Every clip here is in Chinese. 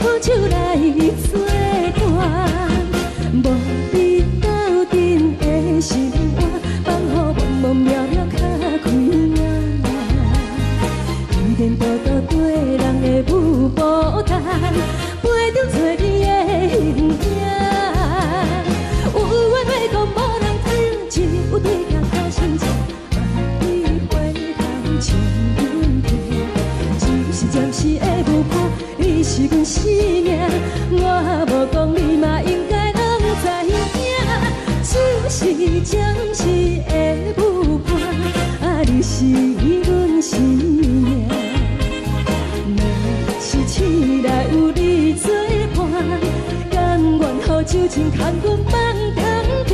靠手来作伴，无你斗阵的心肝，放予茫茫渺渺较开眼。一颠倒倒对人的舞步弹，陪着找你的形影。有话要讲无人听，有对镜头心情，万里回头将阮听。就是暂时的舞伴，你是阮生命，我无讲你嘛应该拢知影。就是暂时的舞伴，你是阮生命。若是醒来有你作伴，甘愿予酒精牵阮梦中行。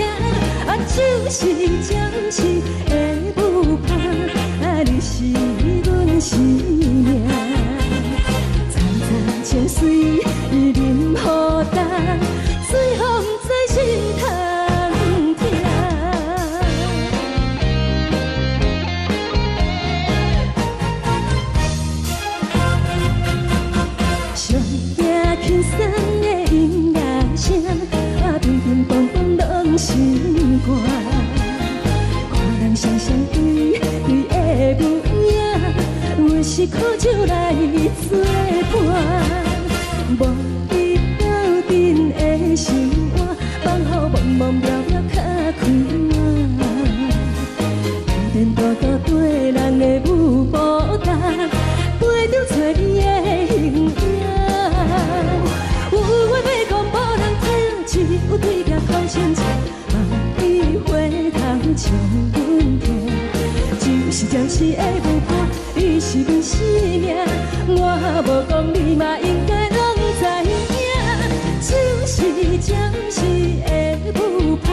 就是暂时的舞伴，你是阮生命。层层情水任何担，随风在心头听。上惊轻松的音乐声，乒乒乓乓拢心肝。看人双双对对的舞影，阮是靠手来作伴。无你斗阵的心肝，放予茫茫渺渺较开眼。一颠倒倒对人的舞步弹，陪着找你的形影。有话要讲无人听，只有对镜靠心情，万里回头将阮听。就是暂时的舞伴，你是阮生命，我无讲你嘛应该拢知影。就是暂时的舞伴，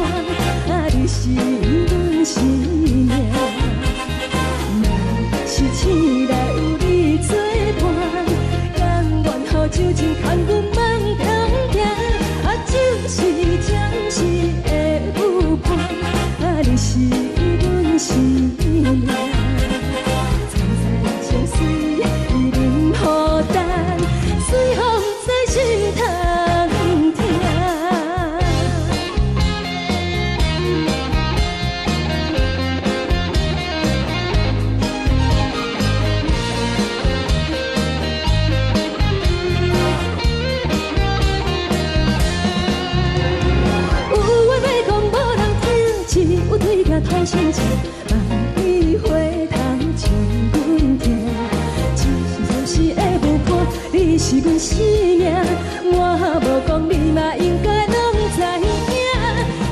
你是阮生命。若是醒来有你作伴，甘愿予酒精牵阮梦中行。就是暂时的舞伴，你是阮生命。层层情水任何担，随风在心头听。有话要讲无人听，只有对镜头心情，万里回头将阮听。就是暂时的舞伴，你是阮生命，我无讲你嘛应该拢知影。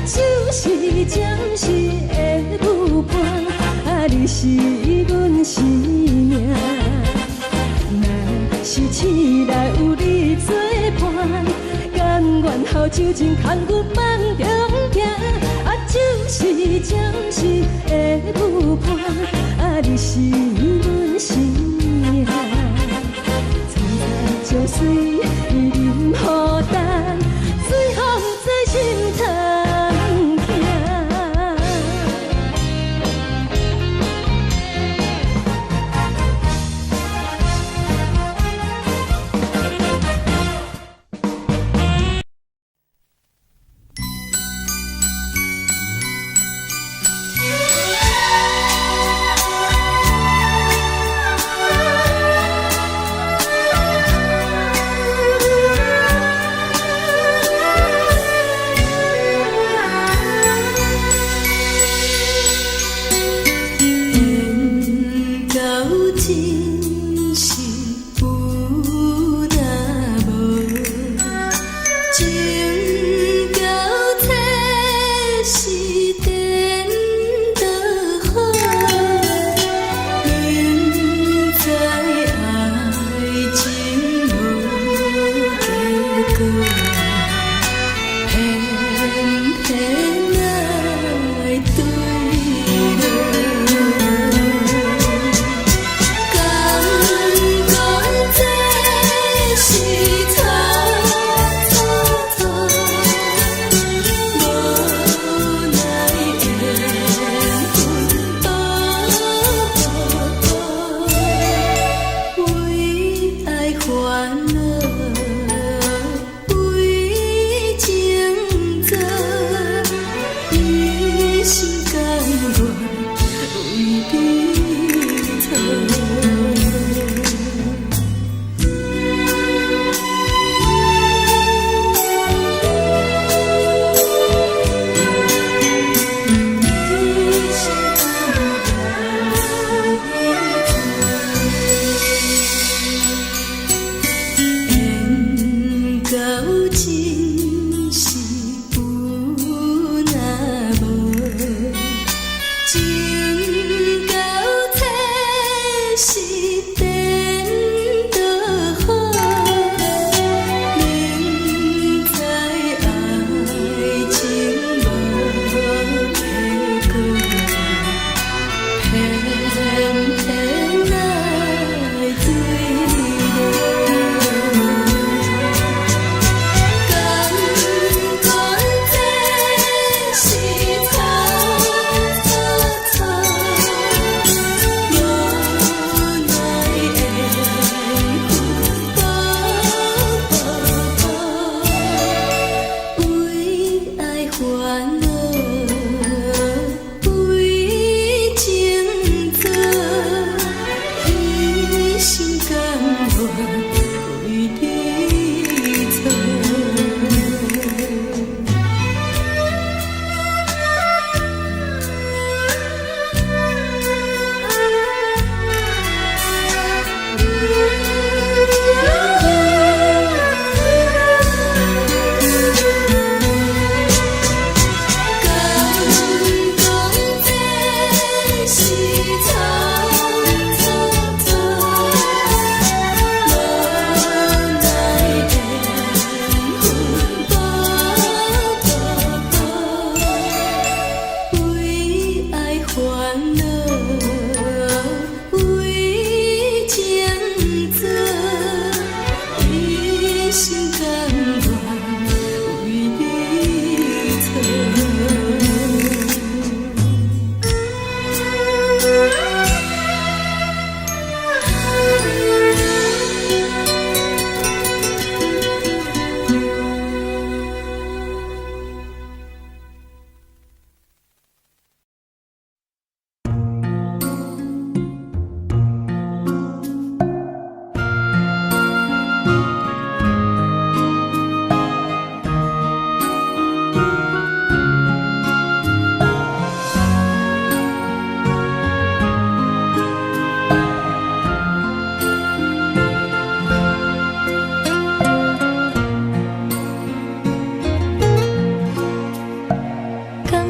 就是暂时的舞伴，你是阮生命。若是醒来有你作伴，甘愿予酒精牵阮梦中行。就是暂时的舞伴，你是阮生命。层层情水任何担，随风在心头听。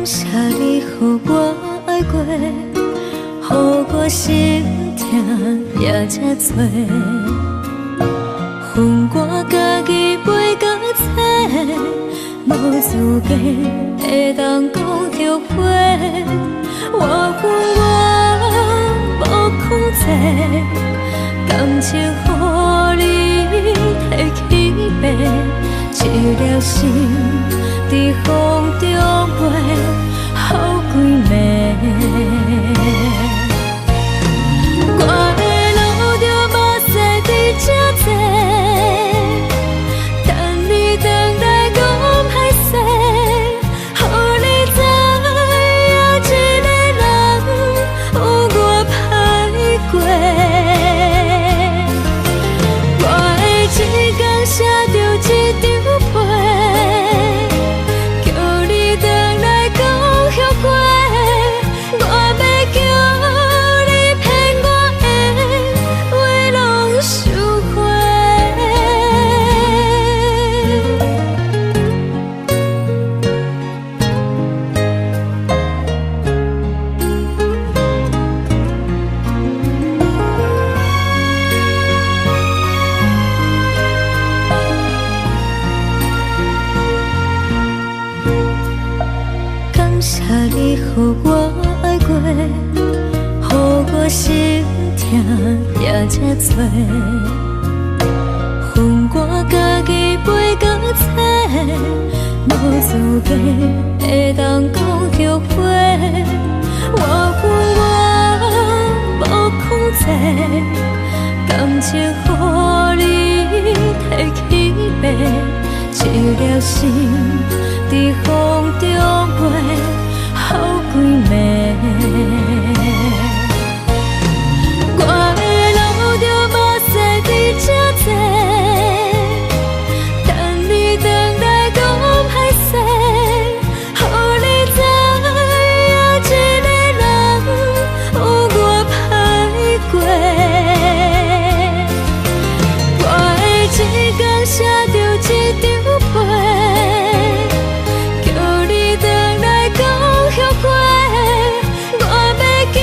谢你，予我爱过，予我心痛也这多。恨我家己袂到切，无资格会当讲后悔。我恨我无控制，感情予你摕去卖，一粒心在风中飞，好几暝。我的路着目屎在这多，等你回来讲歹势，予你知影一个人有我歹过。我的一天写着一张被，叫你回来讲后悔。我要叫你骗我的话拢收回。感谢你，予我爱过，予我心痛也这多。恨我家己袂到切，无资格会当讲后悔。我恨我无控制，感情予你摕去卖，一粒心在风中飞，好几暝。我的路着目屎在这多，等你回来讲歹势，予你知影一个人有我歹过。我的一天写着一张被，叫你回来讲后悔。我要叫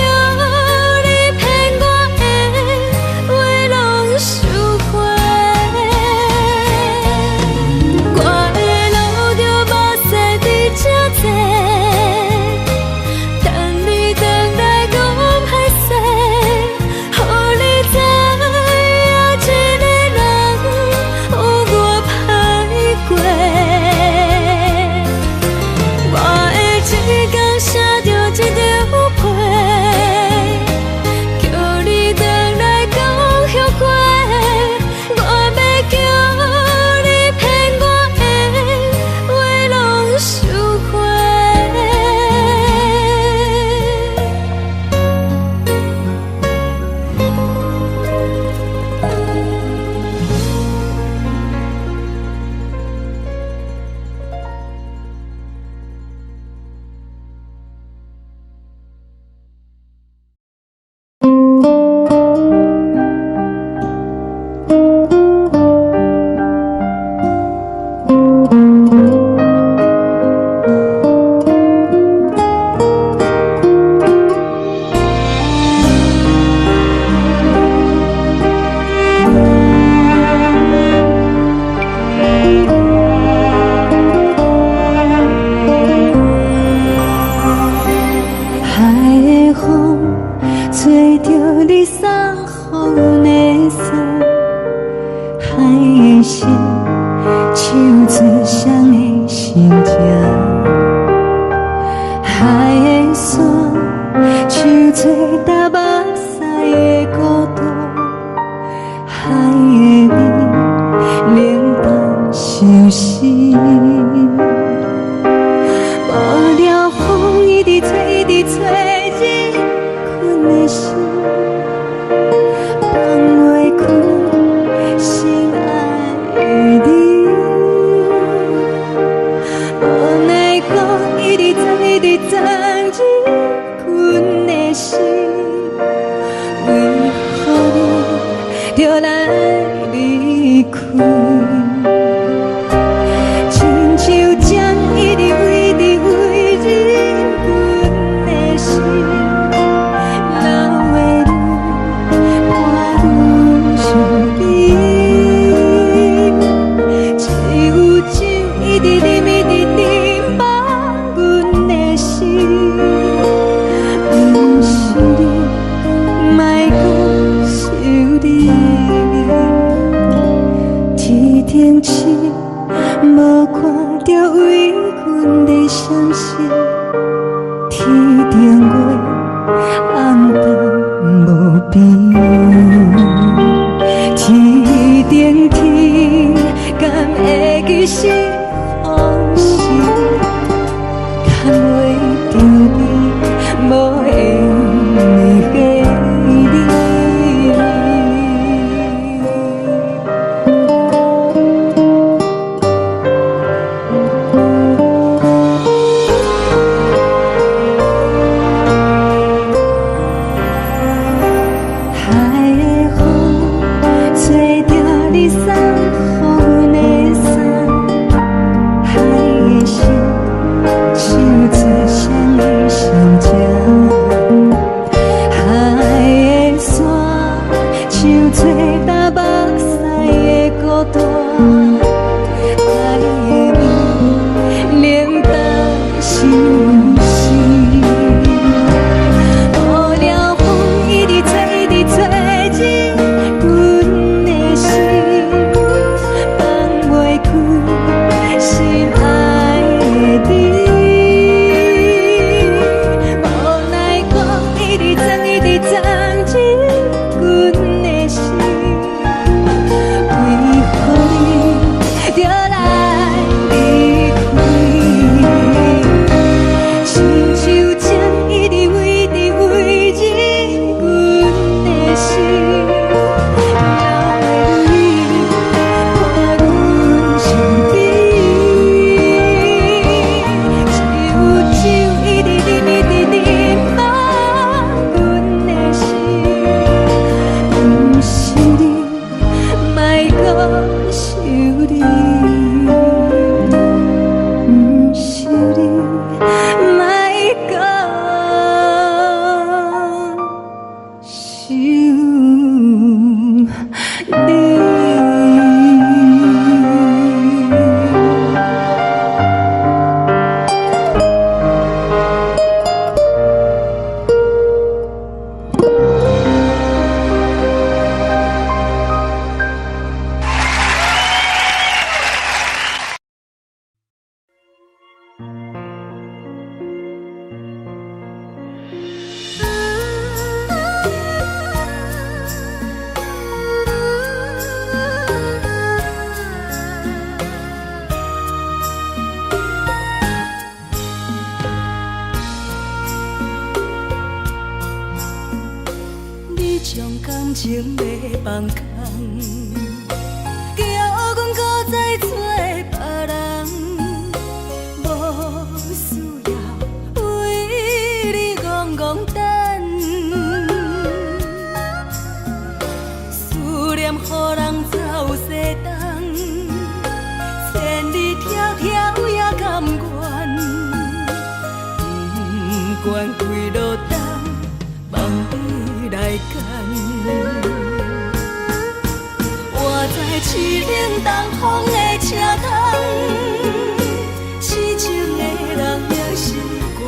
你骗我的话拢收回。我的路着目屎在这多，等你回来讲歹势，予你知影一个人有我歹过。我的一天写着一张被，叫你回来讲后悔。我要叫你骗我的话拢收回。海的风吹着你送予的伞，海的心唱出双的心情，海的山唱出搭目屎的孤独，海的你冷淡伤心。无聊风一直吹，一直吹，日困的心放袂开，心爱的你。无奈我一直等，一直等，日困的心，为何你就来离开？亲像针一直为你为日。无缘的你。情要放空，叫阮搁再找别人，无需要为你戆戆等。思念予人走西东，千里迢迢也甘愿，不管几路东，梦伊来牵。 活在凄冷东风的车窗，痴情的人也习惯，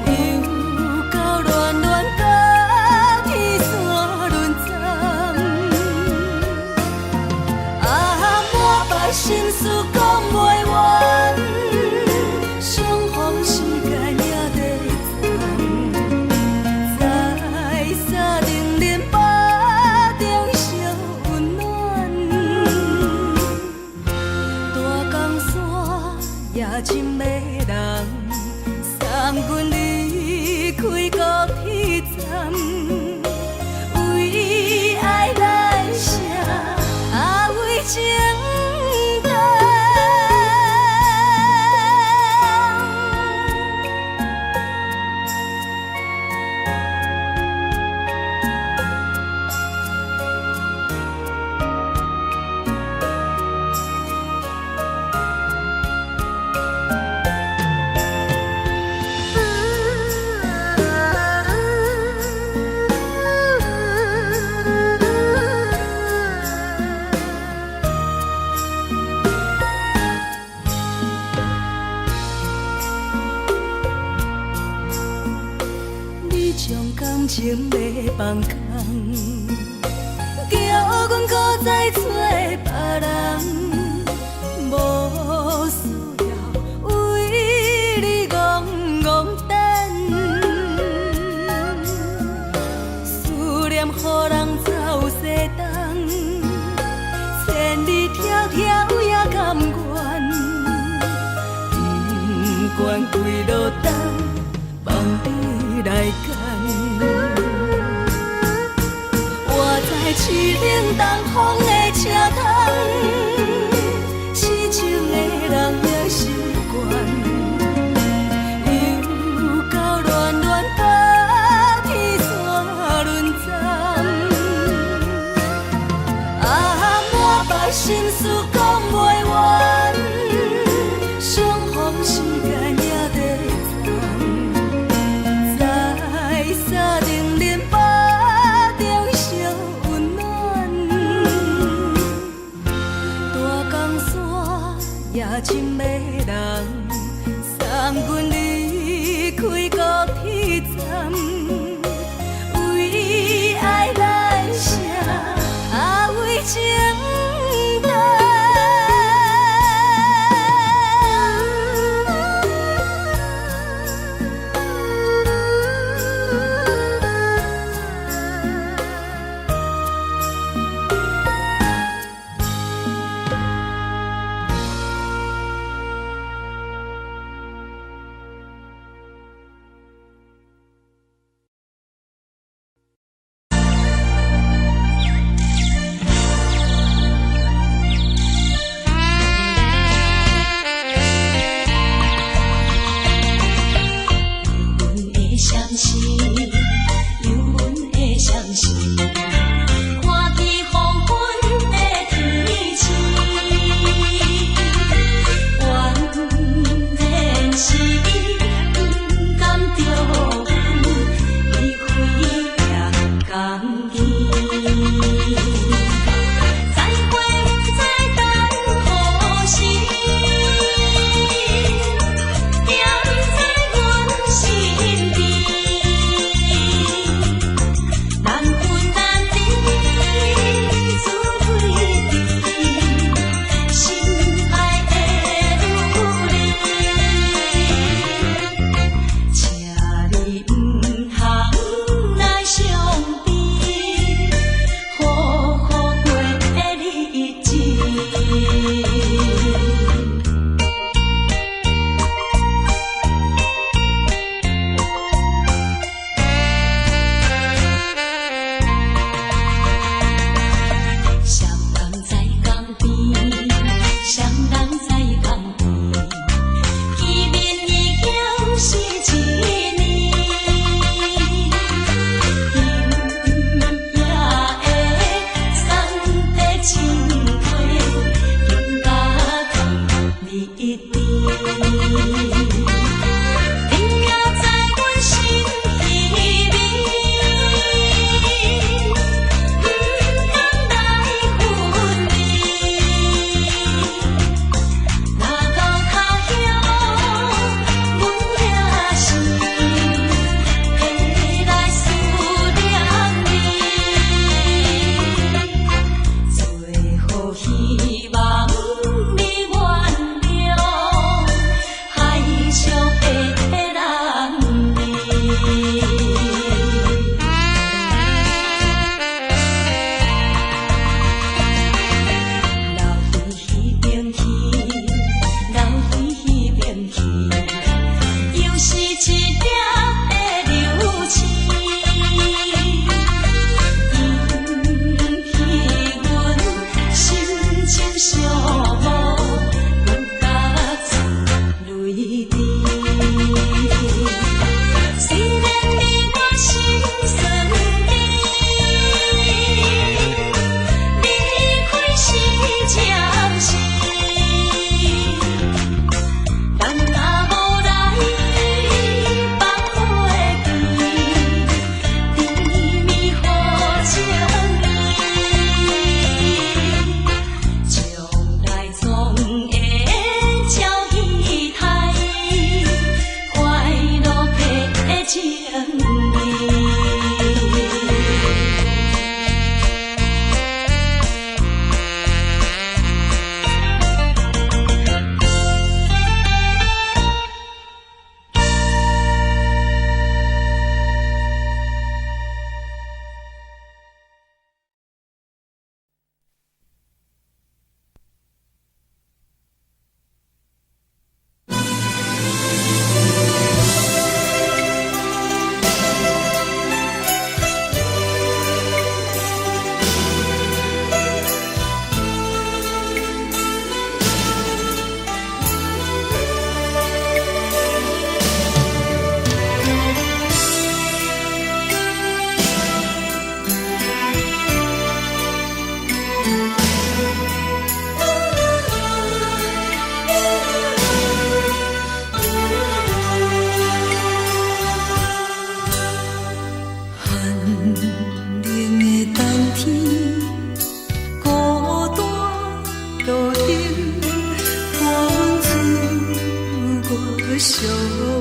又到恋恋甲天山论战。啊，满腹心事讲袂完，相逢时间也在藏，在山顶林北。 夜深的人，送阮离开高铁站，为爱来写，为情重。将感情要放空，叫阮搁再找别人，无需要为你戆戆等。思念予人走西东，千里迢迢也甘愿，不管几路东。你来牵。我在市顶东风的车窗，痴情的人也习惯，又到乱乱把天线轮转。啊，满腹心事讲袂完，相逢时间也在藏，在山顶林巴中烧温暖，大江山夜深的人，送阮离开高铁站，为爱来写，为情等。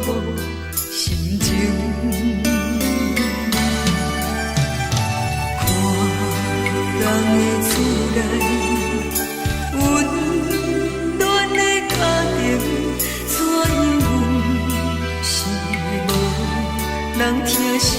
无心情。看人的厝内温暖的家庭，怎因阮是无人疼惜？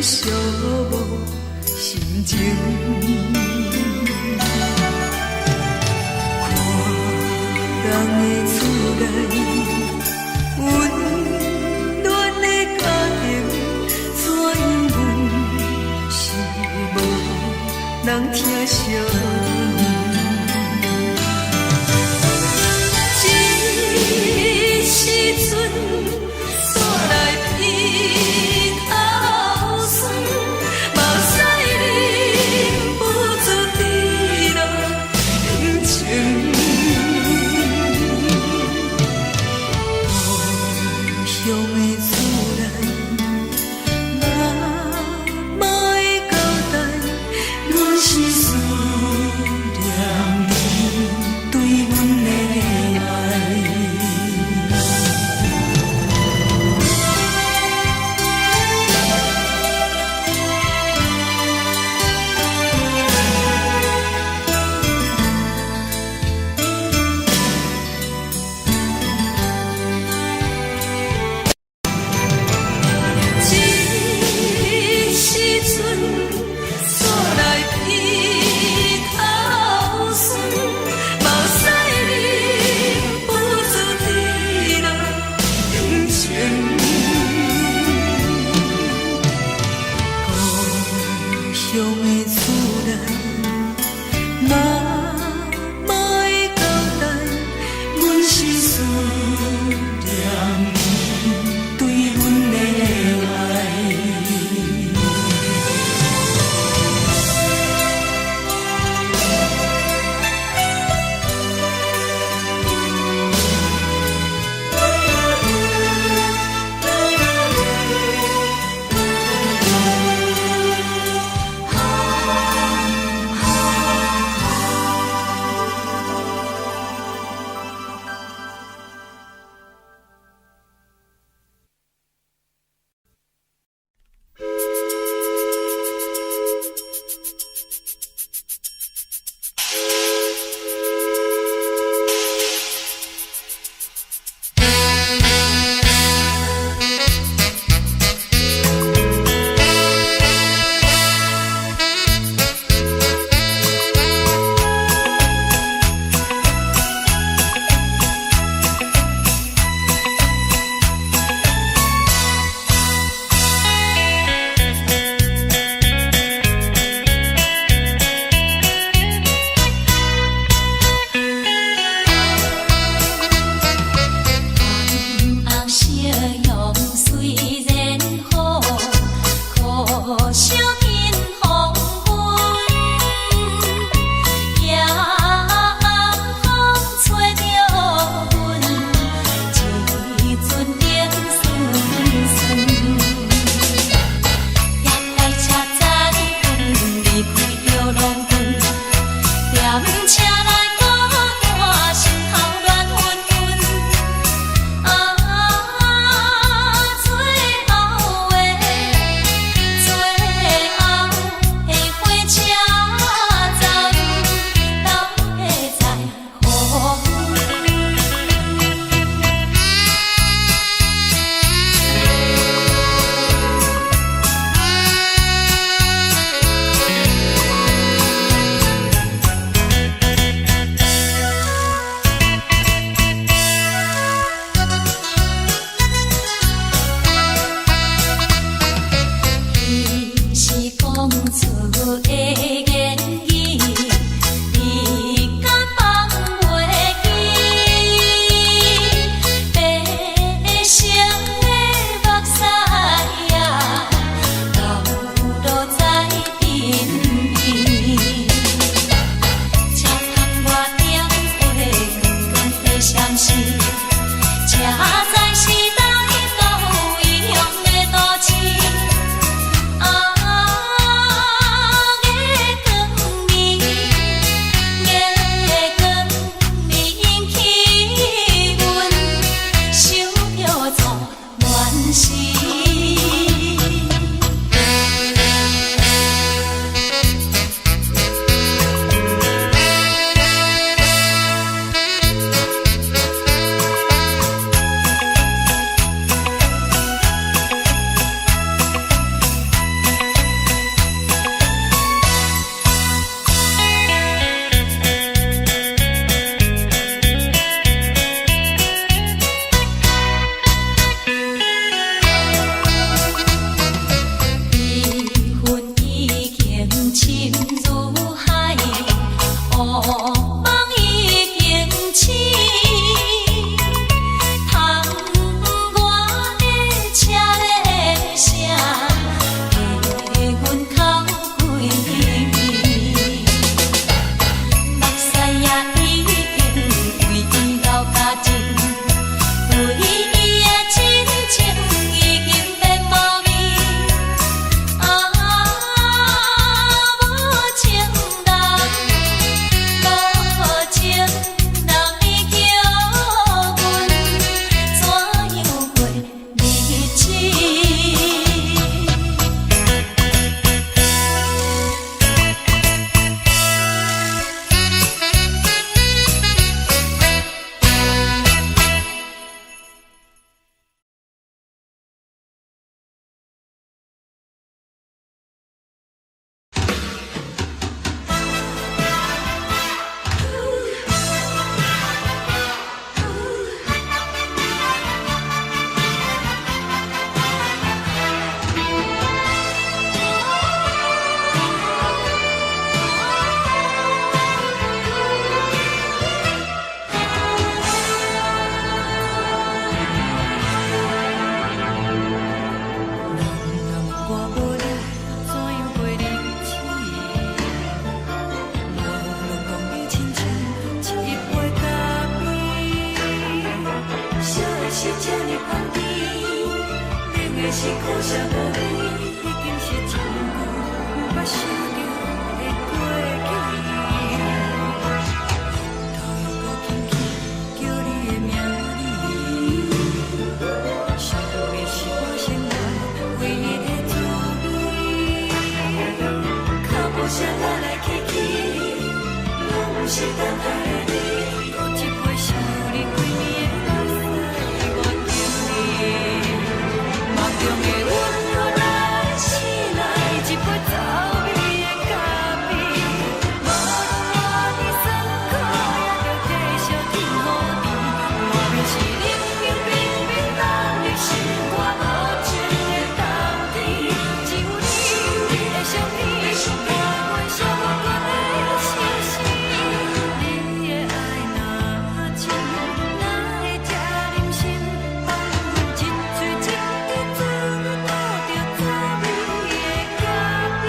寂无心情，看人的厝内温暖的家庭，怎因阮是无人疼惜？一时阵煞来鼻口酸，目屎忍不住滴落眼睛。故乡的厝内，妈妈的交代，阮是思是苦涩无味，已经是真久无捌想着的过去。头又搁轻轻叫你的名字，想的是我生活唯一的滋味。脚步声来来去去，拢是等待的你。搁一杯想你几年的目屎，我敬你。梦中的温柔来醒来，一杯走味的咖啡。无论我的酸苦，也着继续甜予你。外面是冷冰冰冰冷的心肝，无情的冬天。只有你的相片，陪阮寂寞过的相思。你的爱若真，哪会这忍心放阮一嘴一滴滋味，吐着滋味的咖啡。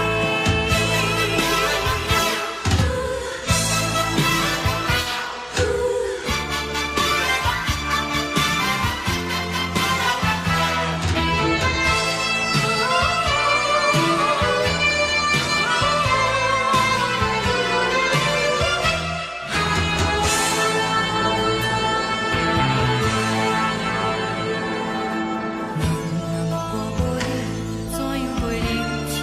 怎样袂忍起？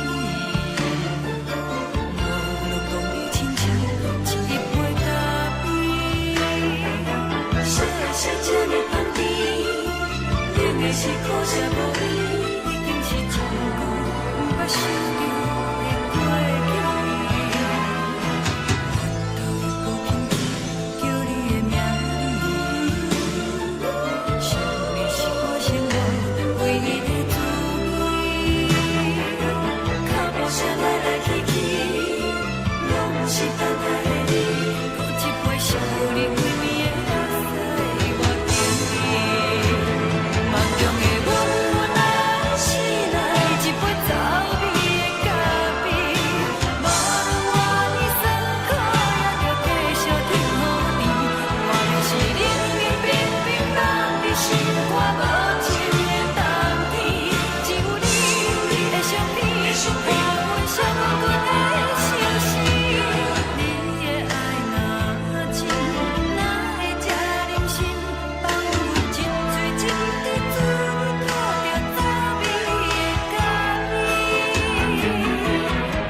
无路讲你亲像一杯咖啡，烧的是这么香甜，冷的是苦涩无味，已经是真久无捌想着的过去。头又搁轻轻叫你的名字，想的是我生活唯一的滋味。脚步声来来去去，拢是等待的你。搁一杯想你几暝的目屎，我敬你。梦中的温柔来醒来，一杯走味的咖啡。无论我的酸苦，也着继续甜予你。外面是冷冷冰冰冷的心肝，无情的冬天。只有你的相片，陪阮寂寞过的相思。你的爱若真，哪会这忍心放阮一嘴一滴滋味，吐着滋味的咖啡。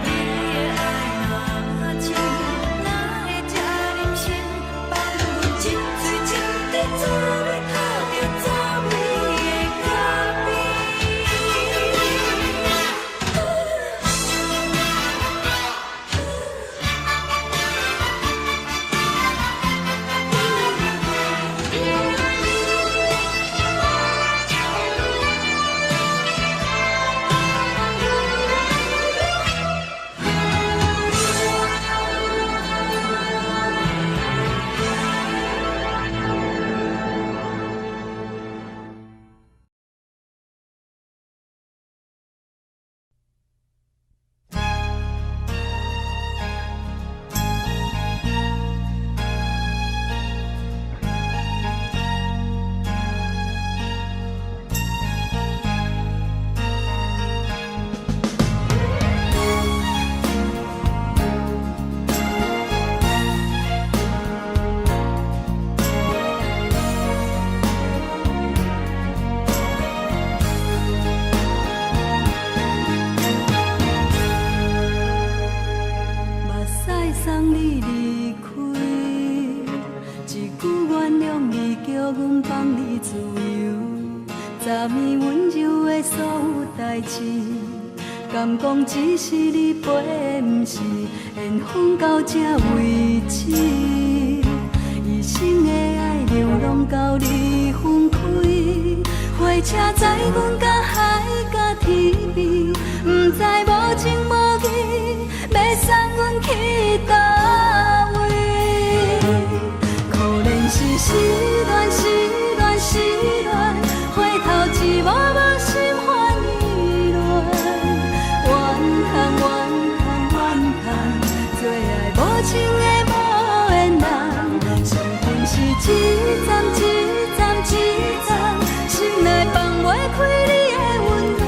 你的爱若真，哪会这忍心放阮一嘴一滴滋味，吐着滋味的咖啡。目屎送你离开，一句原谅你，叫阮放你自由。昨暝温柔的所有代志，敢讲只是你陪，不是缘分到这为止。一生的爱流浪到你分开，火车载阮甲海甲天边，不知无情无义，要送阮去倒位？可能是失恋，失恋，失恋，回头一幕幕心烦意乱，怨叹，怨叹，怨叹，最爱无情的无缘人，生命是一站一站一站，心内放袂开你的温暖。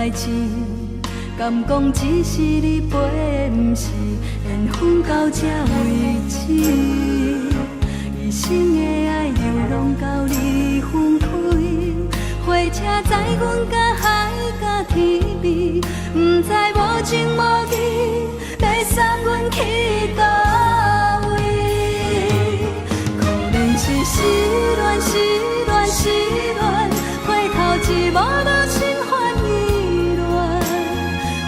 代志，敢讲只是你陪，不是缘分到这为止。一生的爱流浪到你分开，火车载阮甲海甲天边，不知无情无义，要送阮去倒位？可能是失恋，失恋，失恋，回头一幕幕心烦意乱，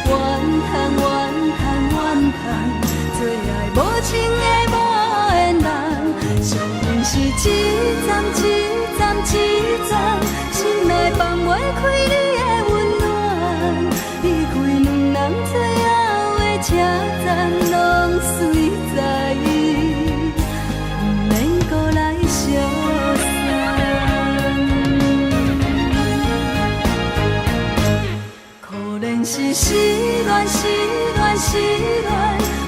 怨叹，怨叹，怨叹，最爱无情的无缘人，上阮是一站一站一站，心内放袂开你的温暖，离开两人最后的车站，拢随在，不免搁来相送。可能是失恋，失恋，失恋，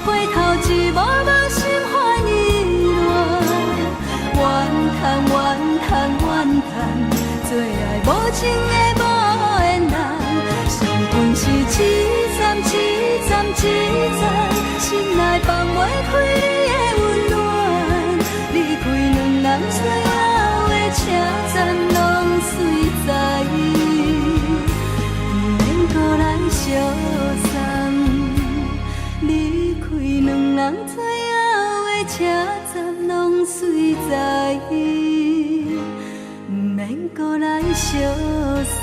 回头一幕幕心烦意乱，怨叹，怨叹，怨叹，最爱无情的无缘人，上阮是一站一站一站，心内放袂开你的温暖，离开两人最后的车站，拢随在，不免搁来相送，离开两人最后的车站，拢随在，不免搁来相送。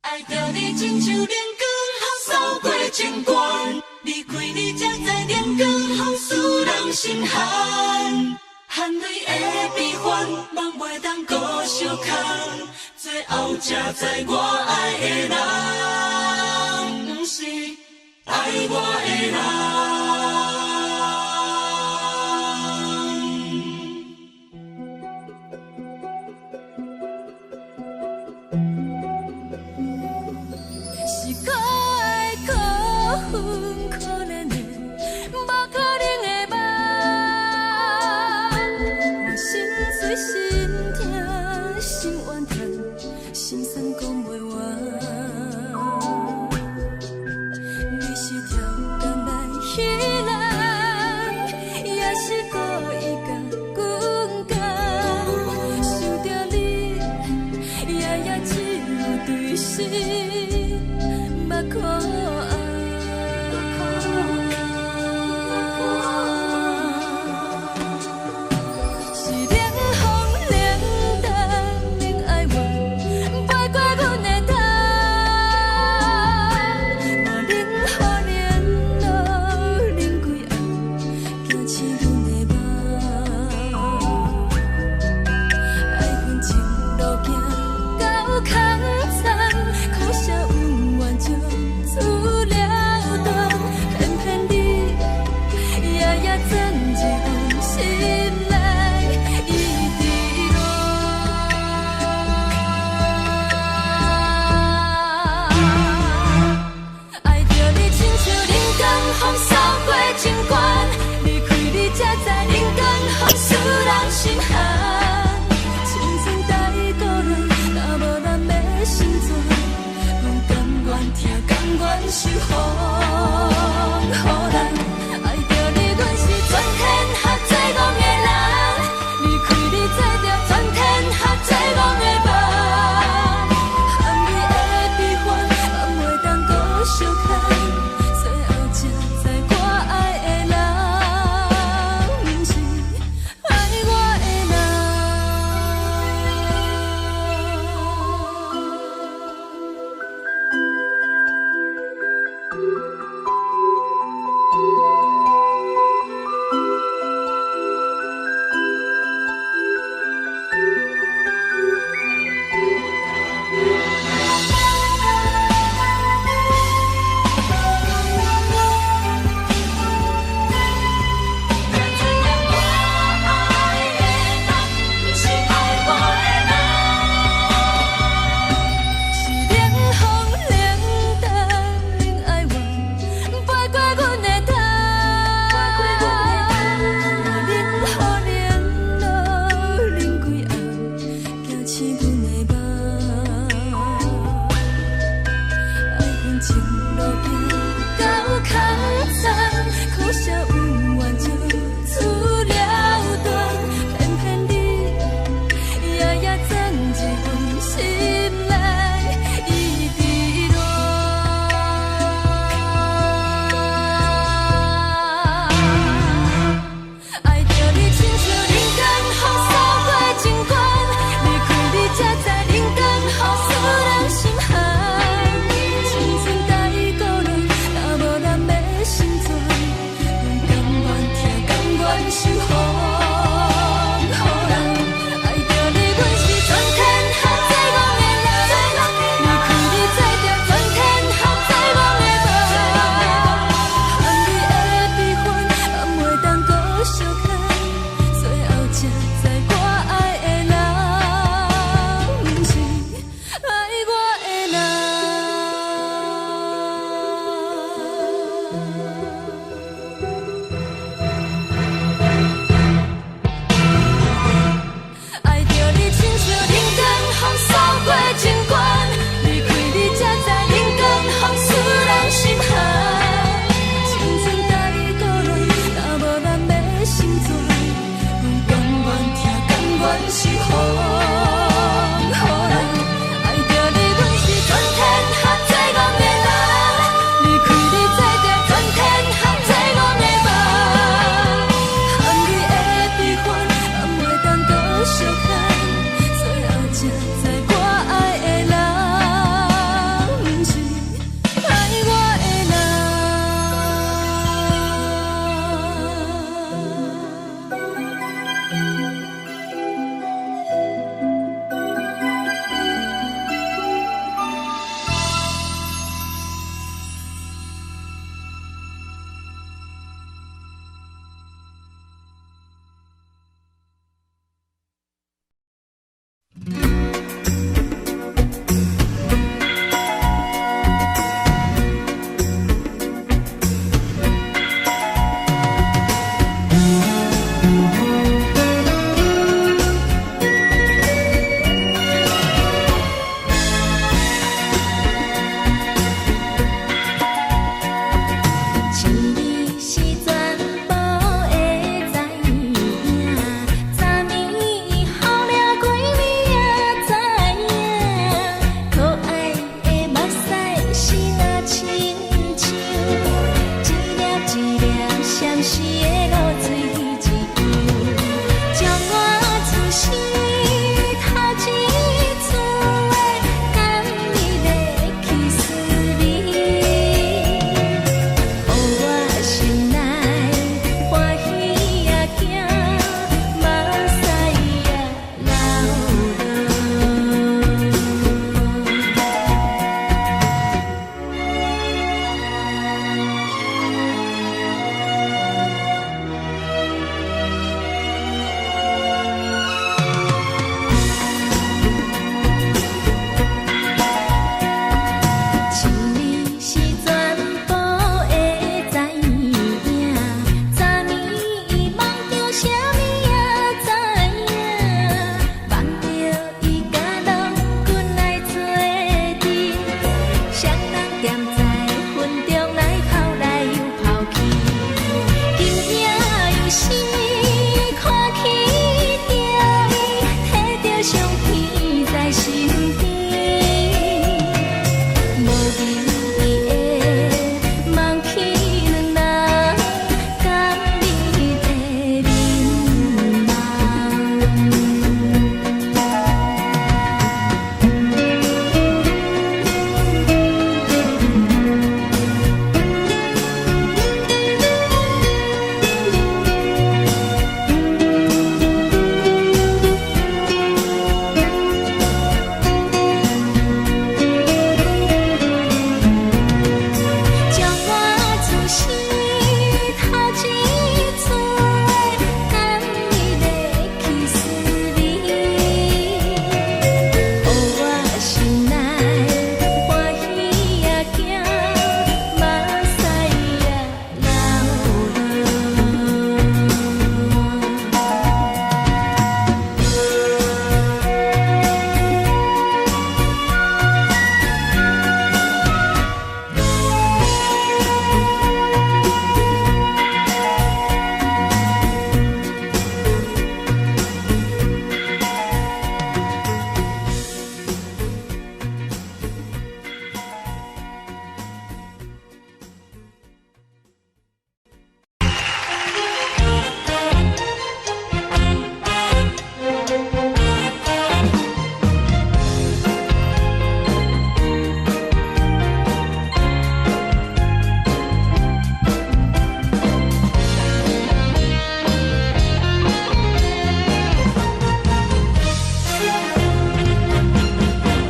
爱着你亲像阳光扫过情关，离开你才知阳光风使人心寒。含泪的悲欢，望袂当搁相牵，最后才知我爱的人，不是爱我的人。相思的露水一流，将我出世头一次的感你的气思味，予我心内欢喜也惊，目屎也是你是全部的知影，昨暝梦着啥物也知影，梦着伊甲老君来做阵，双人踮在云中来跑来又跑去，今夜又是看起着伊，摕着相片在身边。无名义的梦去两人，甘你的面将我出世头一次的感你的气思味，予我心内欢喜也惊，目屎也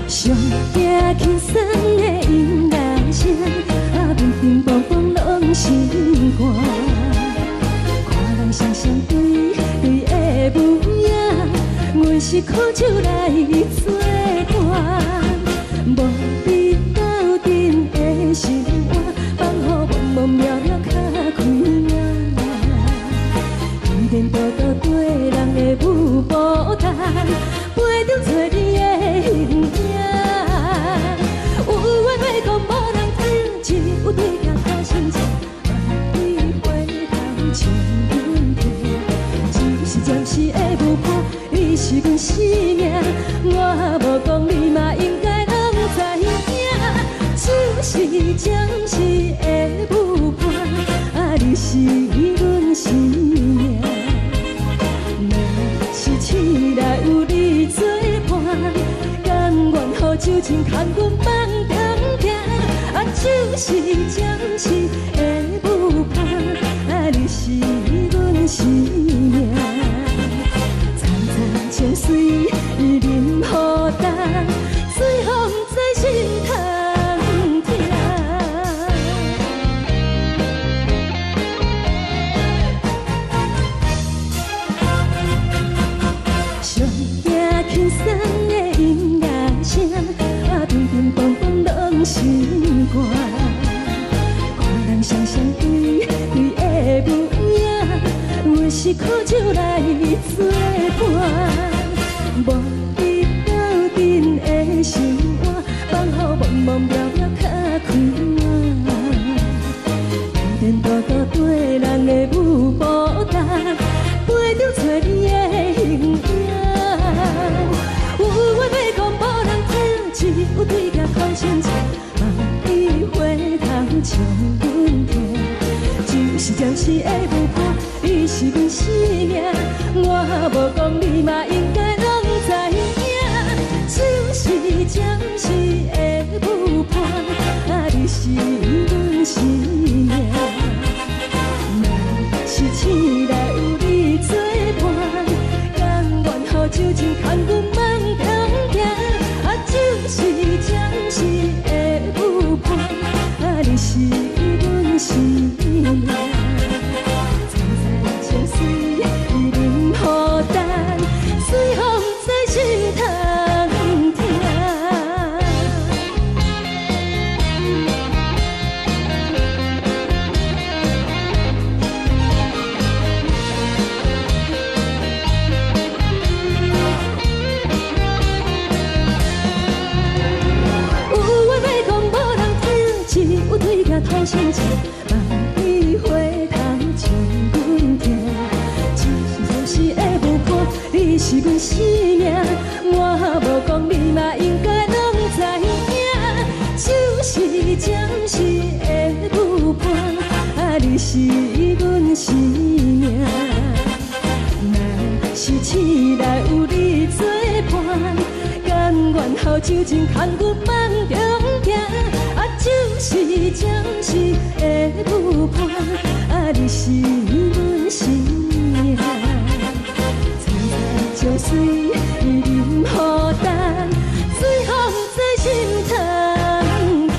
上惊轻松的音乐声，面面碰碰拢心寒。看人双双对的模样，阮是苦酒来作伴。无你斗阵的生活，放予茫茫渺渺较开眼。一连倒倒对人的舞步弹，陪着找你的形影。有缘会讲无人知，只有对镜看心情。万里回头像阮家，只是暂时的舞伴，你是阮生命。我无讲你嘛应该拢知影，只是暂时的舞伴，你是阮生命。若是醒来有你作伴，甘愿予酒精牵阮放长行，就是暂时的舞伴，你是阮生命。惨惨情水任何担，随风在心通听。上惊轻松的音乐声，乒乒乓乓拢心寒。看人双双对的模样，阮是苦酒来作伴。无你斗阵的生活，放予茫茫渺渺较开眼。一连倒倒对人的舞步弹，陪着找你的形影。有缘要讲无人知，只有对镜看心情。万里回头像阮家，就是暂时是会有伴，你是阮生命。我无讲你嘛应该拢知影，就是暂时的有伴，啊，你是阮生命。若是醒来有你作伴，甘愿予酒精牵阮慢中行，啊，就是暂时的有伴，啊，你是阮生命。曾在情水伊啉孤单，随风在心通听。有话要讲无人听，只有对镜吐心情，万里花头将阮听。就是会有伴，你是阮生命。我无讲你嘛应该拢知影，就是暂时的有伴，啊，你是阮生命。若是醒来有你作伴，甘愿予酒精牵阮慢中行，啊，就是暂时的有伴，啊，你是阮生命。曾在情水伊啉孤单，随风在心通听。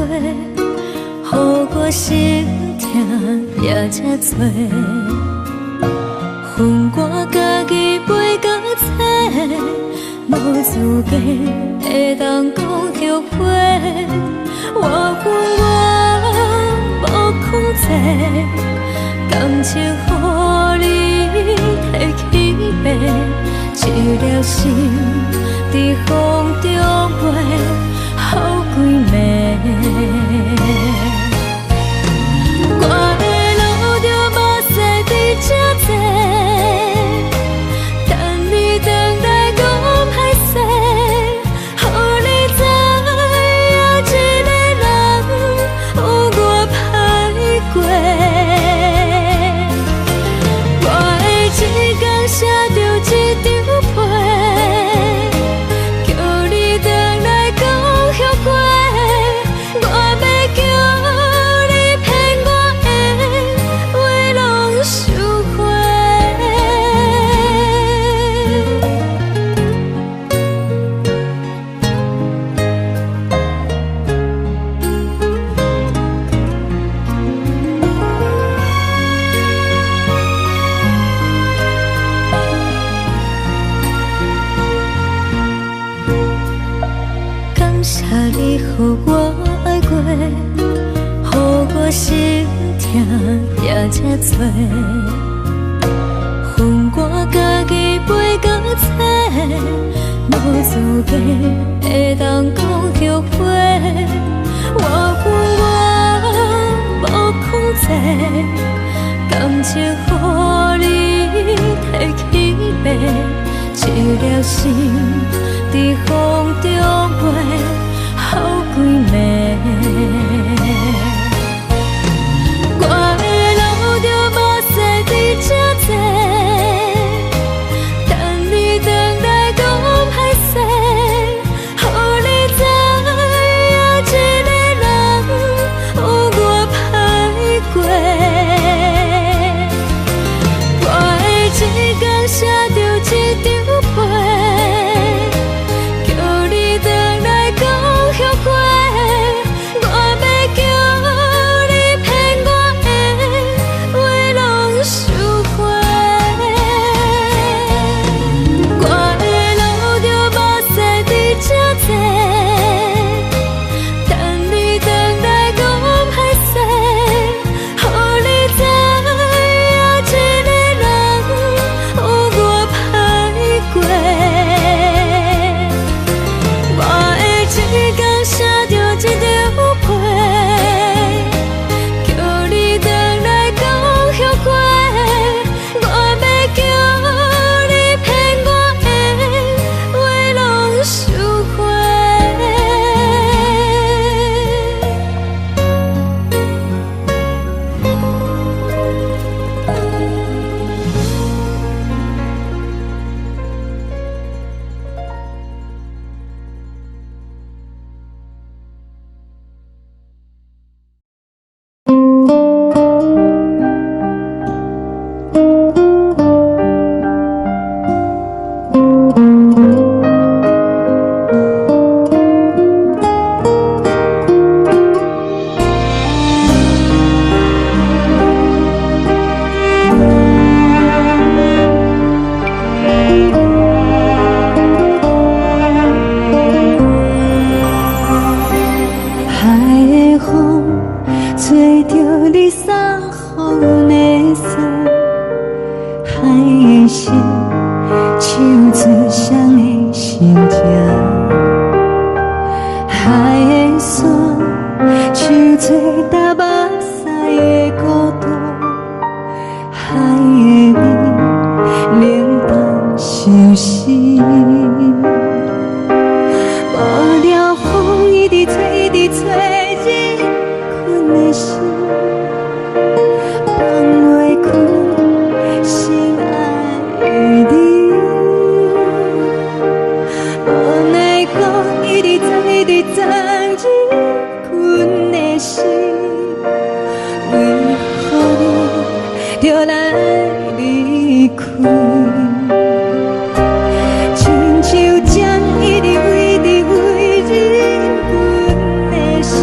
予我心痛也这多。恨我家己袂到切，无资格会当讲后悔。我恨我无控制，感情予你摕去卖，一粒心伫风中飞，好几暝。我的路就无驶伫这多，等你回来讲歹势，予你知影一个人有我歹过。我的一天写着一张被，叫你回来讲后悔。我要叫你骗我的话拢收回。感谢你予我爱过，予我心痛也这多。恨我家己袂到切，无资格会当讲后悔。我恨我无控制，感情予你摕去卖，一粒心伫风中飞，好几暝。我的路就无驶伫这多，等你回来讲歹势，予你知影一个人有我歹过。我的一天写着一张被，叫你回来讲后悔。我要叫你骗我的话拢收回。我的路就无驶伫这多，等你回来讲歹势，予你知影一个人有我歹过。我的一天写着一张被，叫你回来讲后悔。我要叫你骗我的话拢收回。海的风吹着你送予的伞，海的心手指双的心情，海的山手做搭目屎的孤独，海的味冷淡伤心。无聊风一直吹，一直吹，日困的心放袂开，心爱的你。无奈何一直藏，一直藏，日困的心，为何你就来离开？亲像将一直为日困的心。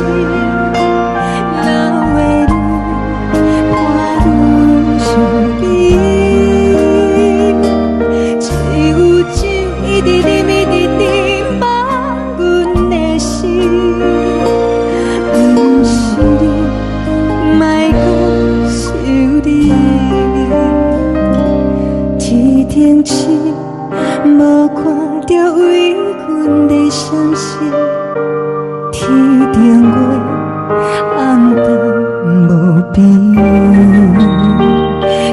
边，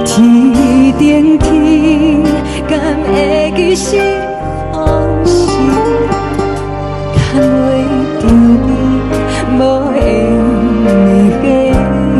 天顶天，敢会记是往事，牵袂着你，无缘给你。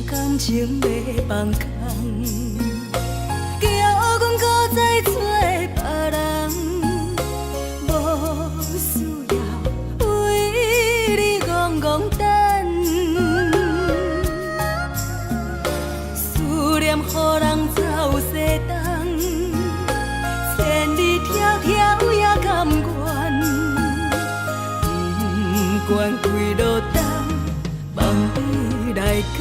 感情要放空，叫阮搁再找别人，无需要为你戆戆等。思念予人走西东，千里迢迢也甘愿，不管几路东，望你来干。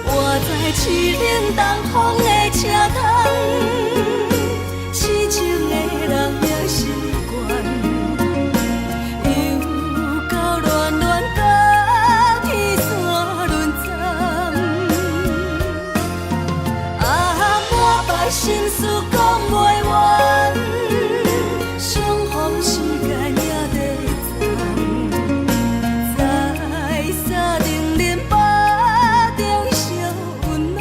活在凄冷东风的车窗，痴情的人也习惯，又到乱乱甲天线轮转。满腹心事讲袂完，相逢时间也在藏。在沙丁林巴中烧温暖，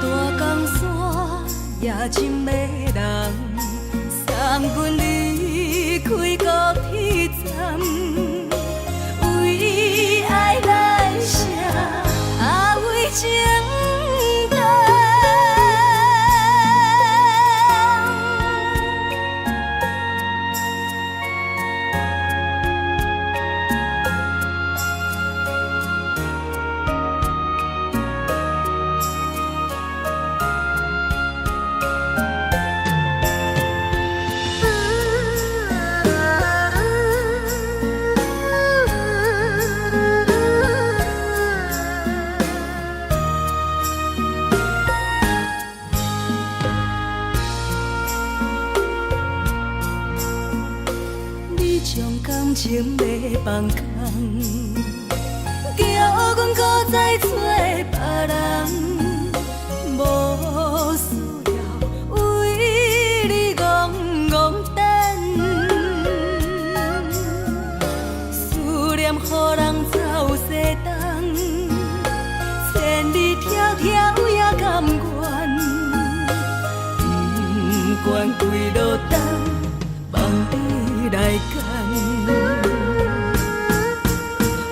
大江山夜深的人，送阮离开高铁站，为爱来写为情长。将感情要放空，叫阮搁再找别人，无需要为你戆戆等。予人走西东，千里迢迢也甘愿，不管归路东，望你来牵。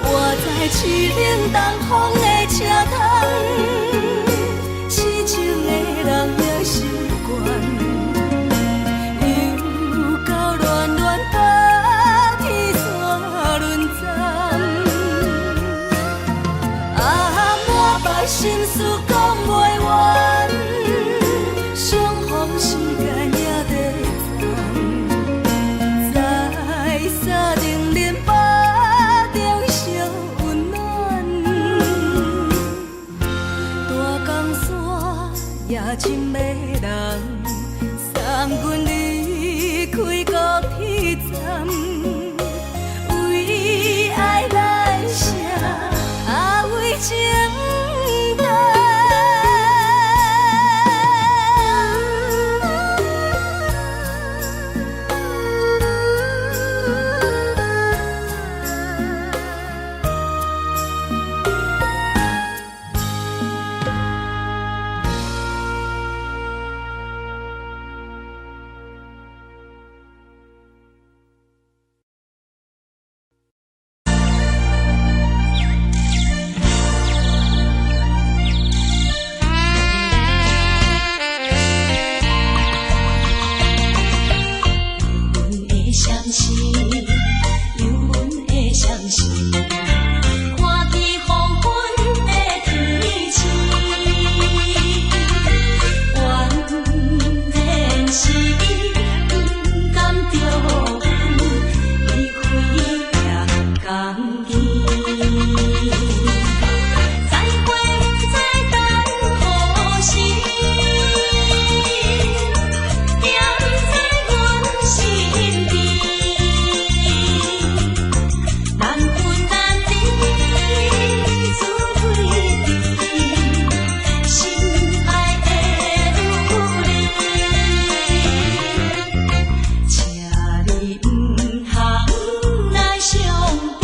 我在市冷东风的车窗，痴情的人也习惯。心事讲袂完，相逢时间也在藏，在沙丁林巴中相温暖。大江山也深的人，送阮离开高铁站，为爱来写，为情。请你唔通来伤悲。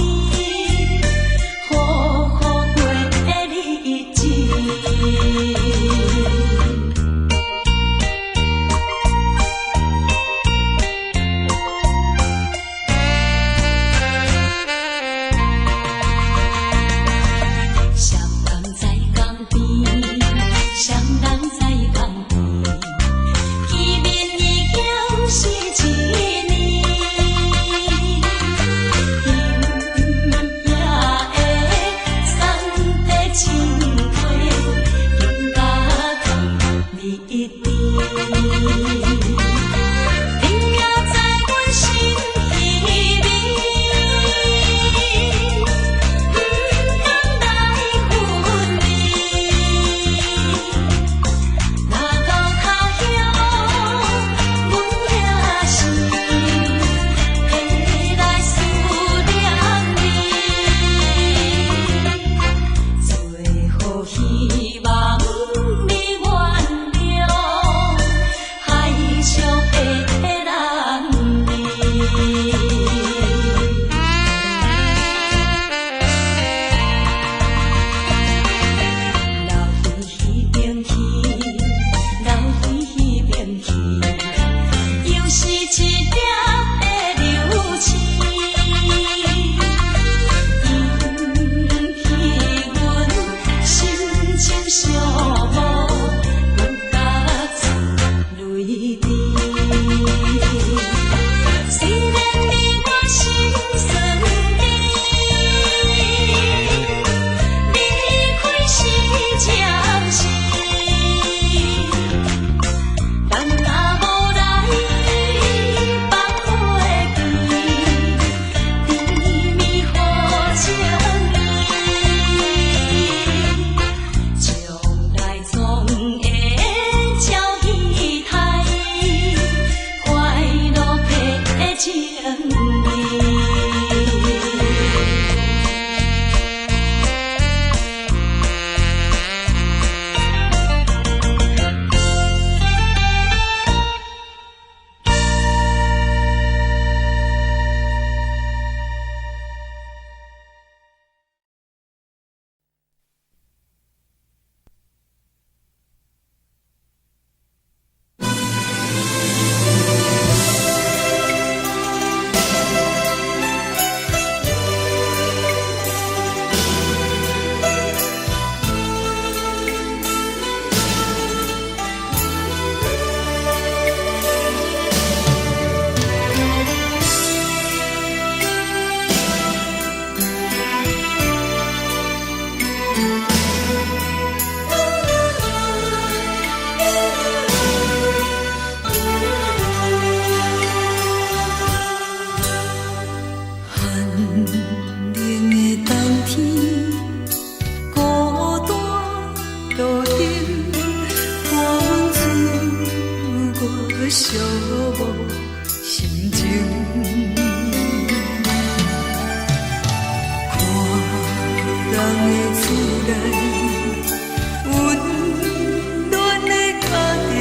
冷的冬天，孤单路顶，寒风刺我寂寞心情。看人的厝内，温暖的家庭，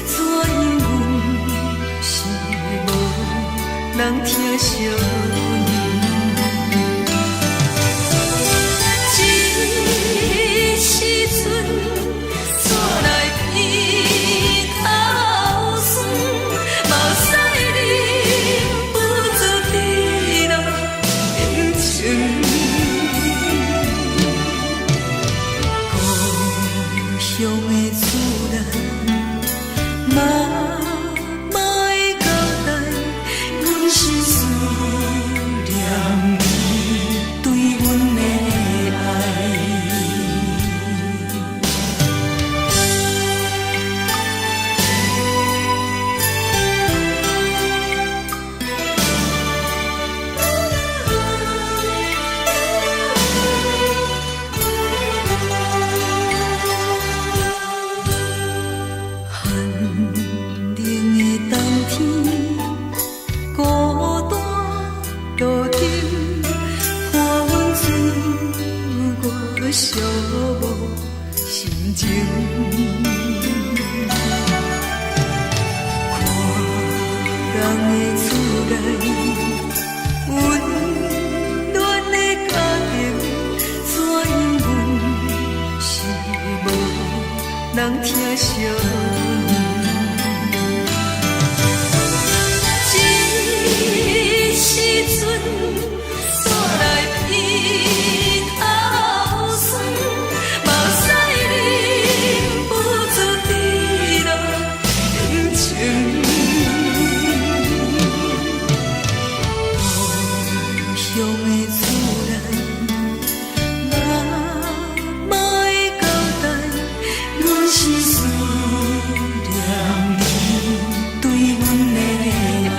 怎因阮是无人疼惜？寂寞心情，看人的厝内，温暖的家庭，怎因阮是无人疼惜？这时阵煞来鼻头酸，目屎忍不住滴落眼睛。故乡的厝内，妈会交代，阮是思念你对阮的爱。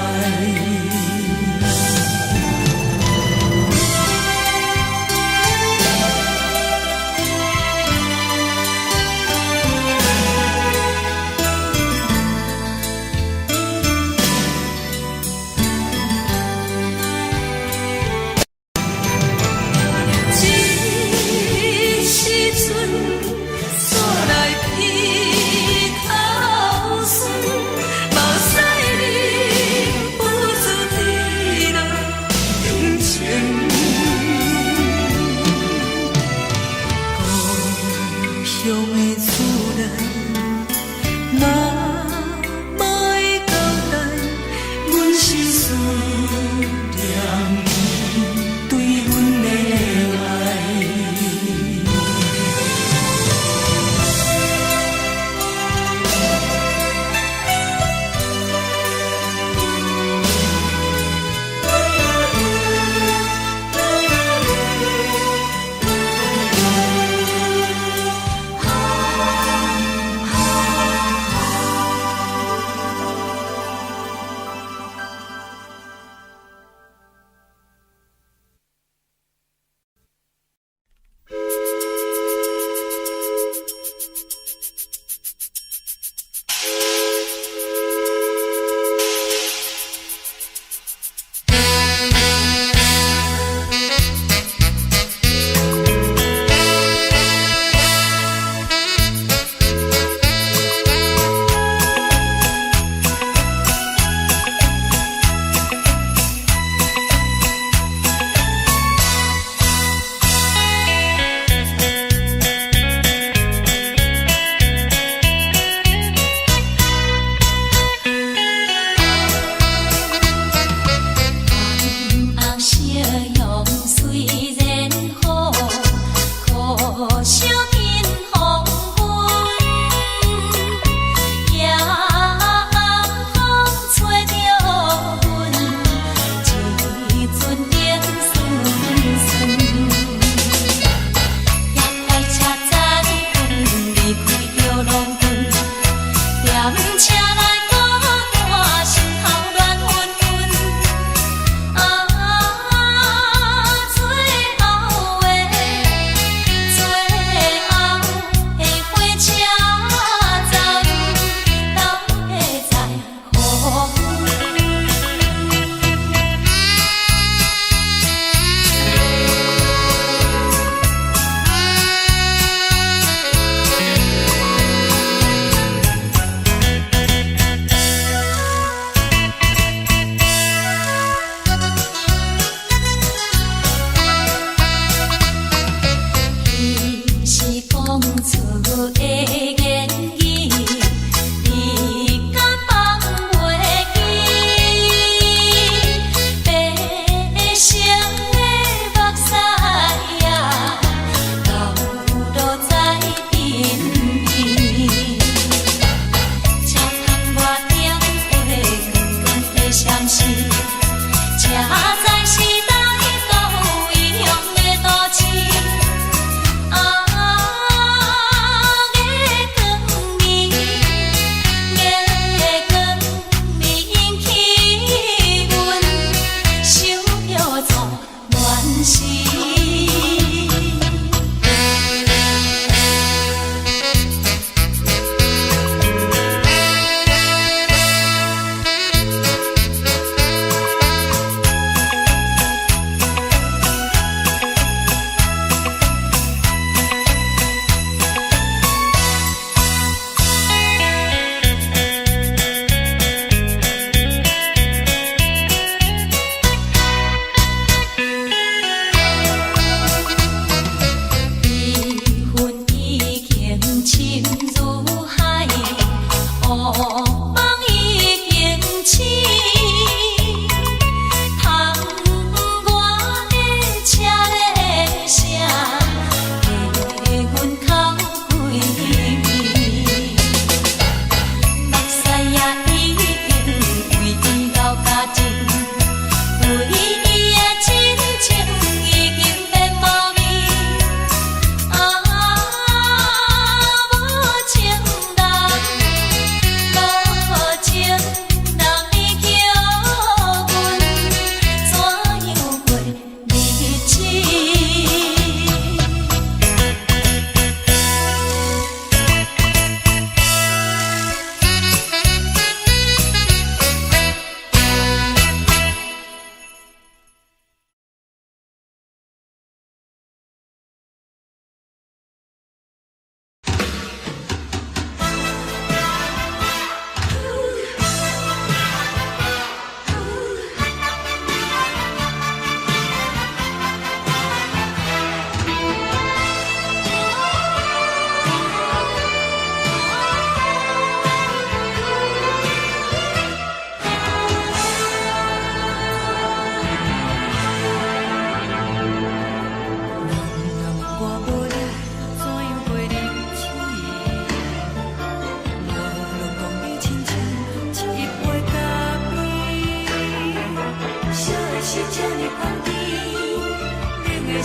时。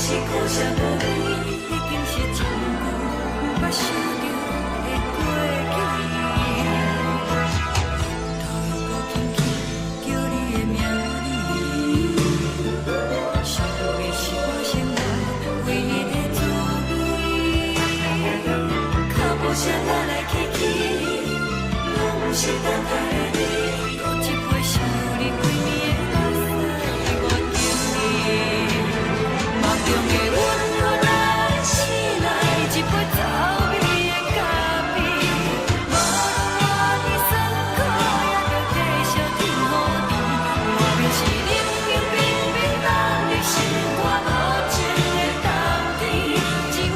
是苦涩无味，已经是一句不捌想着的过去。头又搁轻轻叫你的名字，想的是我生活唯一的滋味。脚步声来来去去，拢是等待的你。有一杯想你几暝的目屎，我敬你。梦中的阮我来醒来，一杯走味的咖啡，无论我的酸苦，也着继续甜予你。外面是冷冷冰冰，咱的心肝无情的冬天，只有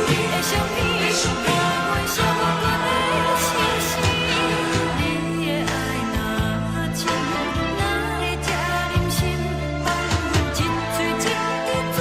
你的相片，陪阮相伴的星星。你的爱若真，哪会这忍心放阮一嘴一滴水？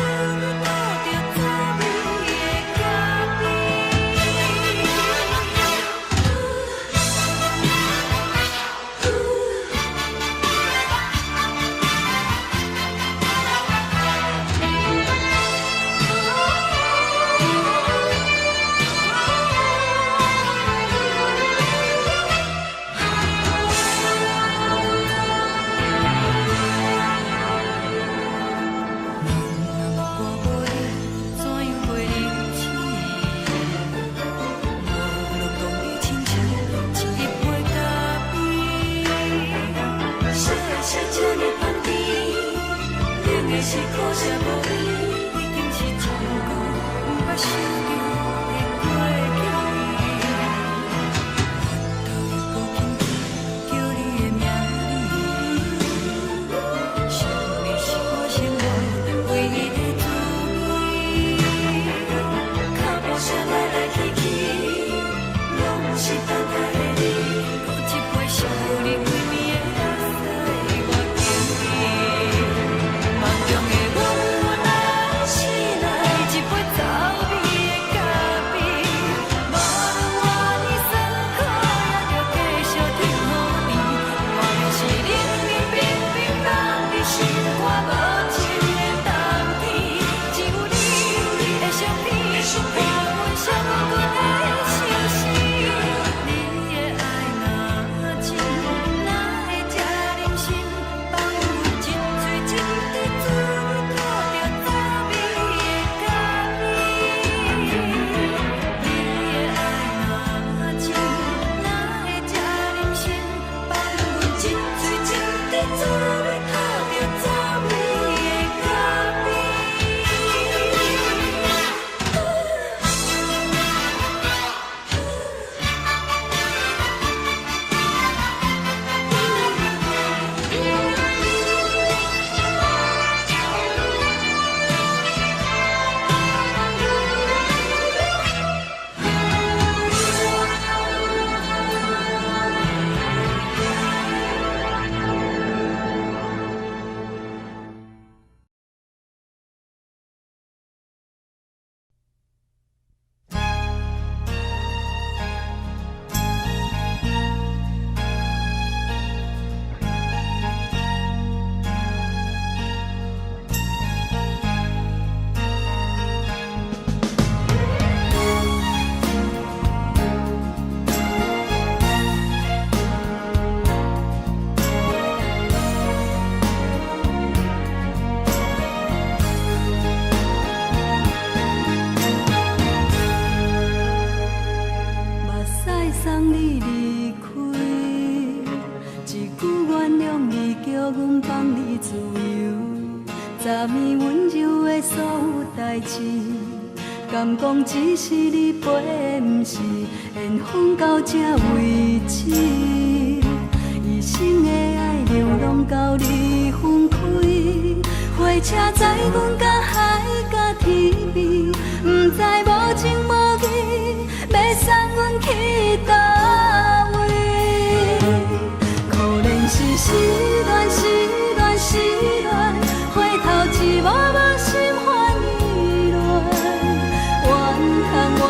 是苦涩无味，已经是一句不捌想着的过去。头又搁轻轻叫你的名字，想你是我生活唯一的滋味。脚步声来来去去，拢是等待的你。有一杯想你几暝的目屎，我敬你。梦中的阮我来醒来，一杯走味的咖代志，敢讲只是你陪，不是缘分到这为止。一生的爱流浪到你分开，火车载阮到海甲天边，不知无情无义，要送阮去倒位？可能是失恋，失恋，失恋，回头一幕幕心烦意乱，怨叹，怨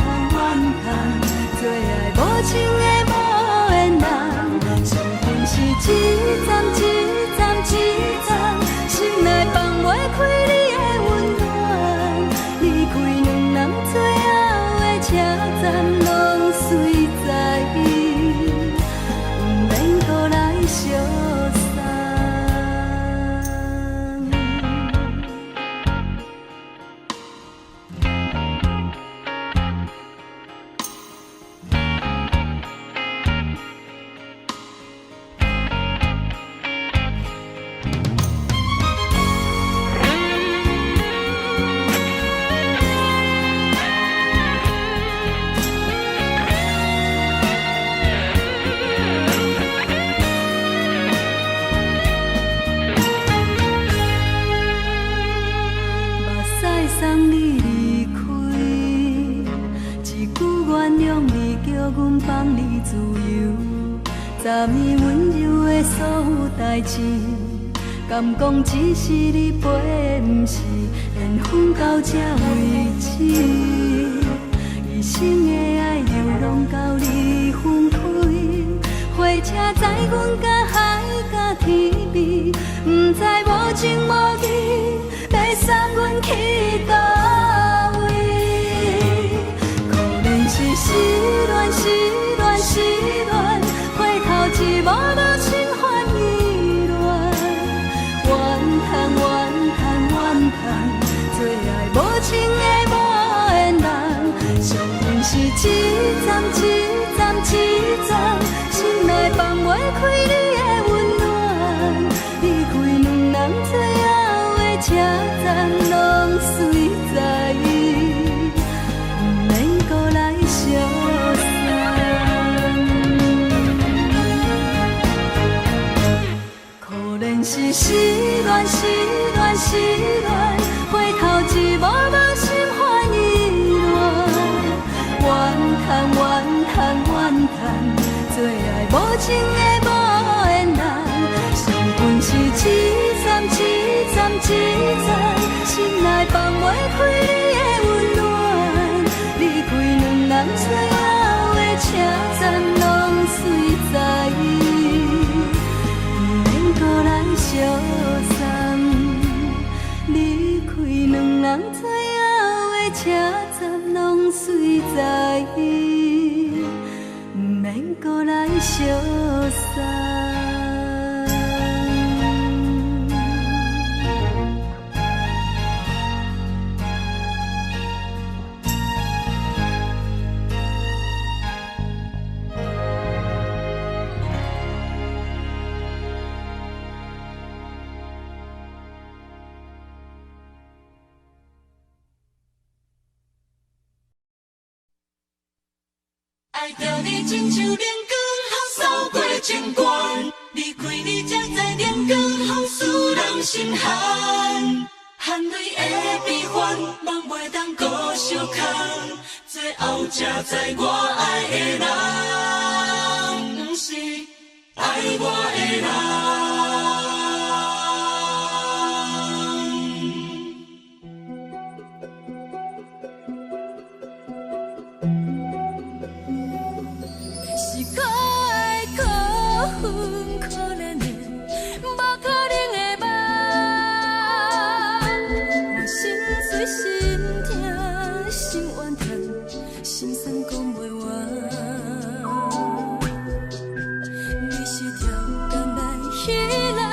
叹，怨叹，最爱无情的无缘人，伤痕是一站一站一站，心内放袂开你的温暖，离开两人最后的车站，拢随在伊，不免搁来相送。送你离开，一句原谅你，叫阮放你自由。昨暝温柔的所有代志，敢讲只是你陪，不是缘分到这为止。一生的爱流浪到你分开，火车载阮到海甲天边，不知无情无义，要送阮去倒位？可能是失恋，失恋，失恋，回头一幕幕心烦意乱，怨叹，怨叹，怨叹，最爱无情的无缘人，伤痕是一站一站一站，心内放袂开你的温暖，离开两人最后的车站，拢随在伊，不免搁来相送。可能是失恋，失恋，失恋，回头一幕幕心烦意乱，怨叹，怨叹，怨叹，最爱无情的无缘人，伤痕是一站一站一站，心内放袂开你的温暖，离开两人最后的车站，拢随在伊，不免搁来相送。离开两人最后的车站，拢随在伊，不免搁来相送。爱着你亲像阳光扫过情关，离开你才知阳光风使人心寒。含泪的悲欢，望袂当搁相牵，最后才知我爱的人，不是爱我的人。你是条工来彼来。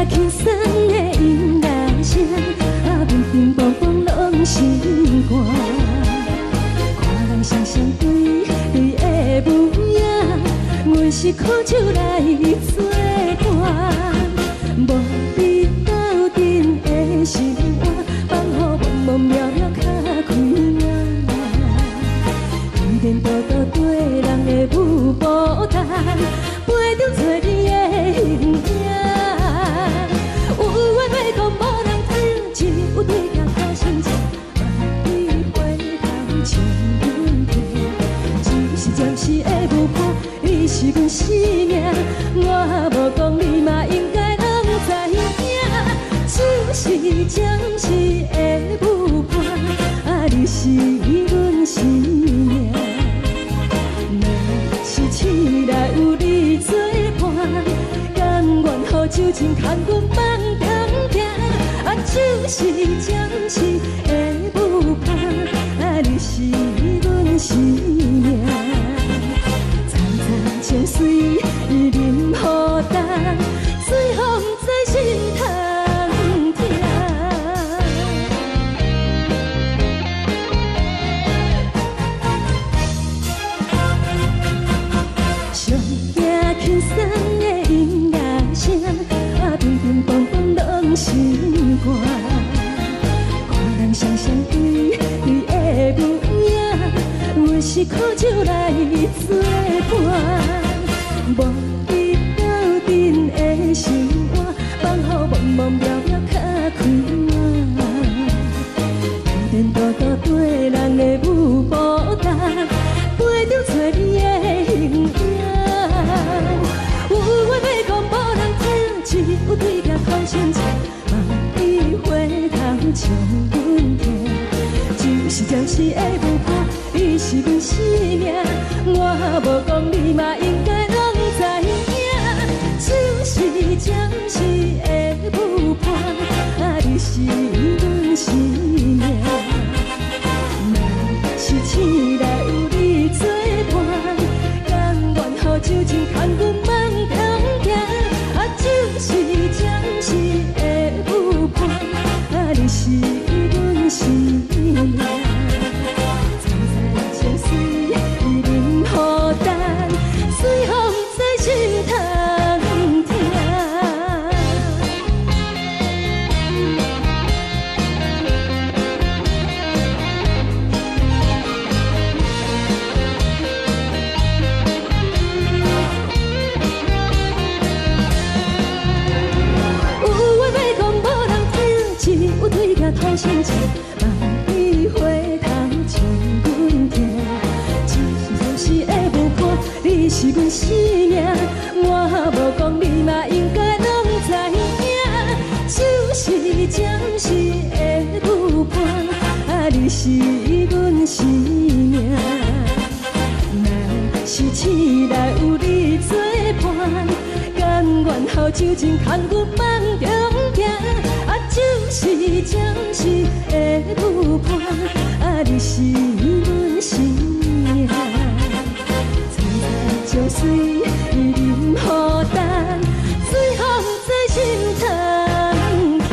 轻松的音乐声，乒乒乓乓拢心肝。看人双双对对的舞影，阮是苦酒来作伴。无伫斗阵的心肝，放予茫茫渺渺较开眼。颠颠倒倒对人的舞步弹，陪着做你的形影。有话要讲无人听，只有对镜头先唱，万里回头唱阮听。只是暂时的舞伴，你是阮生命，我无讲你嘛应该拢知影。只是暂时的舞伴，你是阮生命。是醒来有你作伴，甘愿予酒精牵阮放长行。就是暂时的舞伴，你是阮生命。层层情水任何担，水风在心头听。上行轻松的音乐声，乒乒乓乓拢心肝。看人双双对对的舞影，阮是苦酒来作伴。无伫斗阵的心肝，放予茫茫渺渺较开眼。颠颠倒倒对人的舞步弹，陪着做你的形影。有话要讲无人听，只有对镜头先唱，万里回头唱阮听。就是暂时的舞伴，你是阮生命，我无讲你嘛应该拢知影。就是暂时的舞伴，你是阮生命。若是醒来有你作伴，甘愿予酒精牵阮放长行。就是暂时的舞伴，你是阮生命。层层情水任何担，随风在心头听。头先唱，万里回头唱阮听。只是暂时的舞伴，你是阮生命，我无讲你嘛应该拢知影。就是暂时的舞伴，你是阮生命。若是醒来有你作伴，甘愿予酒精牵阮放长行。就是暂时的舞伴，你是阮生命。层层情水任何担，随风在心头听。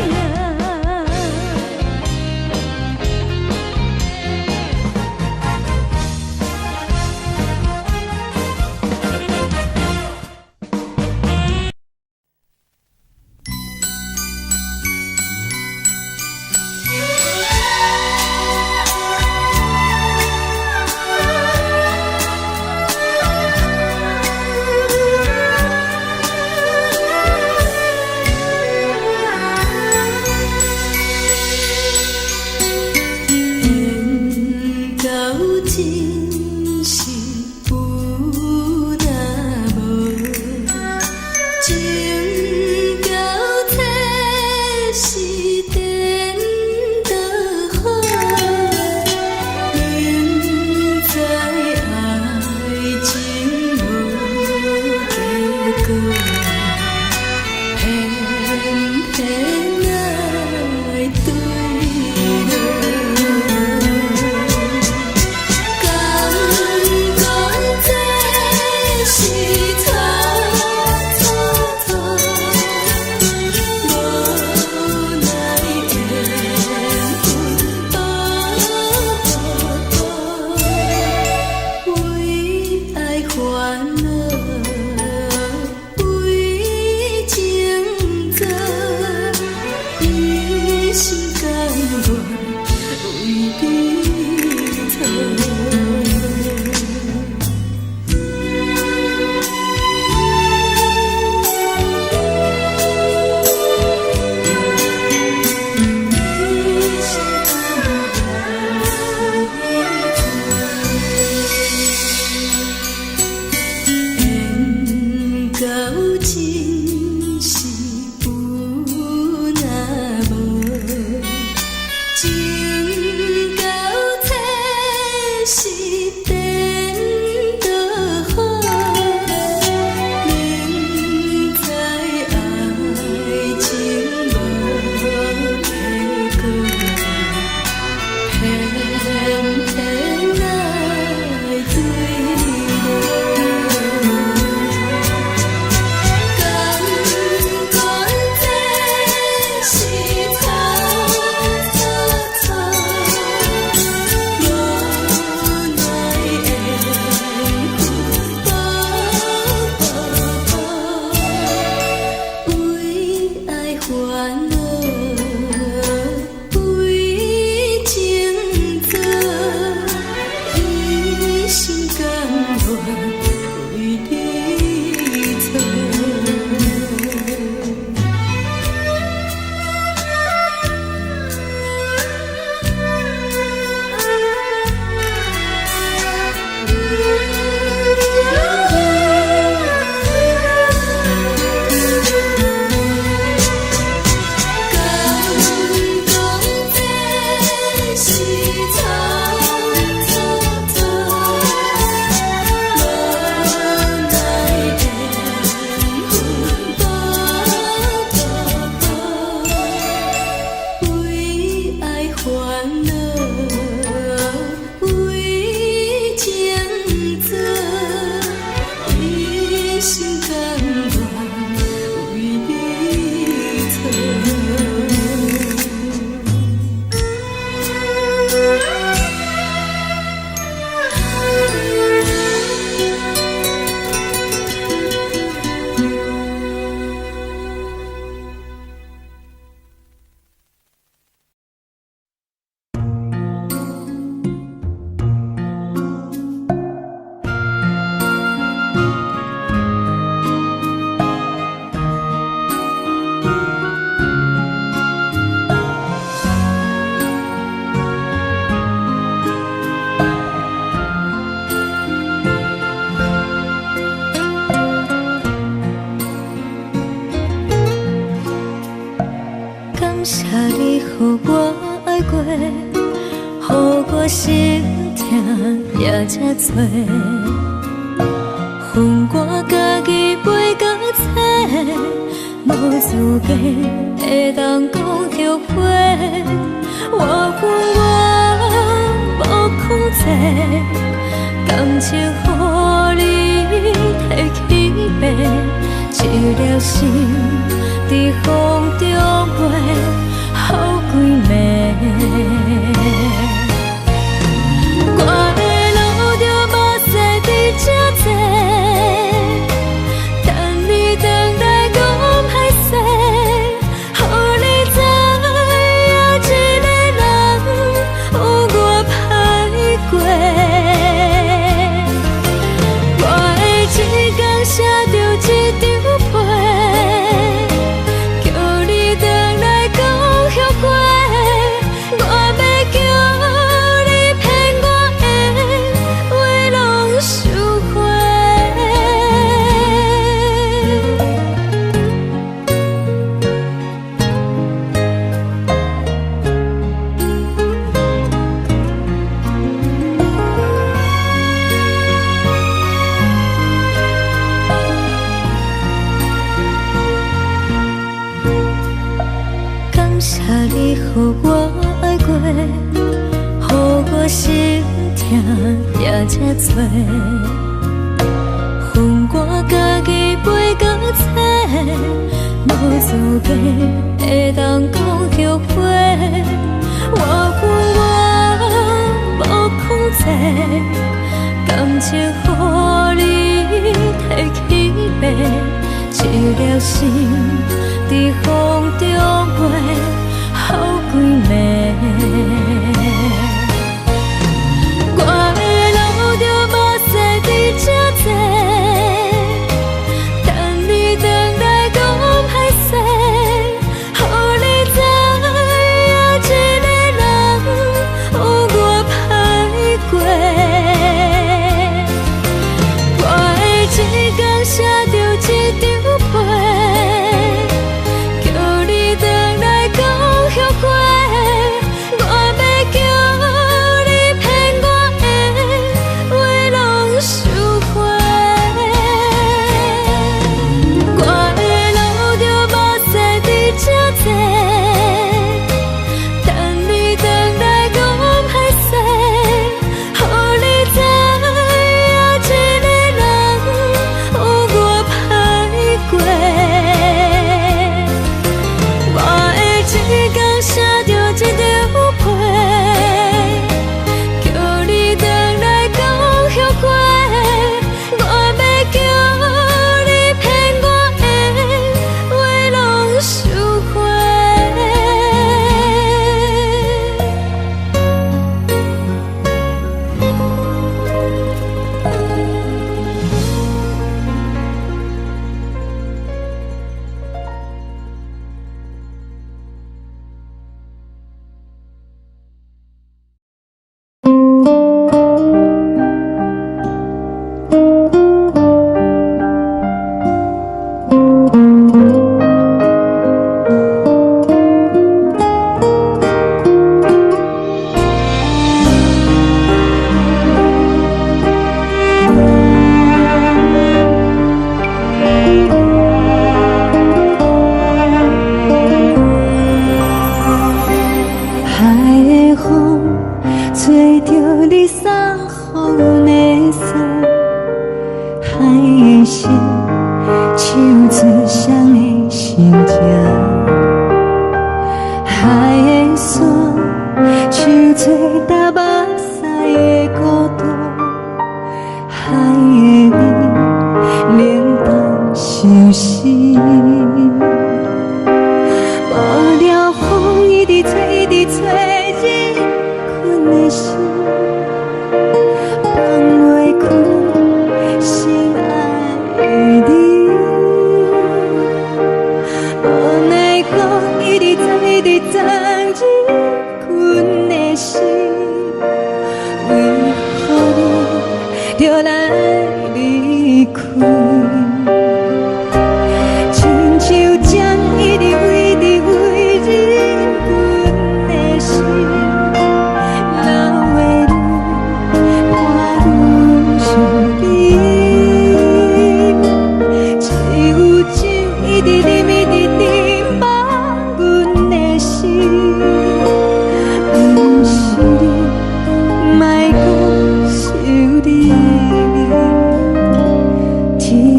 予我心痛也这多。恨我家己袂到切，无资格会当讲后悔。我恨我无控制，感情予你提起白，一粒心在风中飞，好几暝。我的路着目屎在这多，等你回来讲歹势，予你知影一个人有我歹过。我的一天写着一张被，叫你回来讲后悔。我要叫你骗我的话拢收回。感谢你予我爱过，予我心痛也这多。恨我家己袂到切，无资格会当讲后悔。我恨我无控制，感情予你提起白，一粒心在风中飞，好几暝。我的路着目屎在这多，等你回来讲歹势，予你知影一个人有我歹过。我的一天写着一张被，叫你回来讲后悔。我要叫你骗我的话拢收回。我的路着目屎在这多，等你回来讲歹势，予你知影一个人有我歹过。我的一天写着一张被，叫你回来讲后悔。我要叫你骗我的话拢收回。海的风吹着你送风的伞，海的心唱出双的心情，海的山唱出搭目屎的孤独，海的美冷淡伤心。无聊风一直吹，一直吹，日困的心，放袂开心爱的你。无奈讲一直走，一直走，日困的心，为何你就来离开？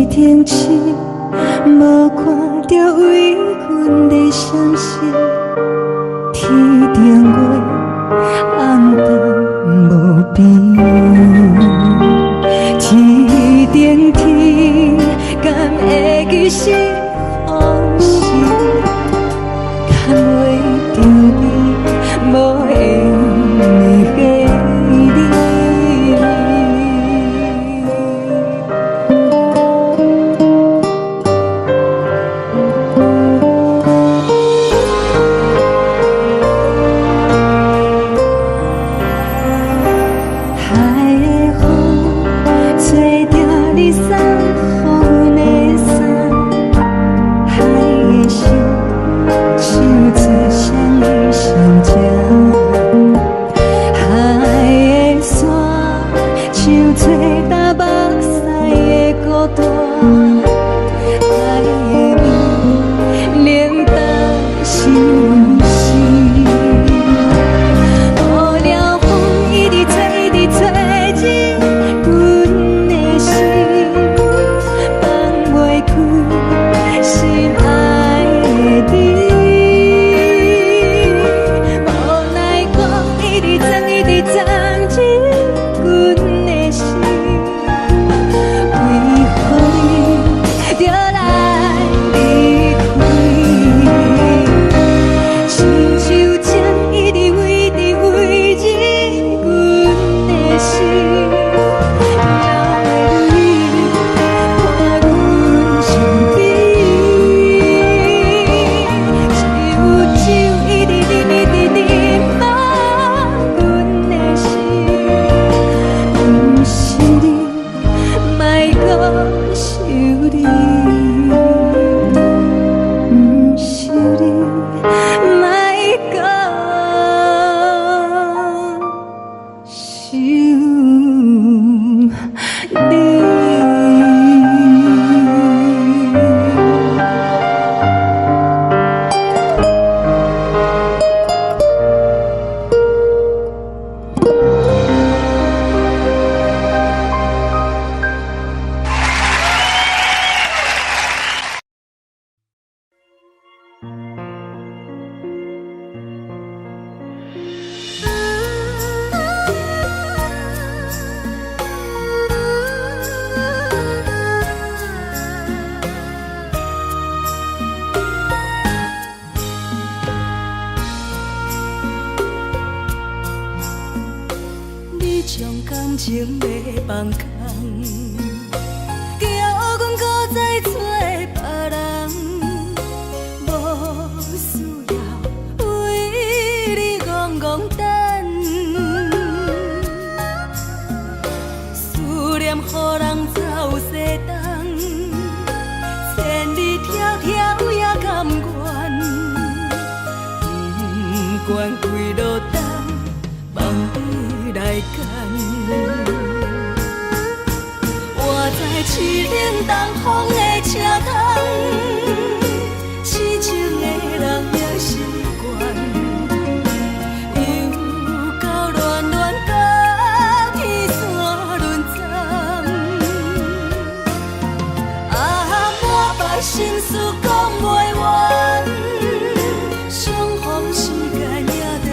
天星，无看到为阮的伤心。天顶月，红淡无边。天顶天，敢会记是往事？敢袂着你，无缘给你。情袂放空，叫阮搁再找别人，无需要为你戆戆等。思念予人走西东，千里迢迢也甘愿，不管几路东，梦伊来干。活在凄冷东风的车窗，痴情的人也习惯，又到恋恋甲天山沦陷。啊，满腹心事讲袂完，相逢时间也在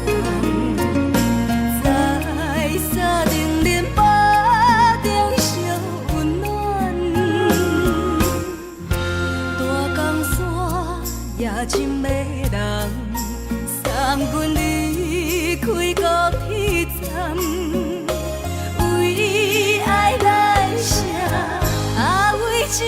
站，在山顶林北中烧温暖，大江山夜深的人，送阮离开高铁站，为爱来写，为情。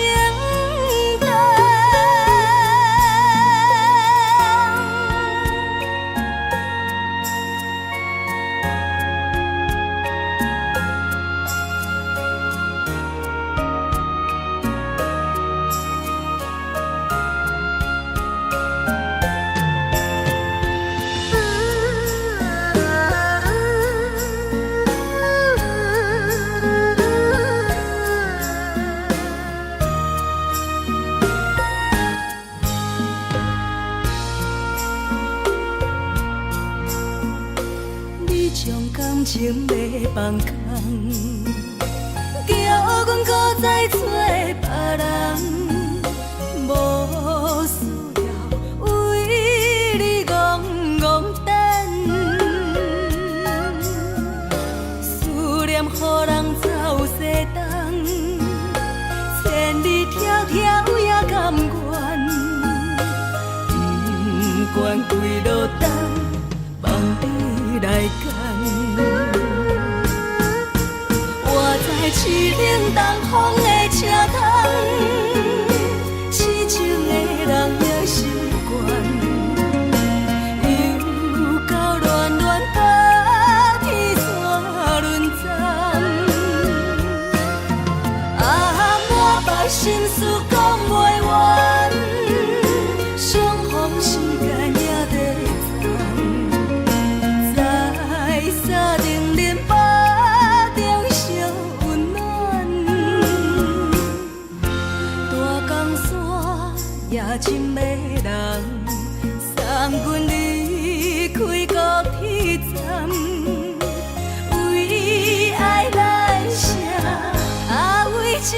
将感情袂放空，叫阮搁再找。条也甘愿，不管几落冬，望你来牵。我在市顶东风的车窗，痴情的人也习惯，又到恋恋把天线轮转。满腹心事讲袂完，相逢时间也在藏，在沙丁林巴中相温暖。大江山夜深的人，送阮离开高铁站，为爱来写，为情。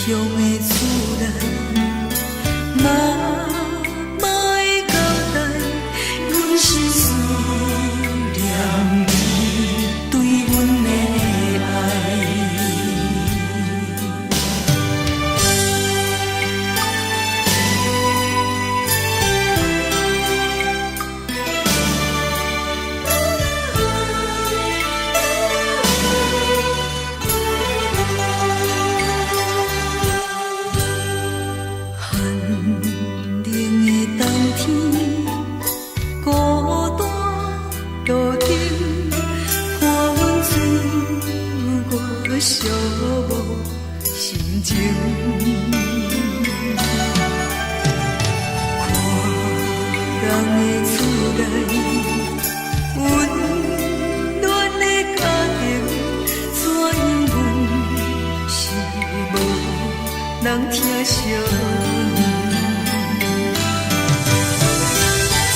乡的厝内，嘛会交代，阮是思念你对阮的爱。寂寞心情，看人的厝内温暖的家庭，怎因阮是无人疼惜？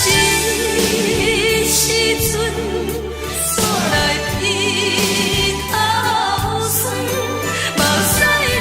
这时阵煞来伊头酸，目屎忍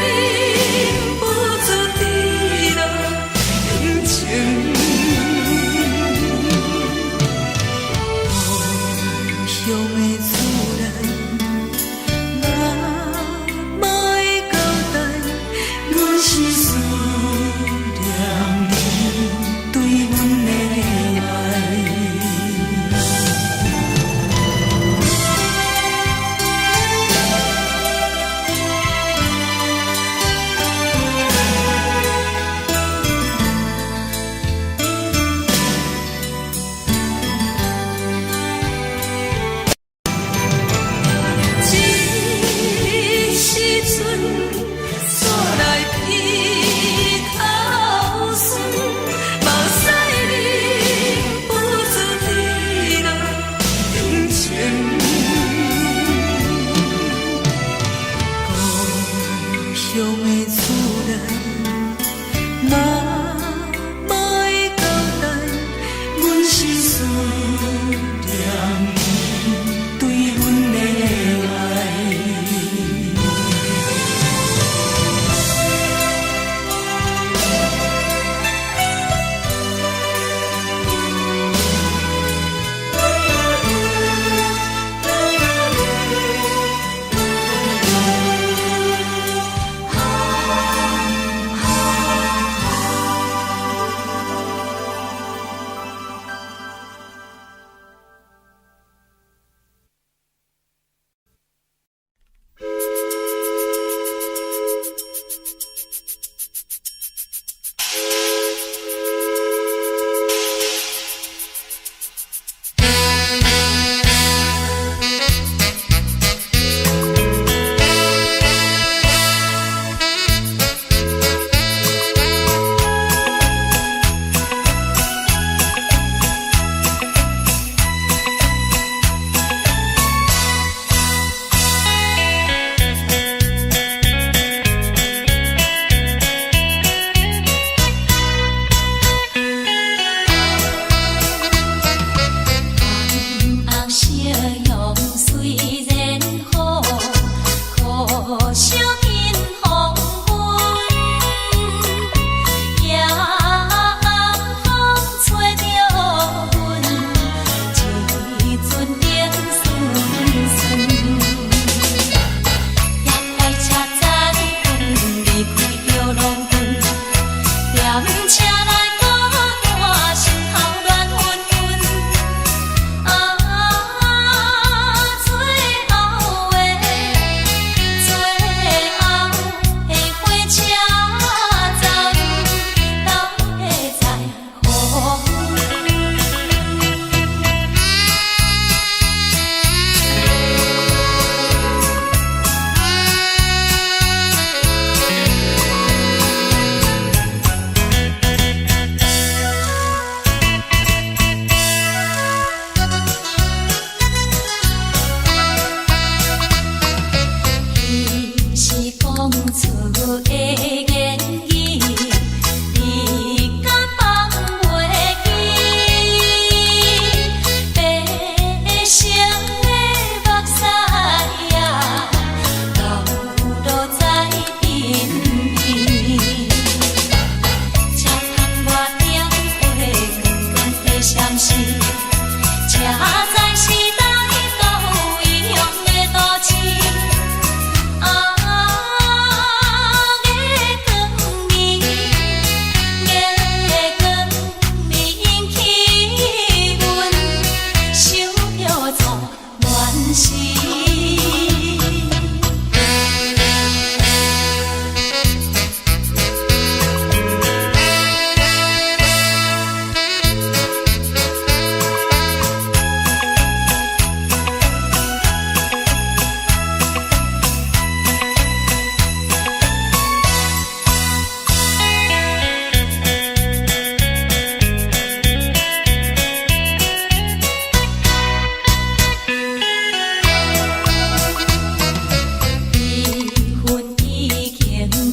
不住滴落眼睛。故乡的厝内，嘛会交代，阮是思念你对阮的爱。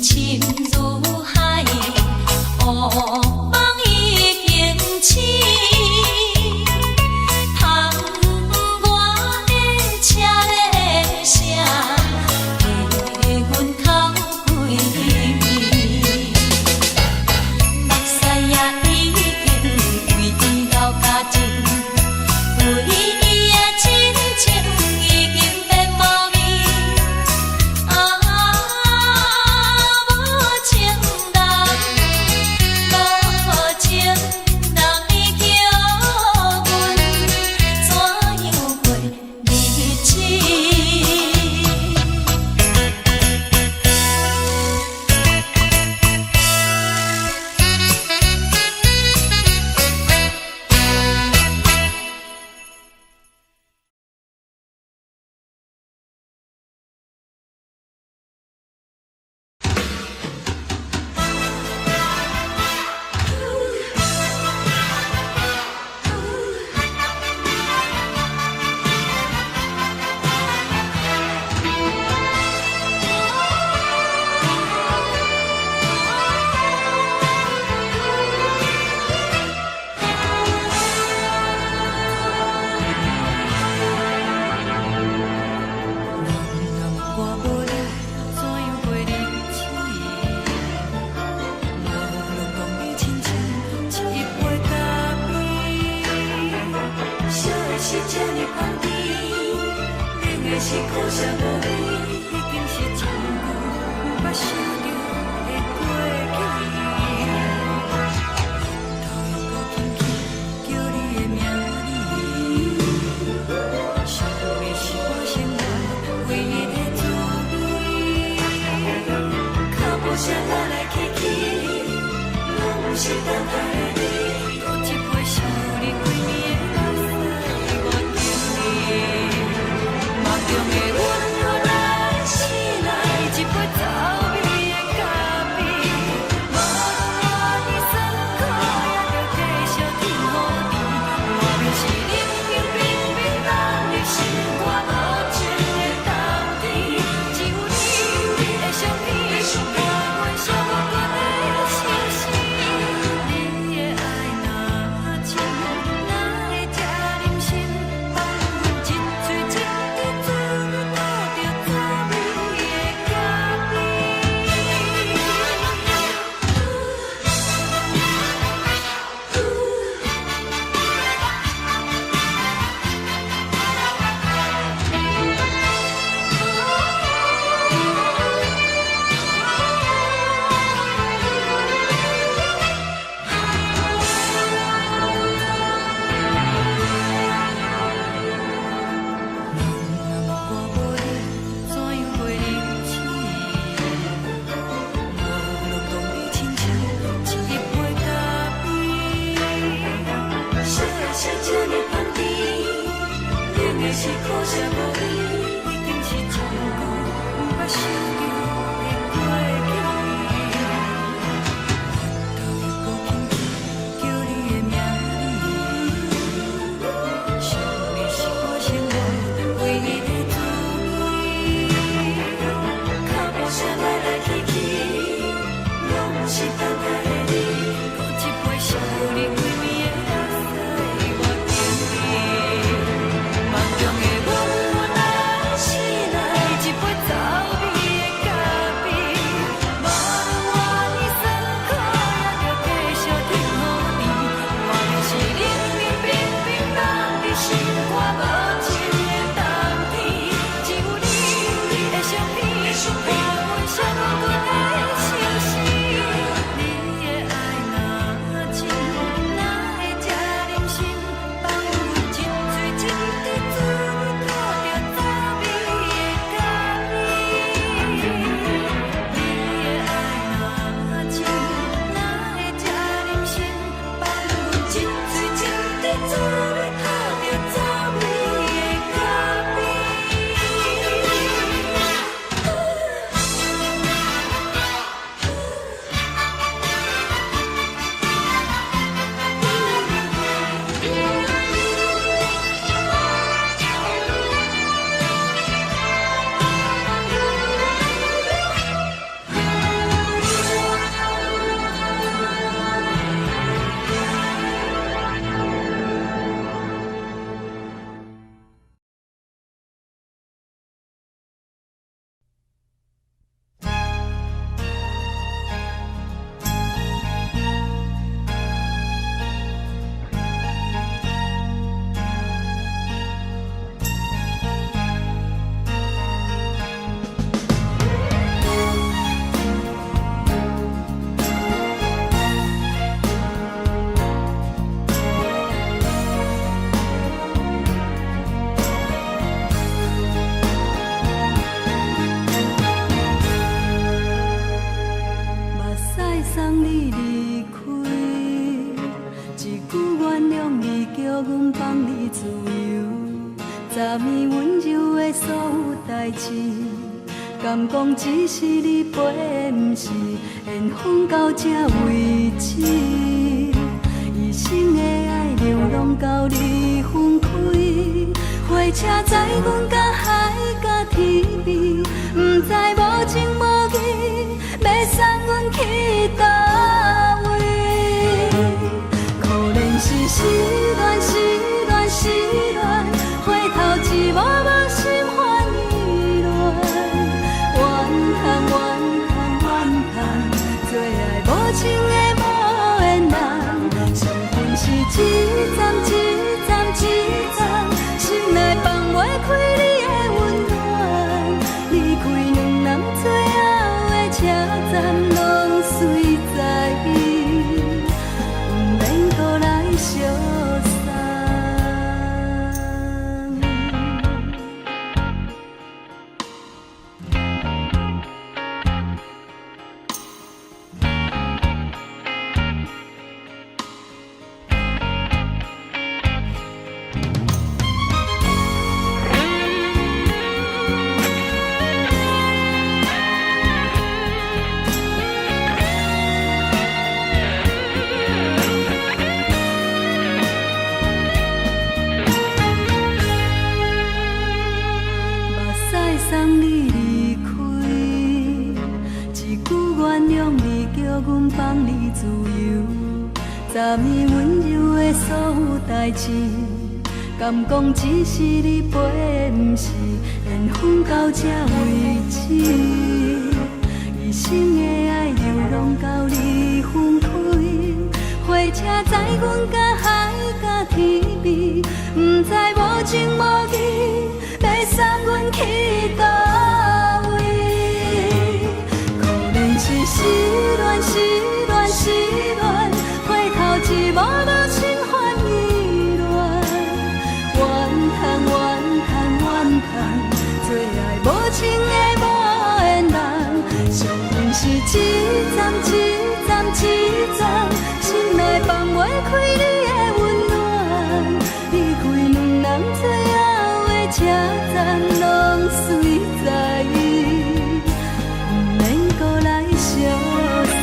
深如海，乌梦已经醒。窗外的车的声，在阮口归暝。目屎也已经规天流甲尽，为伊的真情已经变无味。无情人，无情人你叫阮怎样过日子？送你离开，一句原谅你，叫阮放你自由。昨暝温柔的所有代志，敢讲只是你陪，不是缘分到这为止。一生的爱流浪到你分开，火车载阮到海角天边，不知无情无义，要送阮去倒位？可怜是失恋，失恋，失恋，回头一幕幕心烦意乱，怨叹，怨叹，怨叹，最爱无情的无缘人，相分是一站一站一站，心内放袂开你的温暖，离开两人最后的车站，拢随在伊，不免搁来相送。送你离开，一句原谅你，叫阮放你自由。昨暝温柔的所有代志，敢讲只是你陪，不是缘分到这为止。一生的爱流浪到你分开，火车载阮到海角天边，不知无情无义，要送阮去倒位？可怜是失恋，失恋，失恋，回头一幕幕心烦意乱，怨叹，怨叹，怨叹，最爱无情的无缘人，相分是一站一站一站，心内放袂开你的温暖，离开两人最后的车站，拢随在伊，不免搁来相送。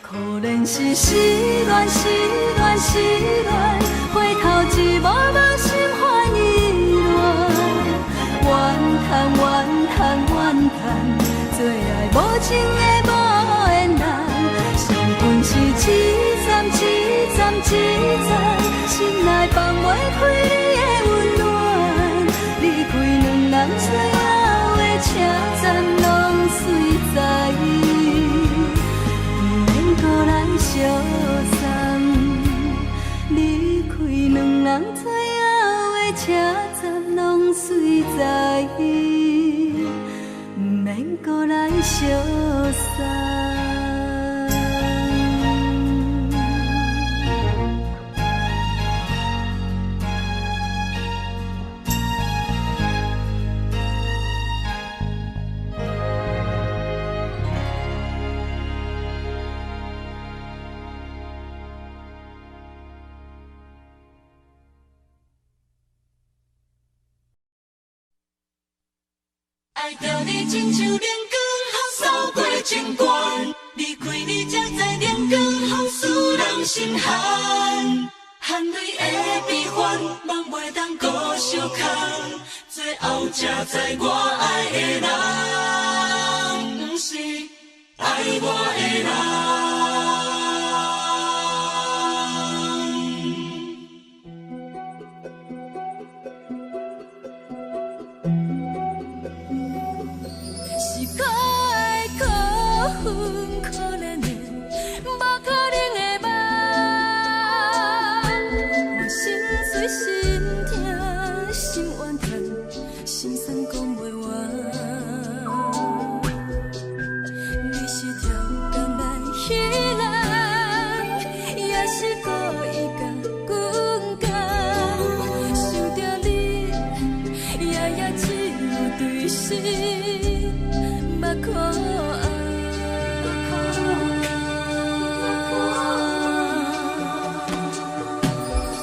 可怜是失恋，失恋，失恋，回头一幕幕心烦意乱，怨叹，怨叹，怨叹，最爱无情的无缘人，相分是一站一站一站，心内放袂开你的温暖，离开两人最后的车站，拢随在伊，不免搁来相送。离开两人最后的车站，拢随在伊，不免搁来相送。爱着你亲像阳光，扫过情关，离开你才知阳光风使人心寒。含泪的悲欢，望袂当搁相牵，最后才知我爱的人，不是爱我的人。是可爱可恨可怜的，无可能的梦。我心碎心痛心怨叹，心酸讲袂完。你是挑工来彼人，也是故意甲阮讲，想着你夜夜只有对视。目眶红。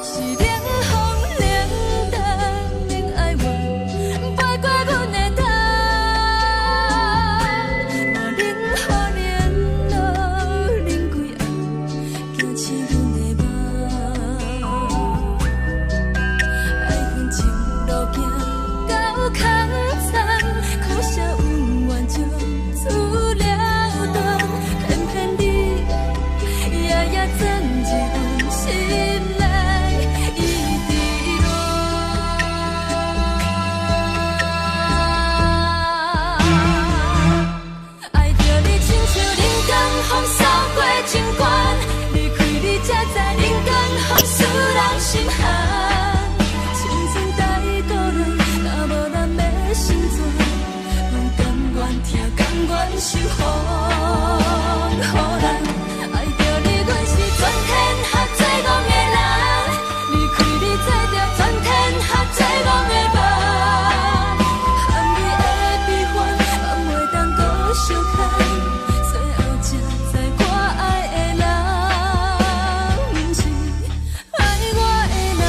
是冷风冷冻冷爱我，飞过阮的头，嘛冷雨冷落冷几暗，惊醒阮的梦。爱恨情路行到空残，苦涩温婉就此了断，偏偏你夜夜钻入阮心内。爱着你，亲像冷光风扫过情关，离开你才知冷光风使人心寒。青春带倒来，若无咱要成全，阮甘愿听，甘愿受风雨人。爱着你，阮是全天下最戆的人，离开你做着全天下最戆的梦。含你的悲欢，放袂当搁相牵，最后才知我爱的人，不是爱我的人。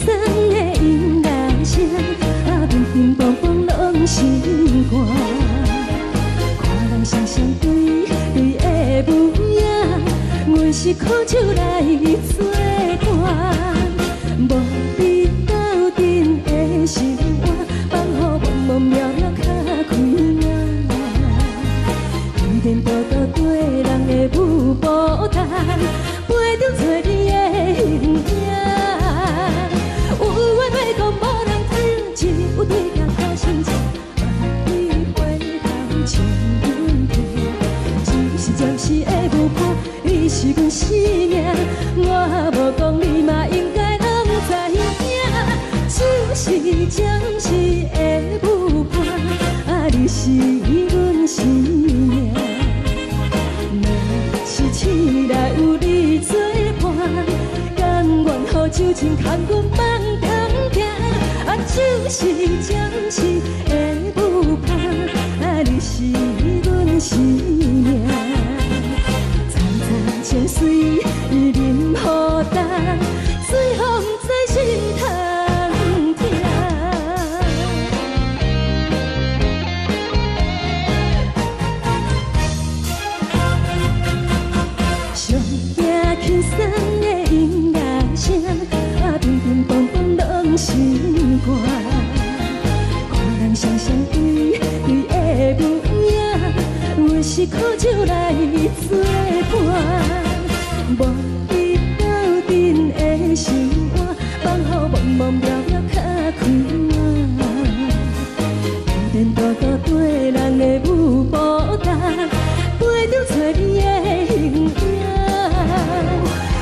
送的音乐声，乒乒乓乓拢心肝。看人双双对对的舞影，阮是苦酒来作伴。无你斗阵的心肝，放予茫茫渺渺较开眼。颠颠倒倒对人的舞步弹，陪着做你的形影。有话要讲无人听，只有对镜头心情。万里回头唱阮听，只是暂时的舞伴，你是阮生命。我无讲你嘛应该拢知影，就是暂时的舞伴，你是阮生命。是醒来有你作伴，甘愿予酒精牵阮梦中行，就是暂时的舞伴，你是阮生命。层层情水任何淡，水风在心头听。上惊轻松的音乐声，乒乒乓乓拢心肝。看人双双对对的舞影，阮是苦酒来作伴。无你斗阵的心肝，放予茫茫渺渺较开眼。颠颠倒倒对人的舞步弹，陪着做你的形影。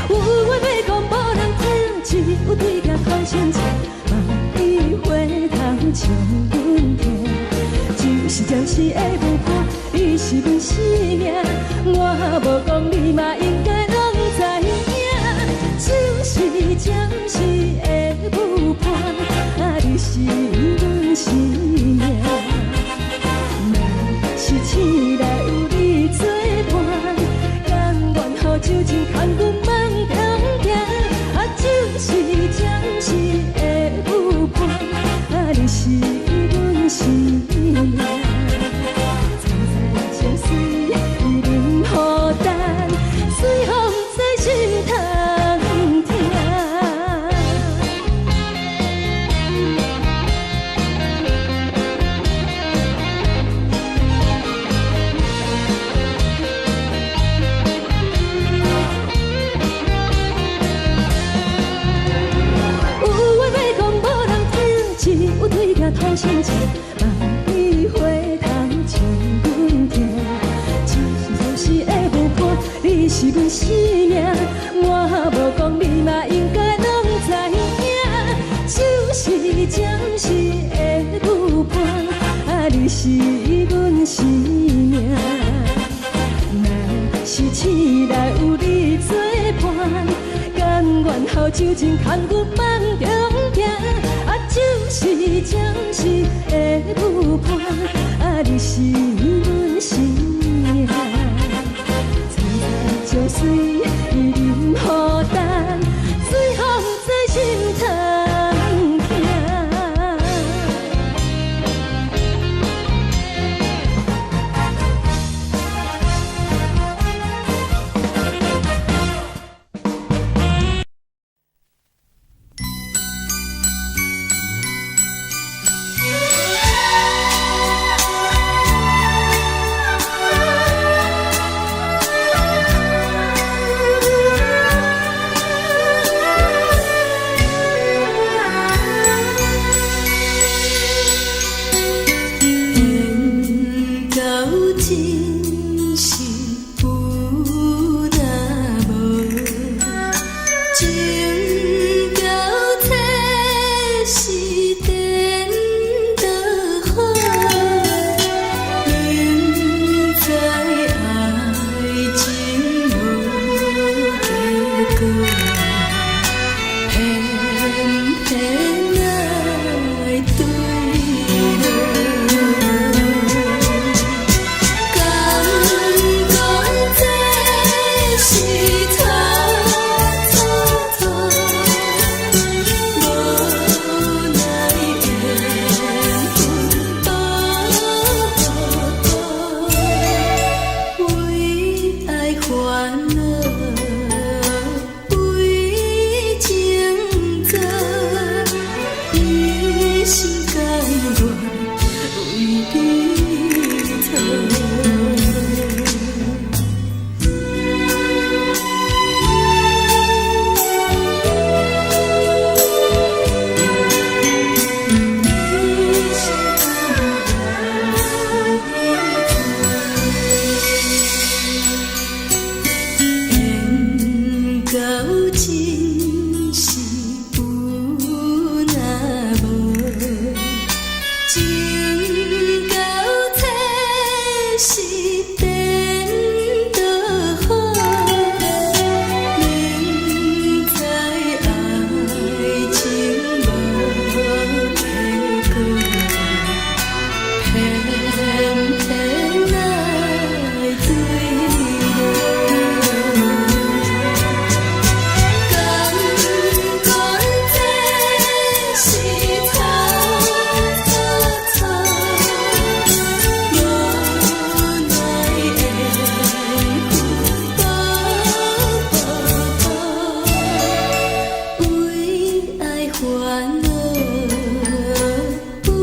有话要讲无人听，只有对镜头心情。万里回头唱阮听，就是暂时的舞伴，你是阮生命。我无讲你嘛应该拢知影，就是暂时的舞伴，你是阮生命。若是醒来有你作伴，甘愿予酒精牵阮梦中行，就是暂时的舞伴，你是阮生命。层层情水任何淡，水风在心头听。头心情，万里回头唱阮听，就是的舞伴，你是阮生命。我无讲你嘛应该拢知影，就是暂时的舞伴，你是阮生命。若是醒来有你作伴，甘愿予酒精牵阮梦中行，就是暂时的舞伴，你是阮生命。层层情水任何淡，水风在心头听。烦恼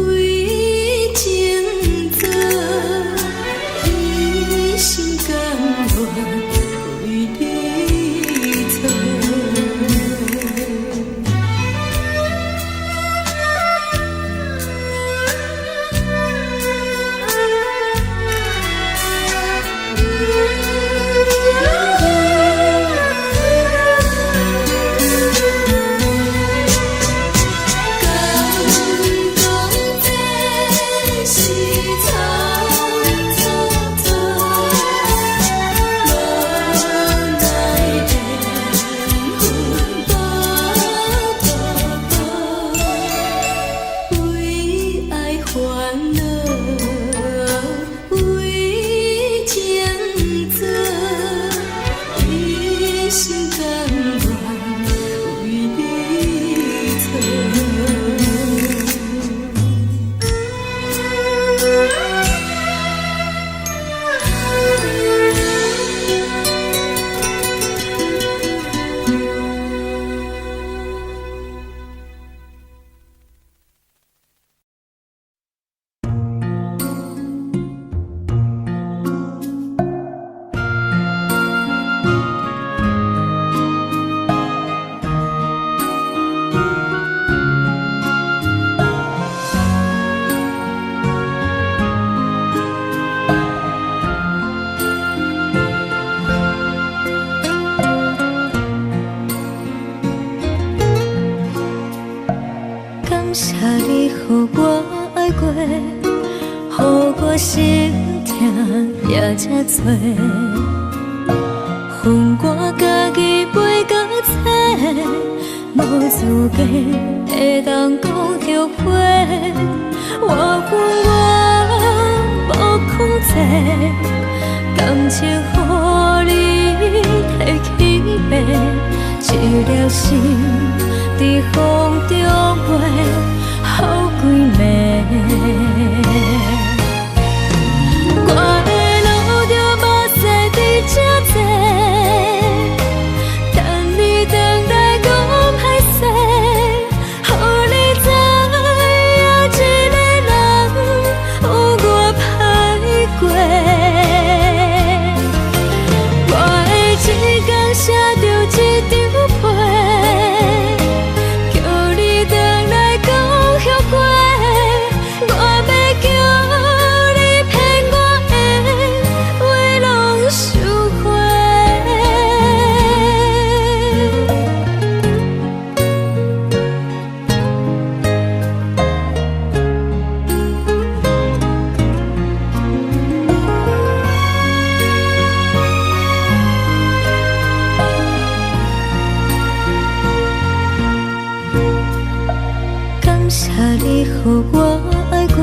为情做，一心甘愿为你做。感谢你，予我爱过，予我心痛也这多。恨我家己袂到切，无资格会当讲后悔。我恨我无控制，感情予你提起白，一条心。在风中飞，好几暝。我的路着目屎在这多，等你回来讲歹势，予你知影一个人有我歹过。我的一天写着一张被。你予我爱过，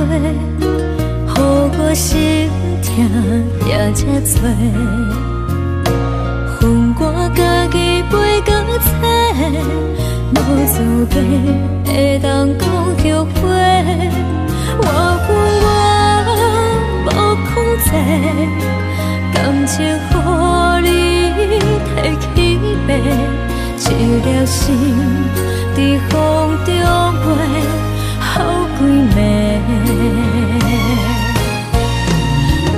予我心痛也这多。恨我家己袂到切，无资格会当讲后悔。我恨我无控制，感情予你提起白，一条心在风中飞。好几暝，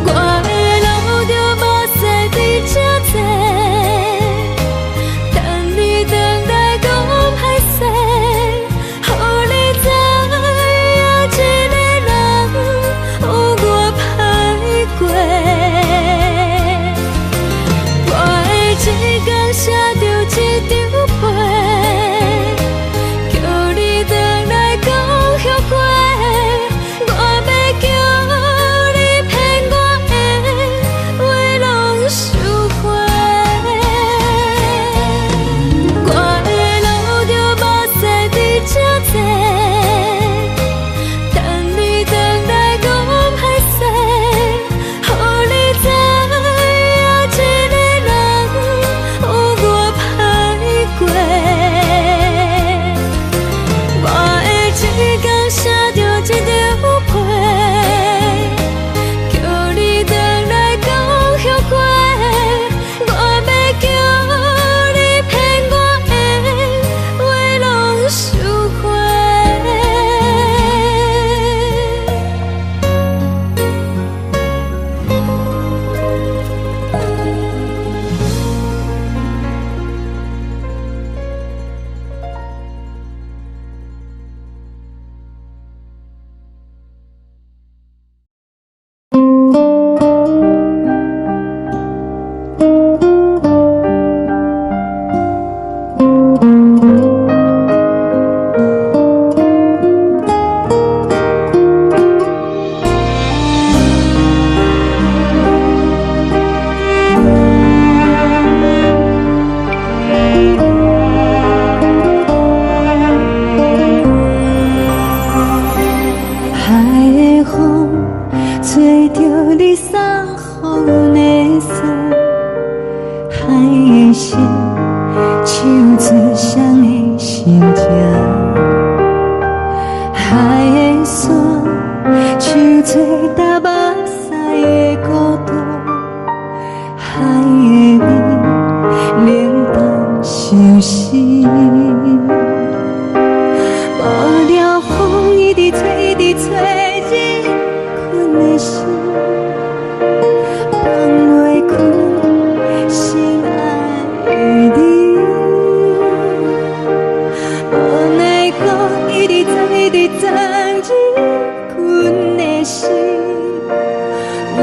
我的路着目屎在这多，等你回来讲歹势，予你知影一个人有我歹过。我的一天写着一张被，叫你回来。直藏，一直藏一份的心，为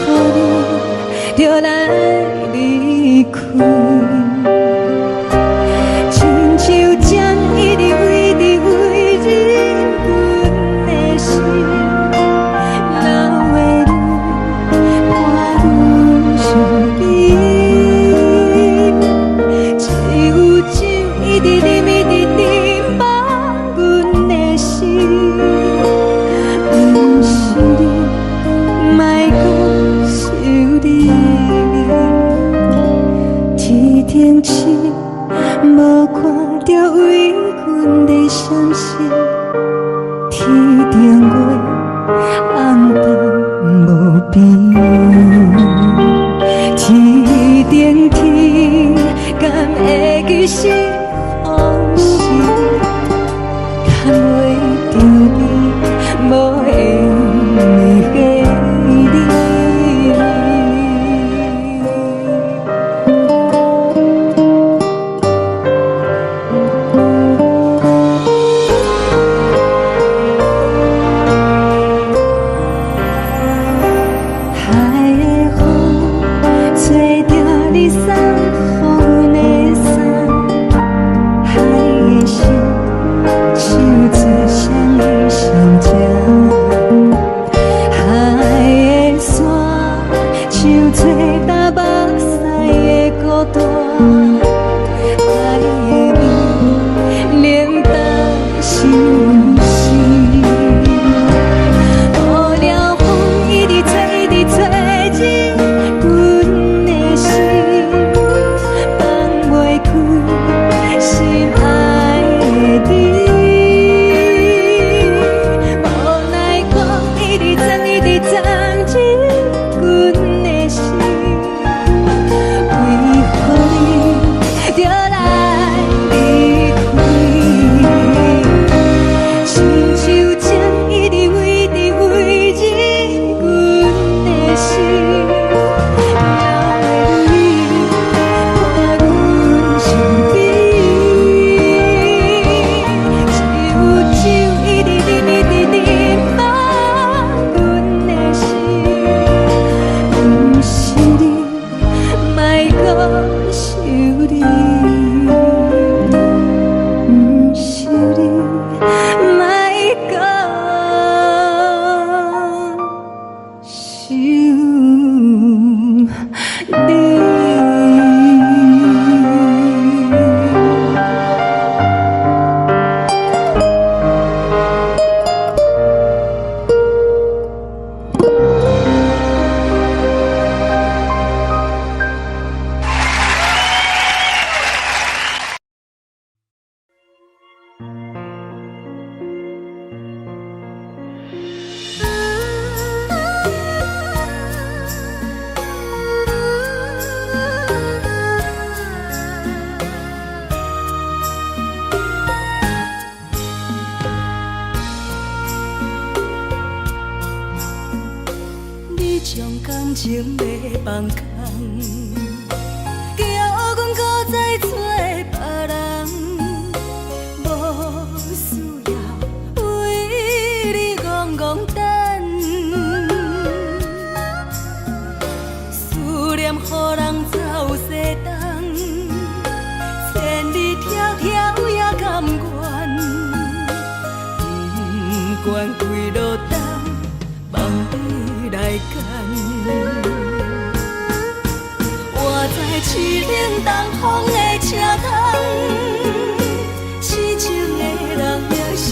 何你就来离开？亲像针一直围着围着阮的心，流的泪伴阮伤悲，只有酒一直啉一直啉饱阮的心，不是你，莫搁想你。天顶星无看到为阮在闪烁，天顶月暗淡无边，天顶天敢会记是往事，敢袂着你无缘的你。感情要放空，叫阮搁再找别人，无需要为你戆戆等，思念予人走西东，千里迢迢也甘愿，不管几路东，望你来干。我在凄冷东风的车窗，痴情的人也习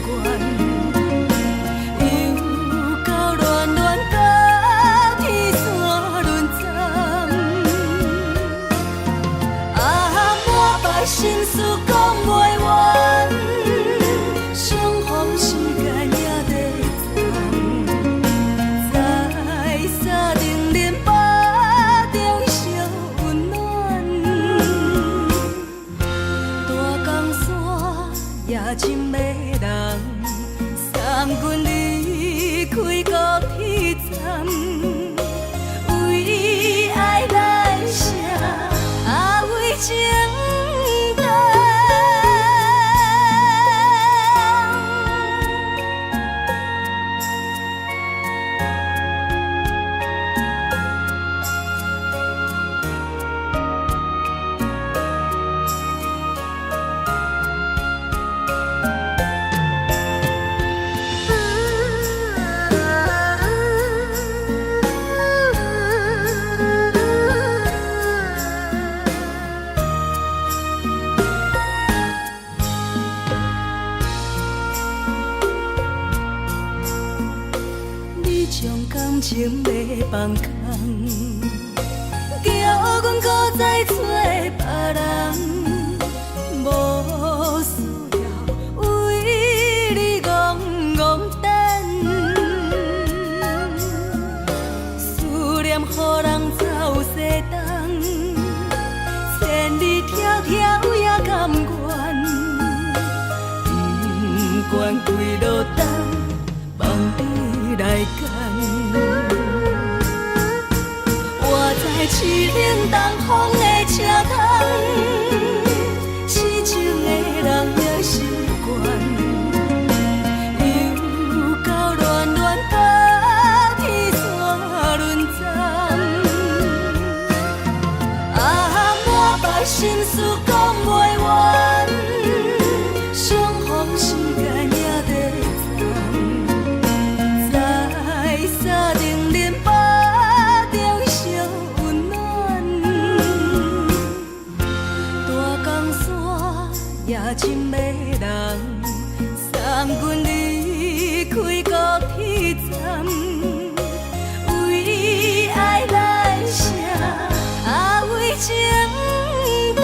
惯，又到乱乱甲天线轮转。啊，满腹心事讲袂完，相逢时间也在藏，在沙冷冷巴中烧温暖。大江山夜深的人，送阮离开高铁站，为爱来写，为情。感情要放空，叫阮搁再找别人，无需要为你戆戆等，思念予人走西东，千里迢迢也甘愿，不管几落冬。放你来干，我在市冷东风的车窗，痴情的人也习惯，又到恋恋把天线轮转，啊，满腹心事讲袂完，相逢时间也在。沙定林巴中烧温暖，大江山也深迷人，送阮离开高铁站，为爱来声，啊为情重。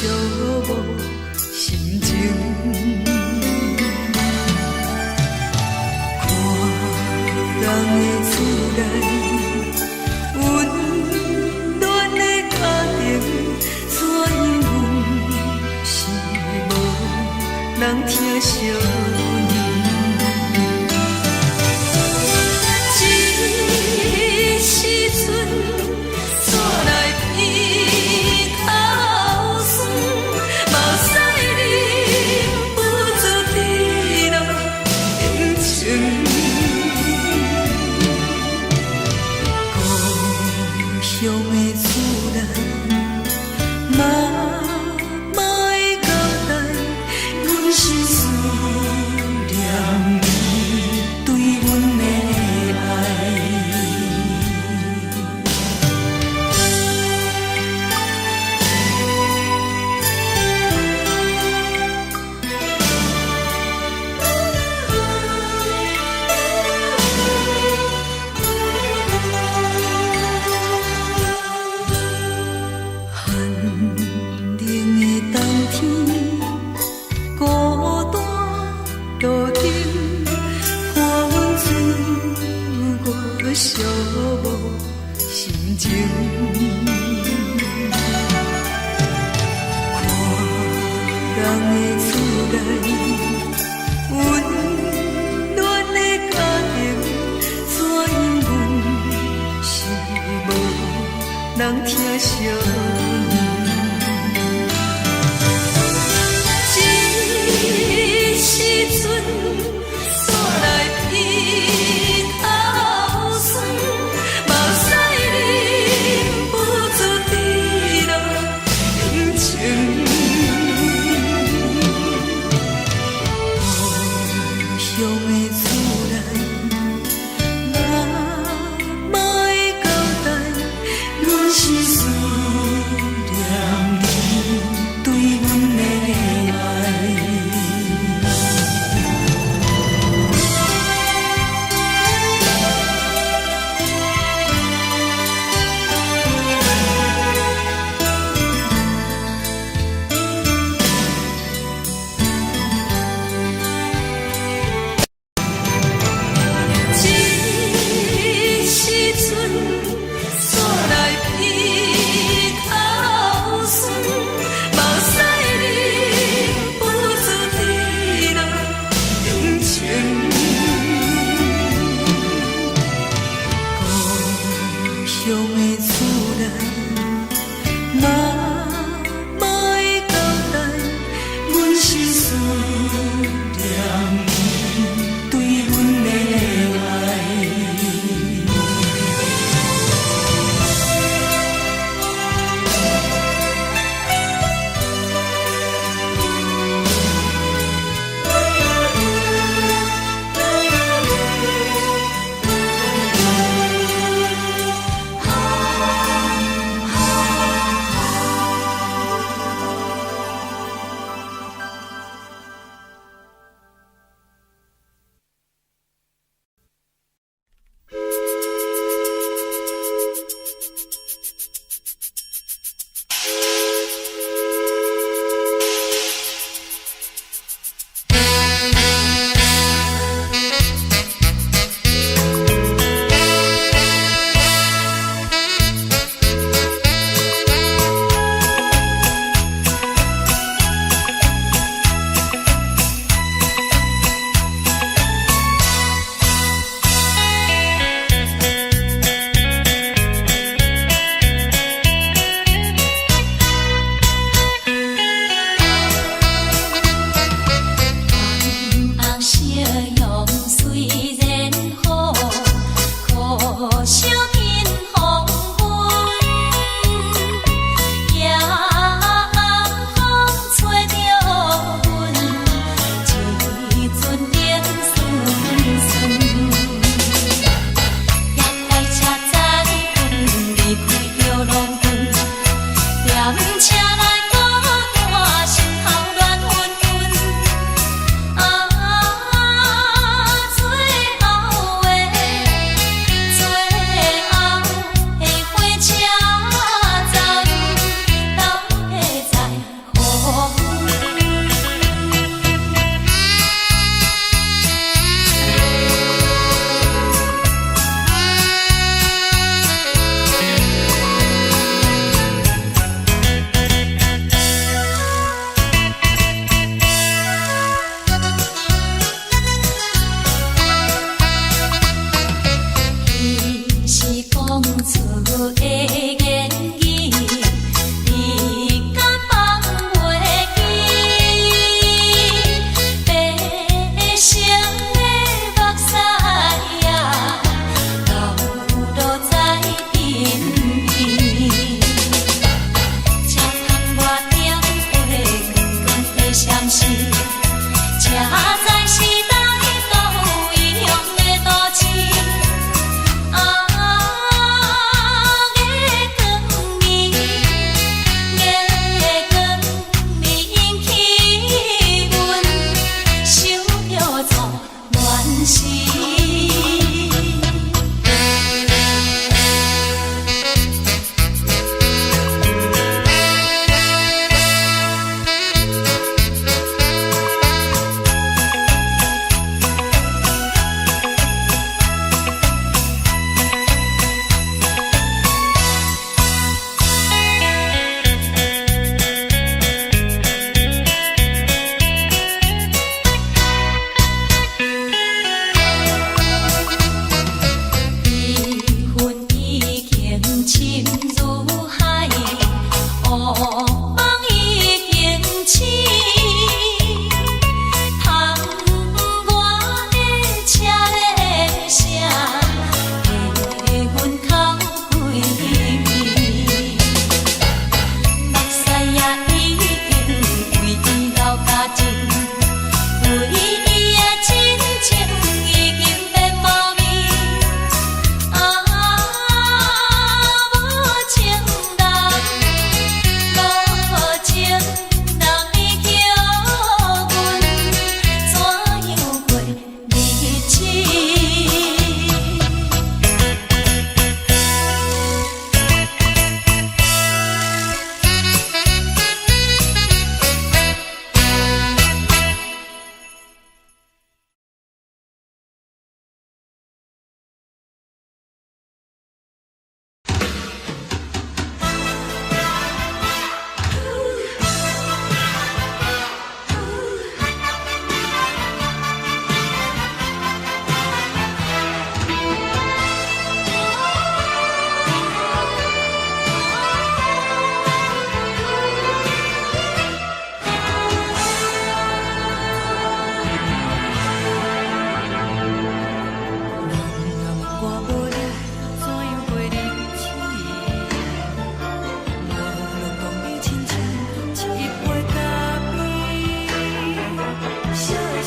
寂寞心情。人的厝内，温暖的家庭，怎样是无人疼惜你？这时阵，怎来鼻口酸？目屎忍不住滴落眼睛。故乡的厝内，妈妈的交代，阮是思念你对阮的爱。寂寞心情，看人的厝内，温暖的家庭，怎样是无人疼惜你？这时阵，怎来鼻口酸？目屎忍不住滴落眼睛。故乡的厝内，妈妈的交代，阮是思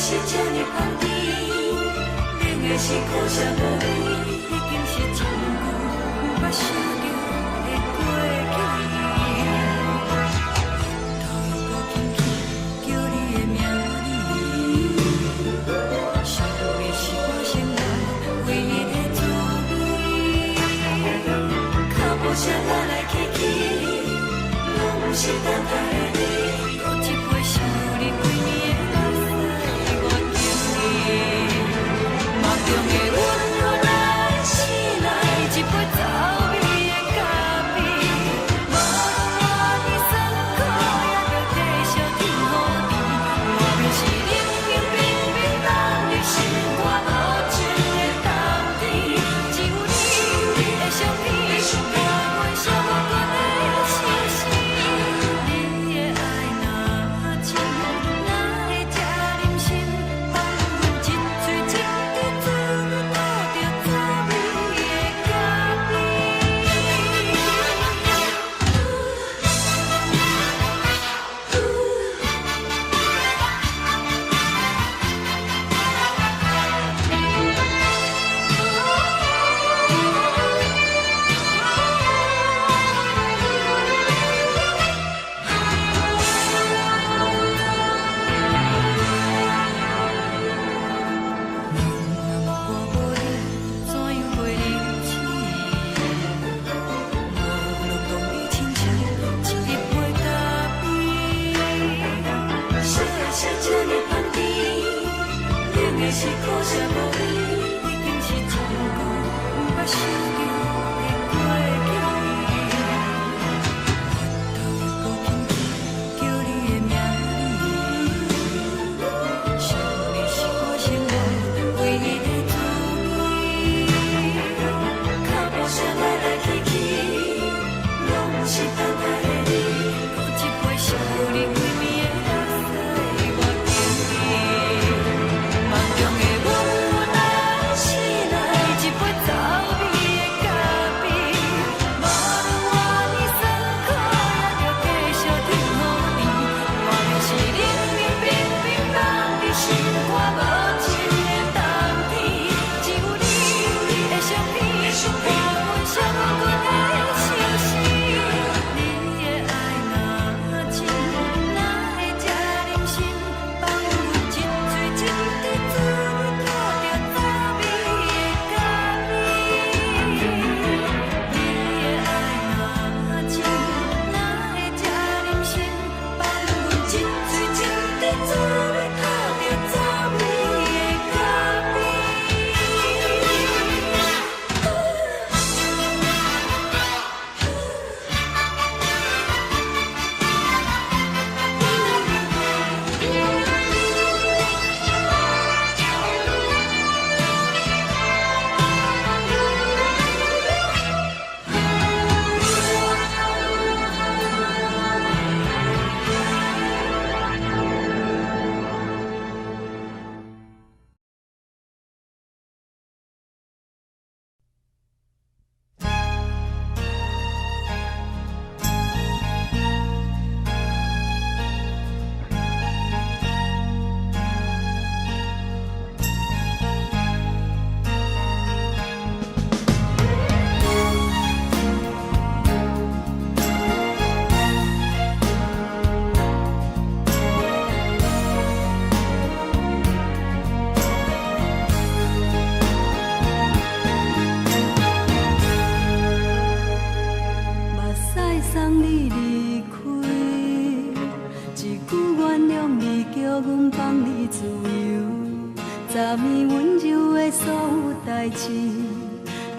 是这呢香甜，冷的是苦涩无味，已经是真久有目想着的过去。头又搁轻轻叫你的名字，想的是我心内唯一的滋味。脚步声来来去去，拢不是等待的你，搁一杯想你几年的目屎，我敬你。梦中的阮我来醒来，一杯走味的咖啡，无论我的酸苦，也着继续甜予你。我便是冷冷冰冰放入心肝无情的冬天，只有你的相片，我阮寂寞阮的心事。你的爱若真，哪会这忍心放阮一嘴一滴滋味，倒着滋味的咖我无你，怎样袂入痴？无路讲你亲像一杯咖啡，烧的是这呢香甜，冷的是苦涩无味，已经是真久有目想着的过去。头又搁轻轻叫你的名字，想你是我心内唯一的滋味。脚步声来来去去，拢不是等待的你，搁一杯想你几暝的目屎，我敬你。梦中的阮我来醒来，一杯走味的咖啡，无论我的酸苦，也着继续甜予你。我便是冷冷冰冰放入心肝无情的冬天，只有你的相片，我阮寂寞阮的心事。你的爱若真，哪会这忍心放阮一嘴一滴滋味，倒着滋味的咖啡。你的爱若真，哪会这忍心放阮一嘴一滴滋味，倒着滋味的咖啡。目屎送你离开，一句原谅你，叫阮放你自由。昨暝温柔的所有代志，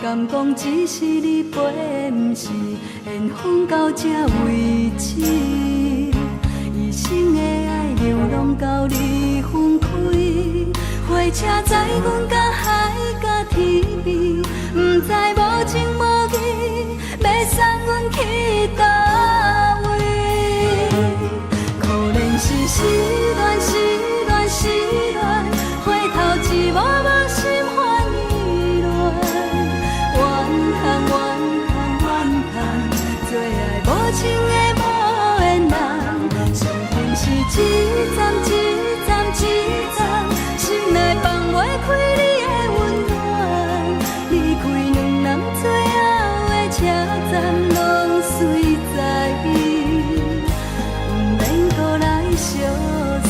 敢讲只是你陪，不是缘分到这为止。一生的爱流浪到你分开，火车载阮到海角天边，不知无情无义，要送阮去倒位？可能是失恋，失恋，失恋，回头一幕幕心烦意乱，怨叹，怨叹，怨叹，最爱无情的无缘人，上天是一站一站一站。相送。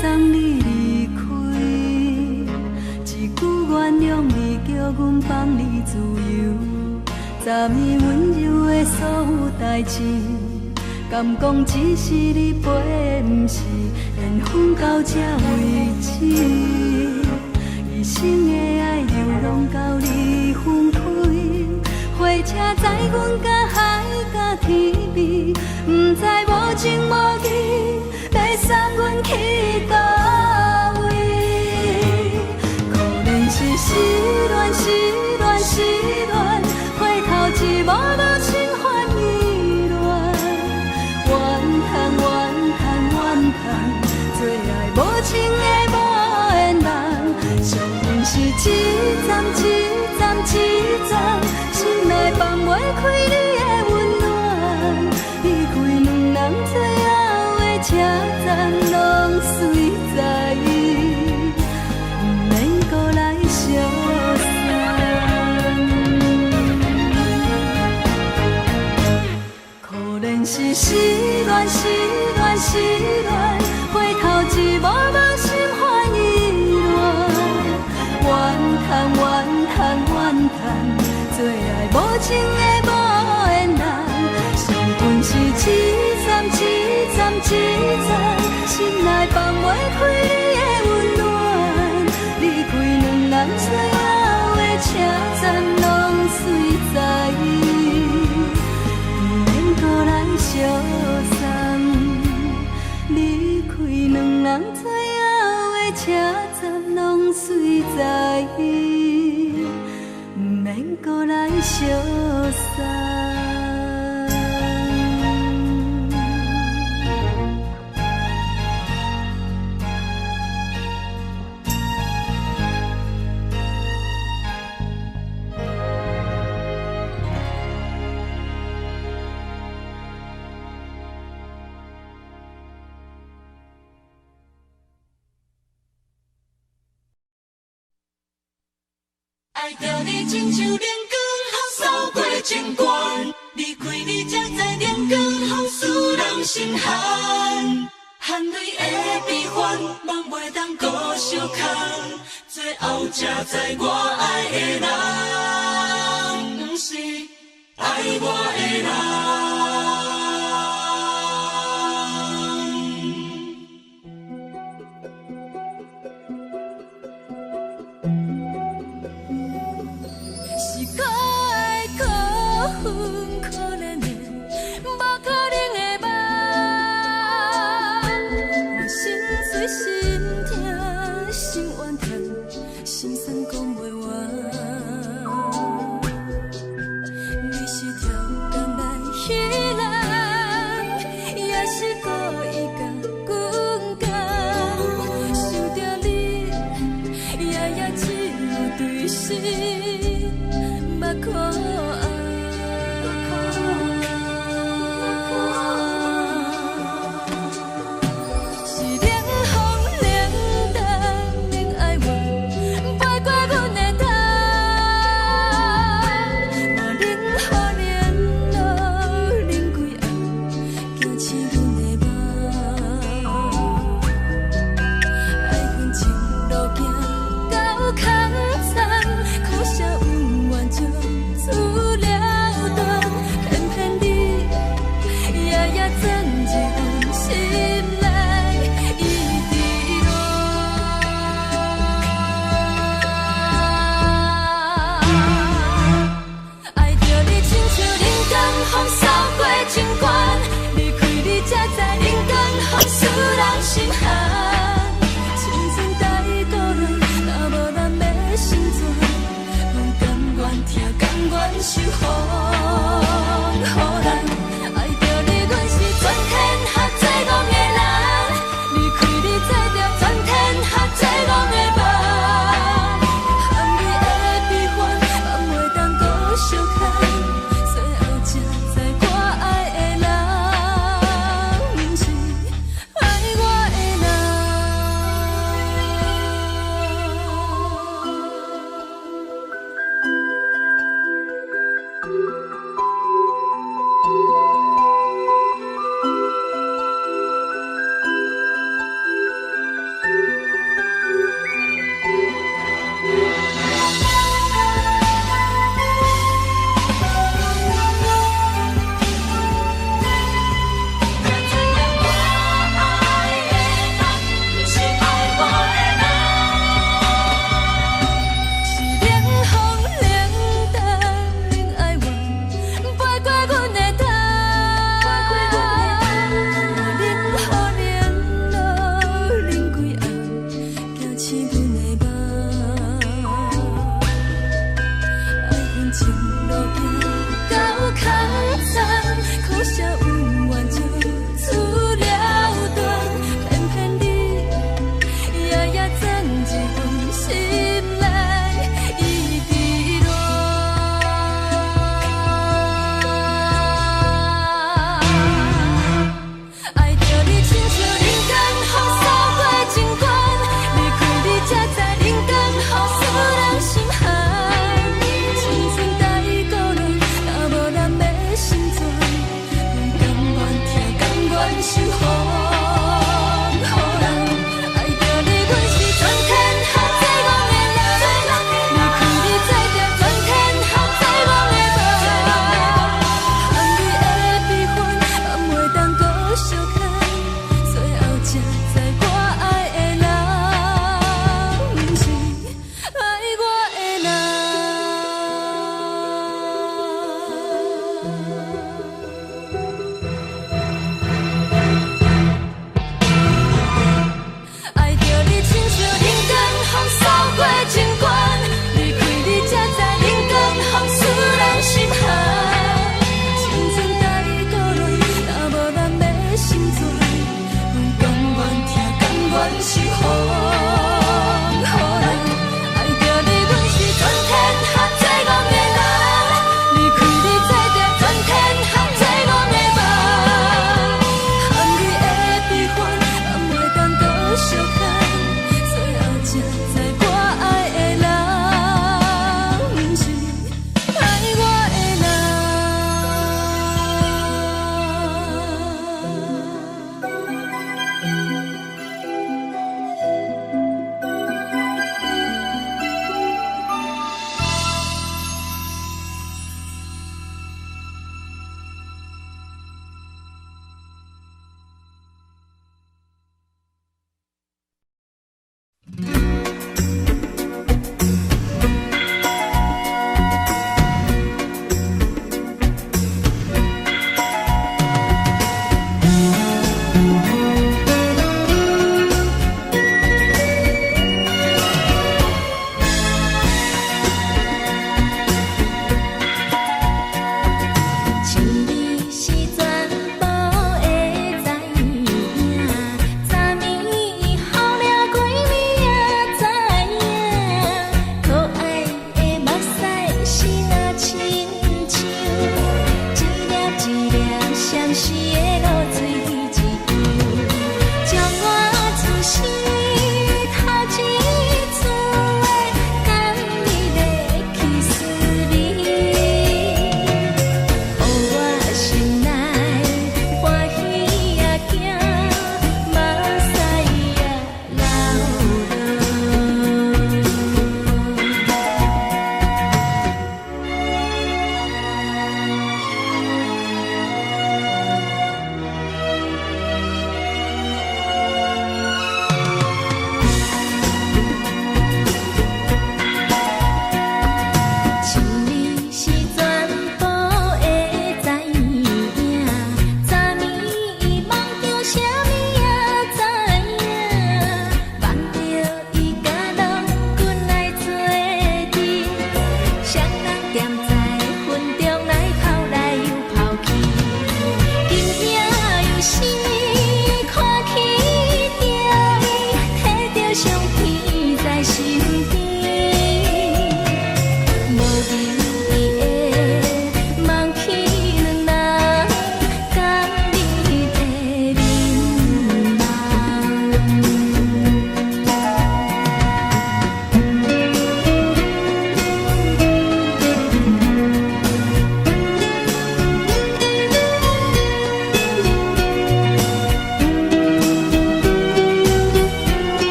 送你离开，一句原谅你，叫阮放你自由。昨暝温柔的所有代志，敢讲只是你陪，不是缘分到这为止。一生的爱流浪到你分开，火车载阮甲海甲天边，不知无情无义，要送阮去倒位？可能是失恋，失恋，失恋，回头一幕幕心烦意乱，怨叹，怨叹，怨叹，最爱无情的无缘人。伤痕是一站一站一站，心内放袂开你的温暖，离开两人最后的车站，拢随在意，不免搁来相送。可能是失恋，失恋，失恋，回头一幕幕心烦意乱，怨叹，怨叹，怨叹，最爱无情的无缘人。伤痕是一站一站一站，心内放袂开你的温暖，离开两人最后的车站，拢随在意，不免搁来相送。离开两人最后的车站，拢随在意，不免搁来相送。爱着你亲像阳光扫过情关，离开你才知阳光风使人心寒。含泪的悲欢，望袂当搁相牵，最后才知我爱的人，不是爱我的人。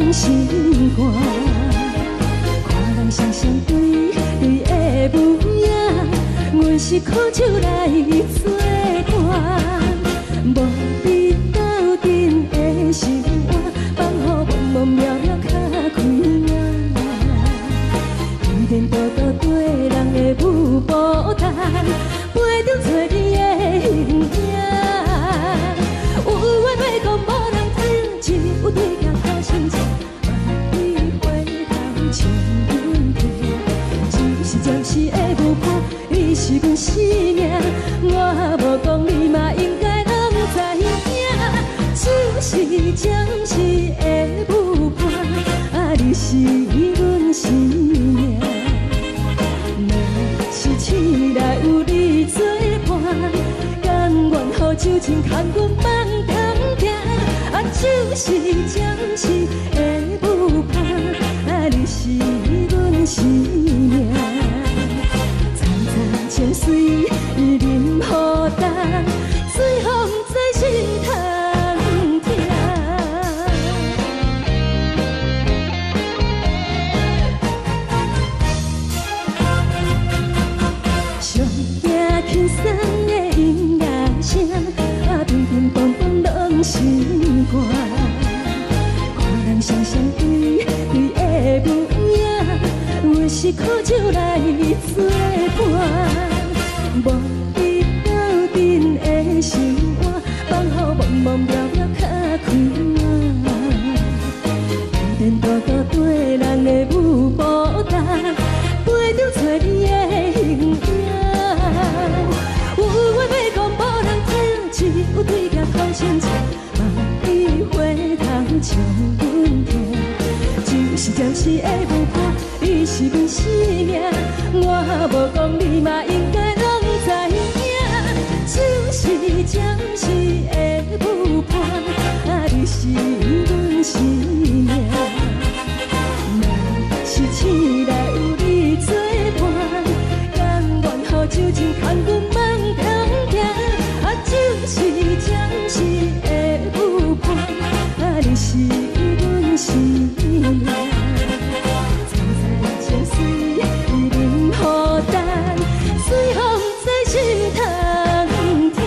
拢心肝。看人双双对对的模样，阮是苦酒来作伴。无你斗阵的生活，放予茫茫渺渺较开眼。一颠倒倒对人的舞步弹，陪着做你的形影。有话要讲无人听，只有对镜头心情，万里回头将阮提。就是暂时的舞伴，你是阮生命，我无讲你嘛应该拢知影。就是暂时的舞伴，你是阮生命。若是醒来有你作伴，甘愿予酒精牵阮梦中行。就是暂时的舞伴，你是阮生命。层层泉水任雨淡，水风在心头。轻松的音乐声，乒乒乓乓拢心肝。看人双双对对的模样，阮是苦酒来作伴。无你斗阵的生活，放予茫茫渺渺较开眼。一颠倒倒对人的舞步弹，陪着做你的形影。有话要讲无人听，只有对镜头心情，万里回头将阮听。就是暂时的舞伴，你是阮生命，我无讲你嘛应该拢知影。就是暂时的舞伴，你是阮生命。若是醒来有你作伴，甘愿予酒精牵阮梦中行。就是暂时的舞伴，你是阮生命。层层泉水任雨淡，水风在心头听。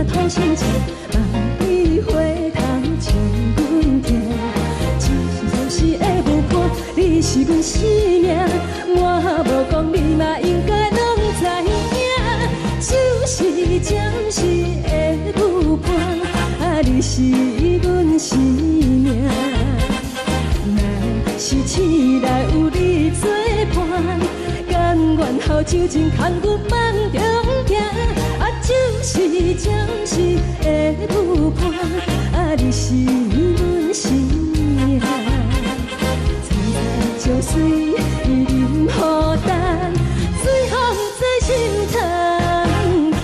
好心情，万里回头将阮听。就是暂时的舞伴，你是阮生命，我无讲你嘛应该拢知影。就是暂时的舞伴，你是阮生命。若是醒来有你作伴，甘愿予酒精牵阮梦中行。就是暂时的舞伴，你是阮生命。层层泉水任雨淡，水风在心头听。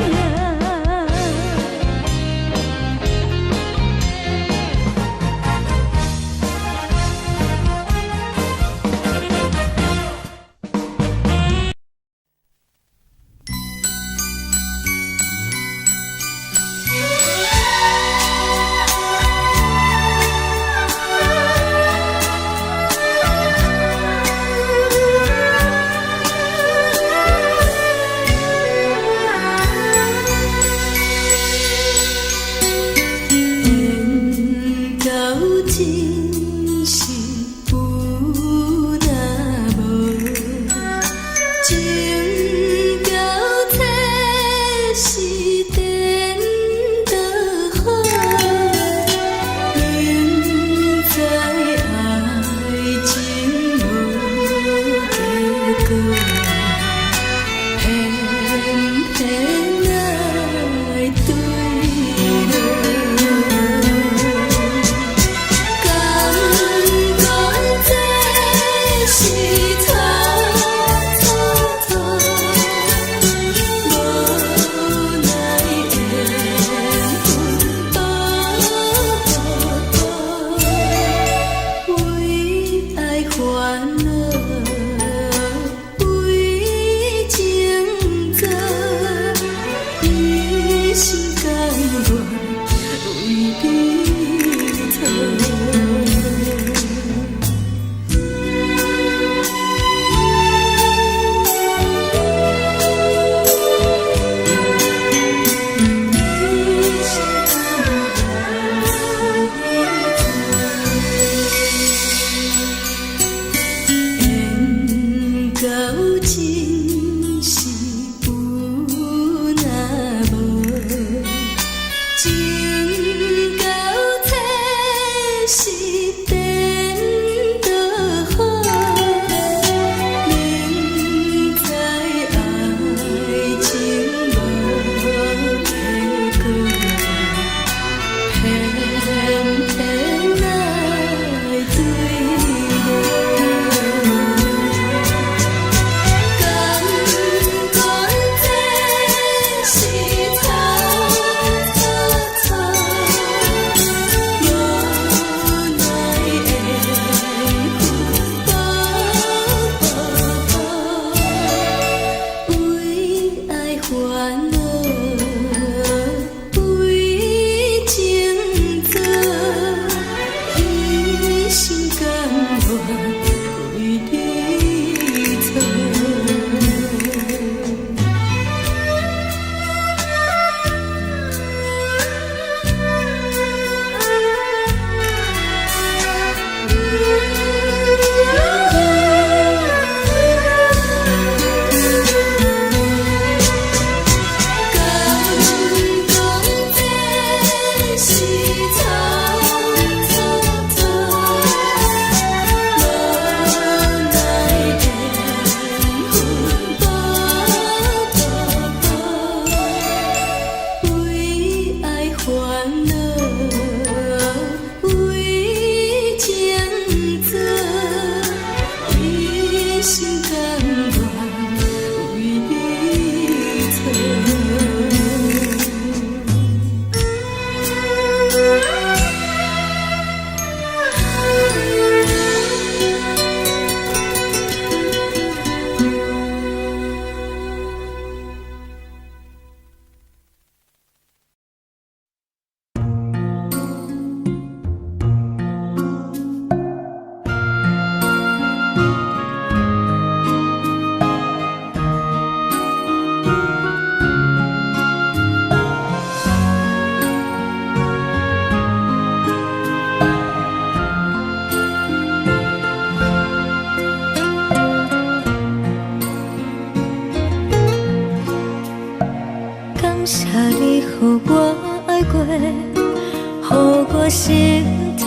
我心痛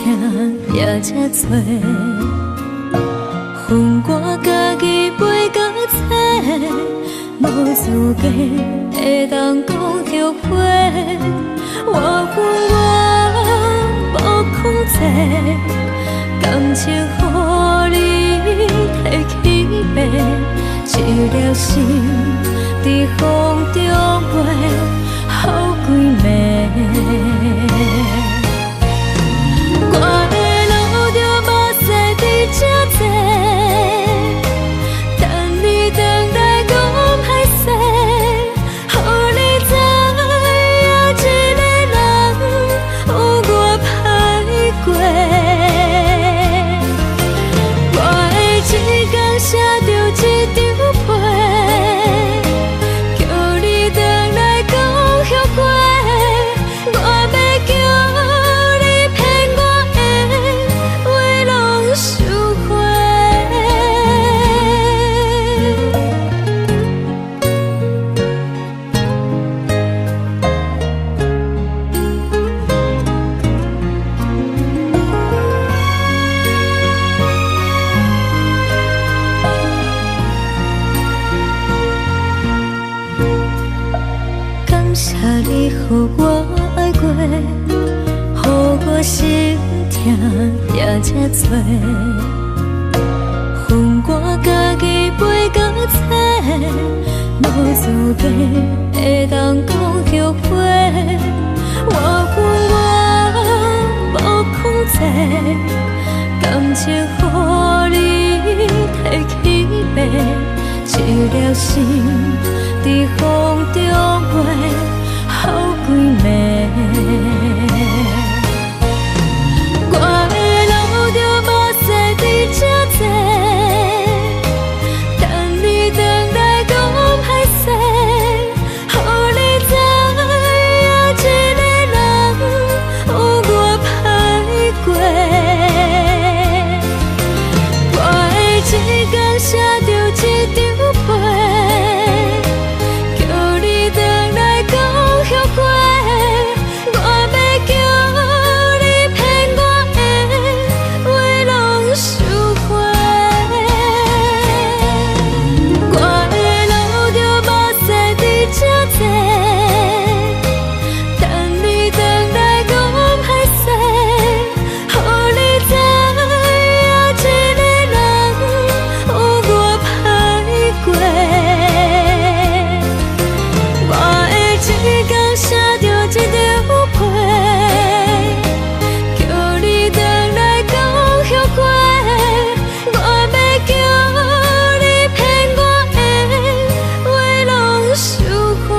也这多，恨我家己袂到切，无资格会当讲后悔。我恨我无控制，感情予你提起白，一粒心在风中飞，好几暝。我的路着目屎伫这多，等你回来讲歹势，予你知影一个人有我歹过。我的一天写着一张被，叫你回来讲后悔。我要叫你骗我的话拢收回。感谢你予我爱过，予我心痛也这多，恨我家己袂到切，无资格会当讲后悔。我恨我无控制，感情予你提起白，一粒心在风中飞，好几暝。我的路着目屎伫这多，等你回来讲歹势，予你知影一个人有我歹过。我的一天写着一张被，叫你回来讲后悔。我要叫你骗我的话拢收回。我的路着目屎伫这多，等你回来讲歹势，予你知影一个人有我歹过。我的一天写着一张被，叫你回来讲后悔。我要叫你骗我的话拢收回。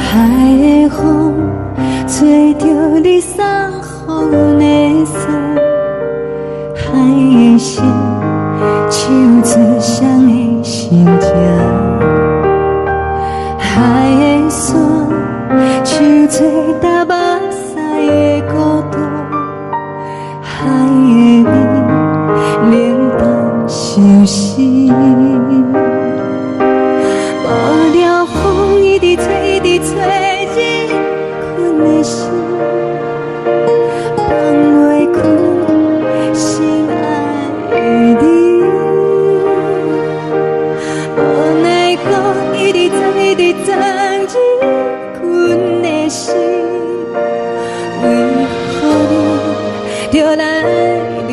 海的风吹着你送风的伞，海的心唱出双的心情，海的山唱出搭目屎的孤独，海的你冷淡伤心。无聊风一直吹，一直吹日困的心，放袂开心爱的你。无奈我一直藏，一直藏日困的心，为何你就来离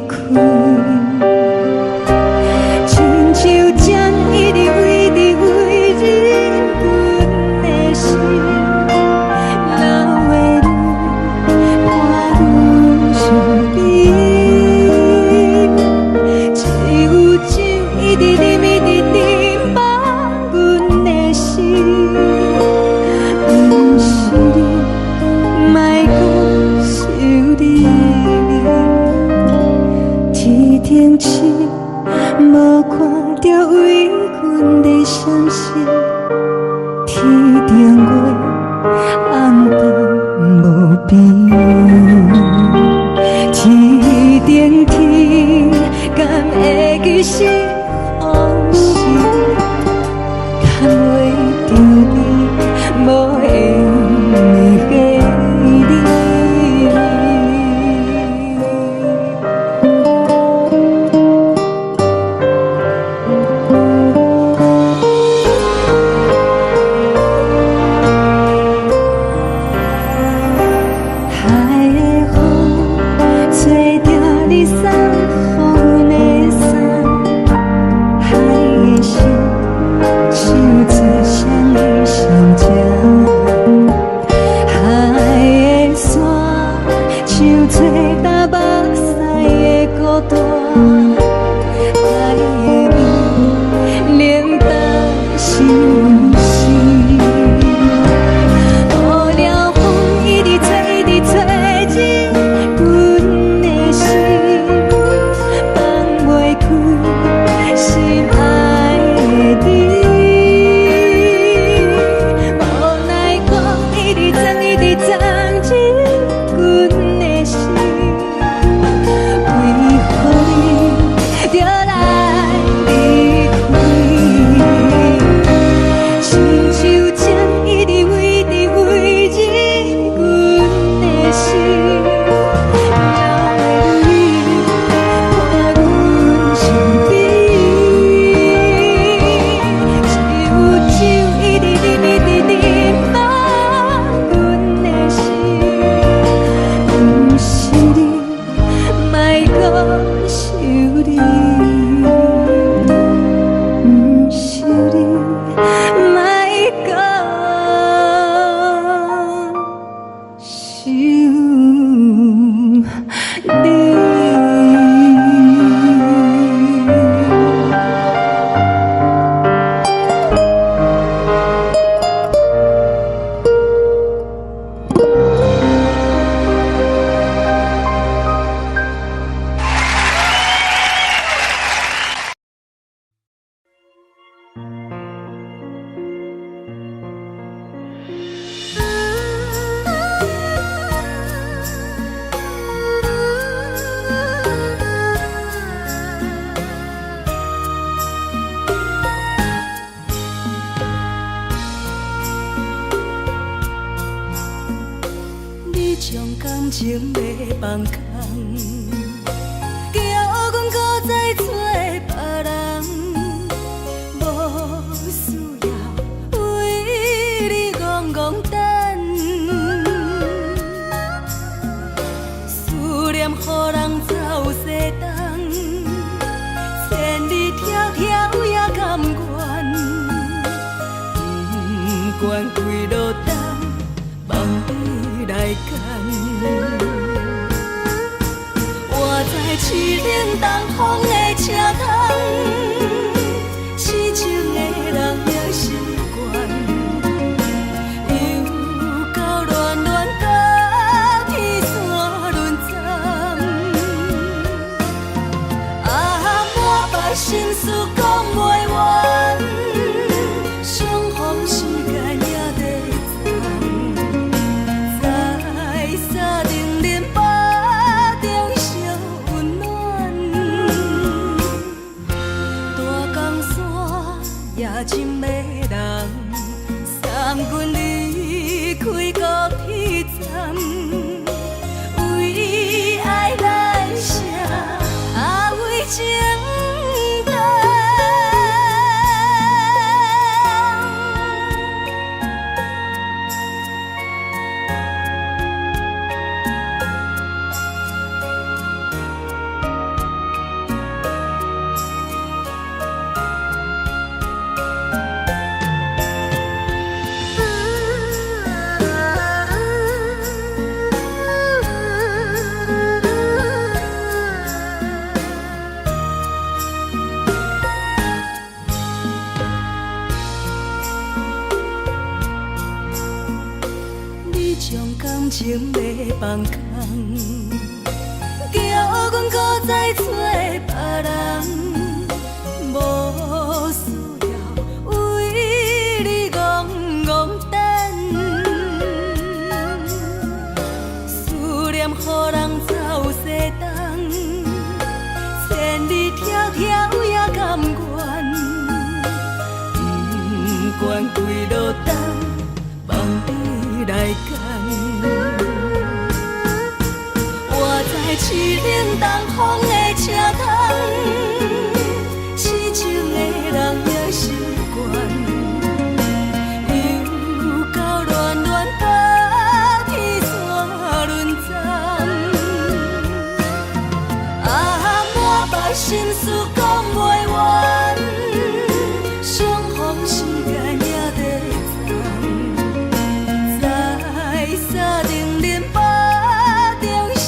开？亲像针一直为你为日困的心，流的想找干目屎的孤单，爱的味冷淡心事。雨了风一直吹，一直吹进阮的心，放袂开心爱的你。无奈风一直撞，一直撞进阮的心，为何你就来离开？亲像针一直围着围入阮的心，了袂你看阮身边，只有酒一直啉一直啉放阮的心，不是你，莫搁想你，不是你，莫搁想你。你将感情要放空，叫阮搁再找别人，无需要为你戆戆等，思念予人走西东，千里迢迢也甘愿，不管几落冬，望你来干。我在凄冷东风的车窗，痴情的人也习惯，又到恋恋甲天山沦陷。啊，满腹心事讲袂完，相逢时间也在藏。在沙丁林巴中烧温暖，大江山也真迷人，送阮离开高铁站，为爱来写为情长。你将感情要放空，叫阮搁再找别人，无需要为你戆戆等，思念予人走西东，千里迢迢也甘愿，不管几落冬，望你来干。我在凄冷东风的车窗，痴情的人也习惯，又到恋恋甲天山沦陷。啊，满腹心事讲袂完，相逢时间也在藏。在沙丁林巴中烧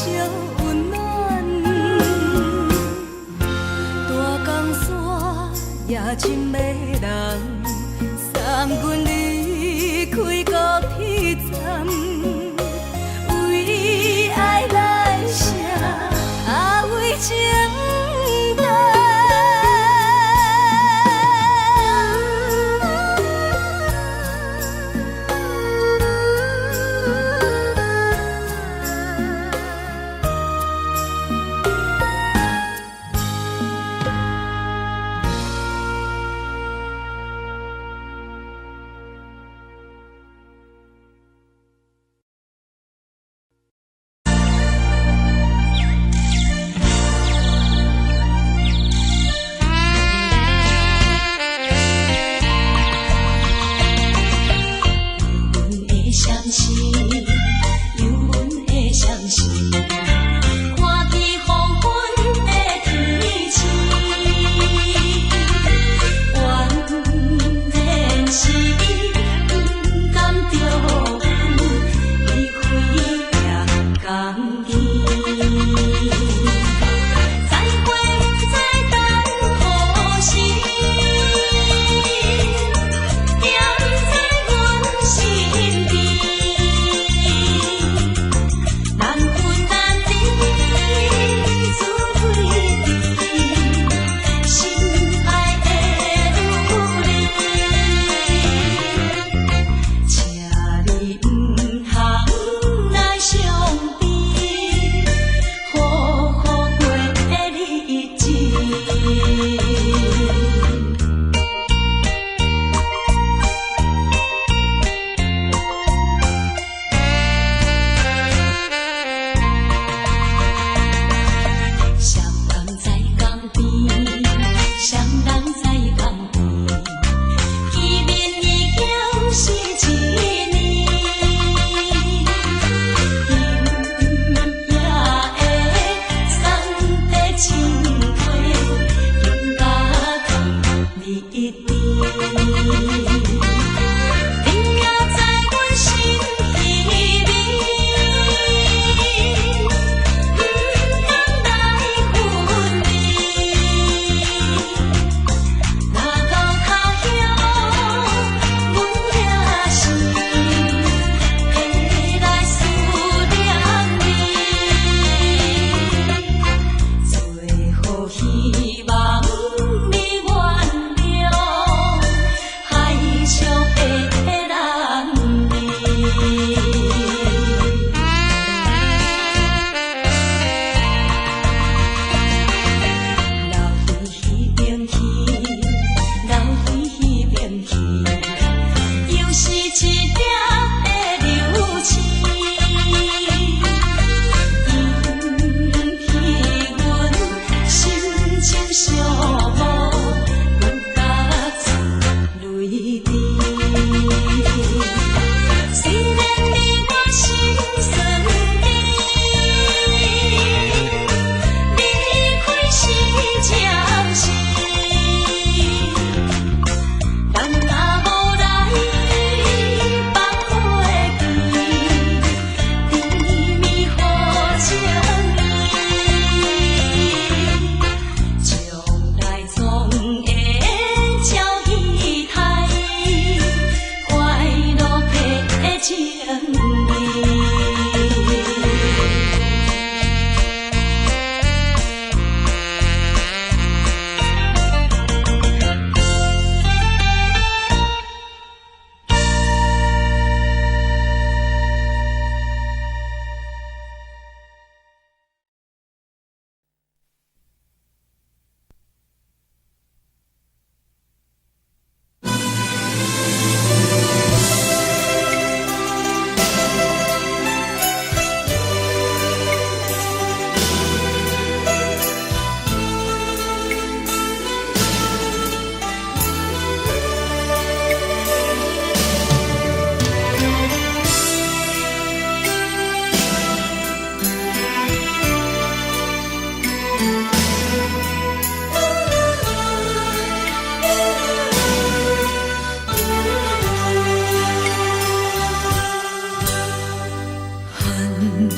冷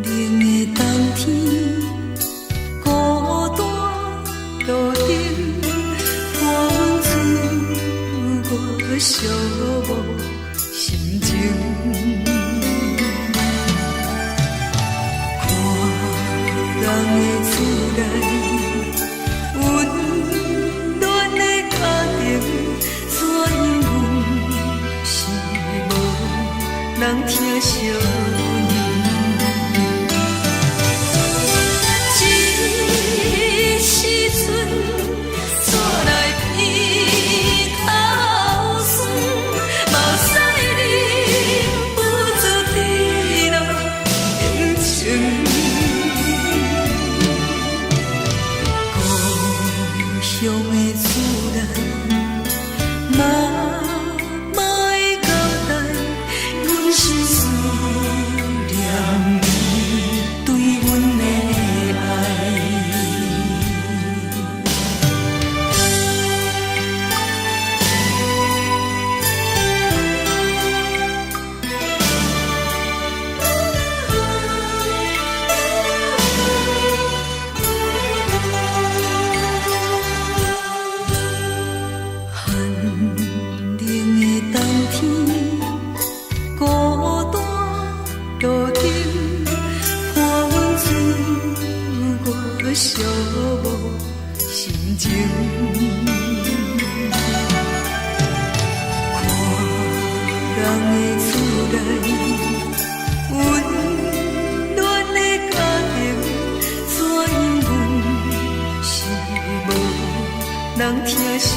的冬天，孤单路顶，风吹我寂寞心情。看人的厝内，温暖的家庭，怎因阮是无人疼惜？寂寞心情，看人的厝内，温暖的家庭，怎因阮是无人疼惜？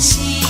时。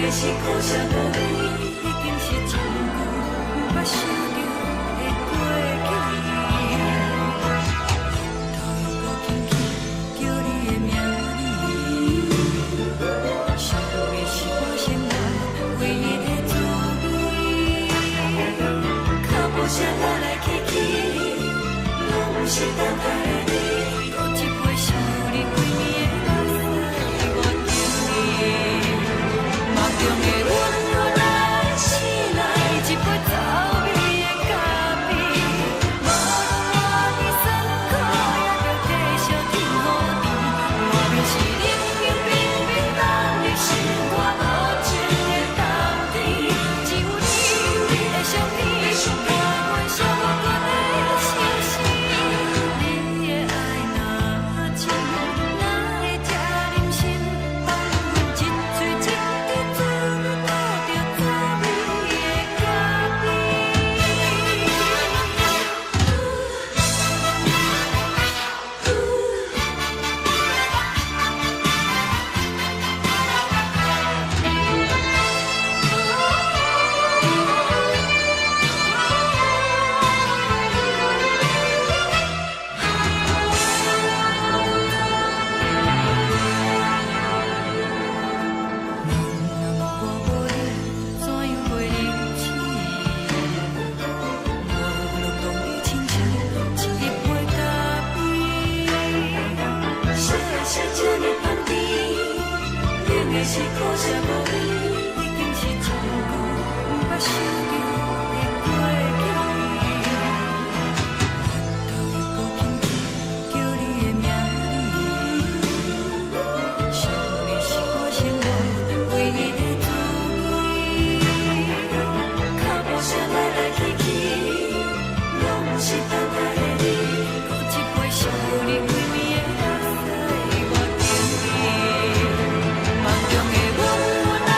是苦涩无味，已经是真久捌想着的过去。头又搁轻轻叫你的名字，想你是我生活唯一的滋味。脚步声来来去去，拢不是等待的你，多一回想你几年的目屎，我等你。梦中的阮，我来醒来，一杯走味的咖啡，无论我的酸苦，也着继续甜予甜。外面是冷冷冰冰冷的心肝，无情的冬天，只有你的相片，伴阮相关的心事。你的爱若真，哪会这忍心放阮一嘴一滴？是苦涩无味，已经是真久捌想着的过去。头又搁轻轻叫你的名字，想你是我生活唯一的滋味。脚步声来来去去，拢不是等待的你，多一杯想你几暝的目屎，我等你。梦中的阮，我来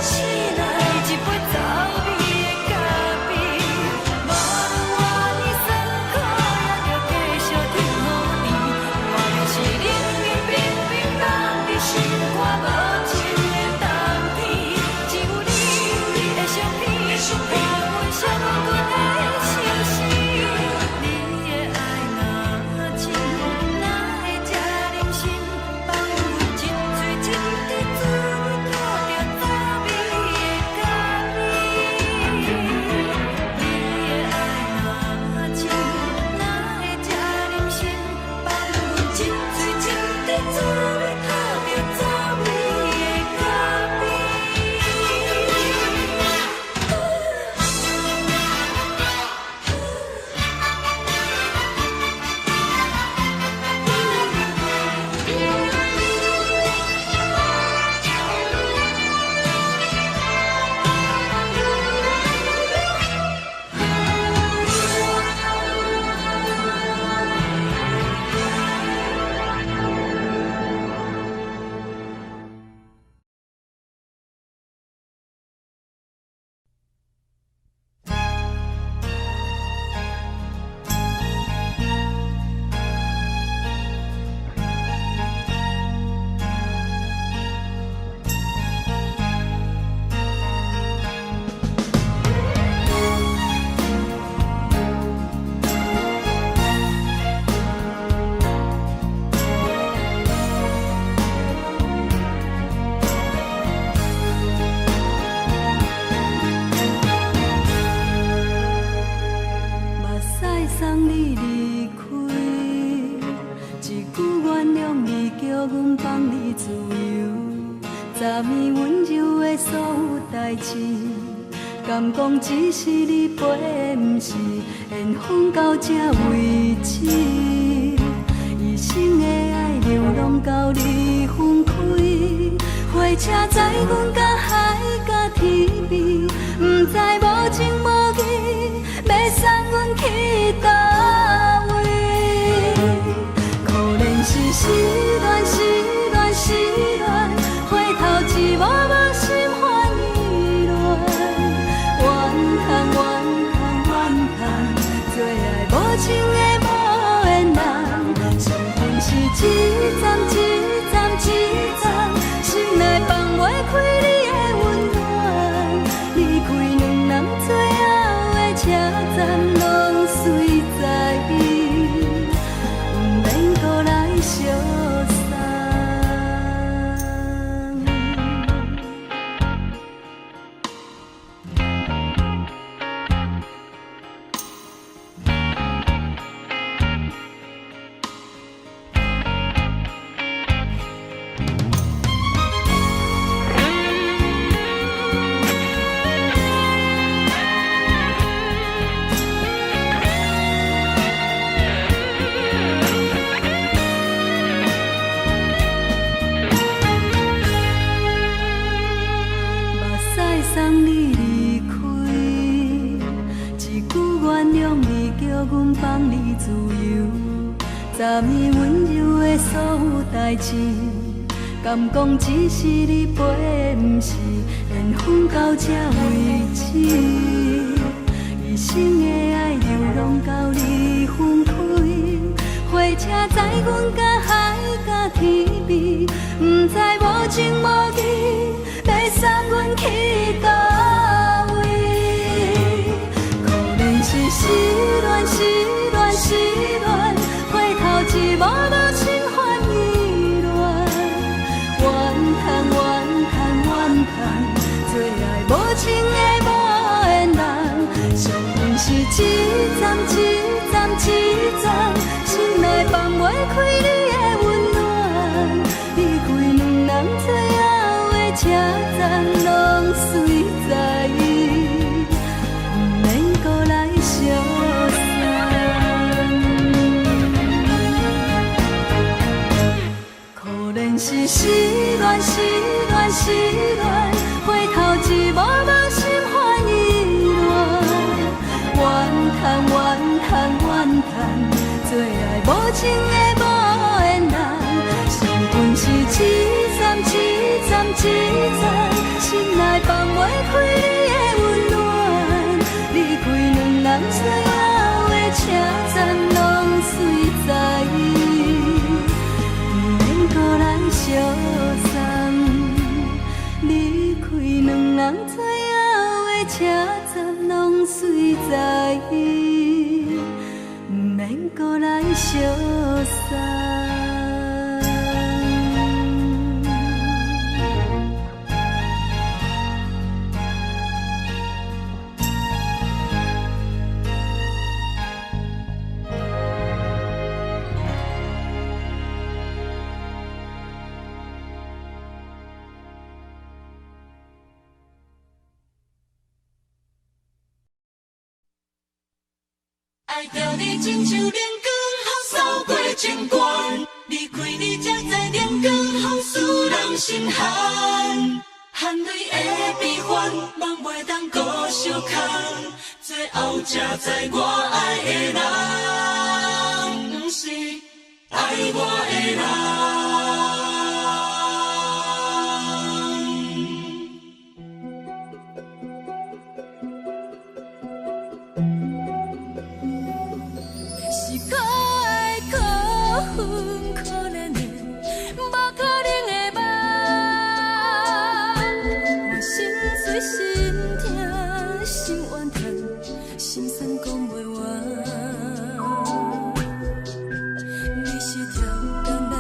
醒来，一杯走味的面温柔的所有代志，敢讲只是你陪，不是缘分到这为止。一生的爱流浪到你分开，火车载阮甲海甲天边，不知无情无义，要送阮去倒位？可怜是失恋，失恋，失恋，回头一幕幕心烦意乱，怨叹，怨叹，怨叹，最爱无情的无缘人，伤痕是一站一站一站，心内放袂开你的温暖，离开两人最后的车站，拢随在伊，不免搁来相送。送你离开，一句原谅你，叫阮放你自由。昨暝温柔的所有代志，敢讲只是你陪，不是缘分到这为止。一生的爱流浪到你分开，火车载阮甲海甲天边，不知无情无义，要送阮去倒位？可怜是失恋，失恋，失恋，回头一幕幕心烦意乱，怨叹，怨叹，怨叹，最爱无情的无缘人，伤痕是一站一站一站，心内放袂开你的温暖，离开两人最后的车站，拢随在伊，不免搁来相送。可怜是失恋，失恋，失恋，回头一幕幕心烦意乱，怨叹，怨叹，怨叹，最爱无情的无缘人，伤痕是一站一站一站，心内放袂开你的温暖，离开两人最后的车站，拢随在伊，不免搁来相送。离开两人最后的车站，拢随在伊，不免搁来相送。爱着你亲像阳光扫过情关，离开你才知阳光风使人心寒。含泪的悲欢，望袂当搁相牵，最后才知我爱的人，不是爱我的人。是可爱可恨可怜的，无可能的梦。我心碎心痛心怨叹，心酸讲袂完。你是条工来。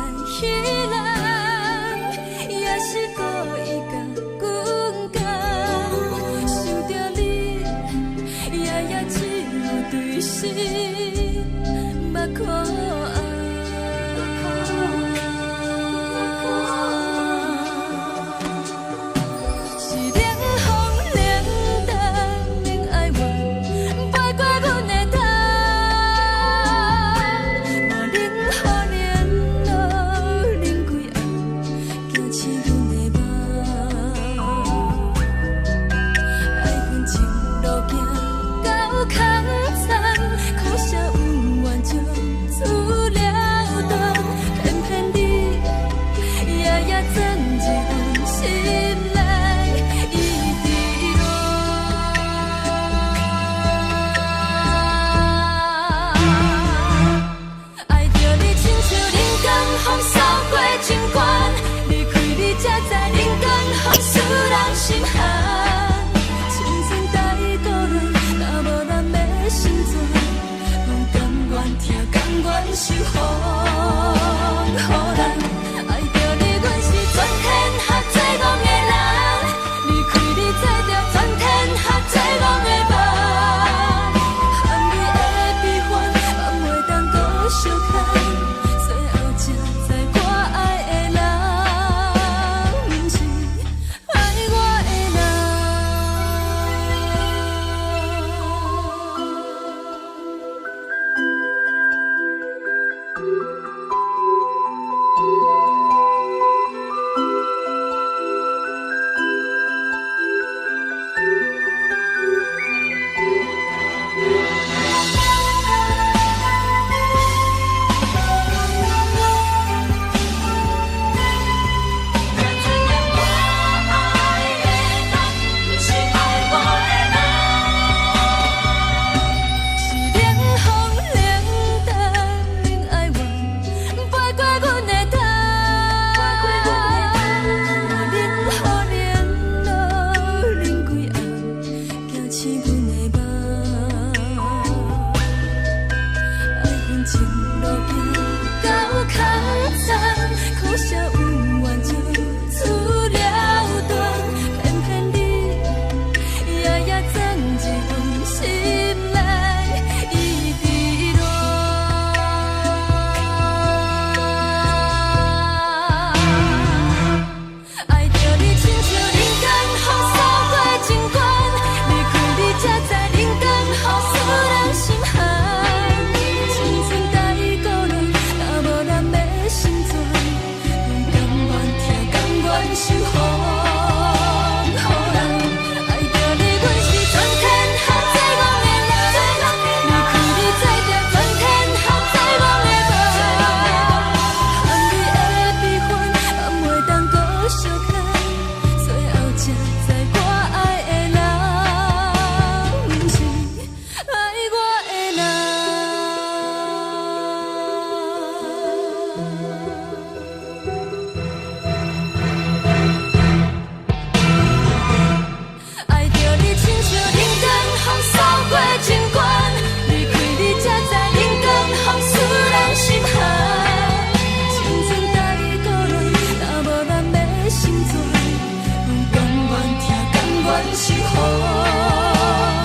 是风，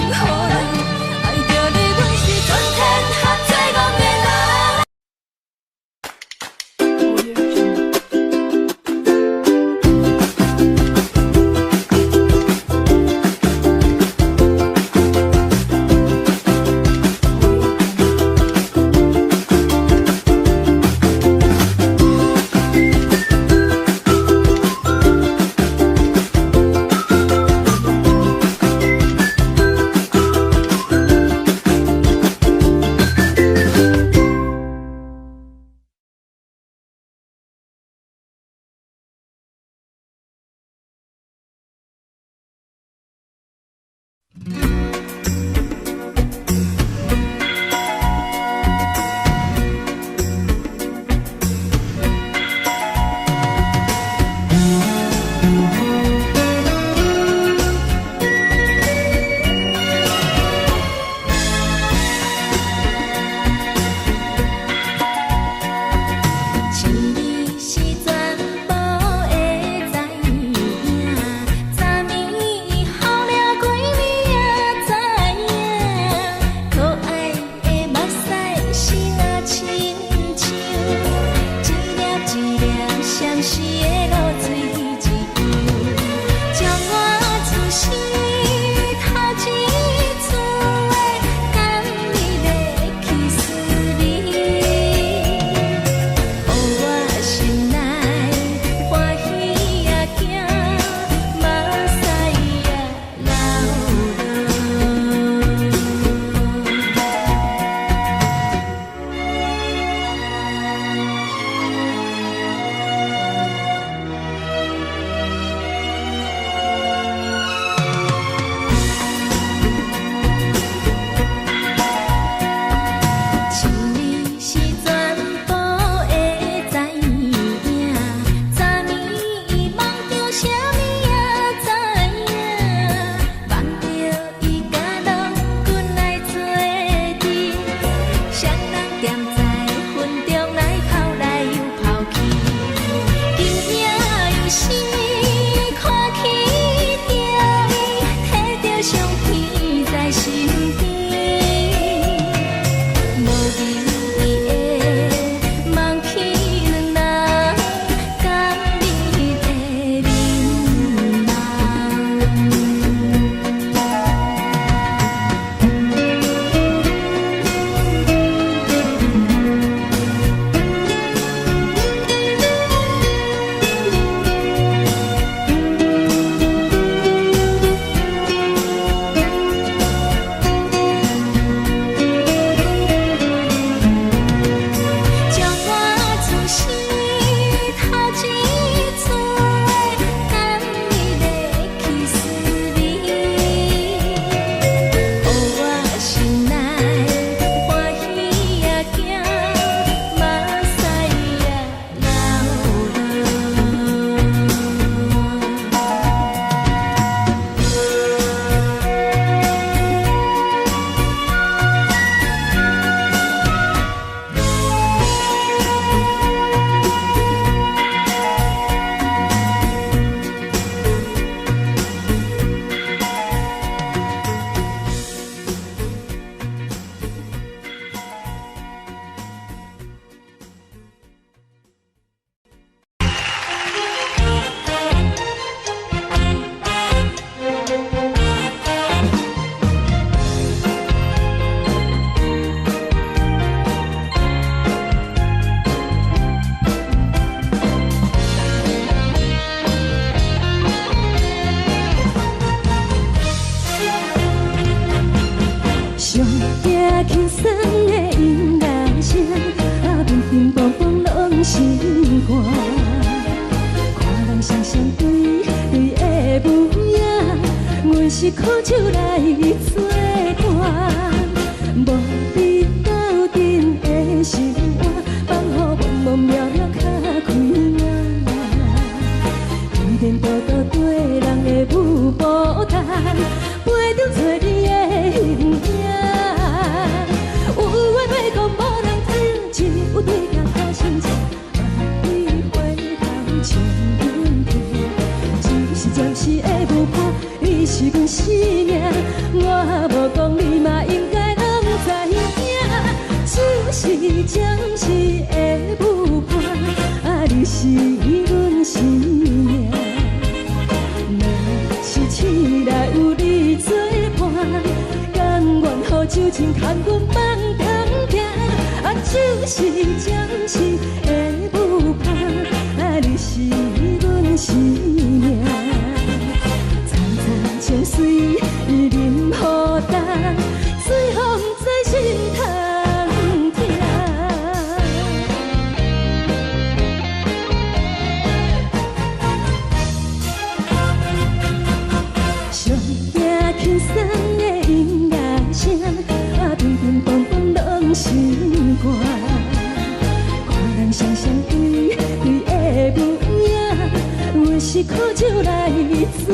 予人爱着你，阮是全天下最憨的人。轻松的音乐声，乒乒乓乓拢心肝。看人双双对对的舞影，阮是苦手来作伴。无你斗阵的生活，放予茫茫渺渺较开眼。颠颠倒倒对人的舞步弹，陪着做你的形影。 有对角较深情，万里回头像永远。一时暂时的无伴，你是情牵阮梦中行，就是暂时的舞伴，你是阮生命。苍苍情水任雨淡，水风在心头疼。上听轻松的音乐声，乒乒乓乓拢心肝。看人双双对对的模样，有的是苦酒来作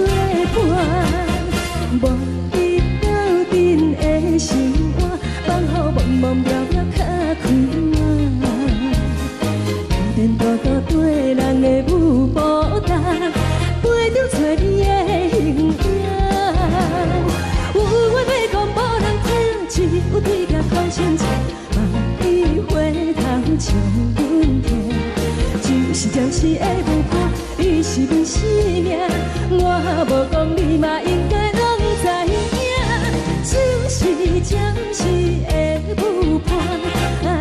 伴。无你斗阵的心肝，放予茫茫渺渺较快活。颠颠倒倒对人的舞步动，陪着找你的形影。有话要讲无人听，只有对镜头前镜，望你回头将阮听。就是暂时的舞伴，你是阮生命，我无讲你嘛应该拢知影。就是暂时的舞伴，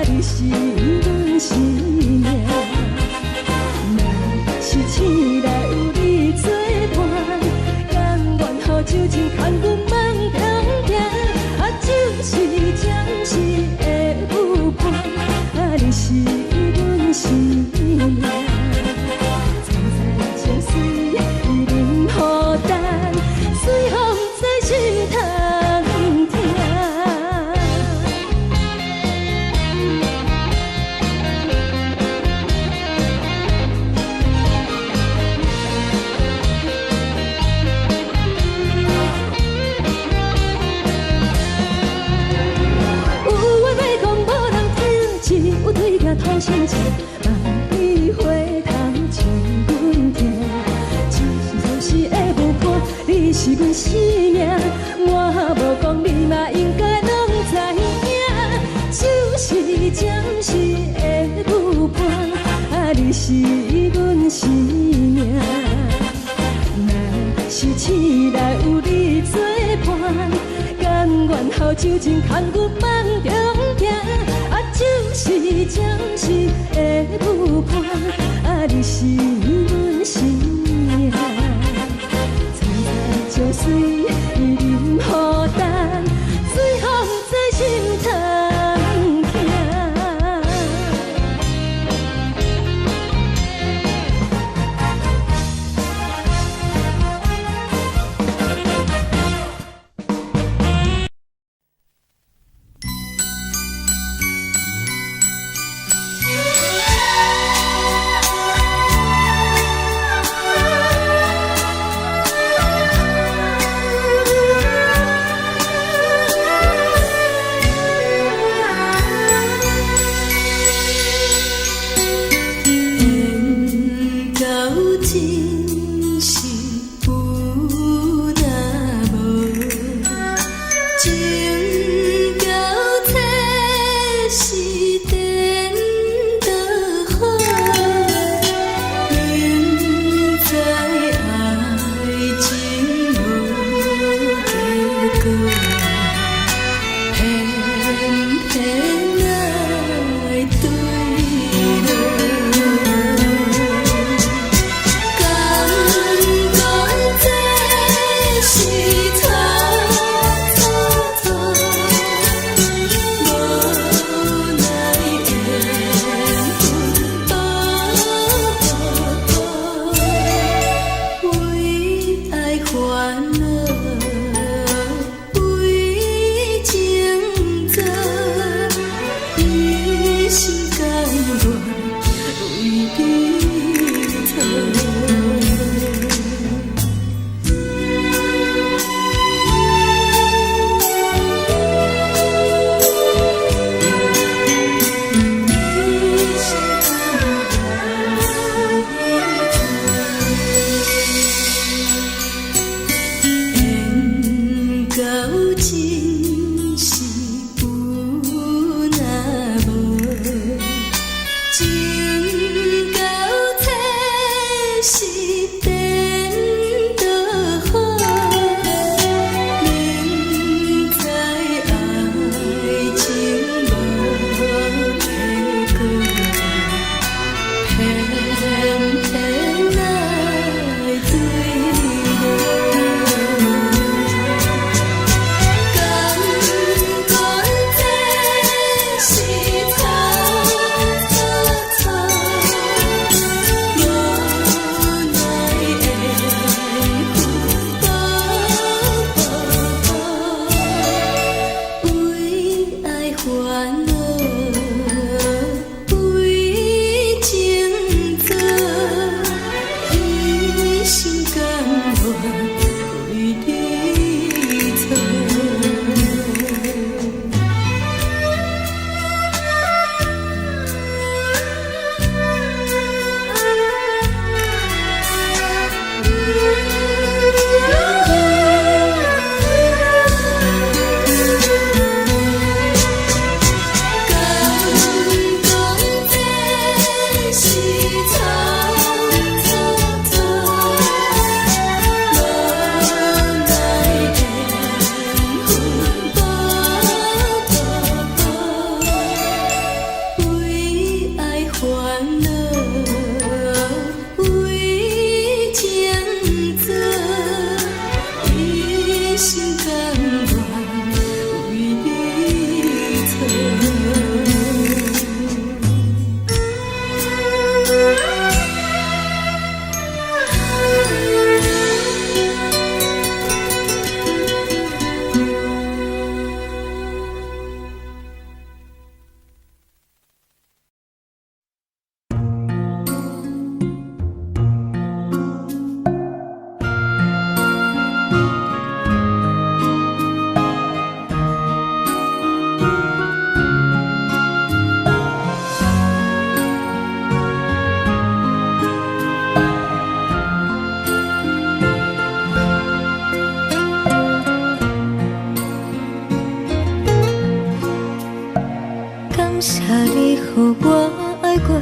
你是阮生命。若是醒来有你作伴，甘愿予酒精牵阮梦中行。就是暂时的舞伴，你是阮生命。苍苍情水任雨淡，水风在心头疼。有话要讲无人听，只有对镜头前镜，望你回头将阮听。就是暂时的舞伴，你是阮生命，我无讲你嘛应该拢知影。就是暂时的舞伴，你是阮生命。若是醒来有你作伴，甘愿予酒精牵阮梦中行。就是暂时的舞伴，你是阮生命。苍苍情水任雨淡，水风在心头疼。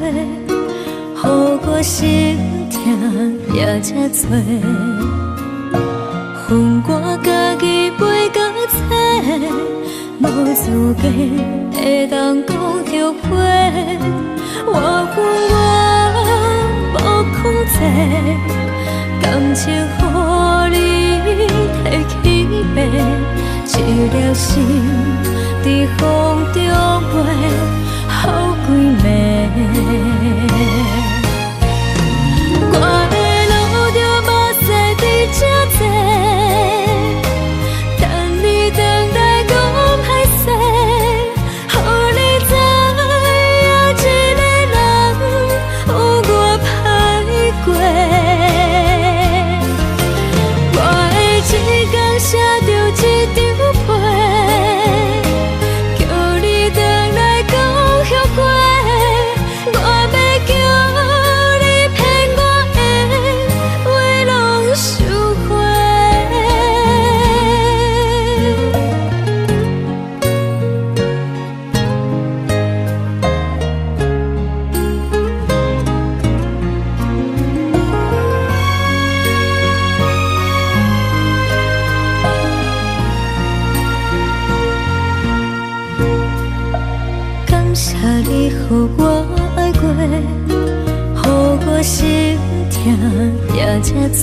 予我心痛也这多。恨我家己袂到切，无资格会当讲后悔。我恨我无控制，感情予你提起白，一粒心在风中飞，好几暝。我的路着目屎伫这多，等你回来讲歹势，予你知影一个人有我歹过。我的一天写着一张被，叫你回来讲后悔。我要叫你骗我的话拢收回。感谢你，予我爱过，予我心痛也这多。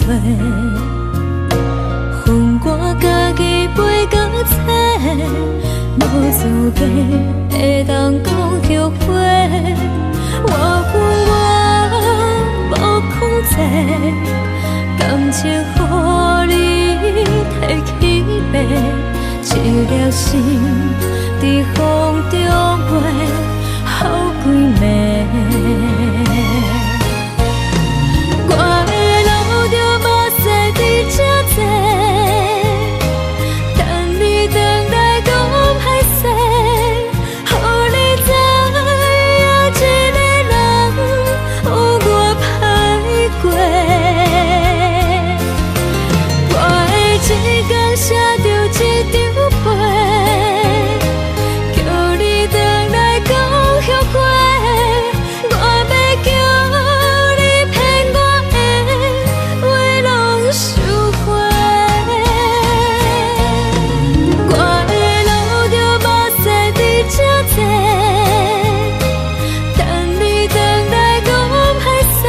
恨我家己袂到切，无资格会当讲后悔。我恨我无控制，感情予你提起白，一粒心在风中飞，好几暝。我的路着目屎伫这多，等你回来讲歹势，予你知影一个人有我歹过。我的一天写着一张被，叫你回来讲后悔。我要叫你骗我的话拢收回。我的路着目屎伫这多，等你回来讲歹势，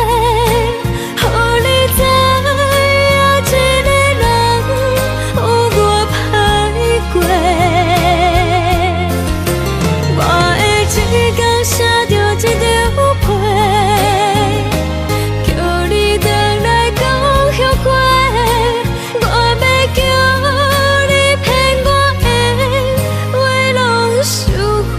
予你知影一个人有我歹过。我的一天写着一张被，叫你回来讲后悔。我要叫你骗我的话拢收回。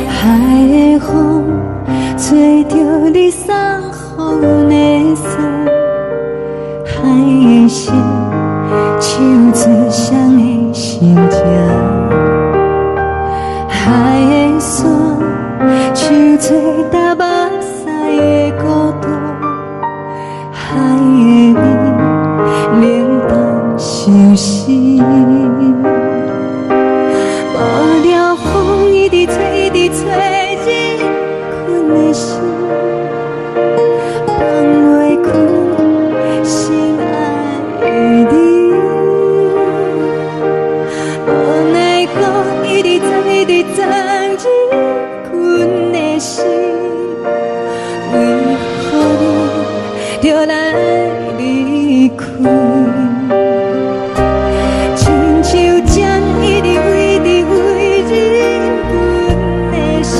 海的风吹着你送予的伞，海的心手最双的心情，海的山手最搭目屎的孤独，海的你冷淡伤心。无聊风一直吹，一直吹，日困的心，放袂开心爱的你。无奈何一直走，一直走，日困的心，为何你就来离开？亲像针一直为日困的心。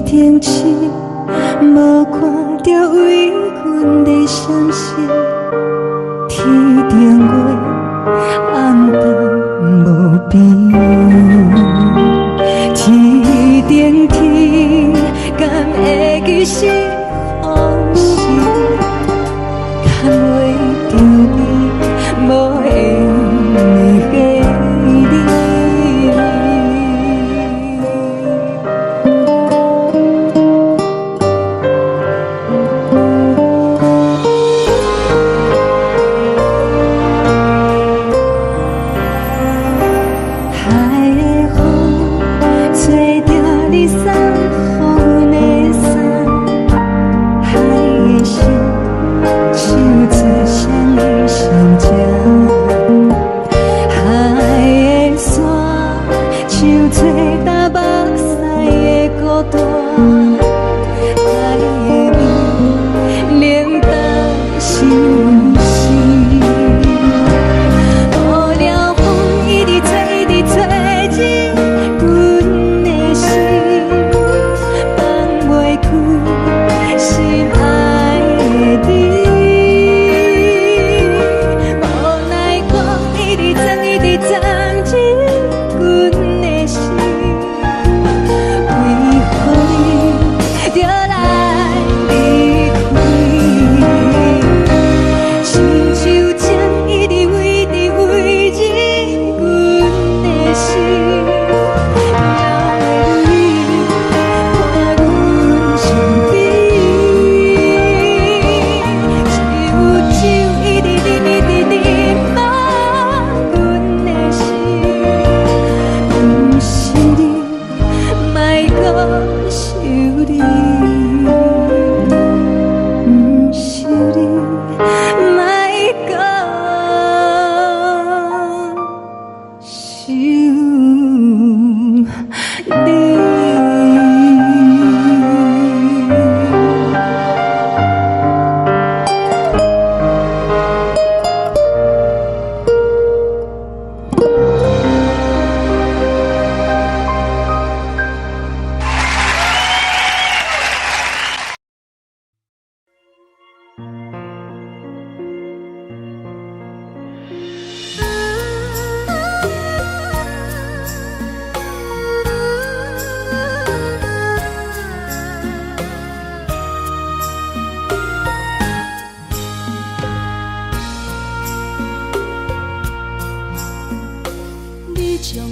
停止，无看到为阮的闪烁。天顶月，暗淡无边。天顶天，敢会记是往事？看袂着你，无会记你。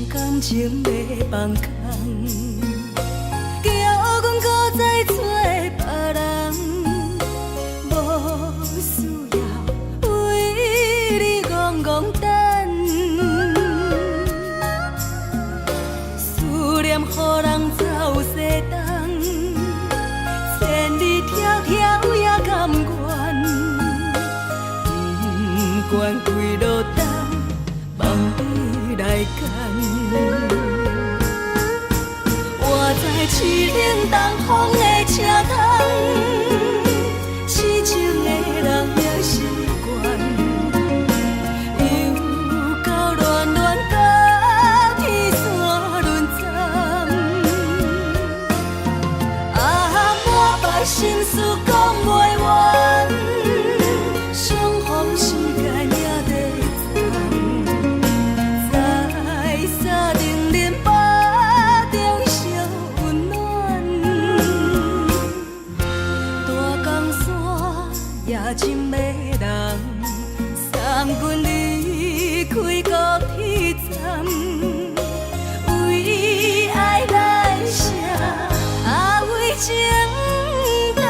感情要放空，叫阮搁再找别人，无需要为你戆戆等。思念予人走西东，千里迢迢也甘愿，不管几路灯，望你来干。活在凄冷东风的车窗，痴情的人也习惯，又到乱乱甲天线轮站。满腹心事讲袂完，相逢时间也在藏。在沙定林巴中烧温暖，大江山夜深的人，送阮离开高铁站，为爱来写为情长。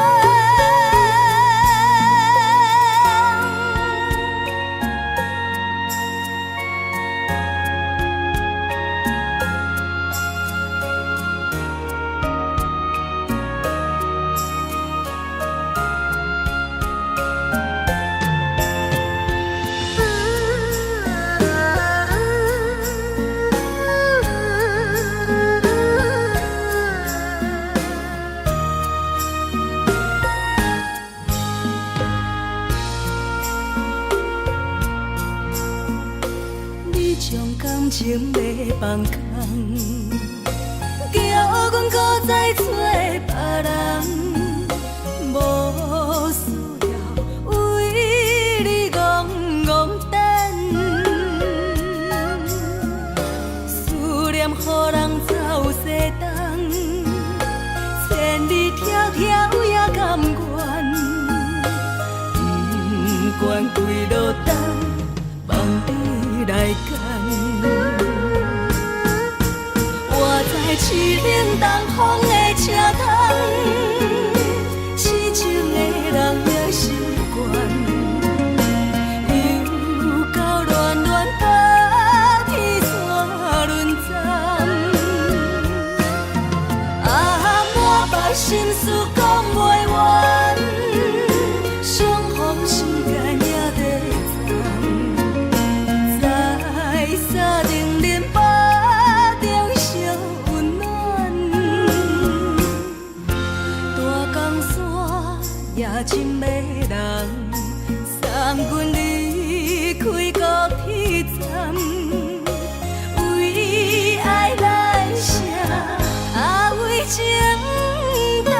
将感情要放空，叫阮搁再找别开落冬，望你来牵。我在市冷东风的车窗，痴情的人也习惯，又到乱乱把天线轮站。啊，满腹心事讲袂完，相逢时间也在站，在沙冷冷巴中烧温暖。大江山也深的人，送阮离开高铁站，为爱来写，为情等。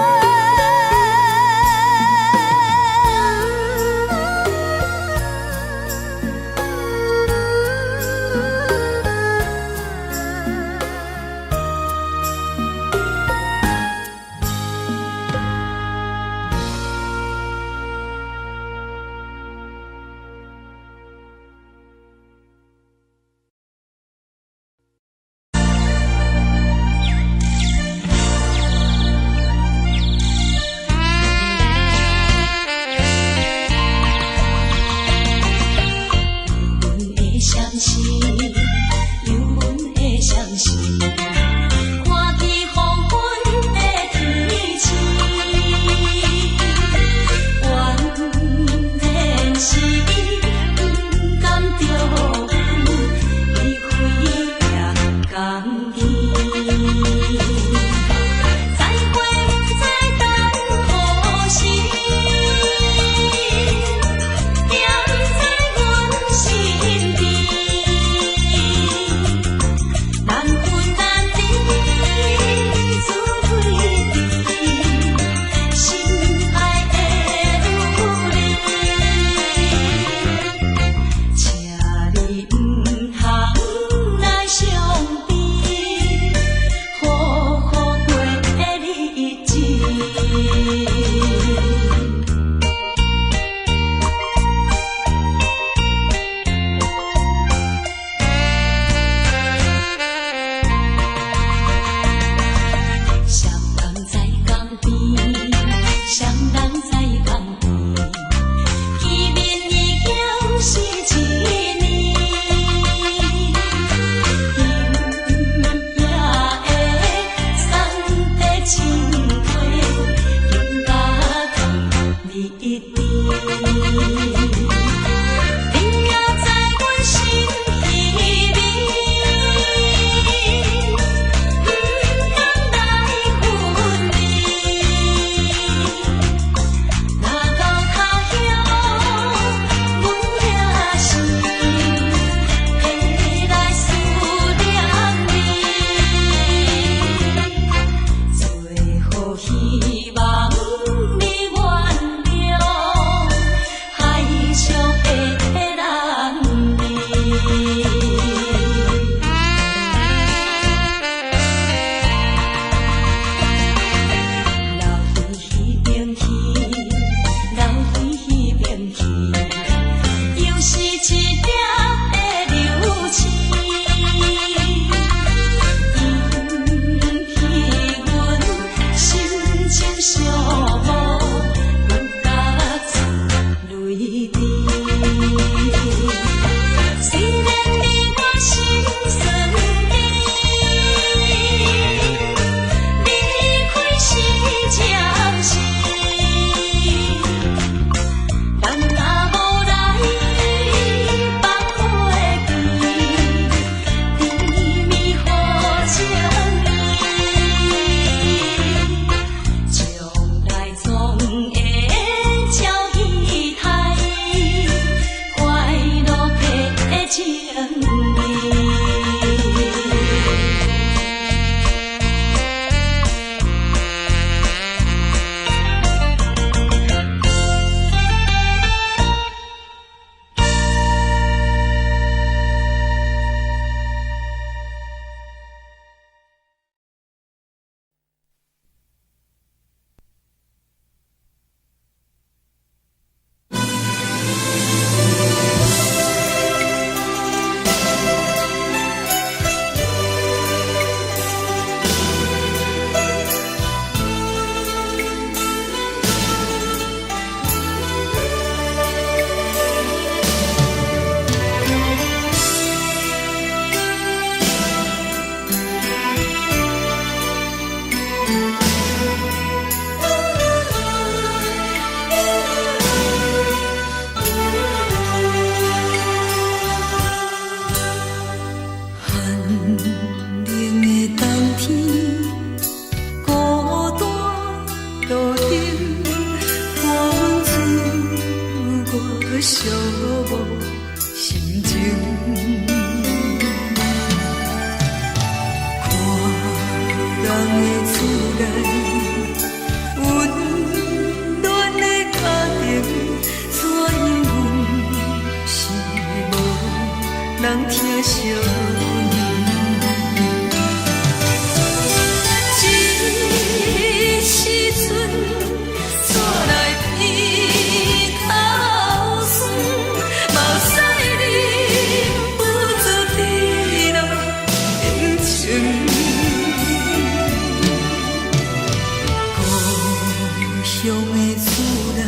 乡的厝内，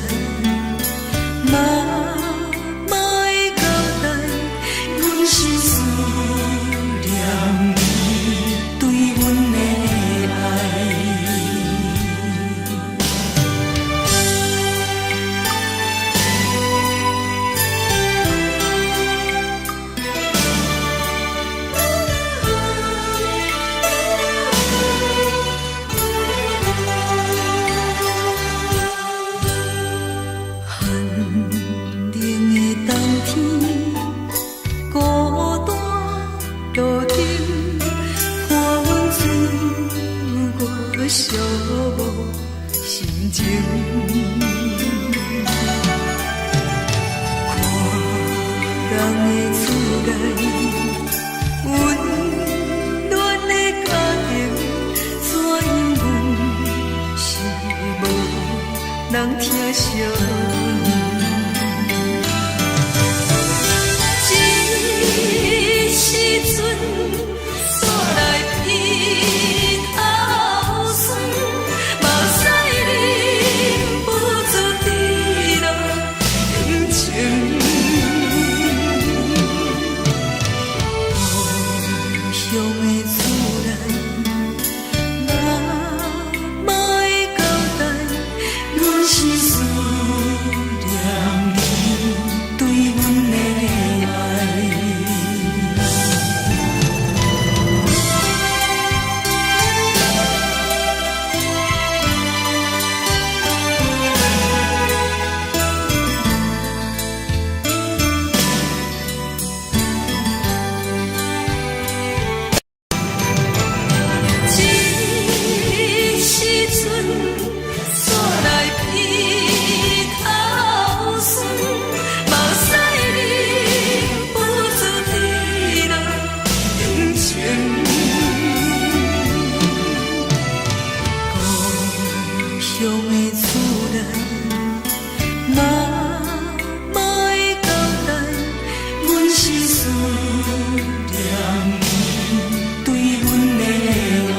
嘛会交代，阮是思念你对阮的爱。寂寞心情，看人的厝内，温暖的家庭，怎因阮是无人疼惜？这时阵煞来鼻头酸，目屎忍不住滴落眼睛。故乡的厝内，嘛会交代，阮是思念你对阮的爱。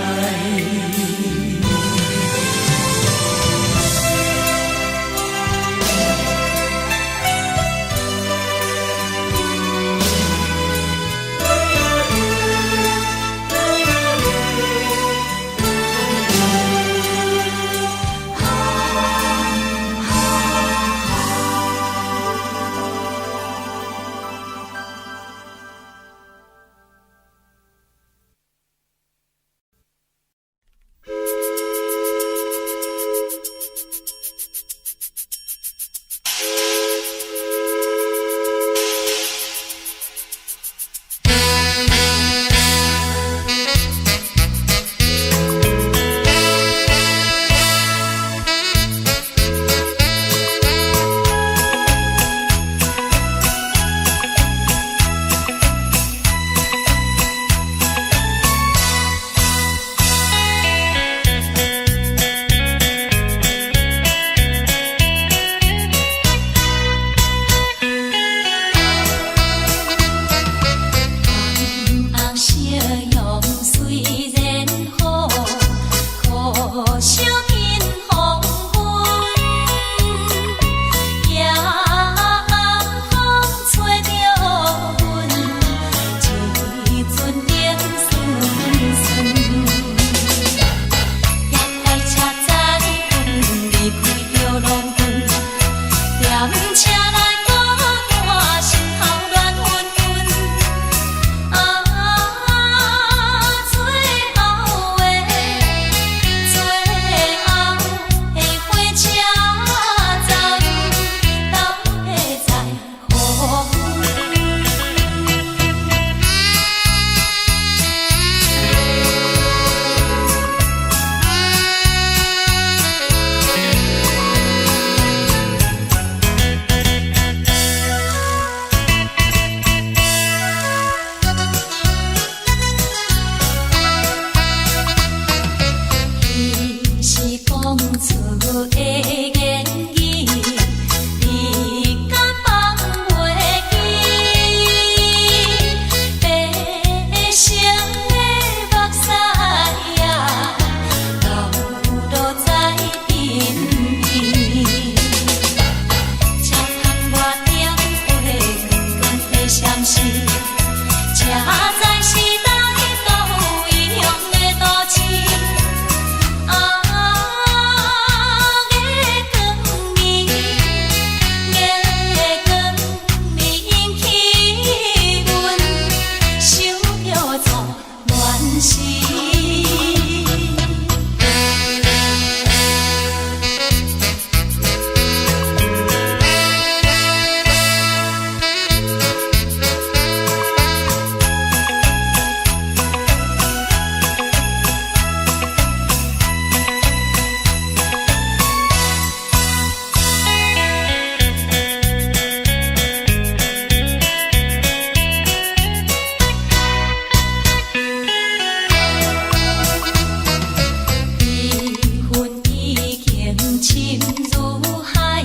深如海，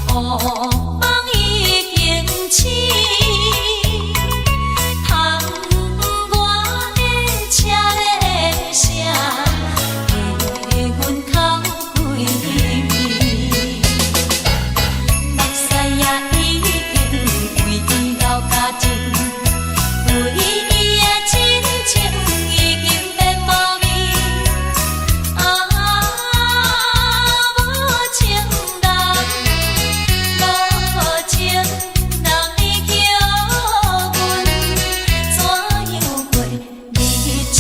乌梦已经醒。窗外的车的声，在阮口归暝。目屎也已经为伊流甲尽，为伊的真情已经变无味。无情人，无情人，你叫阮怎样过日子？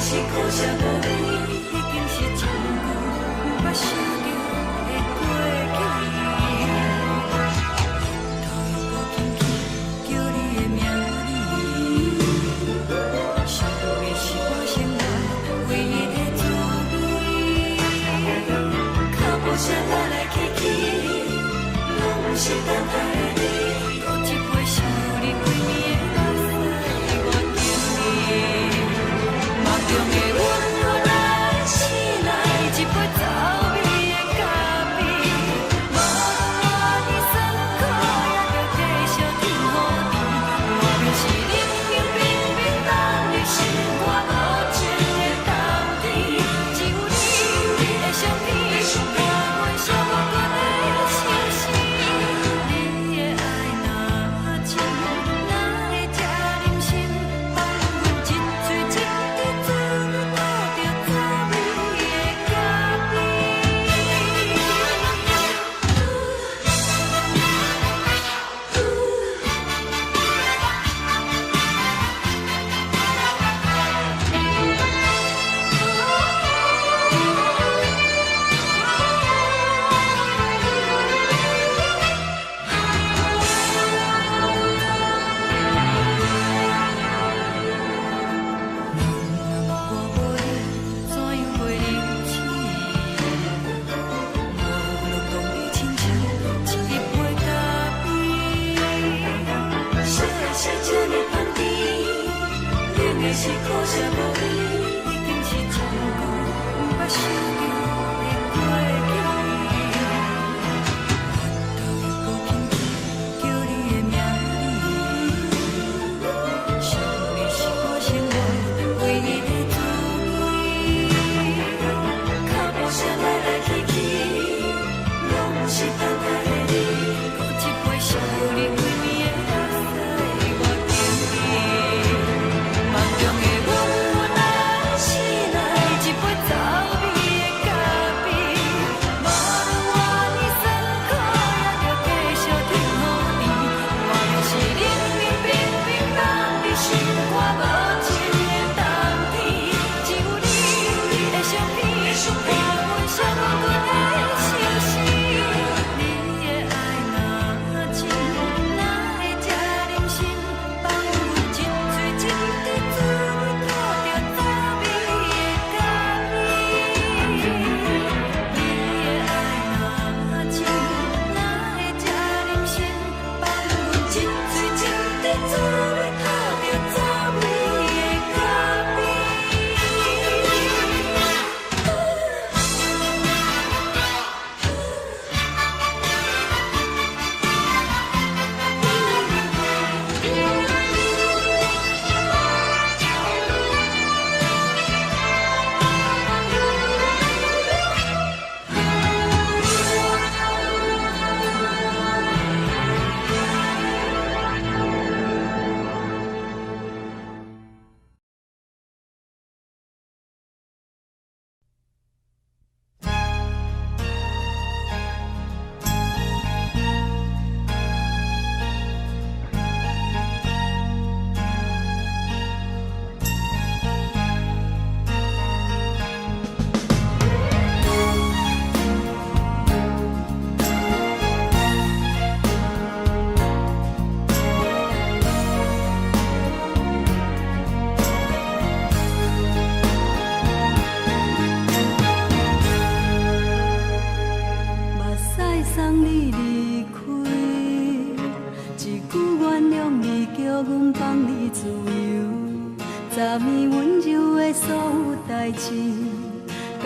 是苦涩无味，已经是一句毋捌想着的过去。头又轻轻叫你的名字，想的是我生活唯一的滋味。脚步声来来去去，拢是等待的你。喝一杯想你几年的目屎，我敬你。梦中的阮，原来醒来一杯走味的咖啡。无论你酸苦，也着继续甜予甜。我便是冷冷冰冰等你心肝无情的冬天。只有你的相片，换阮伤痕的心事。你的爱若真，哪会这忍心放阮一嘴一滴水，倒着滋味的咖啡。我无你，怎样过日子？无路当你亲像一杯咖啡。烧的是这呢香甜，冷的是苦涩无味，已经是一句毋捌想着的过去。头又轻轻叫你的名字，想你是我生活唯一的滋味。脚步声来来去去，拢是等待的你。喝一杯想你几年的目屎，我敬你。梦中的阮，原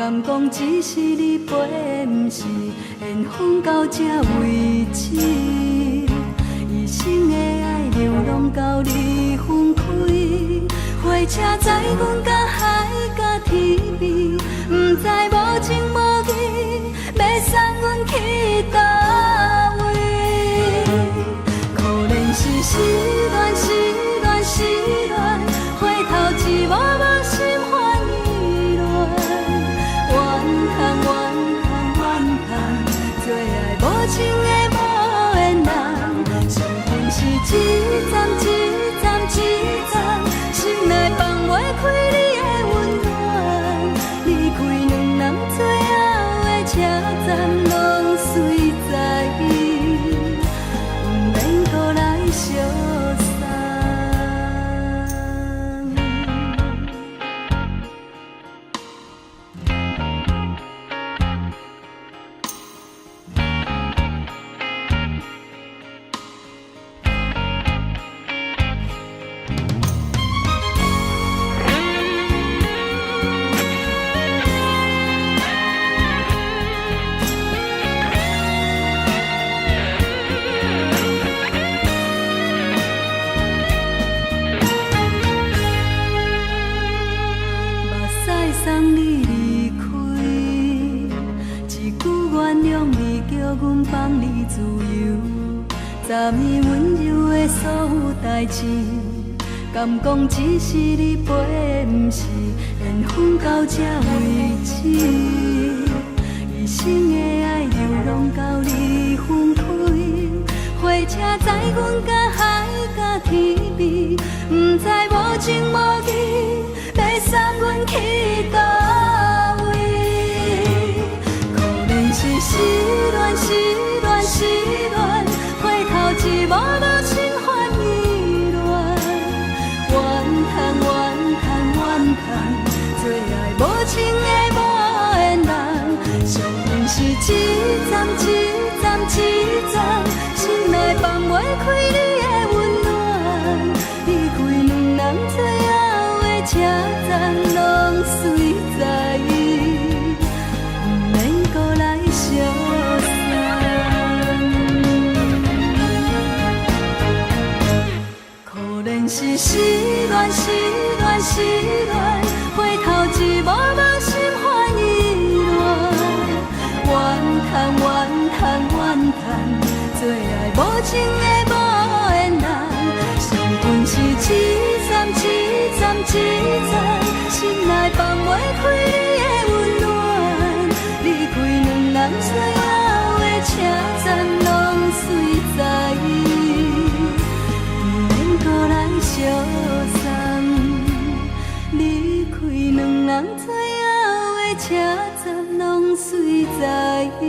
敢讲只是你陪，不是缘分到这为止。一生的爱流浪到你分开，火车载阮到海甲天边，不知无情无义，要送阮去倒位？可能是失恋，失恋，失恋，回头一幕幕心烦意乱，怨叹，怨叹，怨叹，最爱无情的无缘人，上天是一站一站一站，心内放袂开你的温暖，离开两人最后的车站，拢随在伊，不免搁来相送。送你离开，一句原谅你，叫阮放你自由。昨暝温柔的所有代志，敢讲只是你陪，不是缘分到这为止。一生的爱流浪到你分开，火车载阮到海甲天边，不知无情无义，要送阮去倒位？可能是失恋，失恋，失恋，回头一幕幕心烦意乱，怨叹，怨叹，怨叹，最爱无情的无缘人，上天是一站一站一站，心内放袂开你的温暖，离开两人最后的车站，拢随在伊，不免搁来相送。可能是失恋，失恋，失恋，回头一幕幕心烦意乱，怨叹，怨叹，怨叹，最爱无情的无缘人，上天是一站一站一站，心内放袂开你的温暖，离开两人最后的车站，拢随在伊，不免搁来相送。离开两人最后的车站，拢随在伊，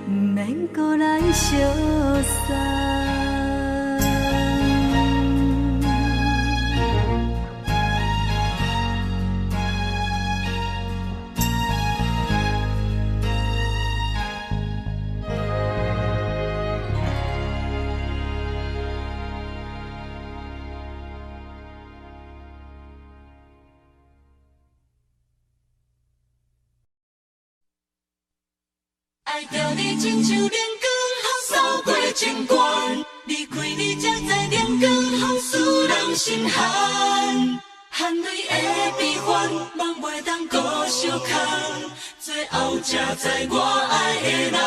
不免搁来相送。爱着你亲像阳光扫过情关，离开你才知阳光风使人心寒。含泪的悲欢，望袂当搁相牵，最后才知我爱的人，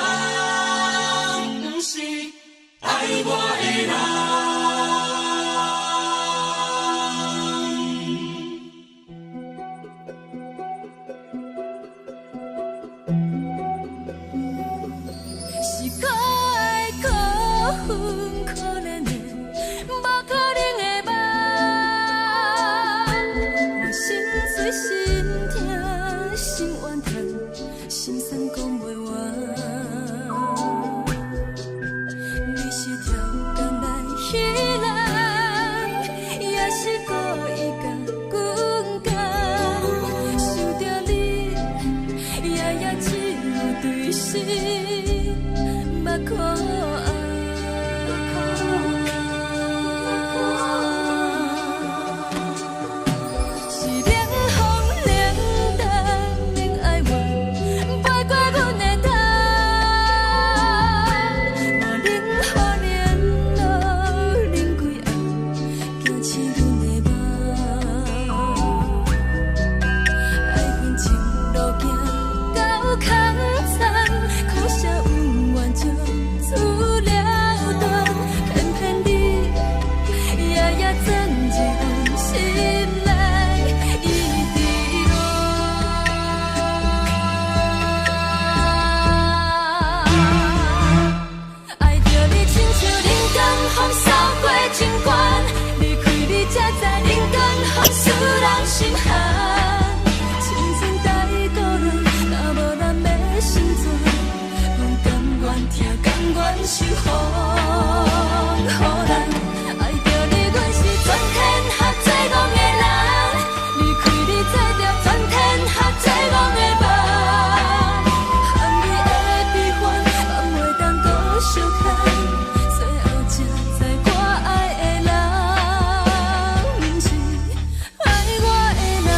不是爱我的人。受风雨人。爱着你，阮是全天下最戆的人。离开你，做着全天下最戆的梦。含你的悲欢，放袂当搁相牵。最后才知我爱的人，毋是爱我的人。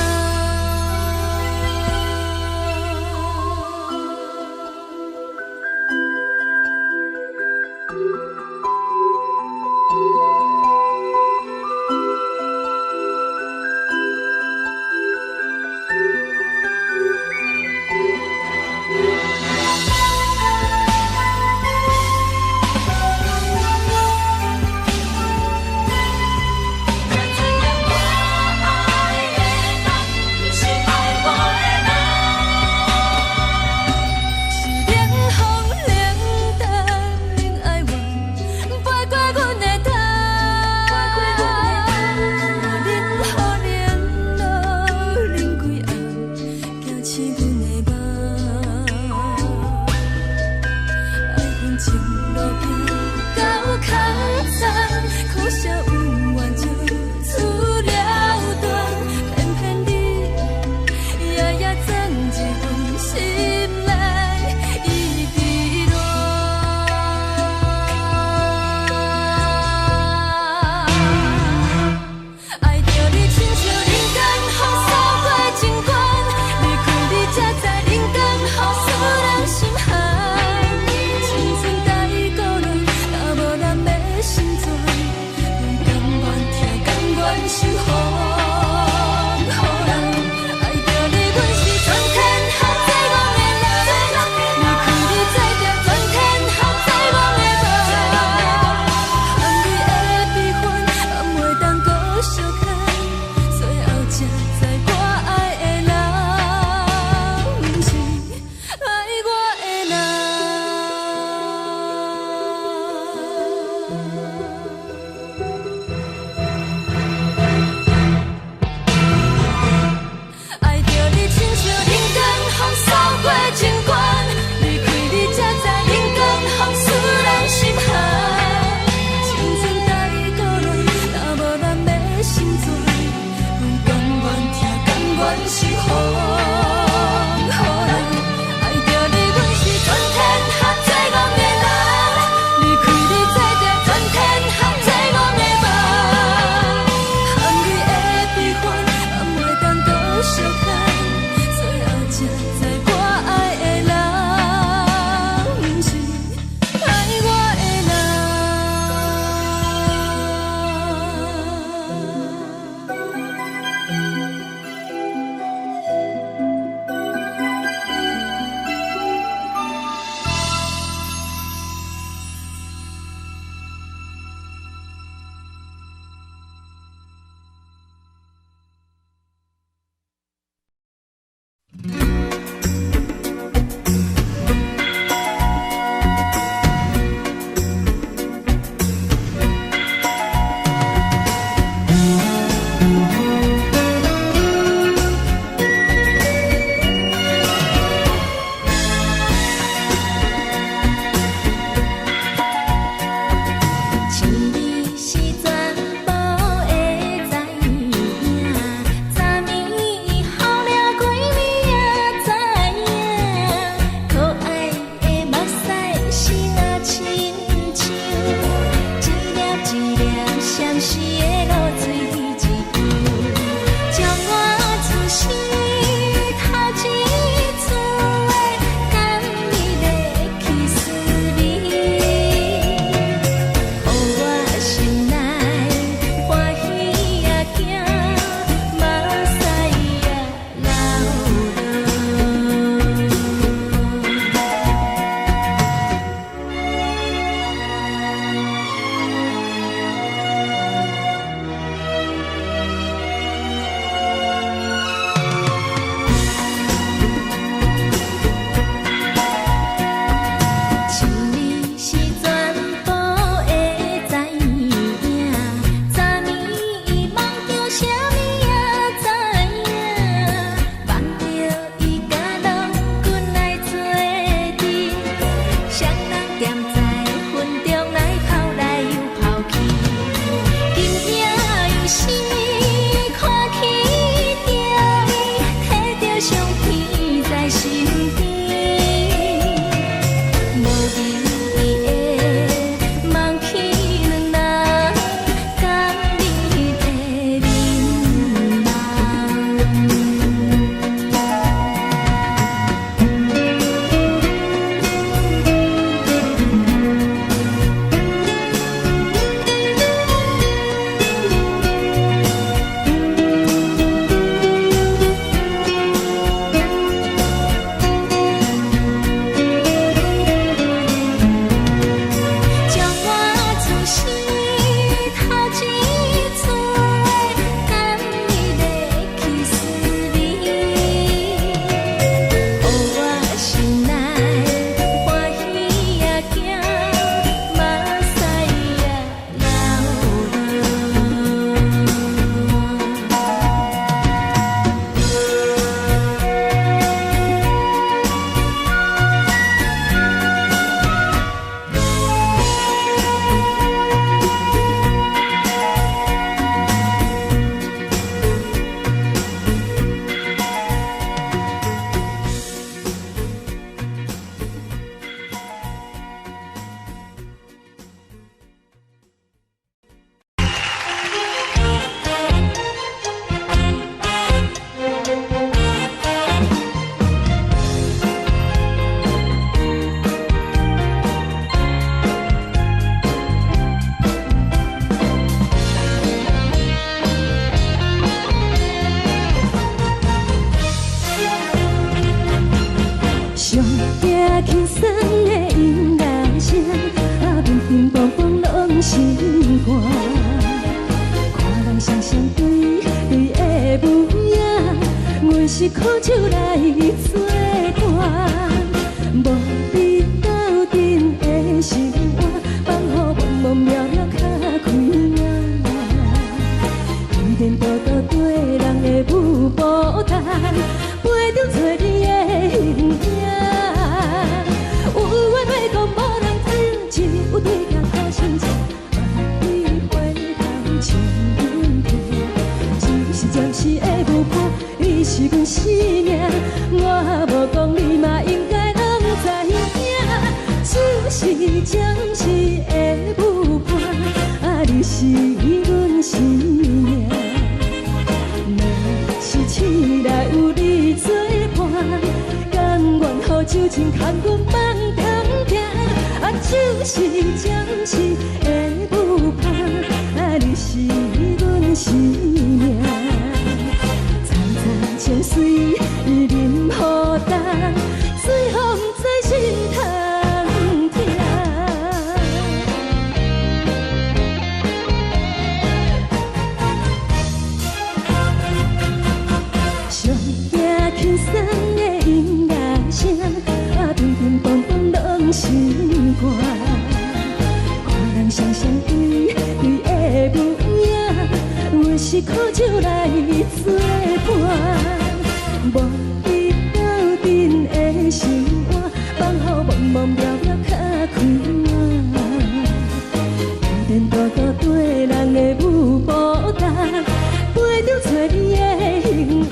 上惊轻松的音乐声，乒乒乓乓拢心肝。看人双双对对的舞影，阮是苦酒来作伴。无你斗阵的心肝，放予茫茫渺渺较开眼。一颠倒倒对人的舞步弹，陪着做你的形影。有话要讲无人知，只有对镜头先唱，万里回头唱阮听。只是暂时的舞伴，你是阮生命，我无讲你嘛应该拢知影。只是暂时的舞伴，你是阮生命。是醒来有你作伴，甘愿予酒精牵阮梦中行。就是暂时的舞伴，你是阮生命。层层情水任何担，水风在心头疼。上惊轻松的音乐声，乒乒乓乓拢心肝。看人双双对对的舞影，阮是苦酒来作伴。无你斗阵的心肝，放予茫茫渺渺较开眼。一颠倒倒对人的舞步弹，陪着做你的形影。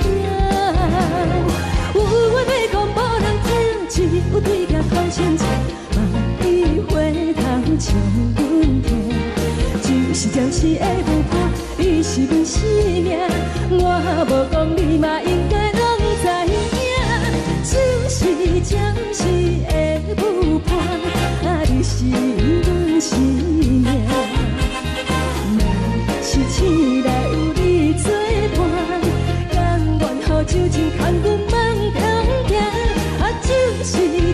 有话要讲无人知，只有对镜头先唱，万里回头唱阮听。就是暂时的舞伴，你是阮生命，我无讲你嘛应该拢知影。就是暂时的舞伴，你是阮生命。若是醒来有你作伴，甘愿予酒精牵阮梦中行。就是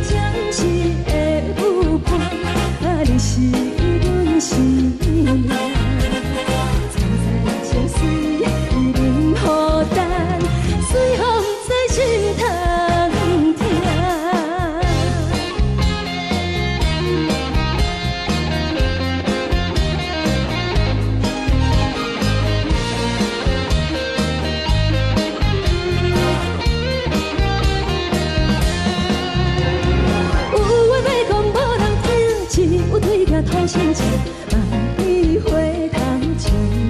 暂时的舞伴，你是阮生命。层层情水任何担，随风在心头疼。头先唱，万里回头唱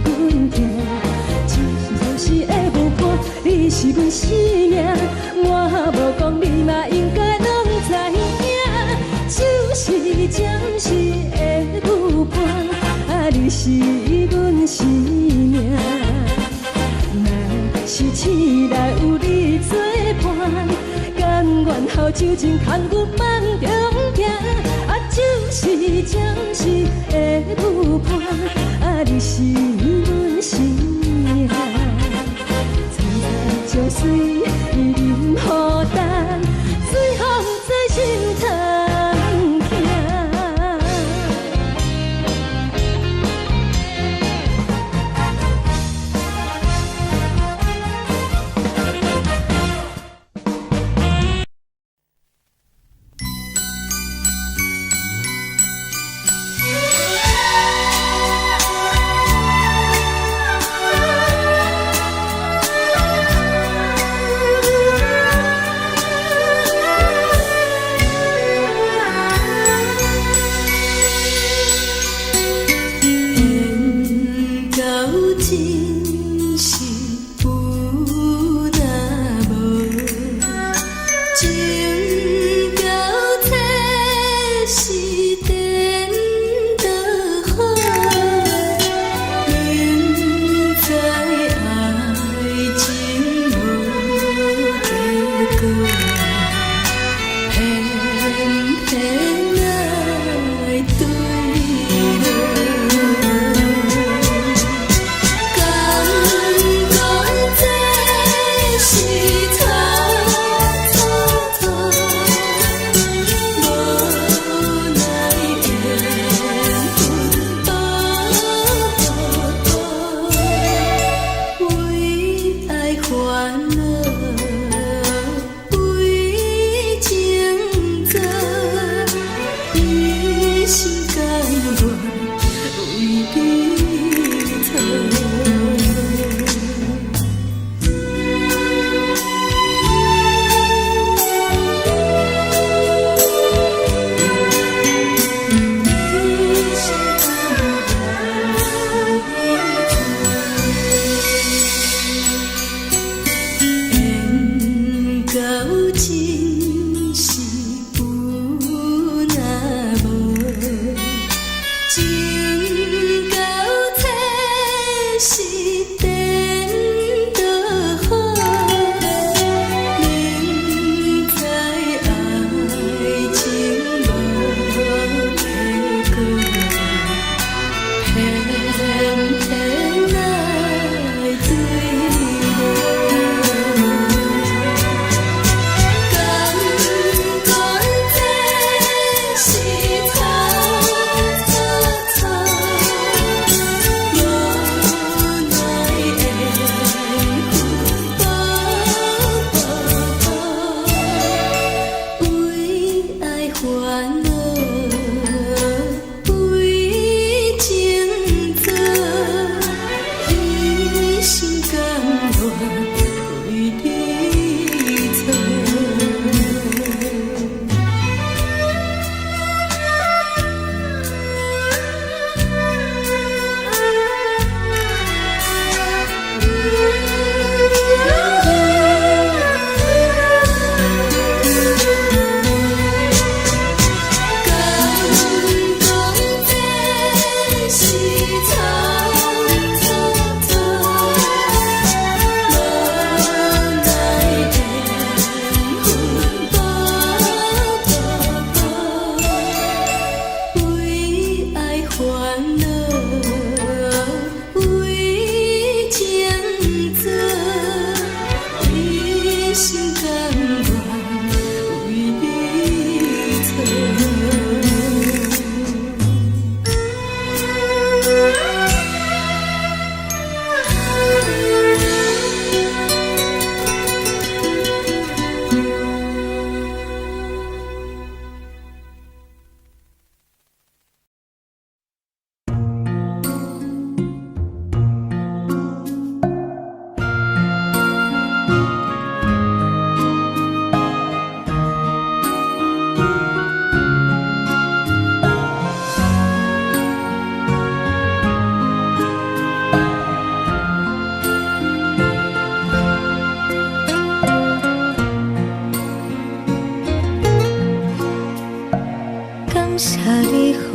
阮听。只是暂时的舞伴，你是阮生命，我无讲你嘛应该拢知影。就是暂时的舞伴，你是阮生命。若是醒来有你作伴，甘愿予酒精牵阮梦中行。就是暂时的舞伴，你是阮生命。层层情水任何担，随风在心头疼。愿为你疼。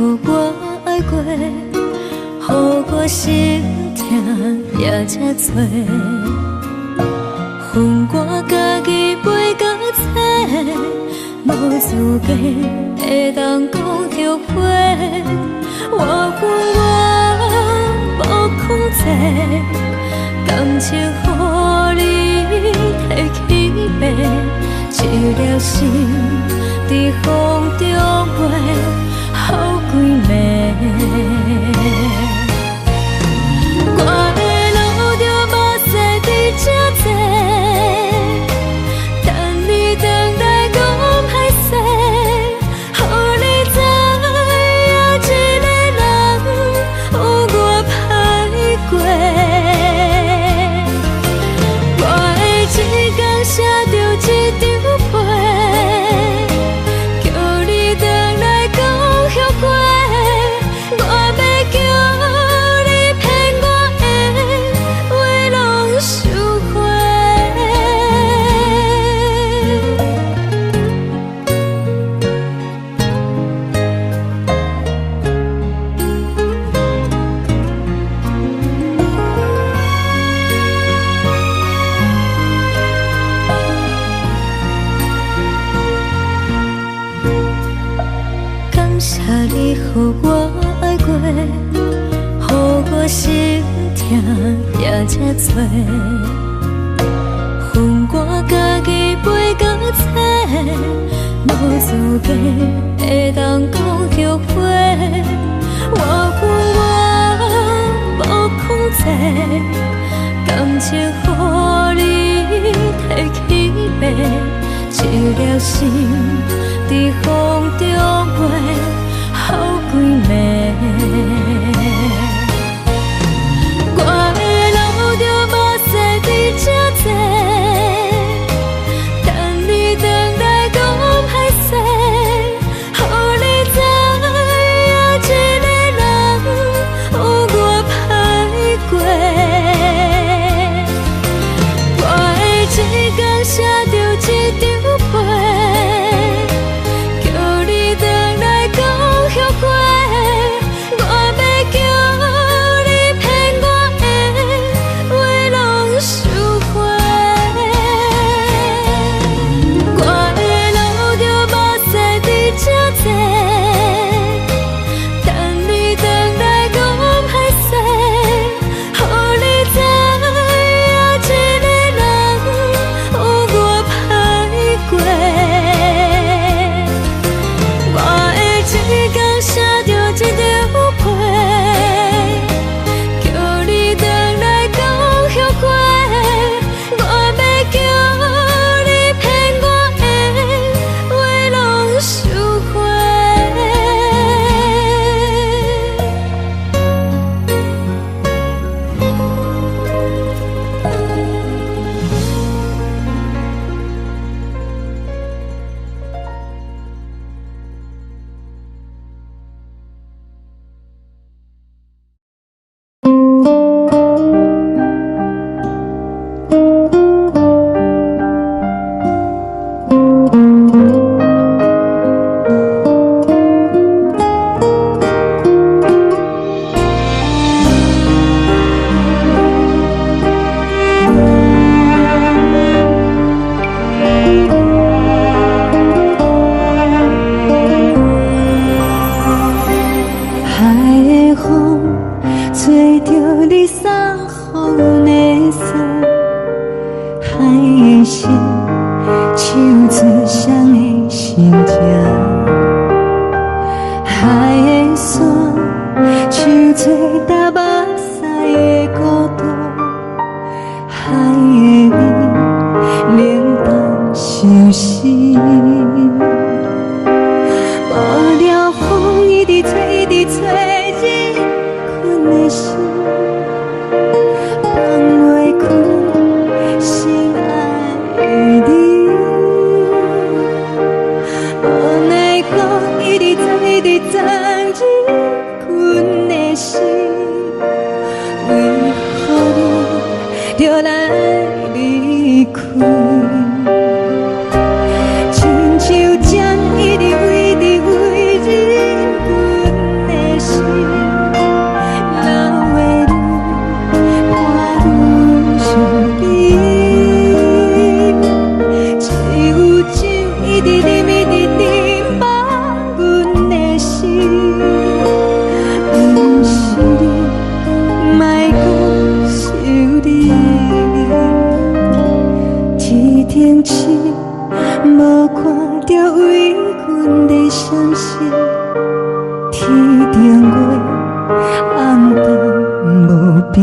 予我爱过，予我心痛也这多，恨我家己袂到切，无资格会当讲后悔。我恨我无控制，感情予你摕去卖，一粒心伫风中飞。好几暝，我的路着目屎伫这多，等你回来讲歹势，予你知影一个人有我歹过。我的一天写着一张被，叫你回来讲。我要叫你骗我的话拢收回。感谢你予我爱过，予我心痛也这多，恨我家己袂到切，无资格会当讲后悔。我恨我无控制，感情予你摕去卖，一粒心伫风中飞。好几暝。奈何一直藏一直藏着阮的心，为何你就来离开？亲像针一直围着围着阮的心，流的泪伴阮伤悲，只有酒一直啉一直啉饱阮的心，不是你，莫搁想你。一天星无看到为阮的闪烁，天顶月暗淡无边，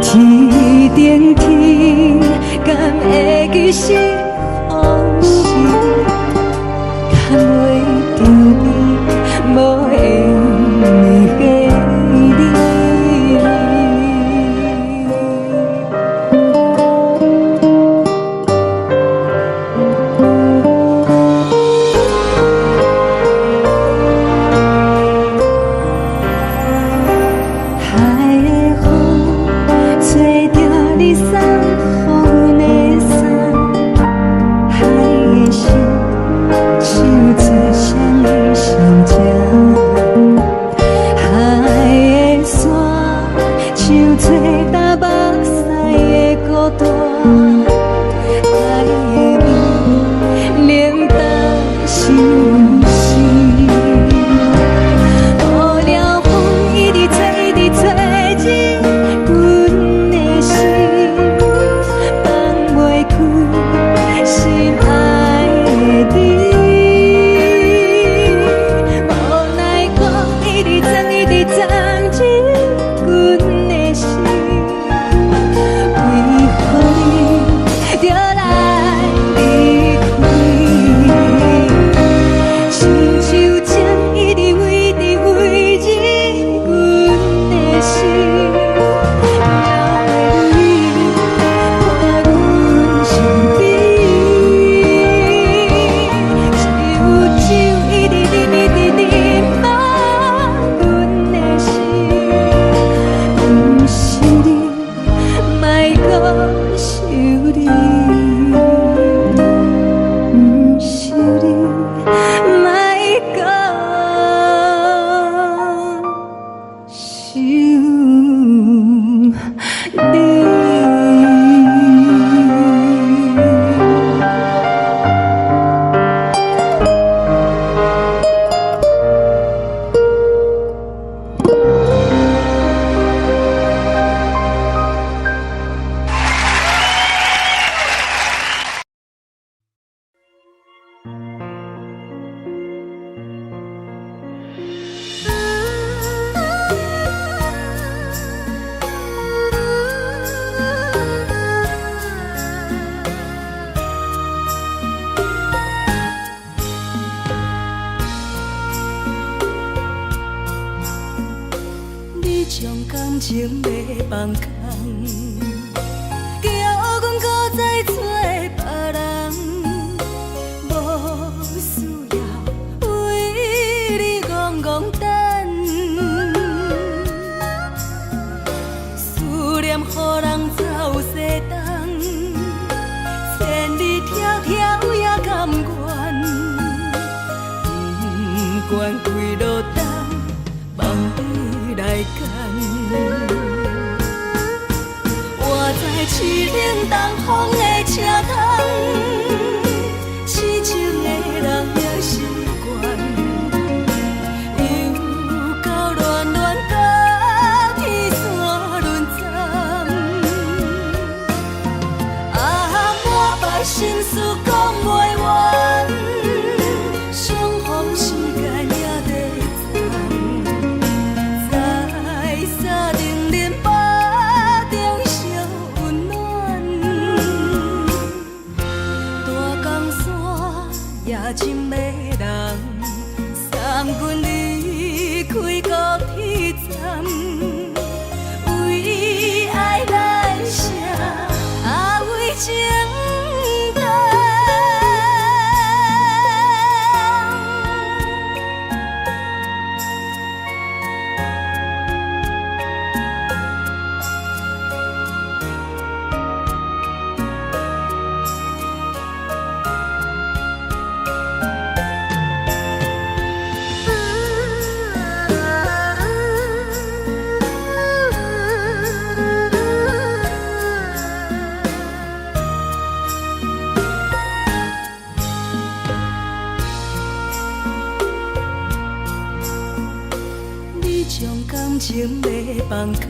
天顶天敢会记是往事，敢袂着你无缘的你。情要放空，叫阮搁再找别人，无需要为你戆戆等。思念予人走西东，千里迢迢也甘愿，不管几路东，梦伊来干。活在凄冷东风的车窗，痴情的人也习惯，又到恋恋甲天山论战。啊，满腹心事讲袂完，相逢时间也在在定林巴中烧温暖，大江山也真迷人，送阮离开高铁站，为爱来生，啊为情将感情要放空，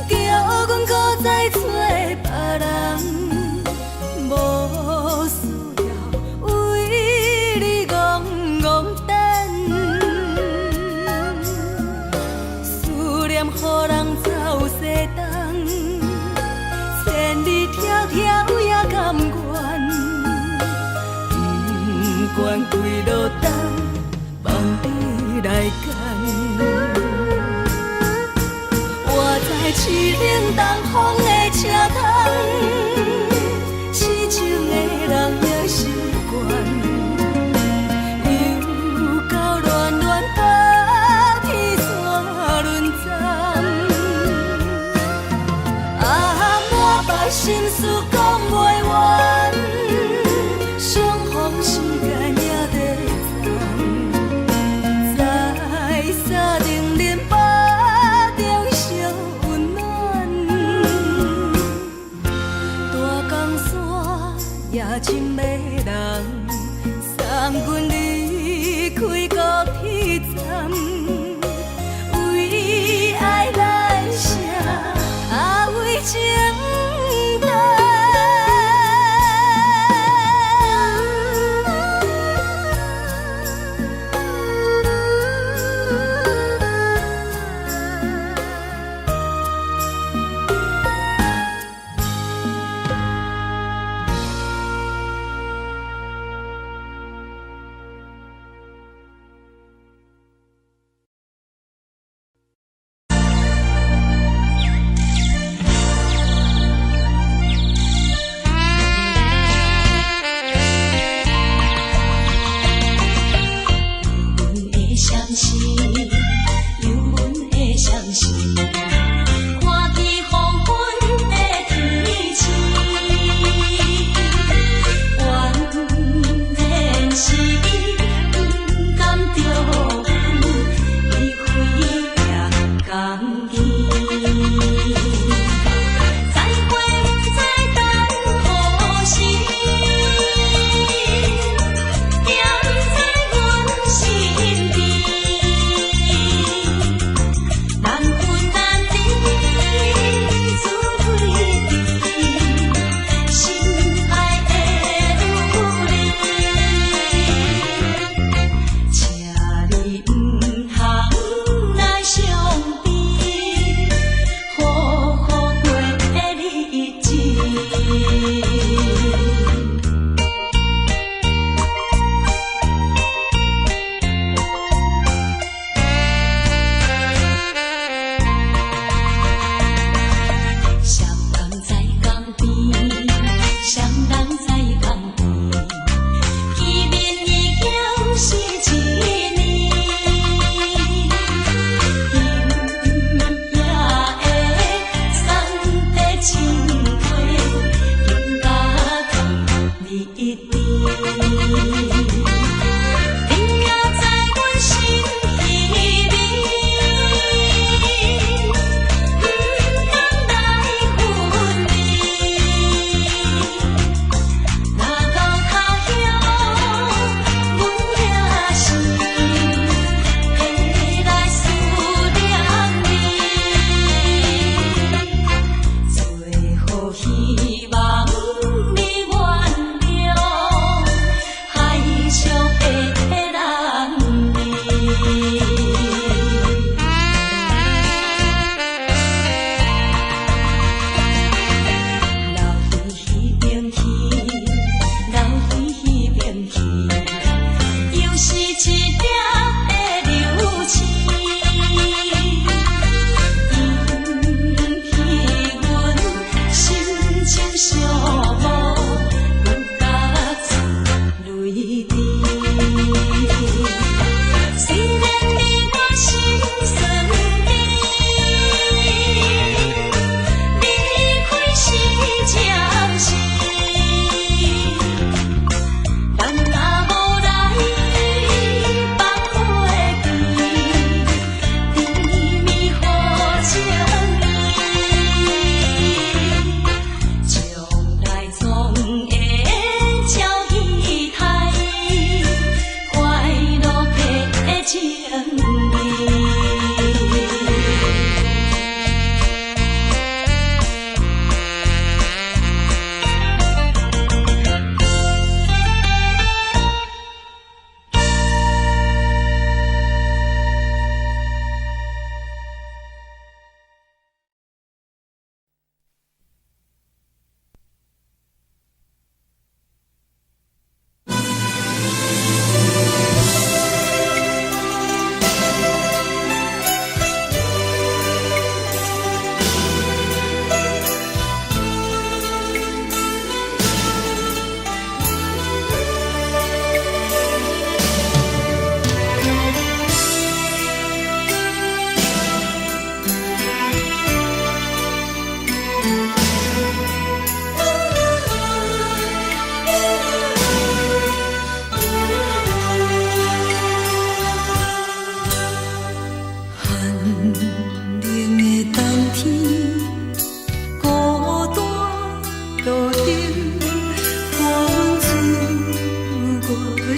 叫阮搁再找别人，无需要为你戆戆等，思念予人走西东，千里迢迢也甘愿，不管几落冬，放你来干。我在凄冷东风的车窗，痴情的人也习惯，又到恋恋把天线轮转。啊，满腹心事讲袂完，相逢时间也在藏，在沙定连巴中烧温暖，大江山也真迷人，送阮离开高铁站，为爱来写，为情等。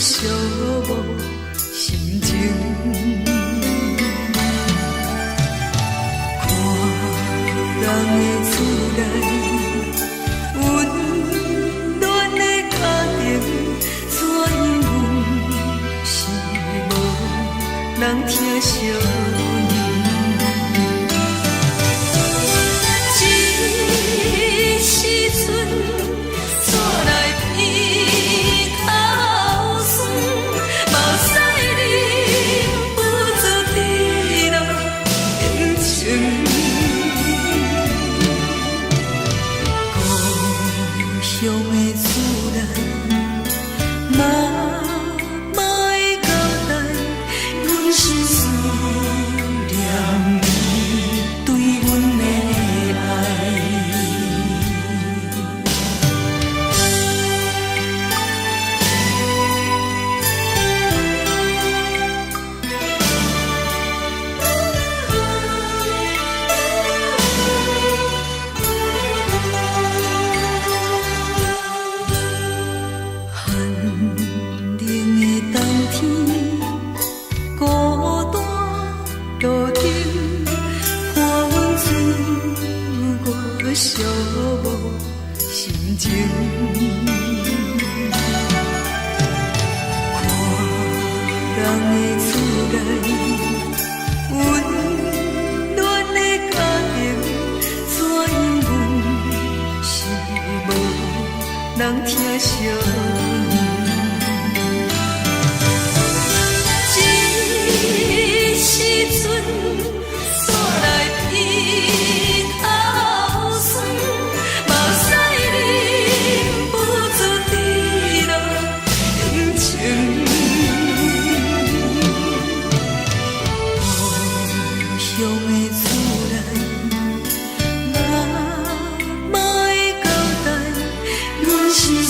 寂寞心情。看人的厝内温暖的家庭，怎因阮是无人疼惜你？这时阵怎来鼻口酸，目屎忍不住滴落眼睛。故乡的厝内，妈妈的交代，阮是思念你对阮的爱。寒冷的冬天，孤单路程，看阮自我寂寞心情。看人的厝内温暖的家庭，怎因阮是无人疼惜你？这时阵怎来鼻口酸，目屎忍不住滴落眼睛。故乡的厝内，妈妈的交代，阮是思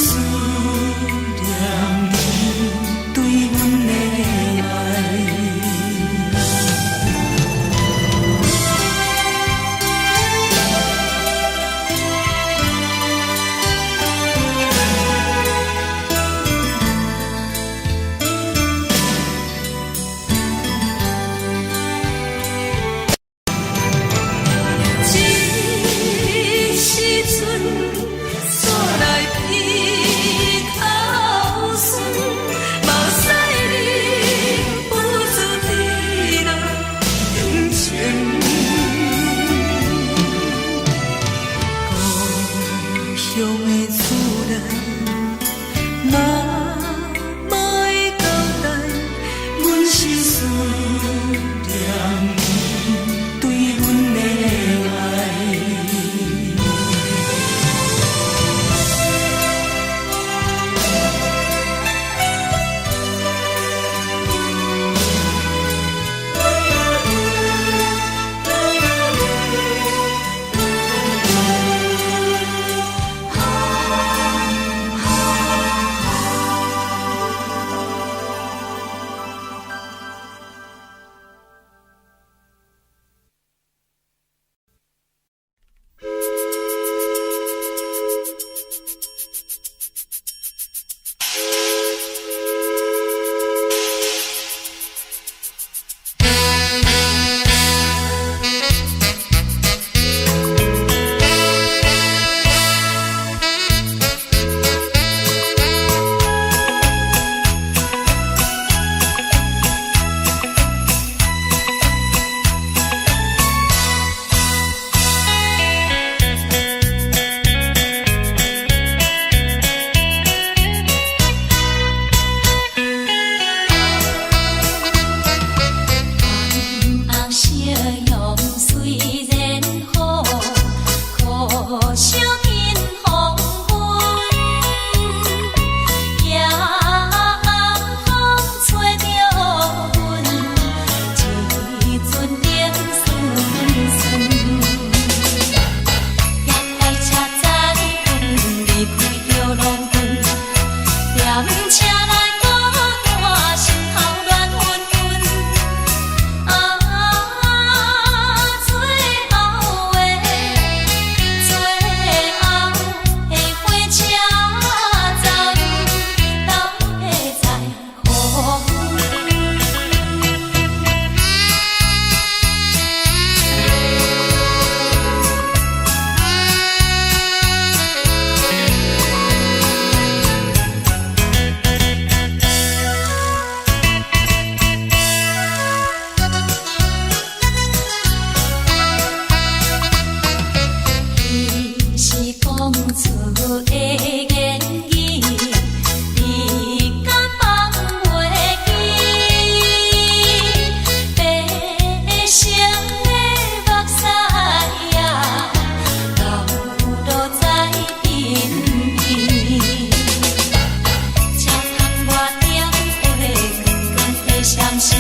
是，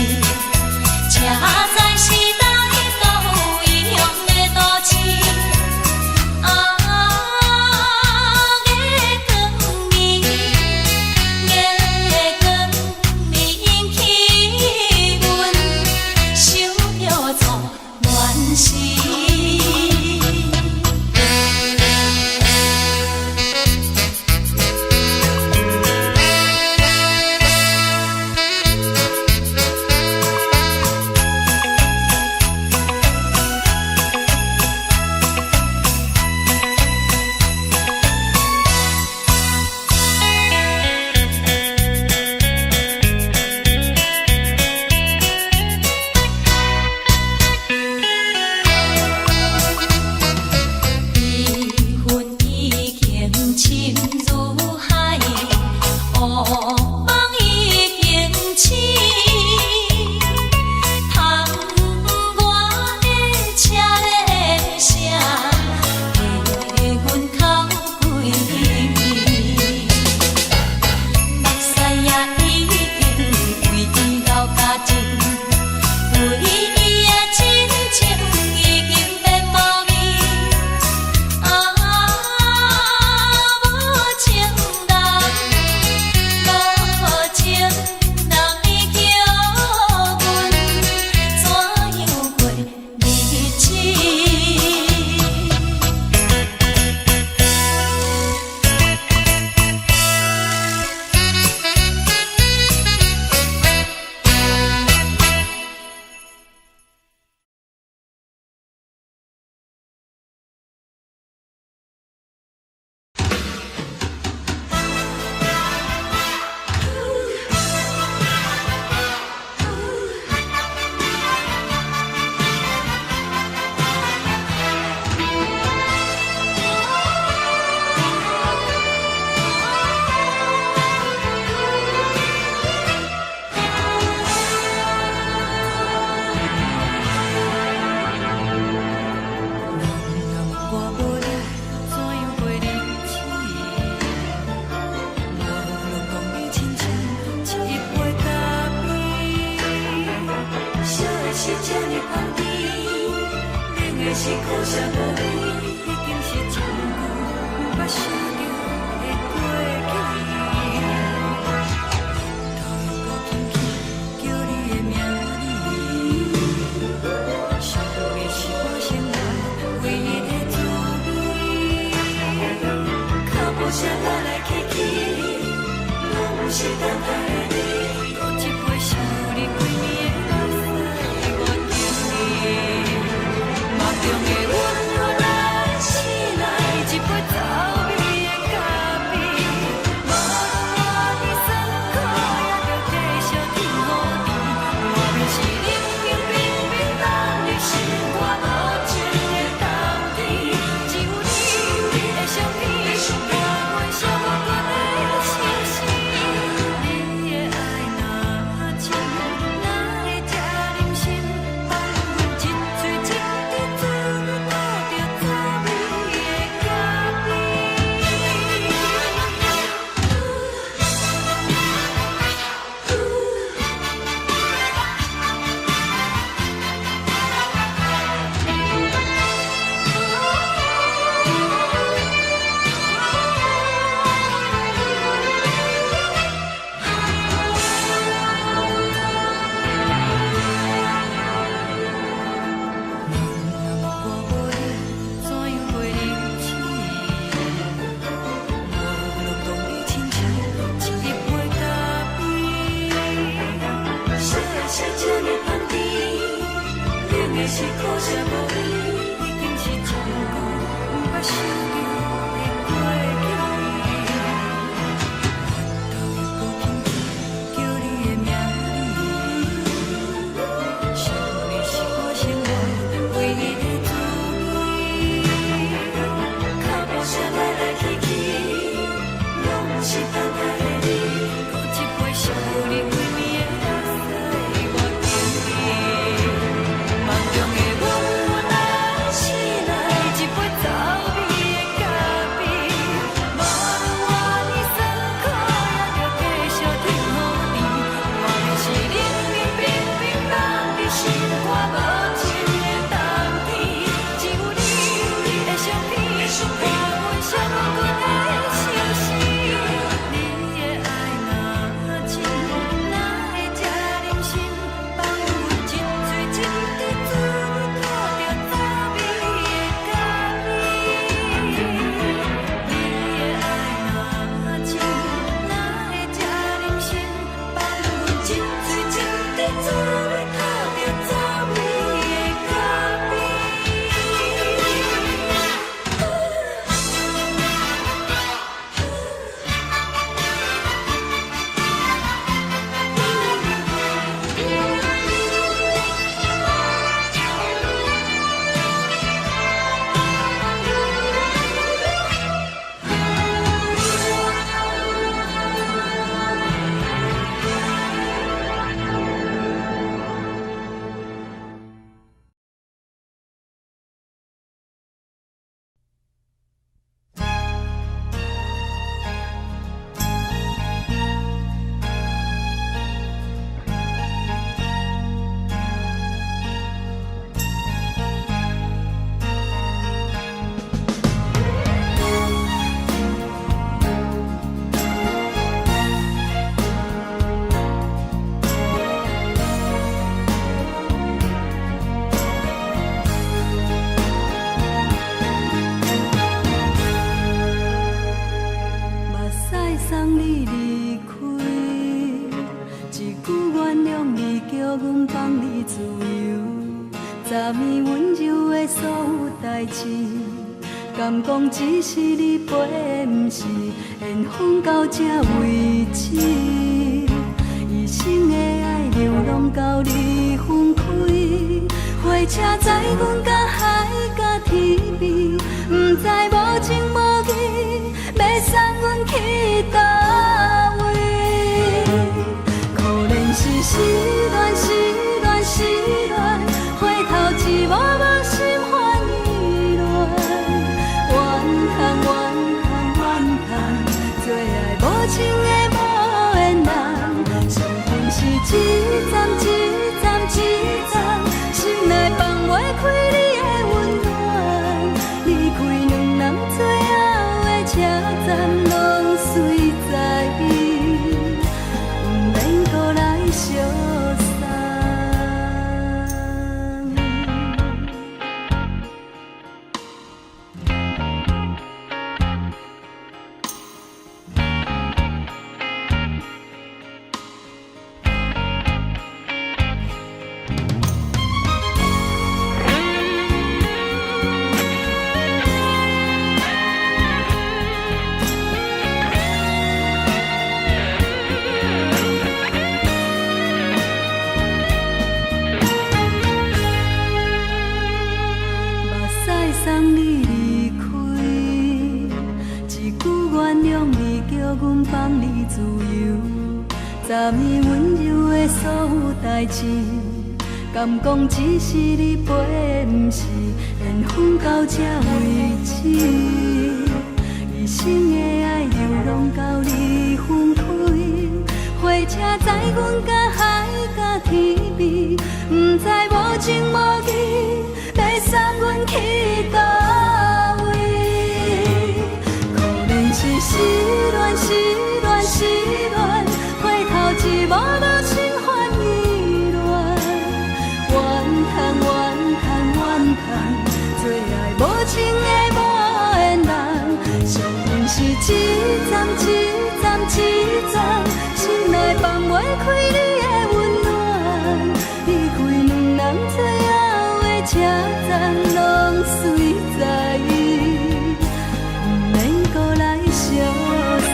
车载时代都有异乡的都市。月光明，月光明引起阮想着错乱世。梦中的阮，若来醒来，一杯早味。所有代志，敢讲只是你陪，不是缘分到这为止。一生的爱流浪到你分开，火车载阮到海甲天边，不知无情无义，要送阮去倒位？可怜是失恋，失恋，失恋，回头一幕幕心烦意乱，怨叹，怨叹，怨叹，最爱无情的无缘人，伤痕是一站一站一站，心内放袂开你的温暖，离开两人最后的车站，拢随在伊，不免搁来相送。送你离开，一句原谅你，叫阮放你自由。昨暝温柔的所有代志，敢讲只是你陪，不是缘分到这为止。一生的爱流浪到你分开，火车载阮到海甲天边，不知无情无义，要送阮去倒位？可怜是失恋，失恋，失恋，回头一幕幕心烦意乱，怨叹，怨叹，怨叹，最爱无情的无缘人，伤痕是一站一站一站，心内放袂开你的温暖，离开两人最后的车站，拢随在伊，不免搁来相送。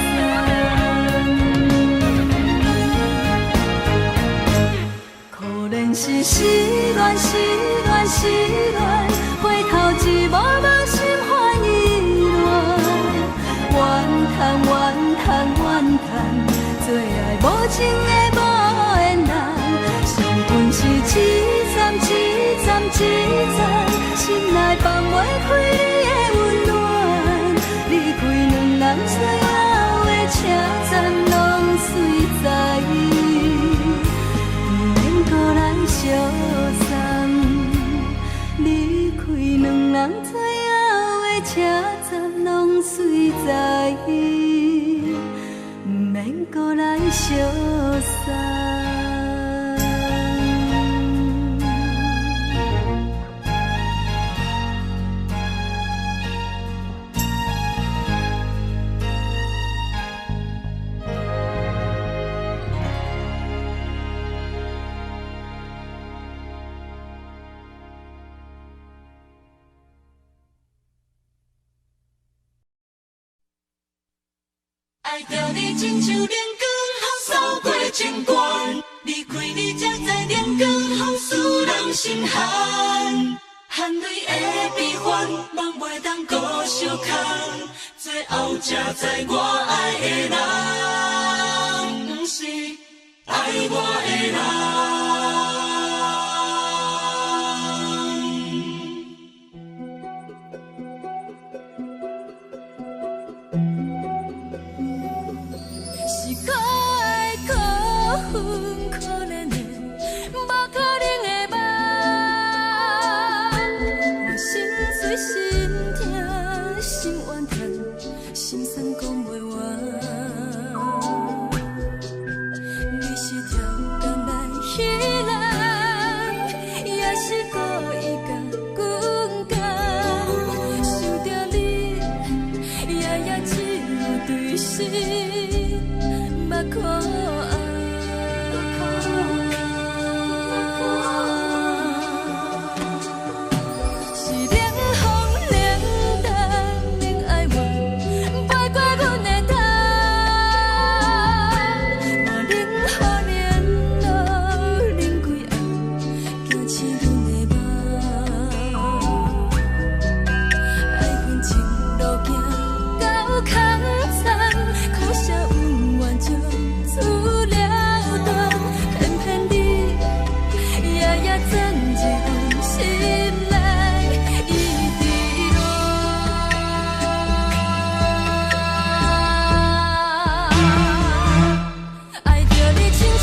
可怜是失恋，失恋，失恋，回头一幕幕心烦意乱，怨叹，怨叹，怨叹，最爱无情的无缘人，伤痕是一站一站一站，心内放袂开你的温暖，离开两人最后的车站，拢随在伊，不免搁来相送。离开两人最后的车站，拢随在伊，不免搁来相送。爱着你亲像阳光风扫过情关，离开你才知阳光风使人心寒。含泪的悲欢，望袂当搁相牵，最后才知我爱的人，不是爱我的人。是可爱可恨可怜的，无可能的梦。我心碎心痛心怨叹，心酸讲袂完。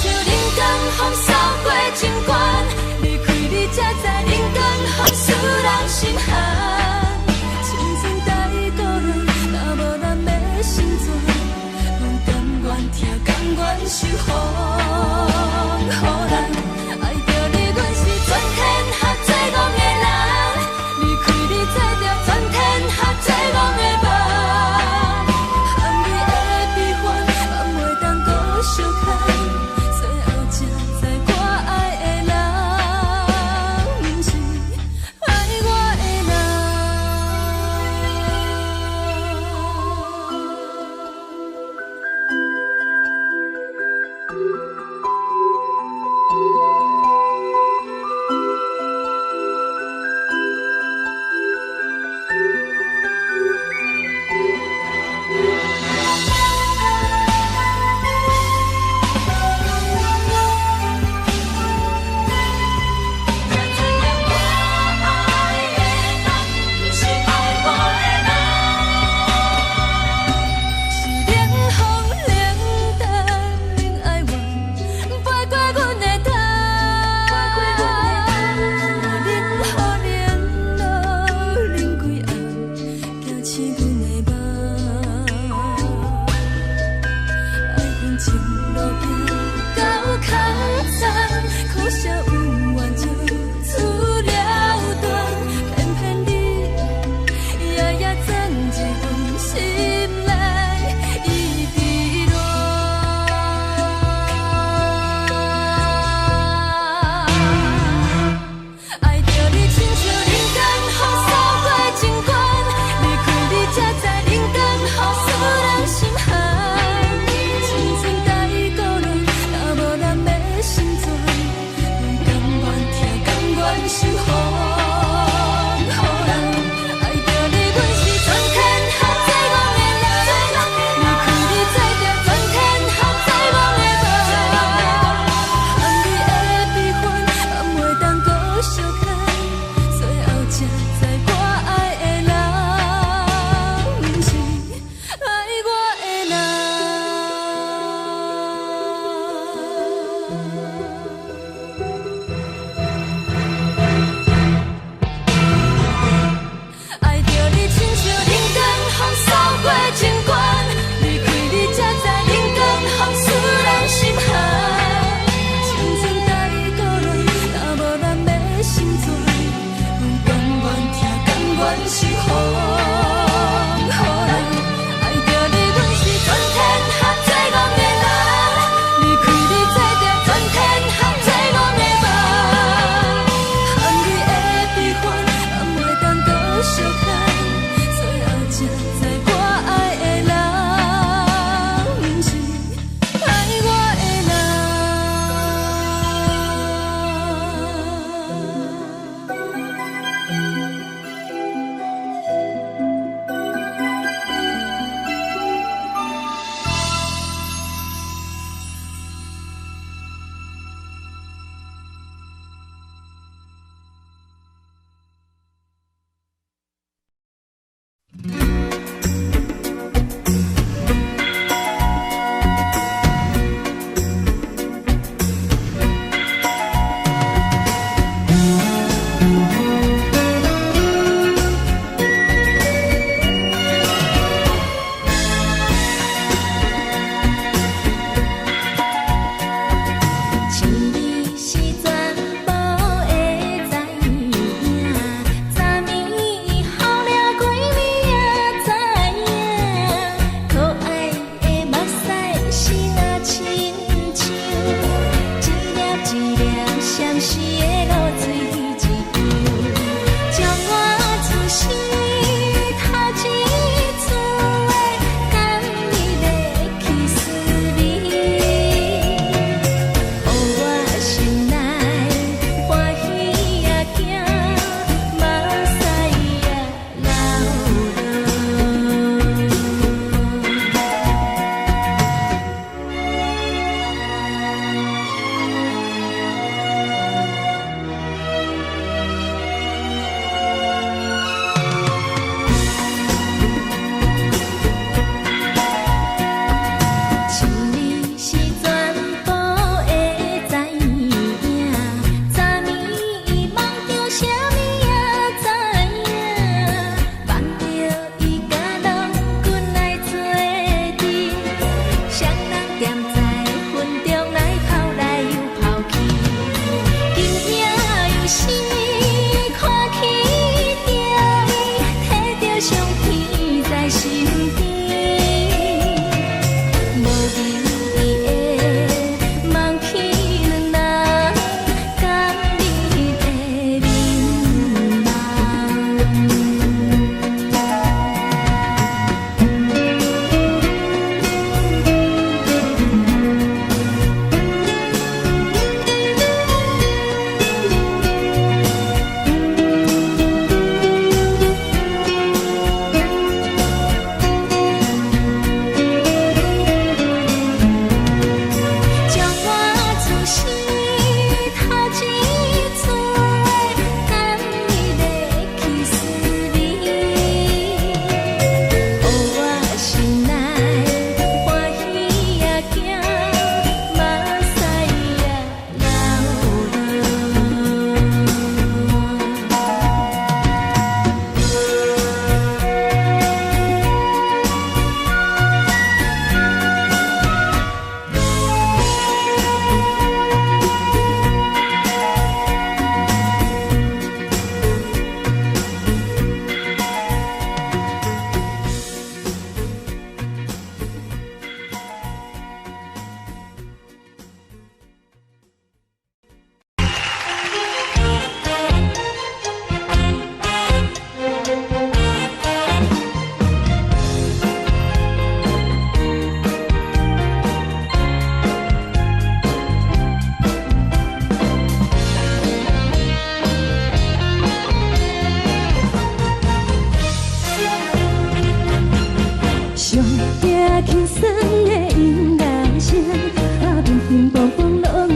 像人间风扫过情关，离开你才知人间风使人心寒。青春在故人，若无咱要成全，拢甘愿听，甘愿受风雨人。爱着你，阮是全天下最戆的人，离开你做着全天下最戆的梦。含泪的悲欢，梦袂当搁相牵，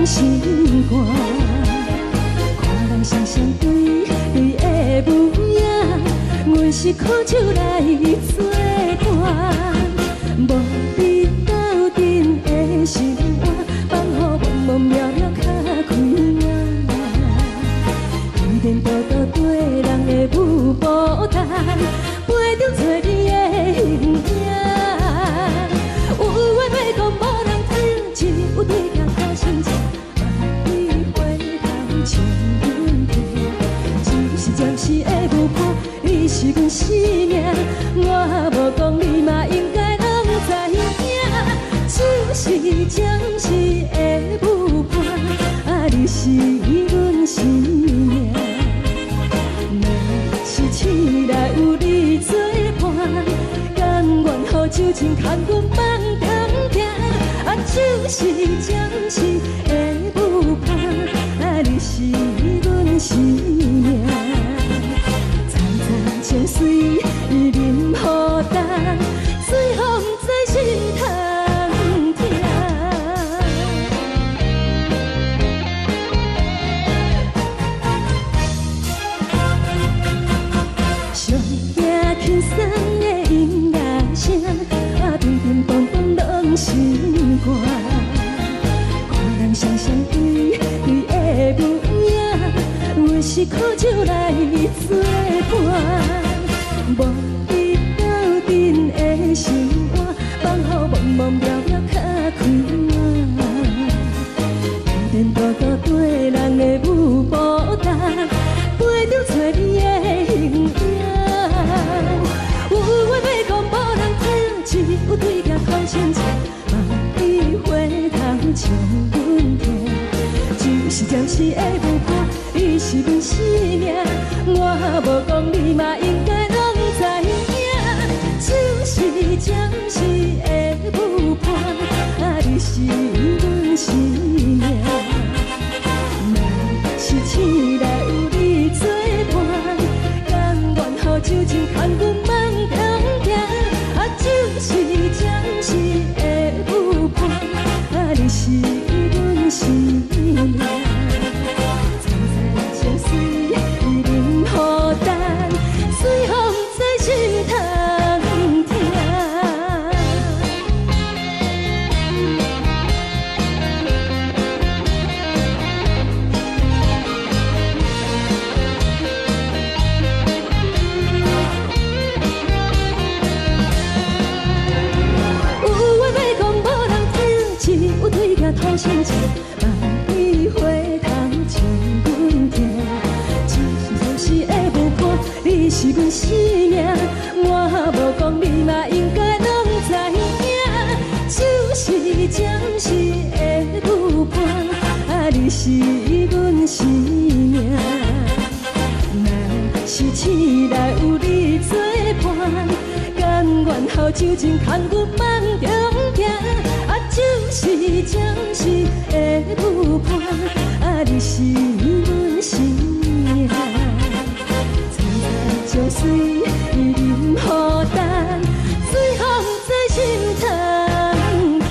心肝。看人双双对对的模样，阮是苦酒来作伴。无你斗阵的心肝，放予茫茫渺渺较开眼。一颠倒倒对人的舞步弹，陪着做你的形影。有话要讲无人听，有对镜讨心情，万里回头像阮听。就是暂时的舞伴，你是阮生命，我无讲你嘛应该拢知影。就是暂时的舞伴，你是阮生命。若是醒来有你作伴，甘愿予酒精牵阮梦中行。就是暂时的舞伴，你是阮生命。层层情水任何等，随风在心头。轻松的音乐声，乒乒乓乓拢心肝。看人双双对对的模样，阮是苦酒来作伴。无你斗阵的心肝，放予茫茫渺渺较开眼。颠颠倒倒对人的舞步弹，陪着做你的形影。有话要讲无人听，只有对镜讨心情，万里回头像阮听。就是暂时的舞伴，你是阮生命，我无讲你嘛应该拢知影。就是暂时的舞伴，你是阮生命。若是醒来有你作伴，甘愿予酒精牵阮梦中行。就是暂时的舞伴，你是阮生命。层层情水任何等，随风在心头听。有对镜讨心情，万里回头像阮听。就是暂时的舞伴，你是阮生命，我无讲你嘛应该拢知影。就是暂时的舞伴，你是阮生命。若是醒来有你作伴，甘愿予酒精牵阮梦中行。就是暂时的舞伴，你是阮生命。层层情水任何等，随风在心头听。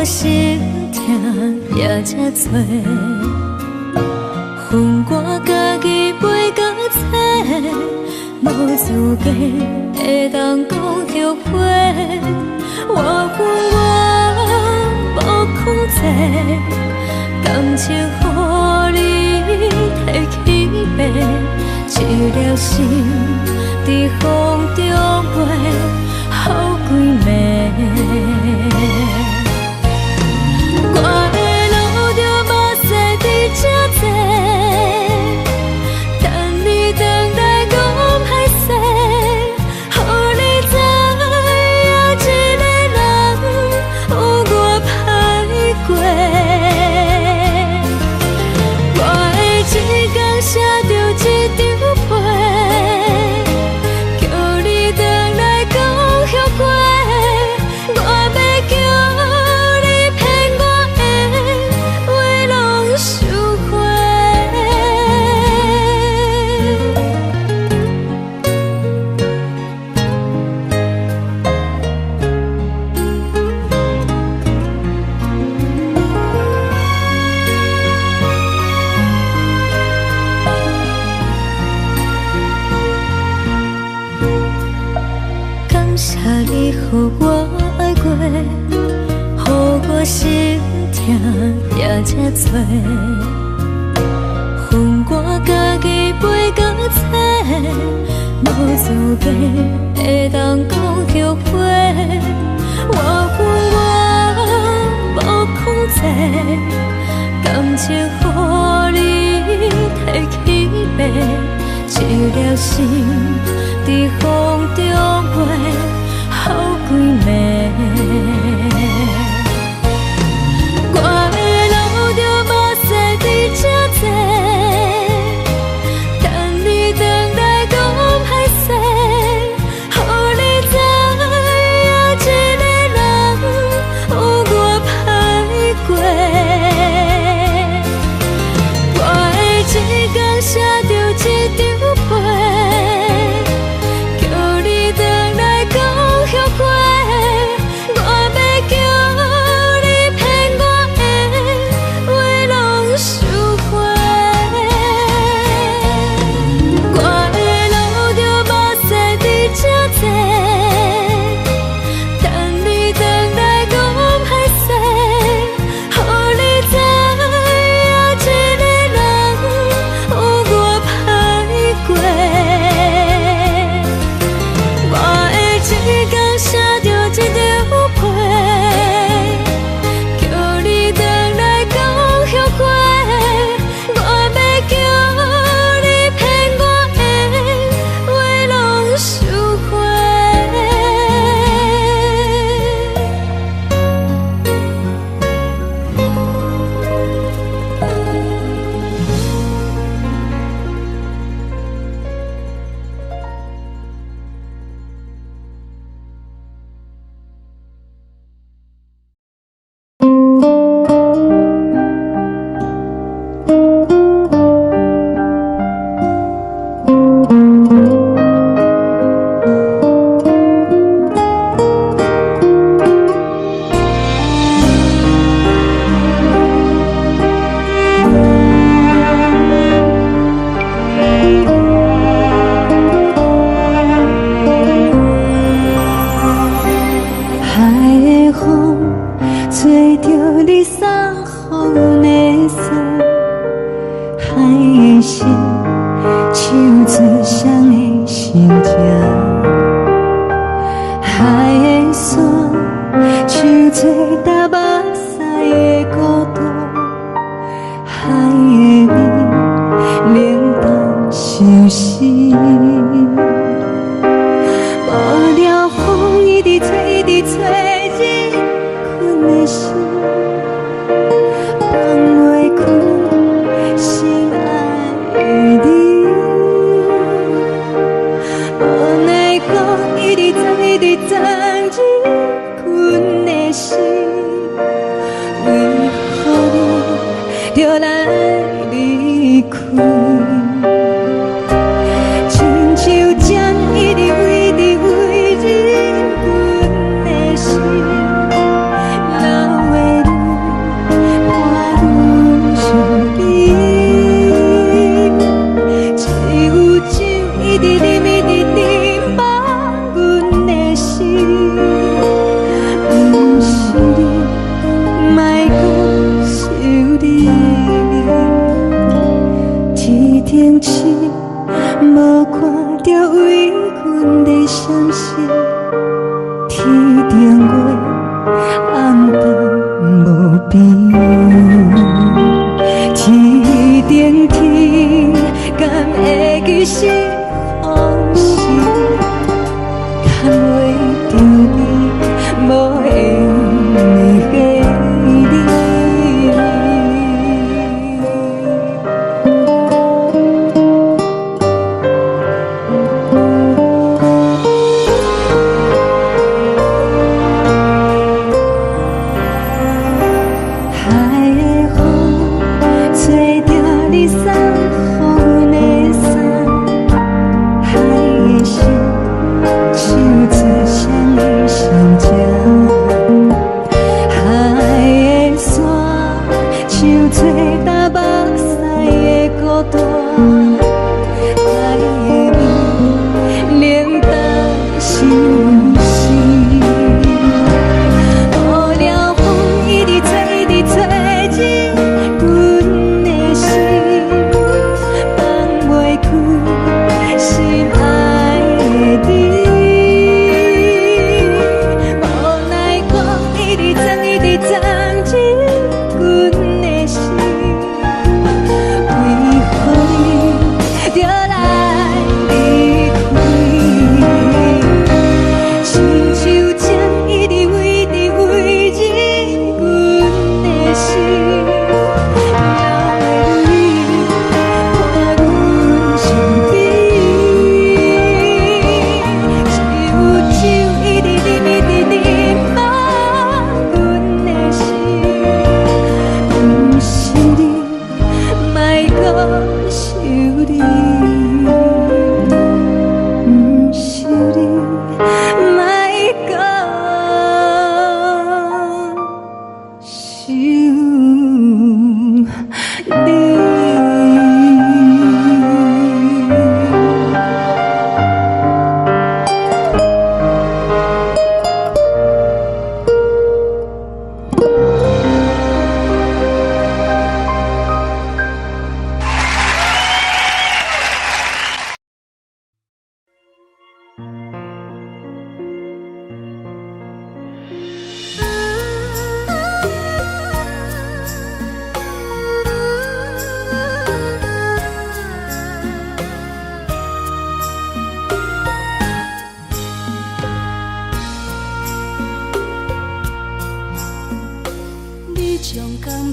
我心痛也这多，恨我家己袂到切，无资格会当讲后悔。我恨我无控制，感情予你提起白，一粒心在风中飞，好几暝。我的路着目屎伫这多，等你回来讲歹势，予你知影一个人有我歹过。我的一天写着一张被，叫你回来讲后悔。我要叫你骗我的话拢收回。感谢你予我爱过，予我心痛也这多，恨我家己袂到切，无资格会当讲后悔。我恨我无控制，感情予你提起白，一粒心在风中飞，好几暝。我的路着目屎伫这多，等你回来讲歹势，予你知影一个人有我歹过。我的一天写着一张被，叫你回来讲后悔。我要叫你骗我的话拢收回。我的路着目屎伫这多，等你回来讲歹势，予你知影一个人有我歹过。我的一天写着一张被，叫你回来讲后悔。我要叫你骗我的话拢收回。海的风吹着你送风的伞，海的心唱出双的心情，海的山唱出搭目屎的孤独，海的你冷淡伤心。无聊风一直吹，一直吹，日困的心放袂开，心爱的你。无奈讲一直藏，一直藏，日困的心，为何你就来离开？亲像针一直围，一直围，日困的心，流的感动无边，天顶天，敢会记是往事，牵袂着你，无缘的你。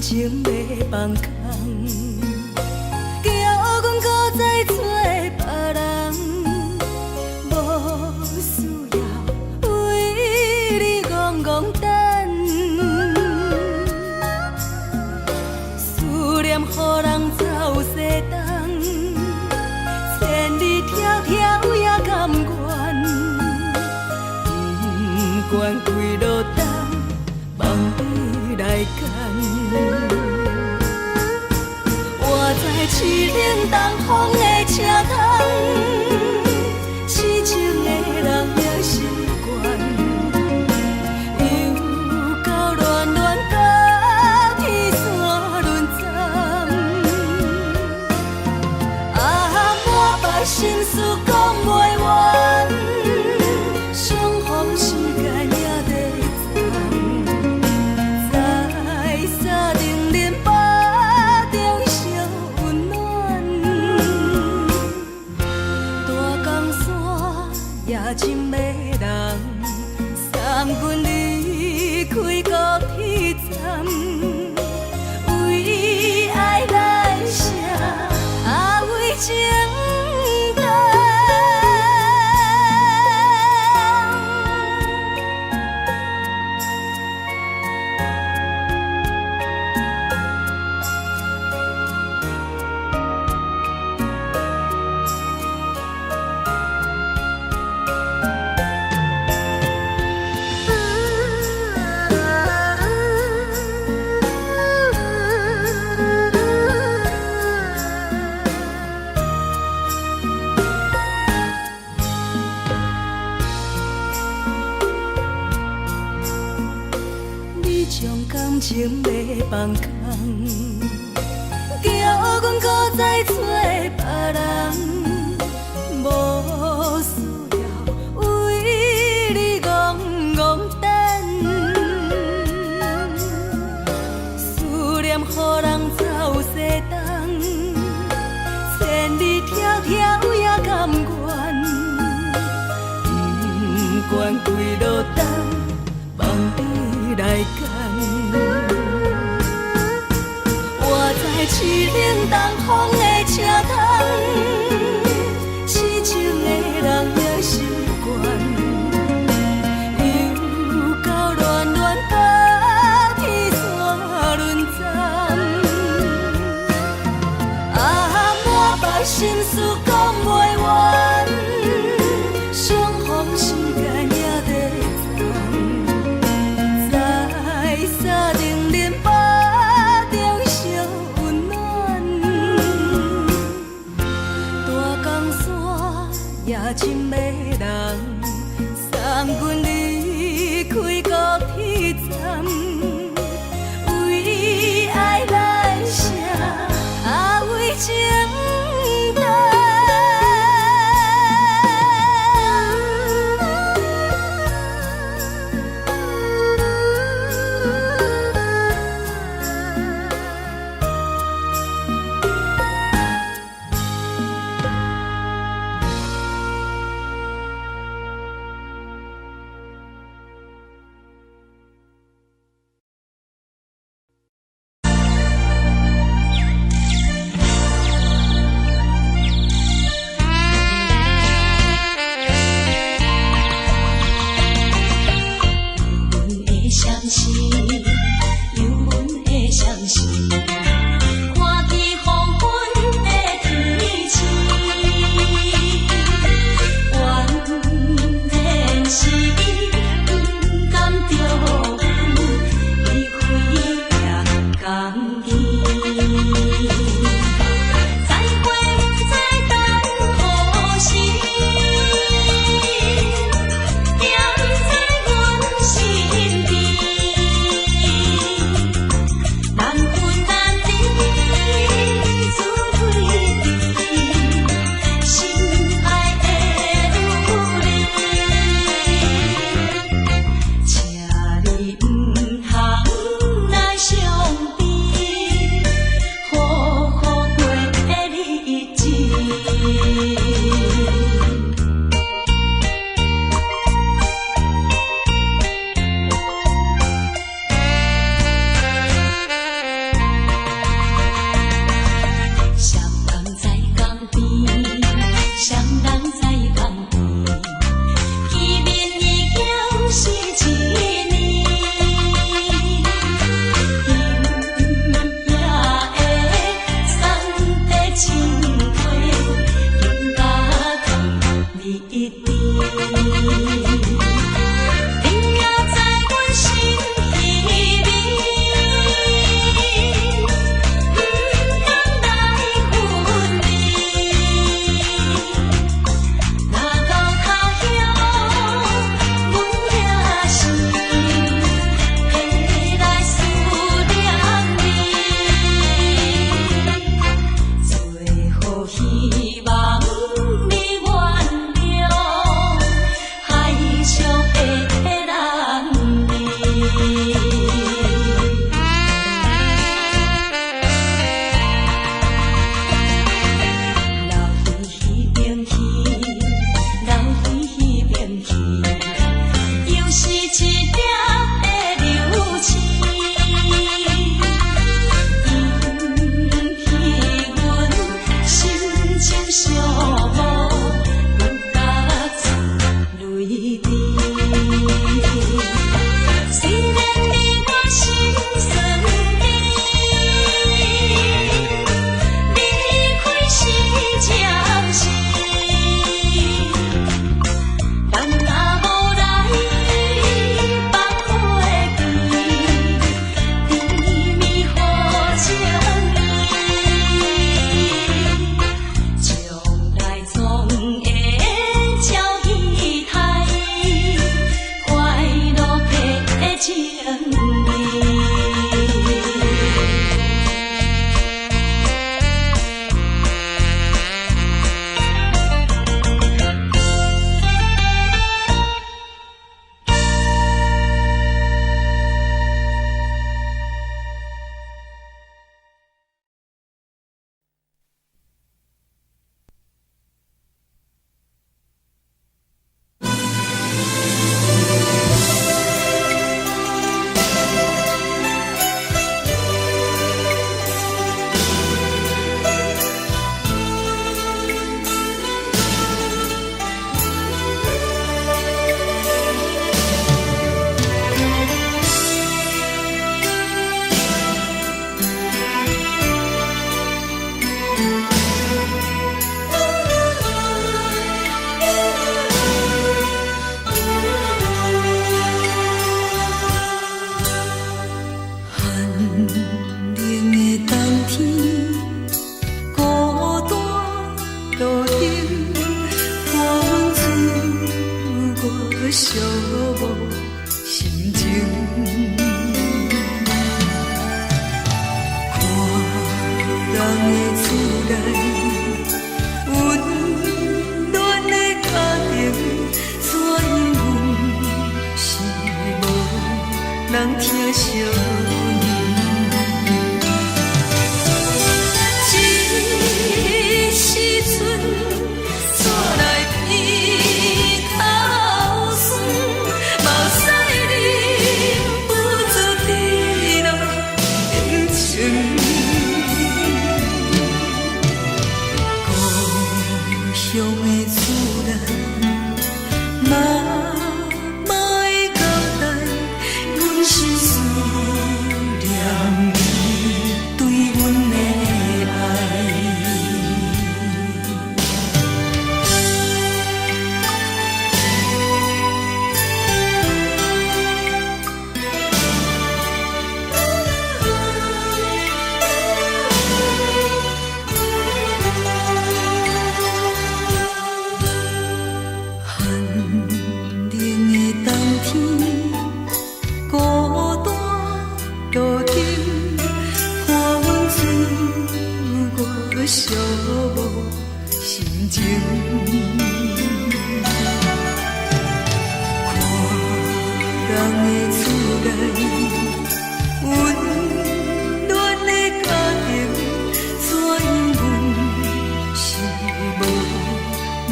情袂放空，叫阮搁再找别人，无需要为你戆戆等，思念予人走西东，千里迢迢也甘愿，不管几路灯，望你来牵。我在凄冷东风的车窗，痴情的人也习惯，又到恋恋甲天山论战。啊，满腹心事讲袂完，相逢时间也在藏，在沙定林北中烧温暖。大江山也真迷人，送阮离开高铁站，为爱来写为情。感情袂放空，叫阮搁再找别人，无需要为你戆戆等，予人走西东，千里迢迢也甘愿，不管几路灯，望你来赶。我在凄冷东风的车窗，痴情的人也习惯。心事讲袂完，相逢时间也在藏，在沙丁林巴中相温暖。大江山也深的人，送阮离开高铁站，为爱来写，为情。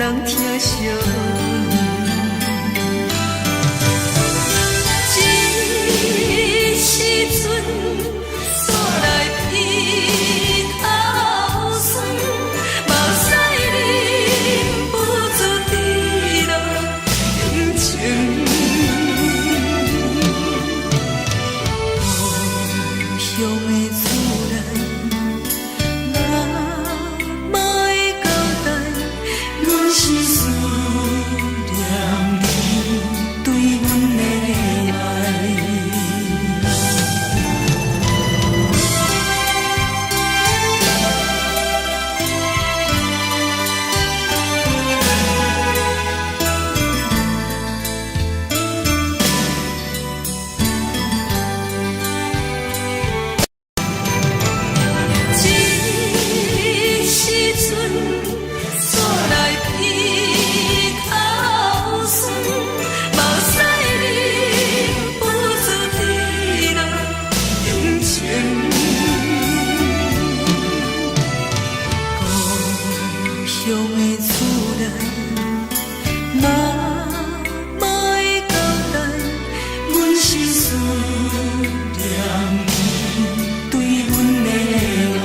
人疼惜阮。这时阵煞来鼻口酸，目屎忍不住滴落眼前。故乡的厝内，哪会交代？阮是思念你对阮的爱。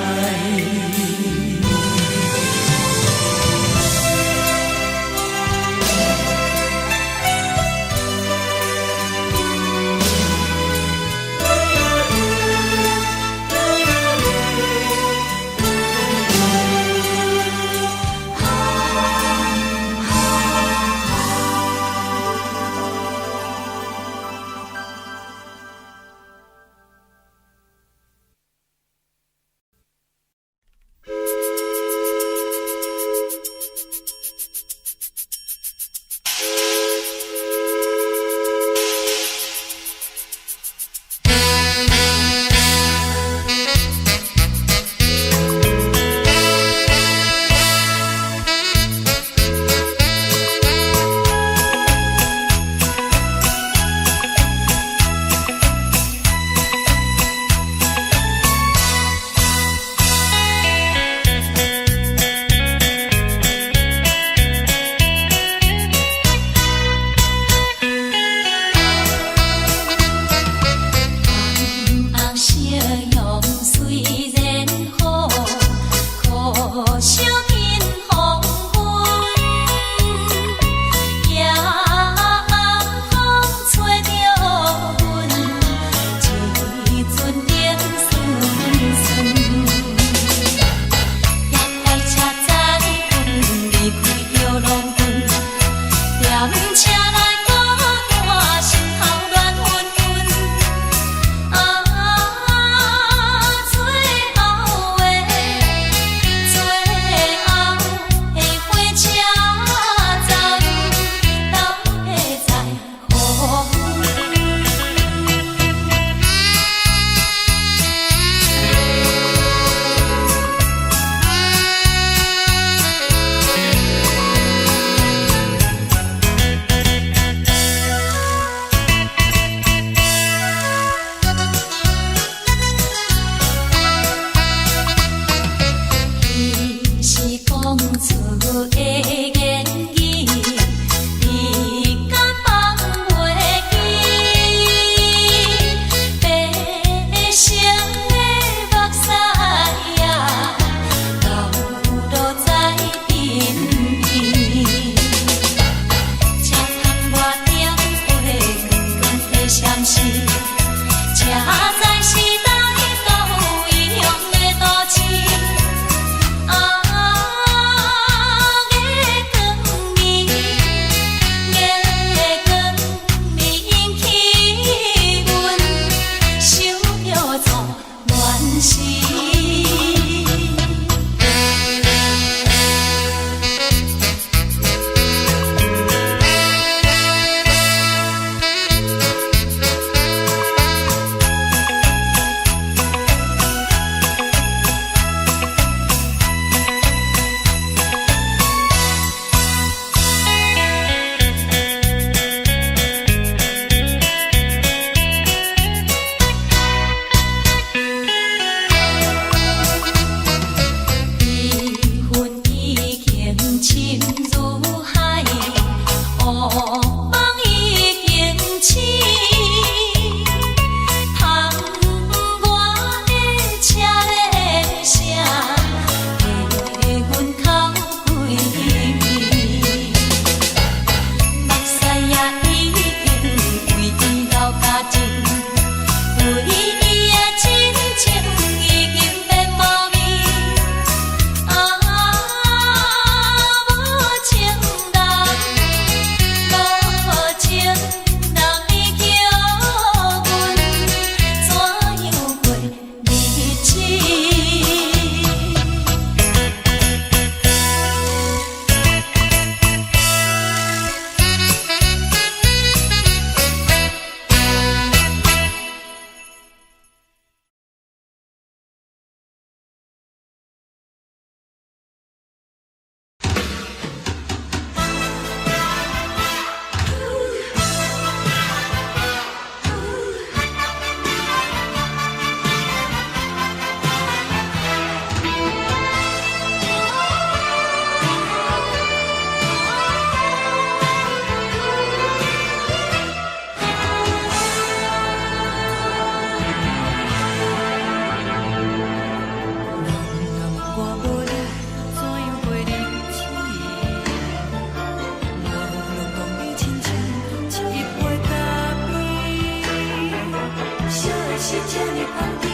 甜，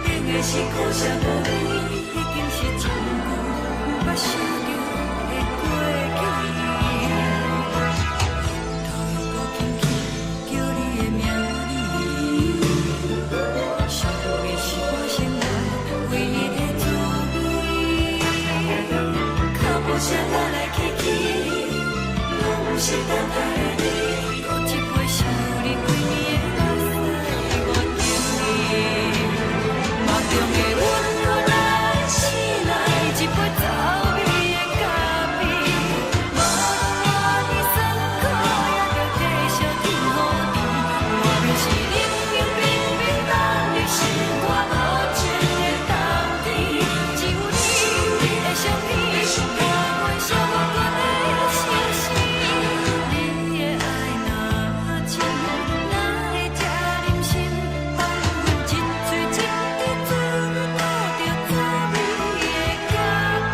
冷的是苦涩无味，已经是一句无法想着的过去。头又搁轻轻叫你的名字，想的是我生活唯一的滋味。脚步声来来去去，拢不是等待的你。搁一杯想你几年的目屎，我着你。梦中的阮落来醒来，一杯走味的咖啡。无论我的酸苦，也着继续甜予你。外面是冷冷冰冰冷的心肝无情的冬天，只有你的相片，陪阮寂寞过的相思。你的爱若真，哪会这忍心放阮一嘴一滴珠，倒着滋味的咖啡。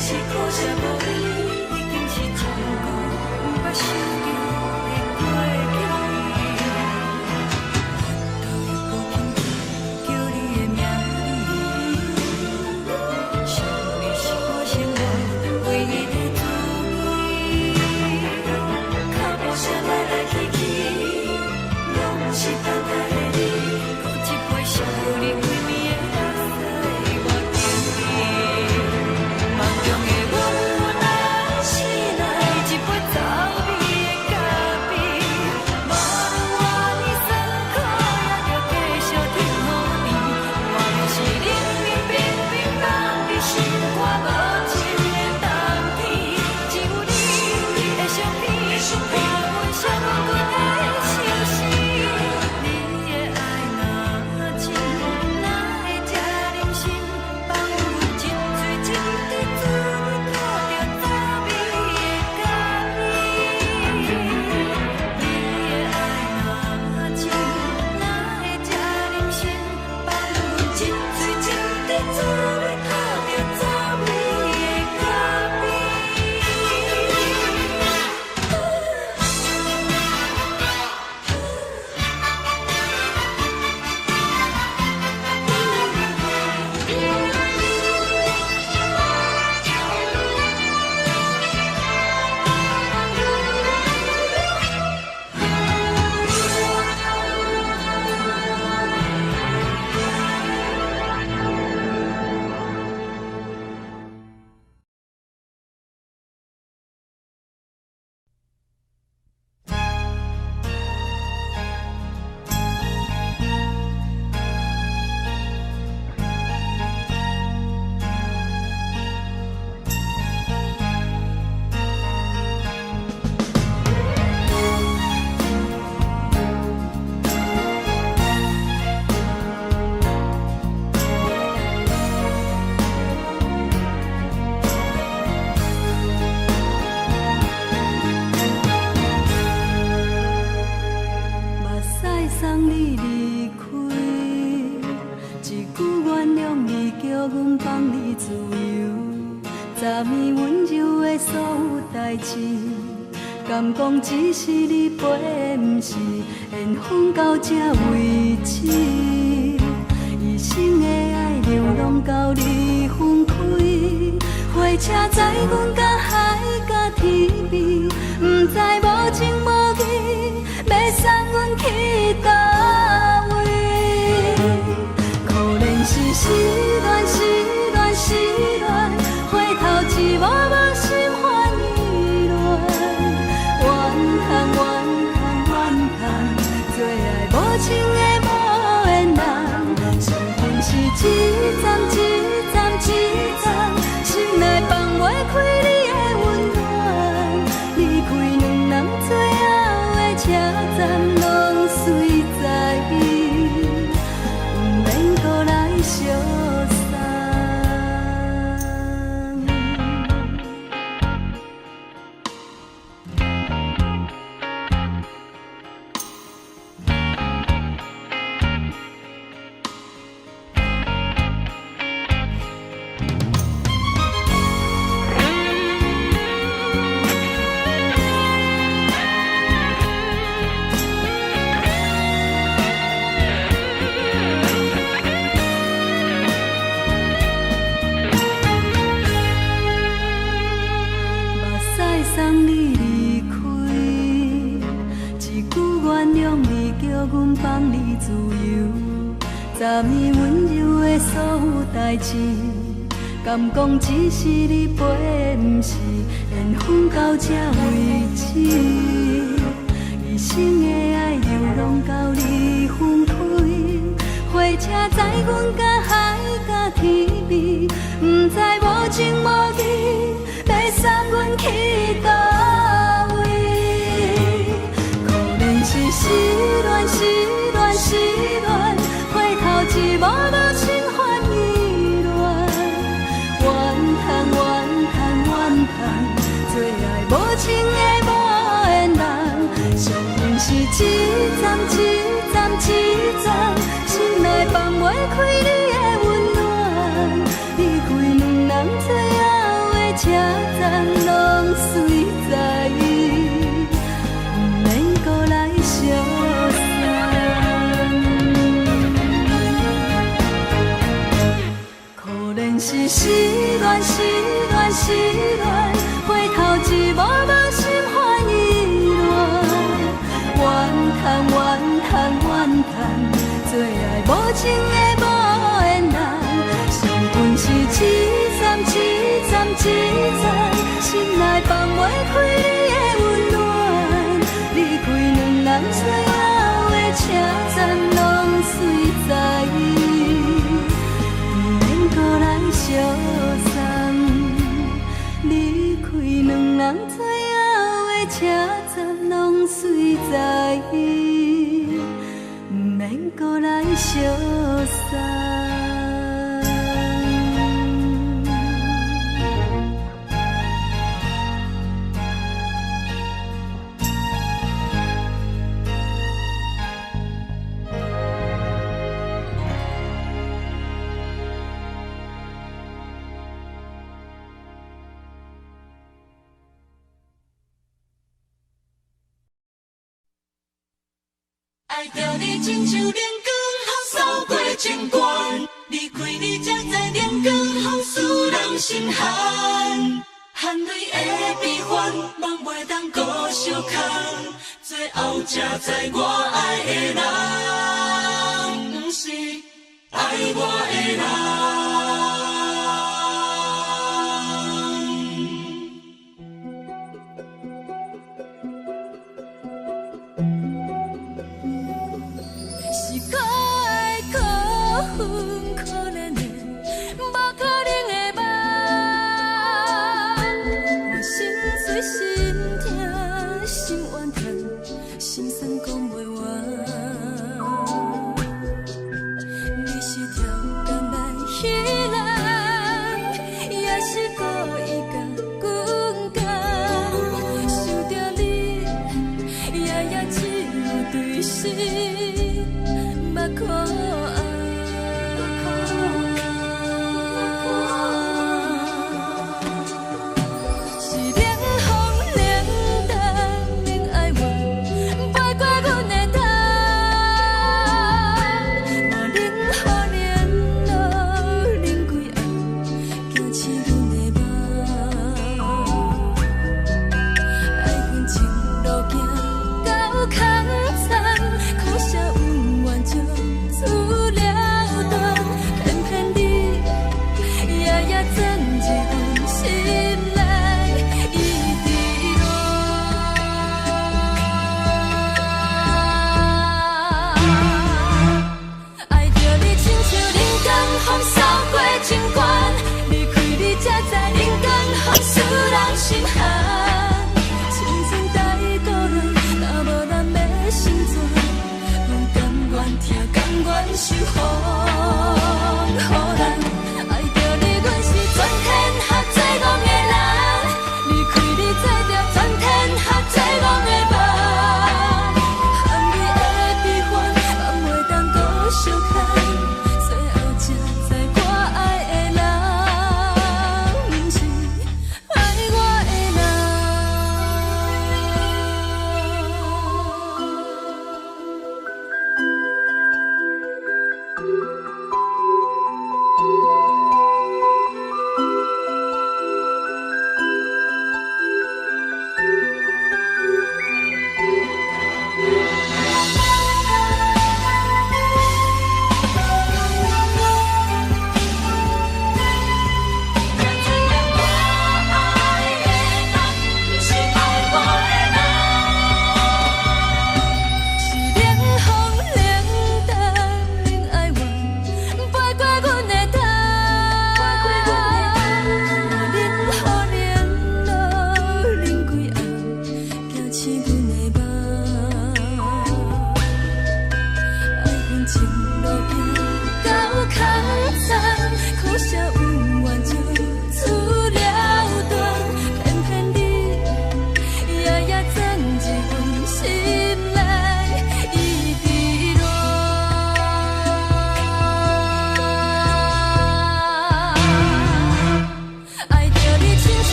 是苦涩无味，已经是一句无法想着的过去。头又搁轻轻叫你的名字，想你是我生活唯一的滋味。脚步声来来去去，拢不是等待的你。搁一杯想你几暝的目屎，我着你。梦中的阮落来醒来，一杯走味的咖啡。无论我的酸苦，也着继续甜予你。外面是冷冷冰冰冷的心肝无情的冬天，只有你的相片，陪阮寂寞过的相思。你的爱若真，哪会这忍心放阮一嘴一滴珠，倒着滋味的咖啡。你的爱若真，哪会这忍心放阮一嘴一滴珠，倒着滋味的咖啡。目屎送你离开，一句原谅你，叫阮放你自由。昨暝温柔的所有代志，敢讲只是你陪，不是缘分到这为止。一生的爱流浪到你分开，火车载阮到海角天边，不知无情无义，要送阮去倒位？可能是失恋，失恋，失恋，回头一幕幕心烦意乱，怨叹，怨叹，怨叹，最爱无情的无缘人，生命是一站一站一站，心内。开你的温暖，离开两人最后的车站，拢随在伊，不免搁来相送。送你离开，一句原谅你，叫阮放你自由。昨暝温柔的所有代志，敢讲只是你陪，不是缘分到这为止。一生的爱又拢到你分开，火车载阮甲海甲天边，不知无情无义。要送阮去倒位？可能是失恋，失恋，失恋，回头一幕幕心烦意乱，怨叹，怨叹，怨叹，最爱无情的无缘人，上恨是一站一站一站，心内放袂开你的温暖，离开两人最后的车站，拢随在伊，不免搁来相送。可能是失恋，失恋，失恋，回头一幕幕心烦意乱，怨叹，怨叹，怨叹，最爱无情的无缘人，上恨是一站一站一站，心内放袂开你的温暖，离开两人最后的车站，拢随在伊，不免搁来相送。离开两人最后的车站，拢随在伊，不免搁来相送。爱着你亲像阳光风扫过情关，离开你才知阳光风使人心寒。含泪的悲欢，望袂当搁相牵，最后才知我爱的人，不是爱我的人。你是条工来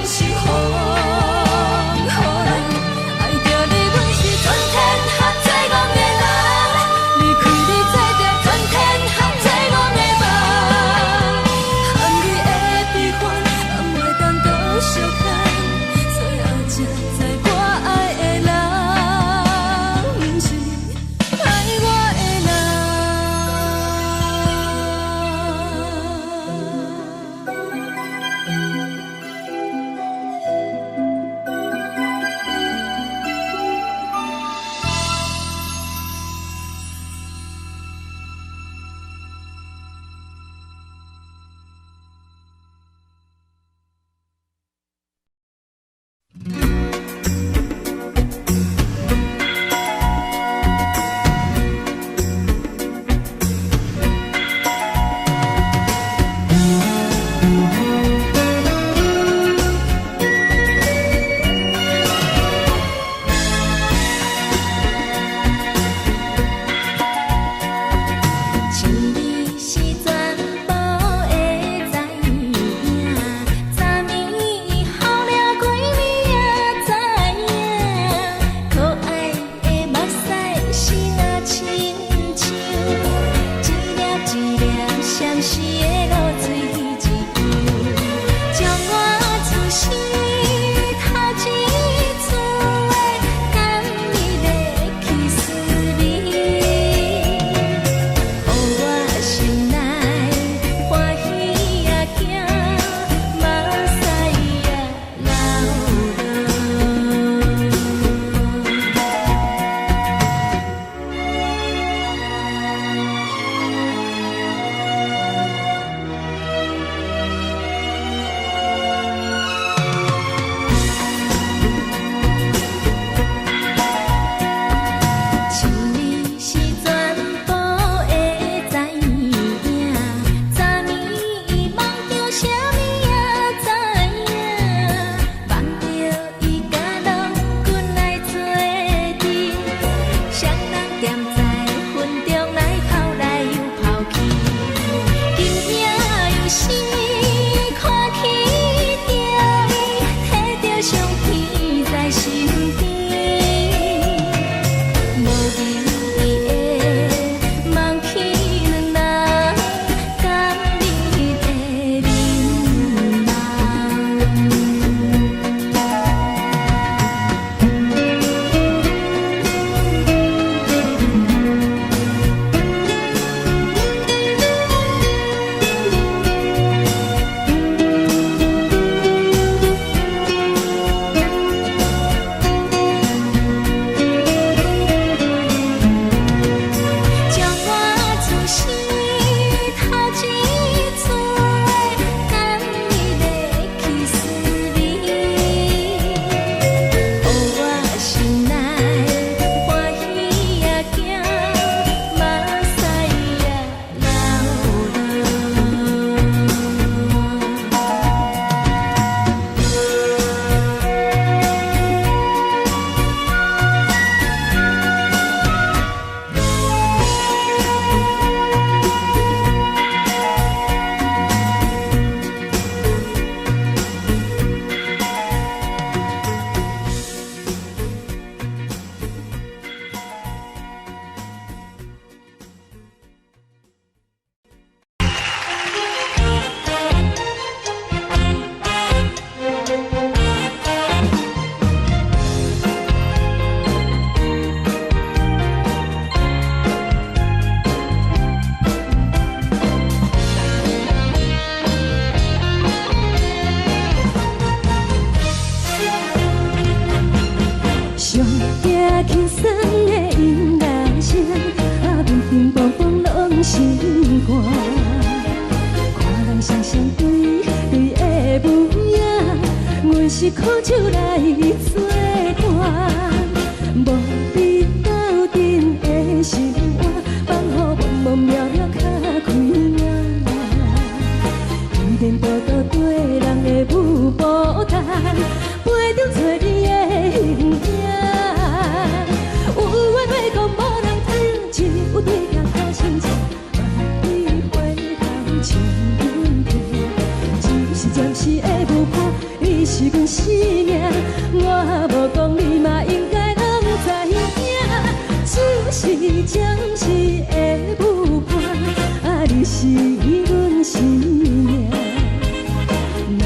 是风，予人爱着你，阮是全天下最戆的人。离开你做着全天下最戆的梦，含你的悲欢，也袂当搁相牵。最后才知我爱的人，不是爱我的是苦酒来作伴，无你斗阵的生活，放予茫茫渺渺较开眼。一颠倒倒对人的舞步弹，杯中找你的形影。有话要讲无人听，只有你甲我心情，万里回头唱阮听，只是。暂时的舞伴，你是阮生命。我无讲你嘛应该拢知影，就是暂时的舞伴，啊，你是阮生命。若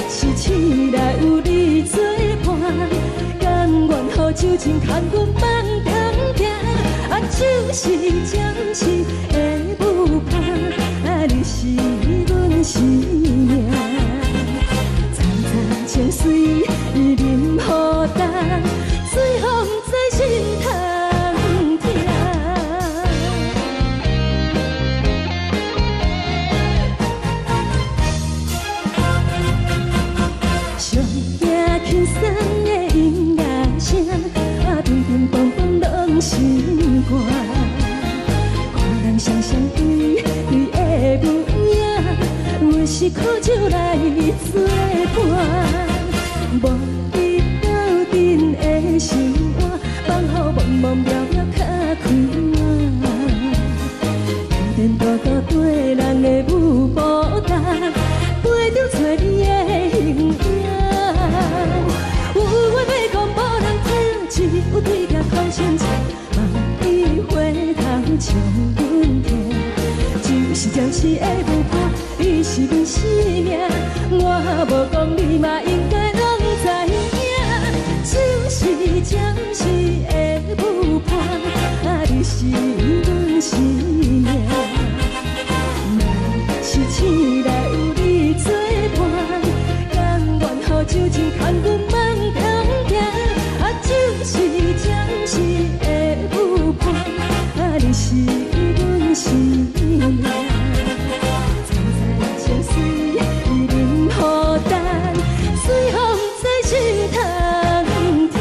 是醒来有你作伴，甘愿予酒精牵阮梦中行，啊，就是暂时的舞伴，啊，你是阮生命。层层情水任何担，水风在心头疼。上惊轻松的音乐声，啊，乒乒乓乓拢心肝。看人双双对对的无影，阮是苦酒来作伴。无你斗阵的心肝，放予茫茫渺渺较开晏。电电大大对人的舞步踏，陪着找你的形影。有话要讲无人听，只有对镜空声唱，梦里回头将阮听。就是暂时的舞伴，你是阮生命。我无讲你嘛应该拢知影，就是暂时的舞伴，啊，你是阮生命。若是醒来有你作伴，甘愿予酒精牵阮梦中行，啊，就是暂时的舞伴，啊，你是阮生命。层层情水任何担，水风在心头疼。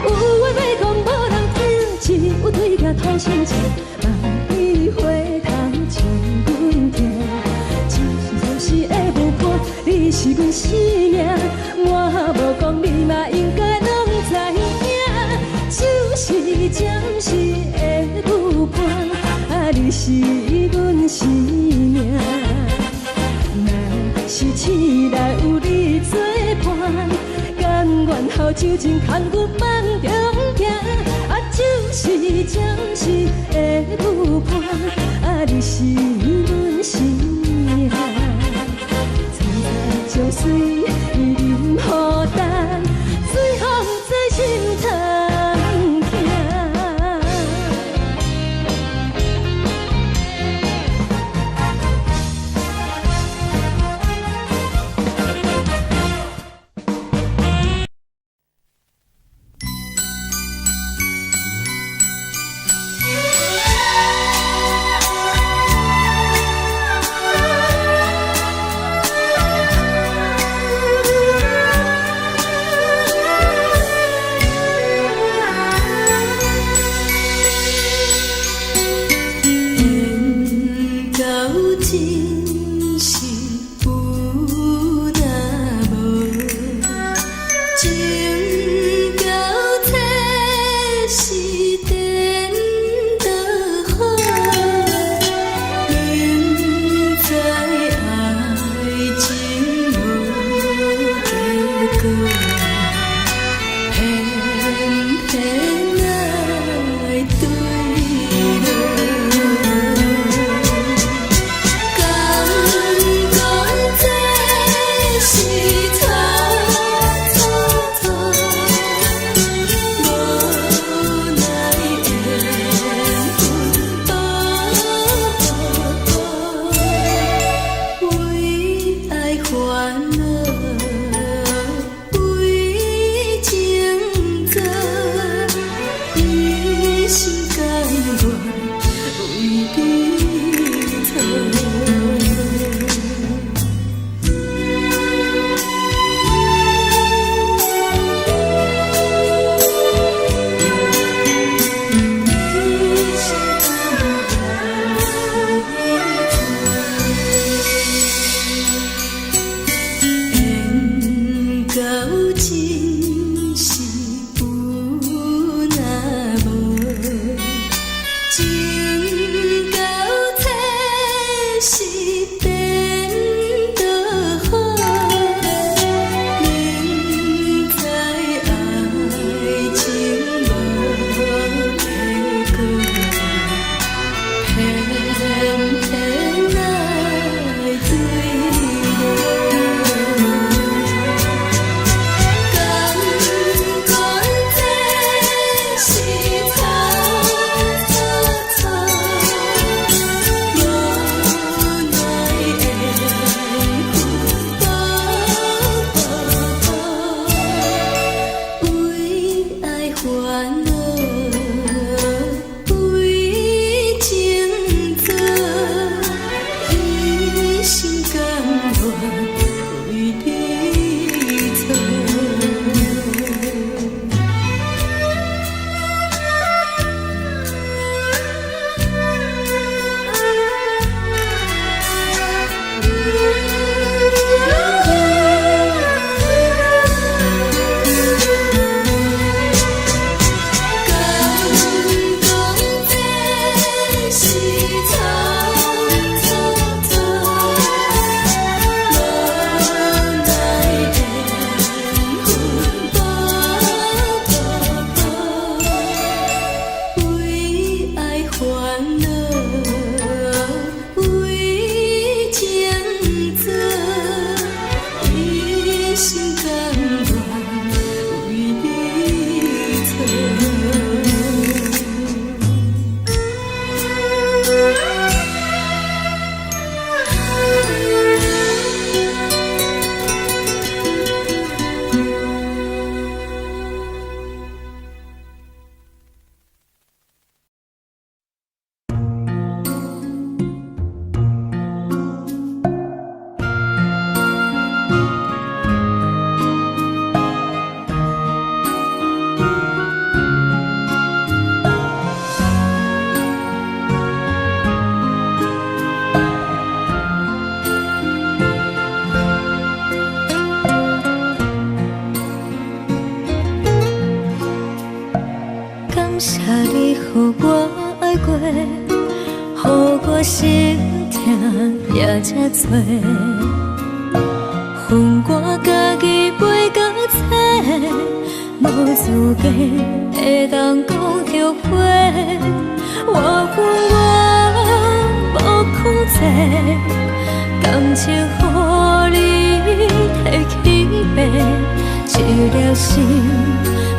有话要讲无人听，只有对镜偷声唱，梦里回头将阮听。就是暂时的舞伴，你是阮生命。我无讲你嘛应该拢知影，就是暂时的舞伴，啊，你是阮生命。若是醒来有你作伴，甘愿予酒精牵阮梦中行，啊，就是暂时的舞伴，啊，你是阮生命。层层情水任何担，水风在心头疼。为你做。心痛也这多，恨我家己飞到切，无资格会当讲后悔。我恨我无控制，感情予你提起白，一粒心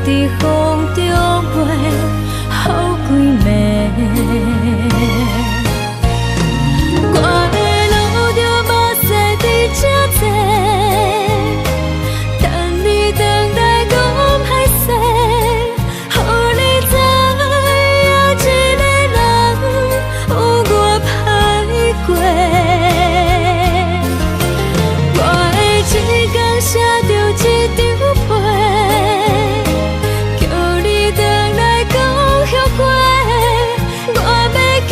在风中飞，好几暝。我的路着目屎伫这多，等你回来讲歹势，予你知影一个人有我歹过。我的一天写着一张被，叫你回来讲后悔。我要叫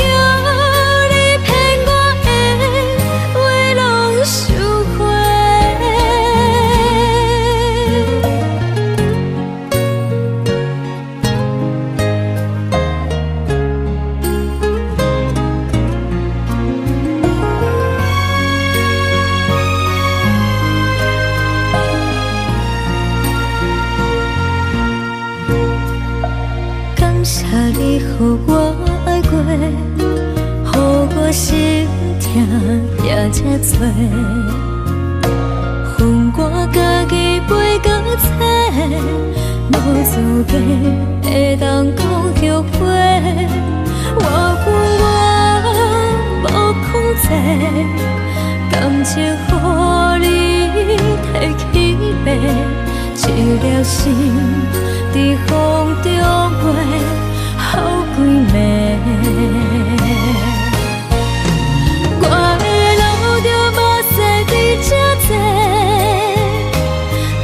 你予我爱过，予我心痛也这多，恨我家己飞到切，无资格会当讲后悔。我恨我无控制，感情予你提起白，一粒心在风中飞。好几暝，我的路着目屎伫这多，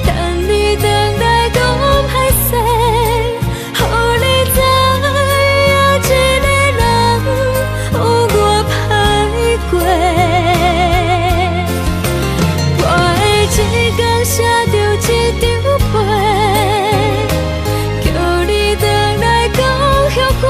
等你回来讲歹势，予你知影一个人有我歹过。我的一天写着一张被。后悔，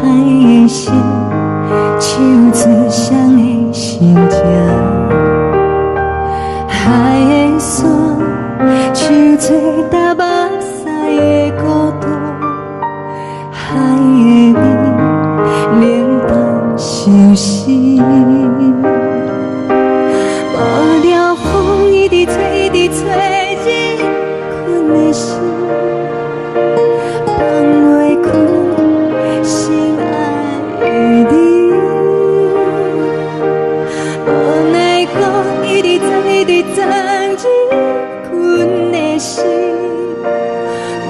海的心，手指双的心情。海的山，手做搭目屎的孤独。海的味，冷淡伤心。无聊风一直吹，一直吹，日困的心。放袂开心爱的你，无奈讲一直藏，一直藏着阮的心，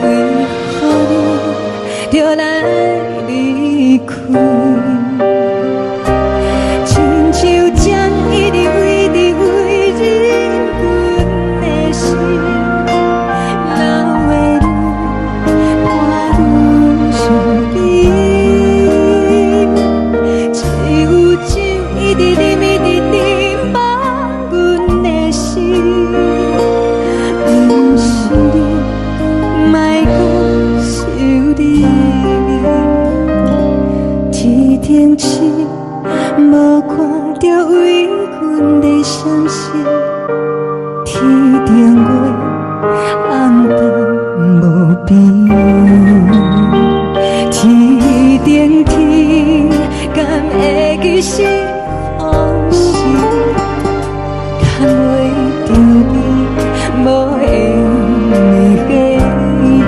为何你就来离开？亲像针一直围，一直围着阮的心。天星无看到为阮的伤心，天顶月暗淡无边，天顶天敢会记是往事，牵袂着你，无缘的你。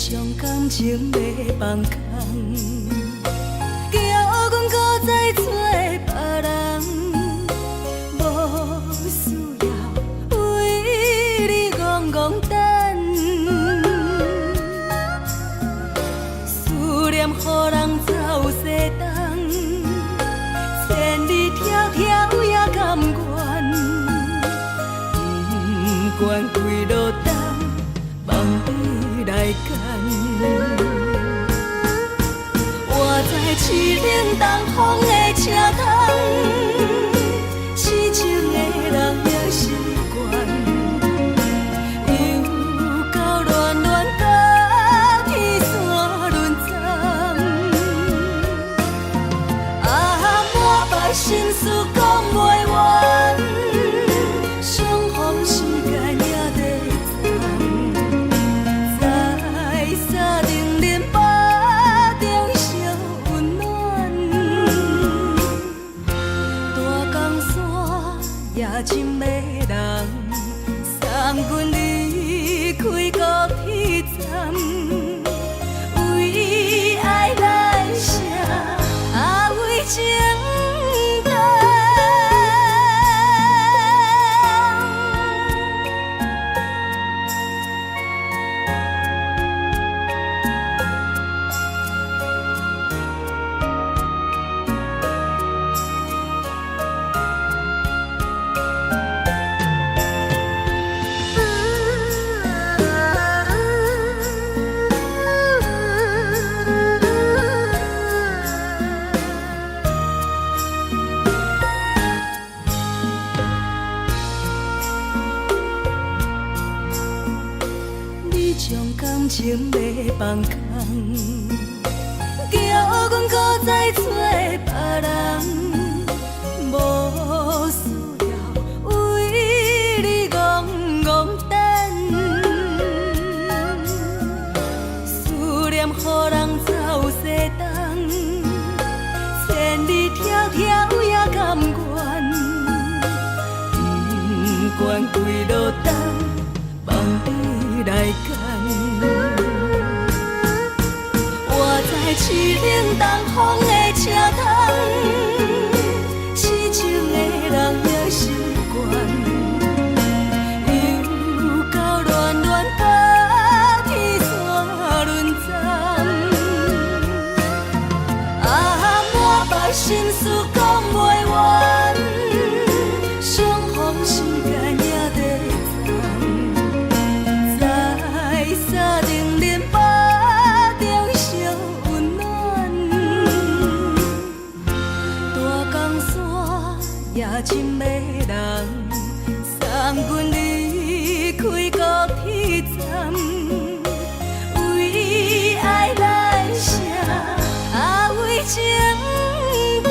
将感情要放空，叫阮搁再找别人，无需要为你戆戆等，思念予人走西东，千里迢迢也甘愿，不管几路东，梦伊来干。我在凄冷东风的车窗，痴情的人也习惯，又到乱乱甲天线轮转。真的人，送阮离开高铁站，为爱来舍，为情重。感情要放空，叫阮搁再找别人，无需要为你戆戆等。思念予人走西东，千里迢迢也甘愿，不管几落冬，望你来干。市冷东风的车窗，痴情的人也习惯，又到恋恋把天线轮转。满腹心事讲袂完，相逢时间也在藏，在山顶林巴。也真的人，送阮离开高铁站，为爱来舍，为情重。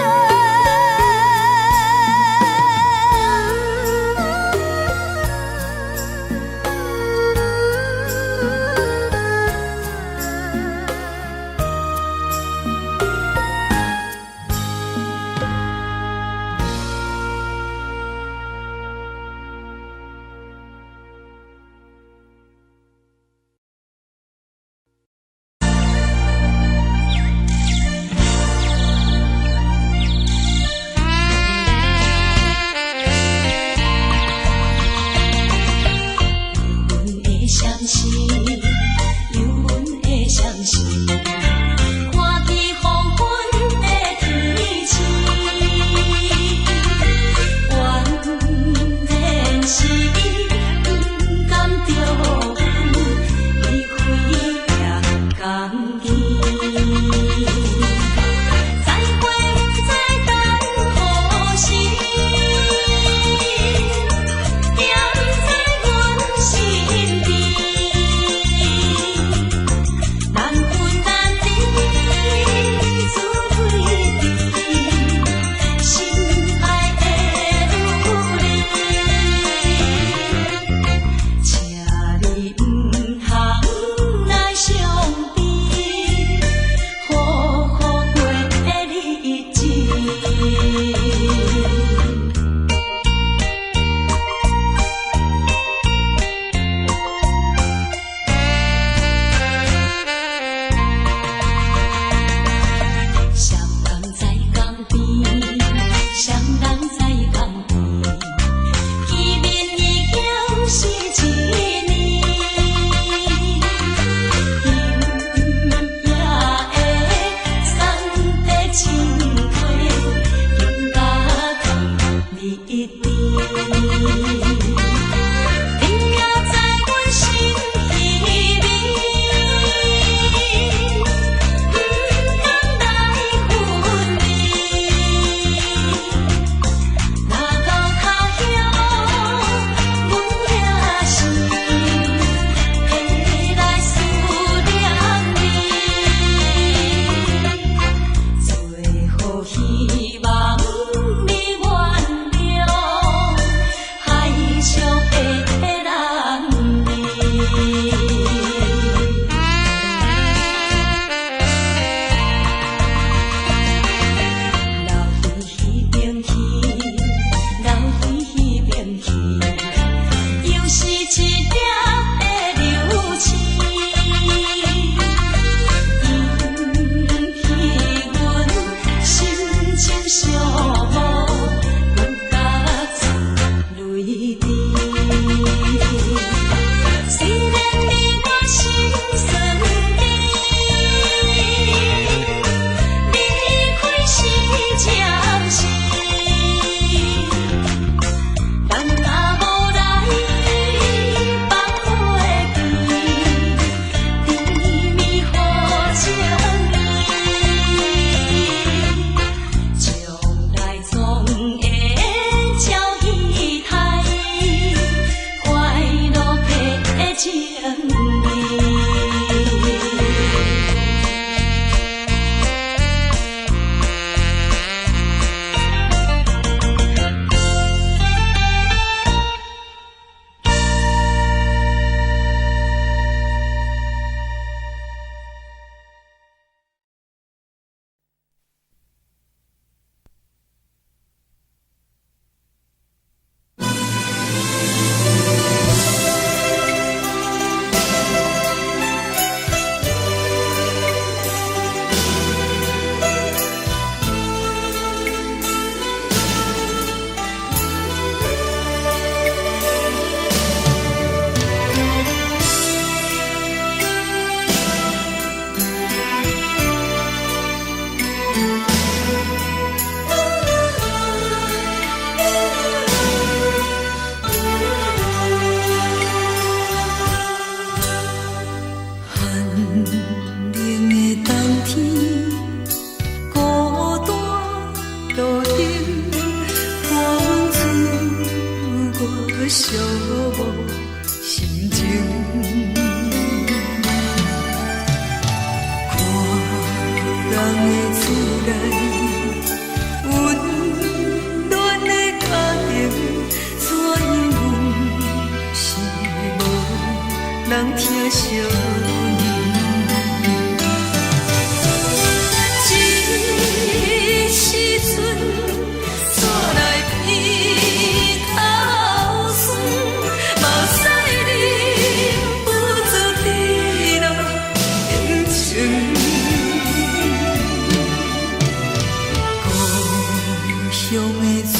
乡的厝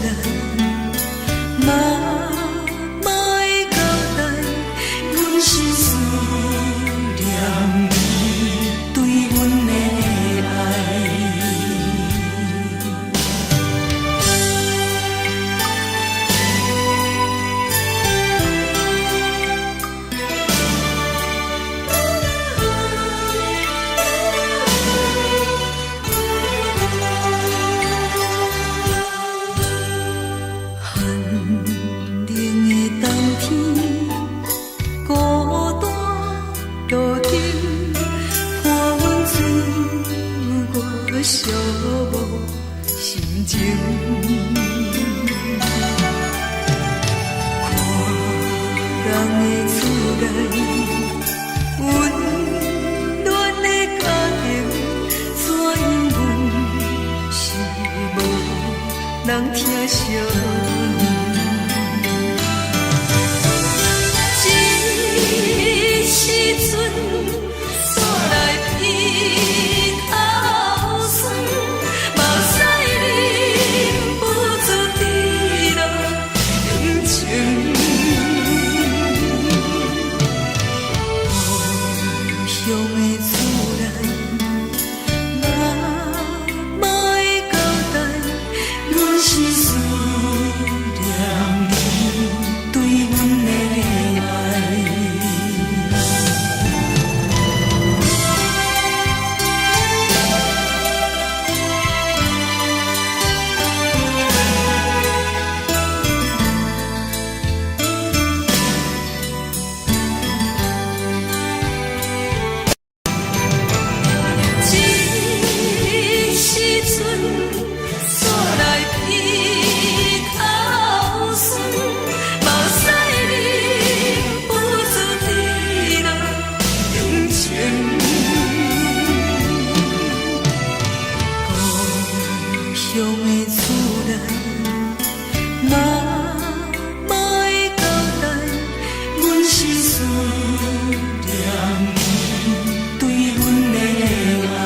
内，嘛嘛会交代，阮是思念你对阮的爱。寂寞心情，看人的厝内，温暖的家庭，怎因阮是无人疼惜？这时阵煞来鼻口酸，目屎忍不住滴落眼睛。故乡的厝内，嘛嘛会交代，阮是思念你对阮的爱。乡的厝内，嘛嘛会交代，阮是思念你对阮的爱。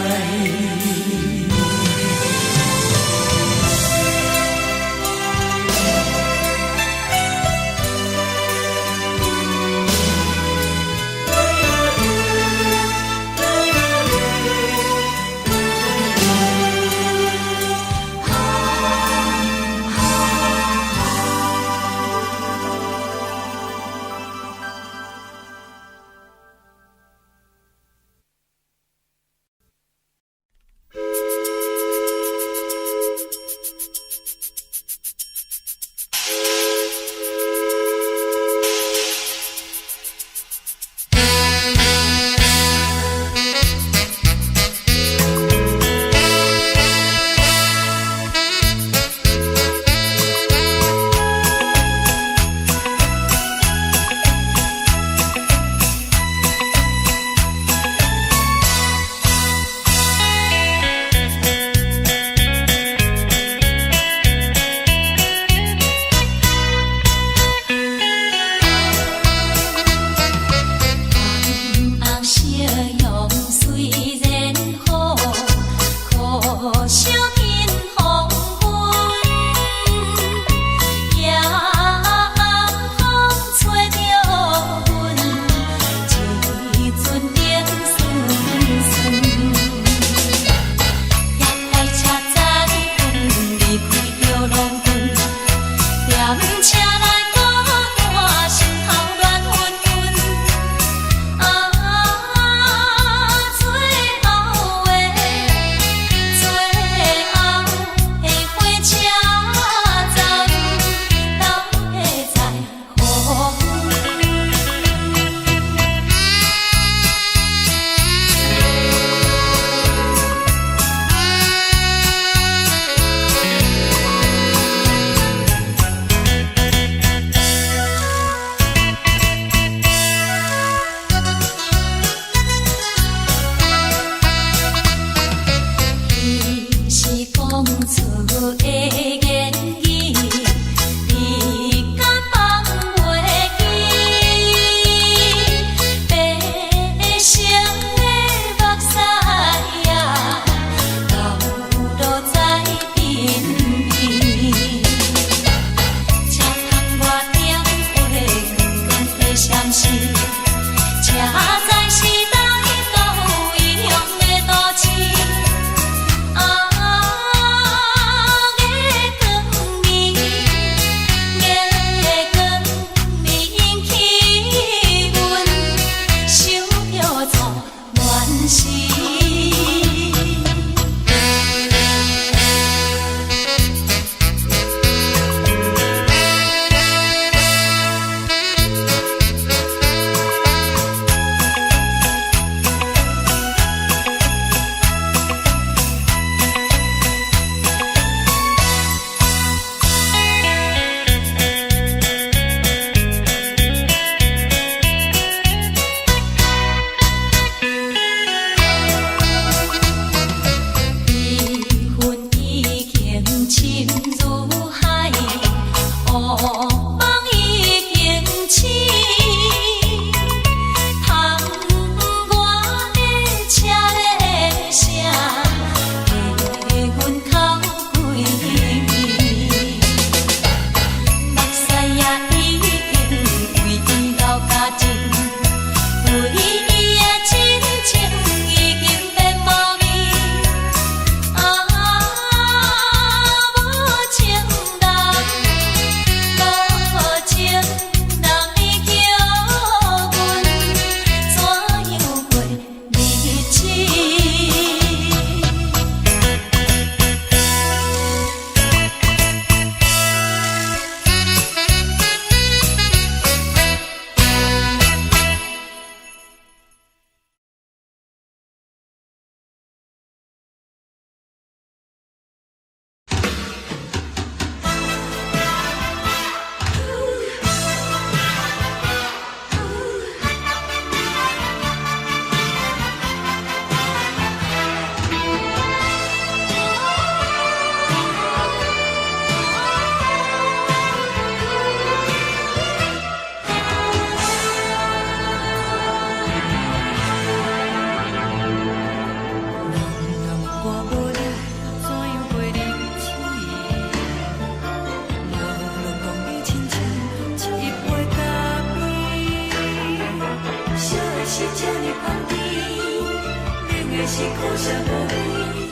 舍无你，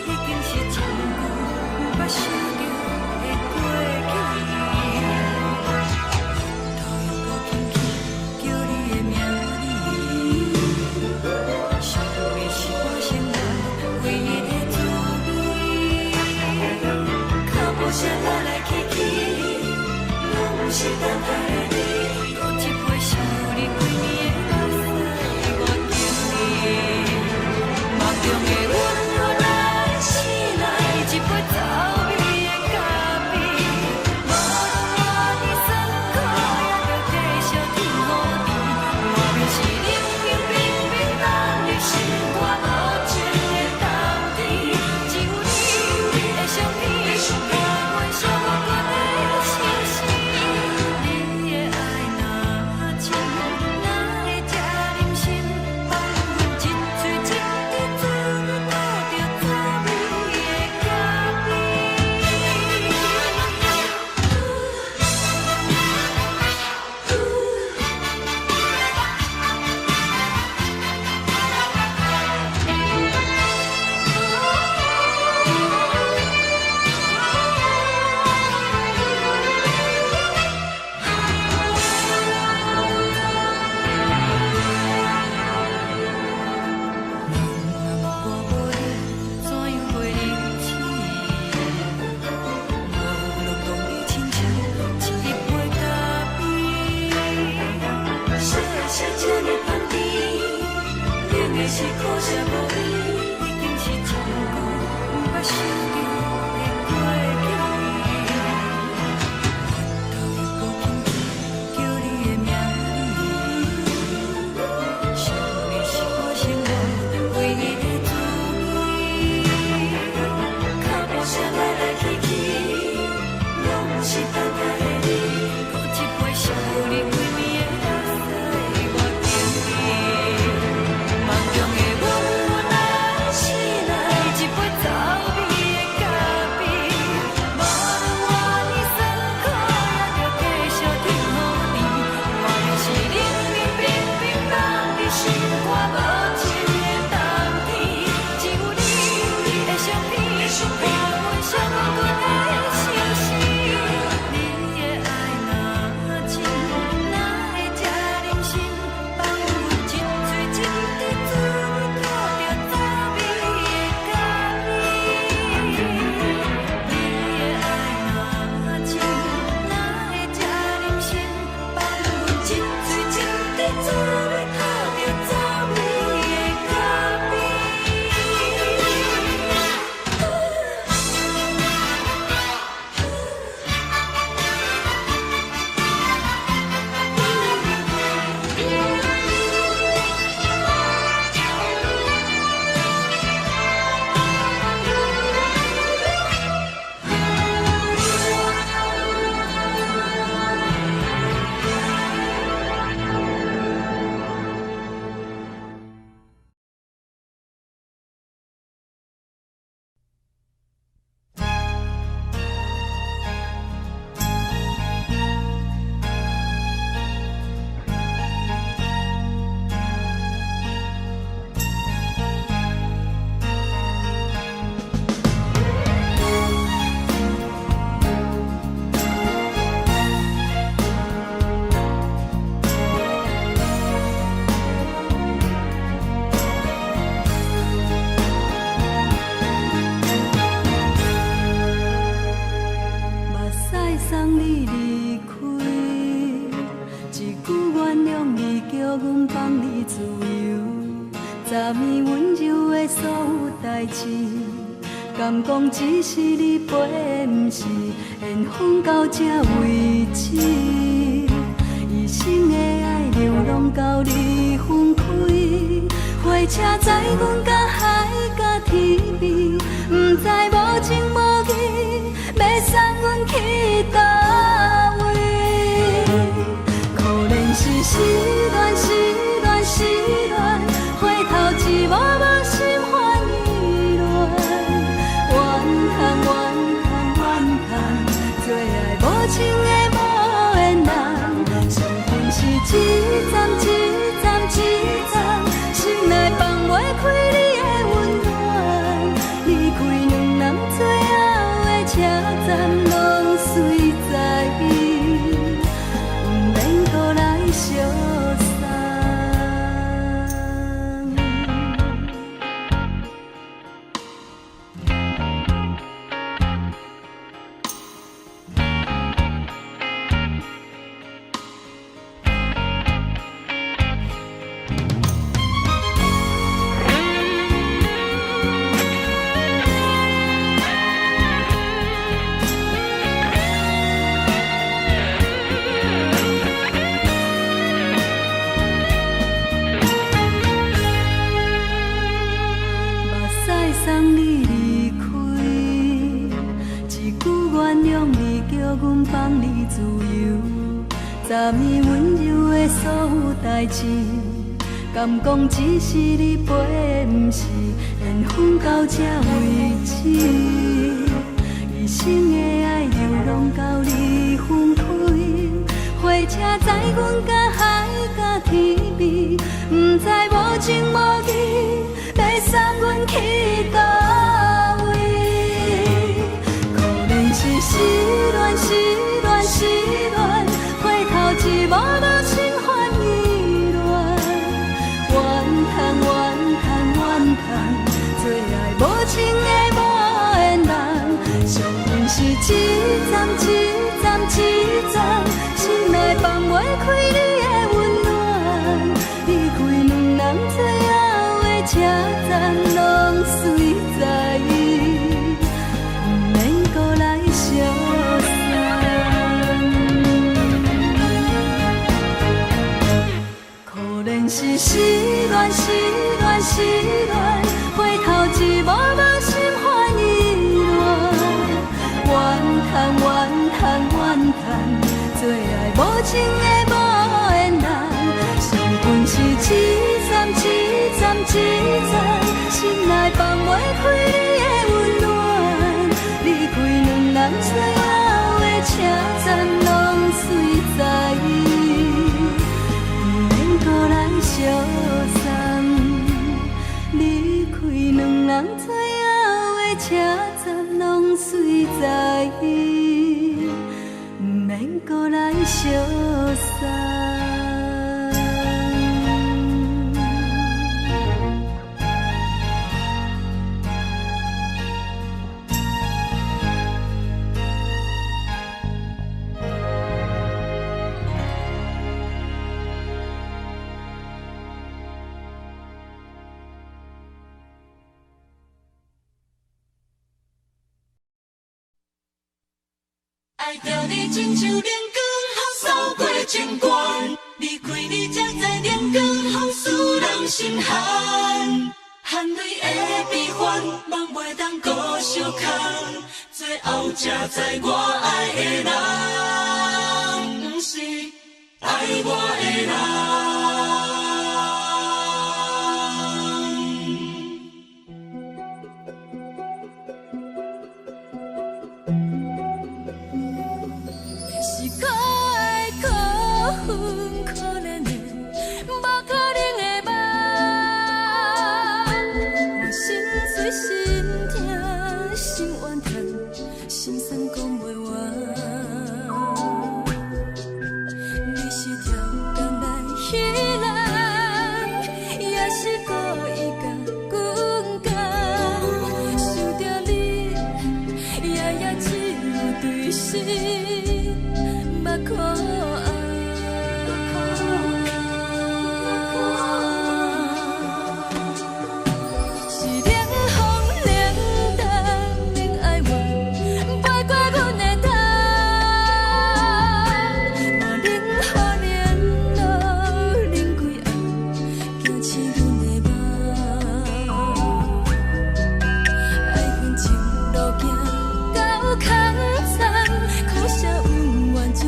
已经是真久无法想着的过去。头又搁轻轻叫你的名字，想的是我生活唯一的滋味。脚步声来来去去，拢是等待你。搁一杯想你几年的目屎，我敬你。梦中的阮若来醒来，一杯走味的咖啡，无论我的酸苦，也着继续甜乎甜。外面是冷冷冰冰冷的心肝，无情的冬天，只有你的相片，陪阮寂寞过的心事。你的爱若真，哪会这忍心放阮一嘴一滴滋味，倒着滋味的咖啡。我无你，怎样袂忍起？无路当你亲像一杯咖啡，小的是这呢香甜，冷的是苦涩无味，已经是真久无法想着的过去。头又搁轻轻叫你的名字，想的是我生活唯一的滋味。脚步声来来去去，拢是等待你。搁一杯想你几暝的目屎，我敬你。梦中的阮若来醒来，一杯走味的咖啡，无论我的酸苦，也着继续甜乎甜。外面是冷冷冰冰冷的心肝，无情的冬天，只有你的相片，陪阮寂寞过的心事。你的爱若真，哪会这忍心放阮一嘴一滴滋味，倒着滋味的咖啡。你的爱若真，哪会这忍心放阮一嘴一滴滋味，倒着滋味的咖啡。目屎送你离开，一句原谅你，叫阮放你自由。昨暝温柔的所有代志，敢讲只是你陪，不是缘分到这为止。一生的爱流浪到你分开，火车载阮甲海甲天边，不知无情无义，要送阮去倒位？可能是失恋，失恋，失恋，回头一幕幕心烦意乱，怨叹，怨叹，怨叹，最爱无情的无缘人，缘分是一站一站一站，心内放袂开你的温暖。站拢随在伊，不免搁来相送。送你离开，一句原谅你，叫阮放你自由。昨暝温柔的所有代志，敢讲只是你陪，不是缘分到这为止。一生的爱又拢到你分开，火车载阮甲海甲天边，不知无情无义。要送阮去倒位？可能是失恋，失恋，失恋，回头一幕幕心烦意乱，怨叹，怨叹，怨叹，最爱无情的无缘人。伤痕是一站一站一站，心内放袂开你的温暖，离开两人最后的车站拢随在伊，不免搁来相送。可能是失恋，失恋，失恋，回头一幕幕心烦意乱，怨叹，怨叹，怨叹，最爱无情的无缘人。伤痕是一站一站一站，心内放袂开你的温暖，离开两人最后的车站拢随在伊，不免搁来相送。离开两人最后的车站拢随在伊，不免搁来相送。爱着你亲像阳光扫过情关，离开你才知阳光风使人心寒。含泪的悲欢，望袂当搁相牵，最后才知我爱的人，不是爱我的人。可怜的，无可能的梦，我心碎心痛心怨叹，心酸讲袂完。你是跳工来彼人，也是故意甲阮讲，想着你，夜夜只有对视，目眶。苦涩温婉就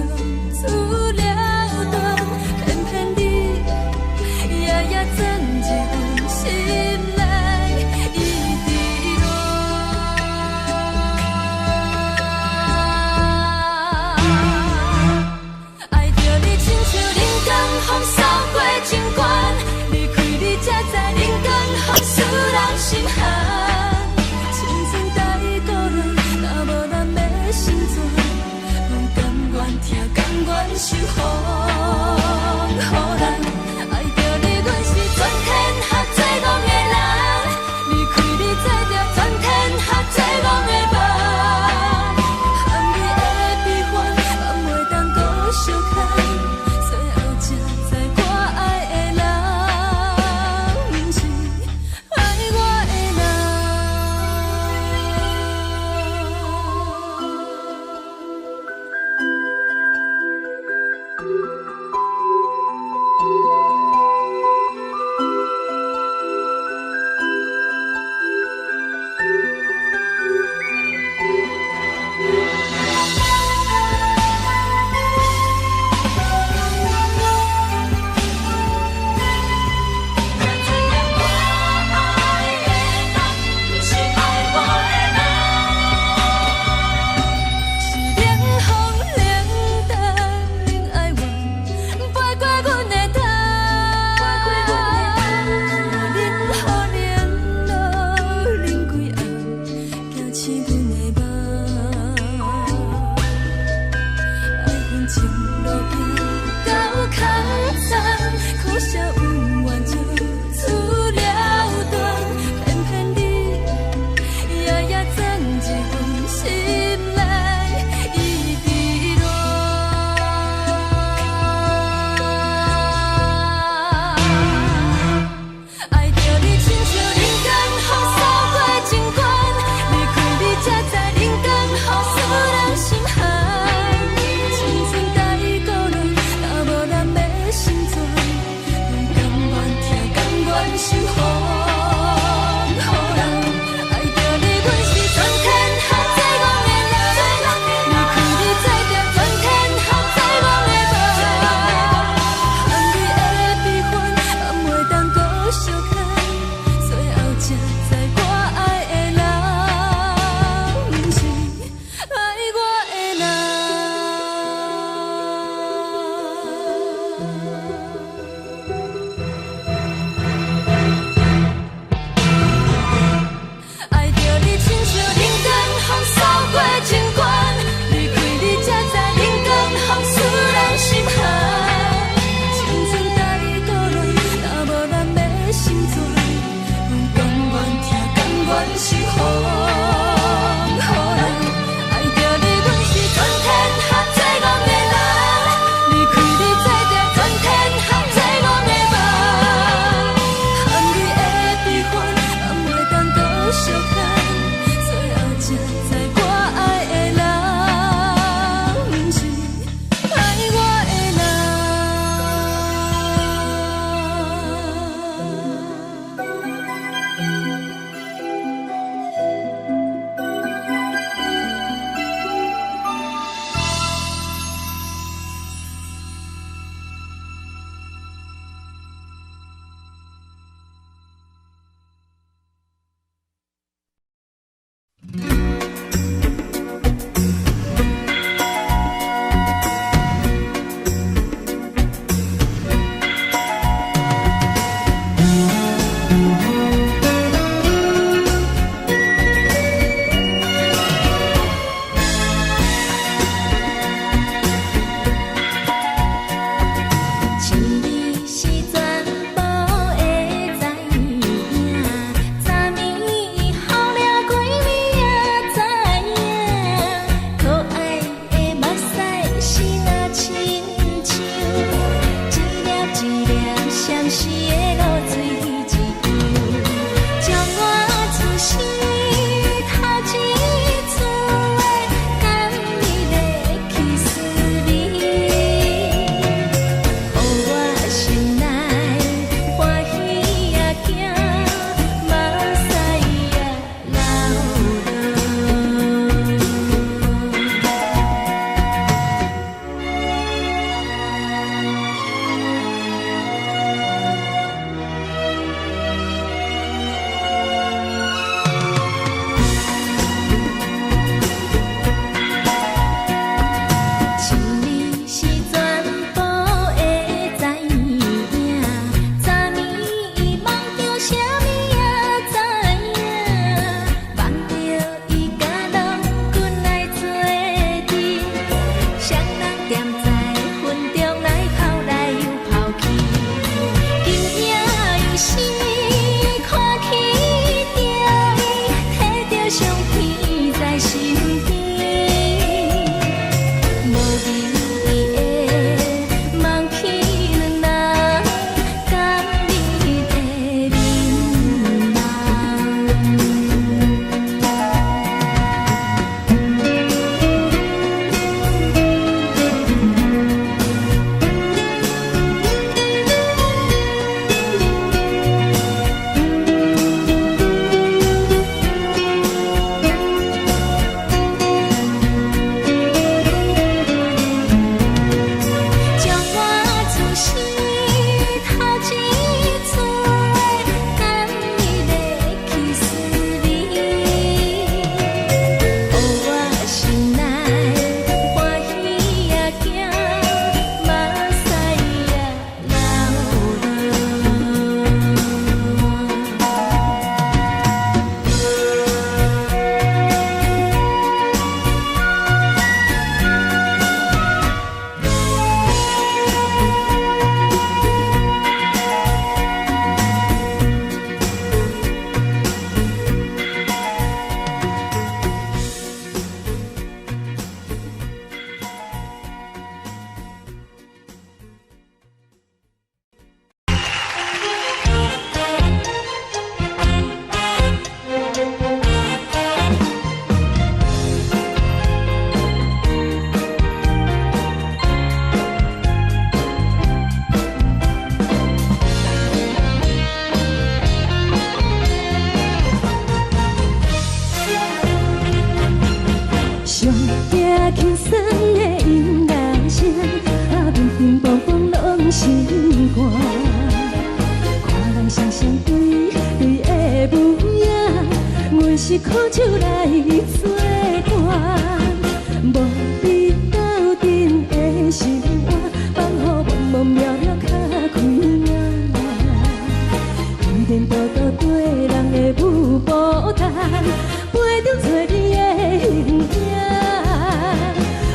受风雨人，爱着你，阮是全天下最戆的人，离开你做着全天下最戆的梦，含你的悲欢，嘛袂当搁相牵，最后才知我爱的人，不是爱我的人。上惊轻松的音乐声，乒乒乓乓拢心肝。看人双双对对的舞影，阮是苦酒来作伴。无你斗阵的生活，放予茫茫渺渺较开眼。颠颠倒倒对人的舞步弹，陪着找你的形影。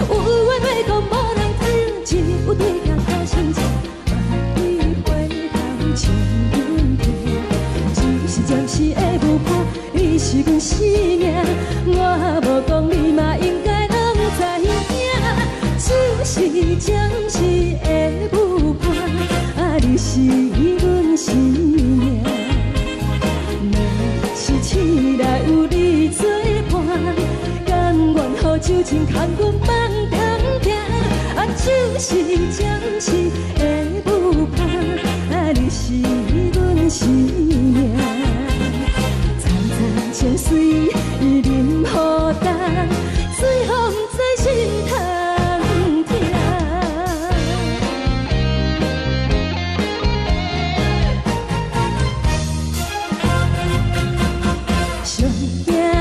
有话要讲无人听，只有对镜头心情，万里回头唱阮听。只是暂时的舞伴，你是阮生命，我无讲你嘛应该拢知影。就是暂时的舞伴，你是阮生命。若是醒来有你作伴，甘愿予酒精牵阮放长行。就是暂时的舞伴，你是阮生命。层层情水任何等，随风在心头。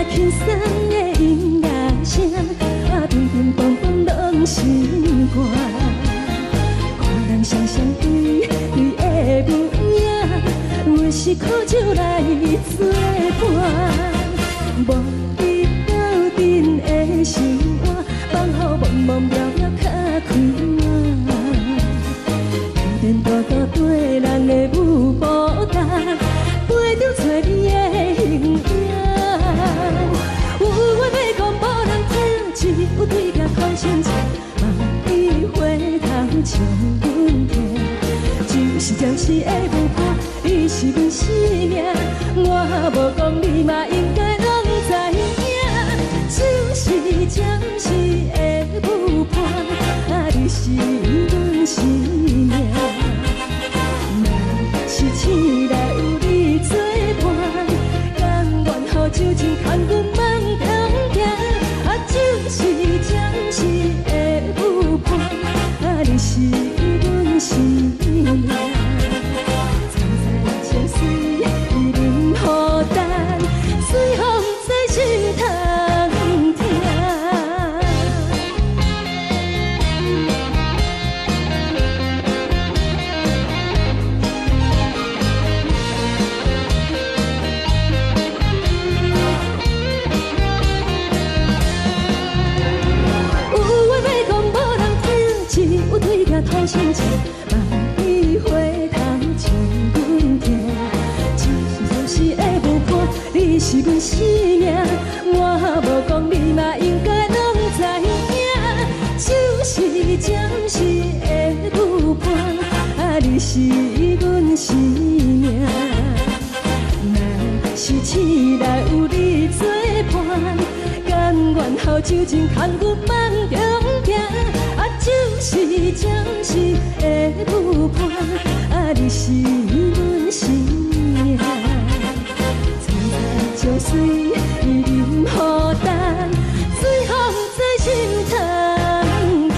轻松的音乐声，乒乒乓乓拢心肝。看人双双对对的舞影，阮是苦酒来作伴。无你斗阵的生活，放予茫茫渺渺较开眼。颠颠倒倒对人的舞步弹，陪着找你的形影。有话要讲无人听，只有对镜看心情，望你回头唱阮听。就是暂时的舞伴，你是阮生命，我无讲你嘛应该拢知影。就是暂时的舞伴，你是阮生命。若是醒来有你作伴，甘愿予酒精牵阮放长行。就是暂时的舞伴，你是阮生命。层层情水任何等，随风在心头听。讨心情，望你回头唱阮听。就是暂时的舞伴，你是阮生命，我无讲你嘛应该拢知影。就是暂时的舞伴，你是阮生命。若是醒来有你作伴，甘愿予酒精牵阮放长行。就是暂时的舞伴，你是阮生命。层层情水任何等，随风在心头听。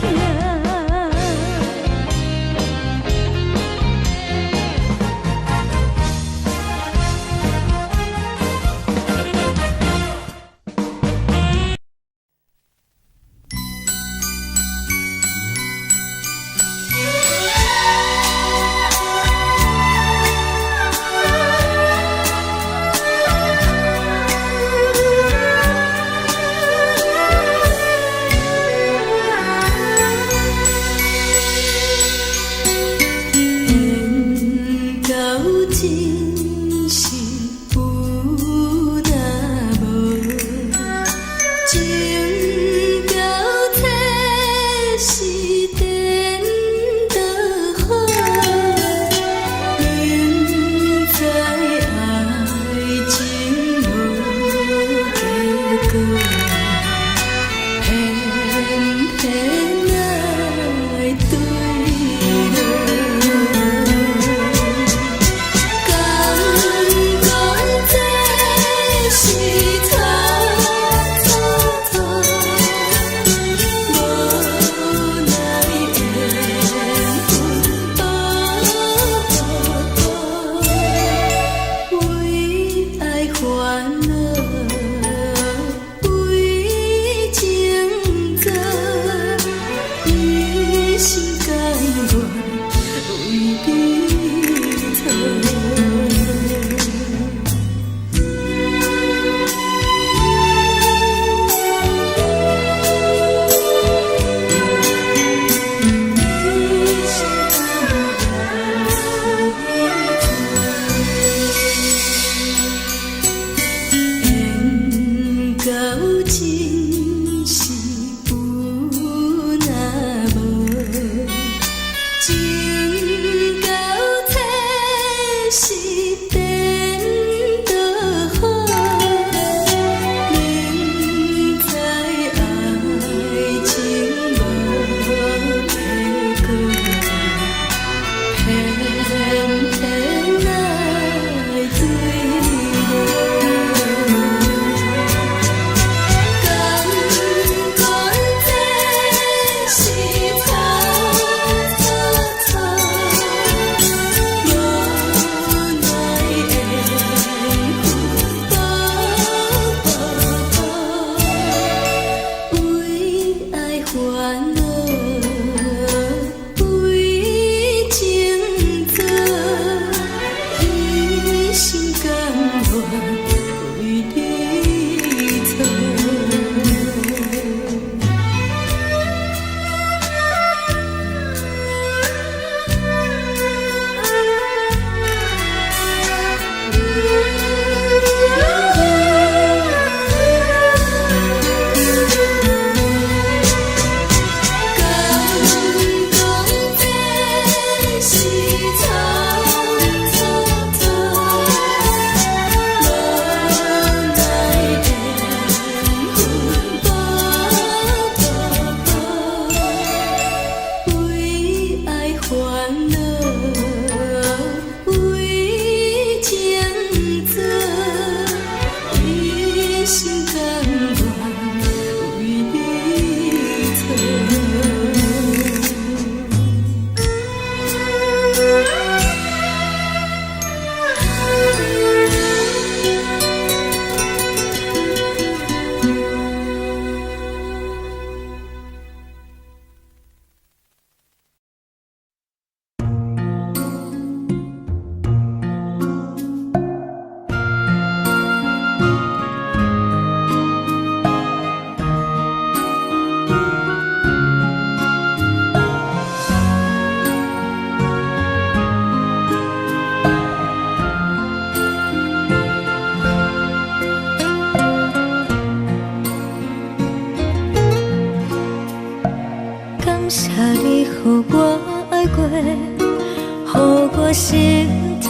谢你，予我爱过，予我心痛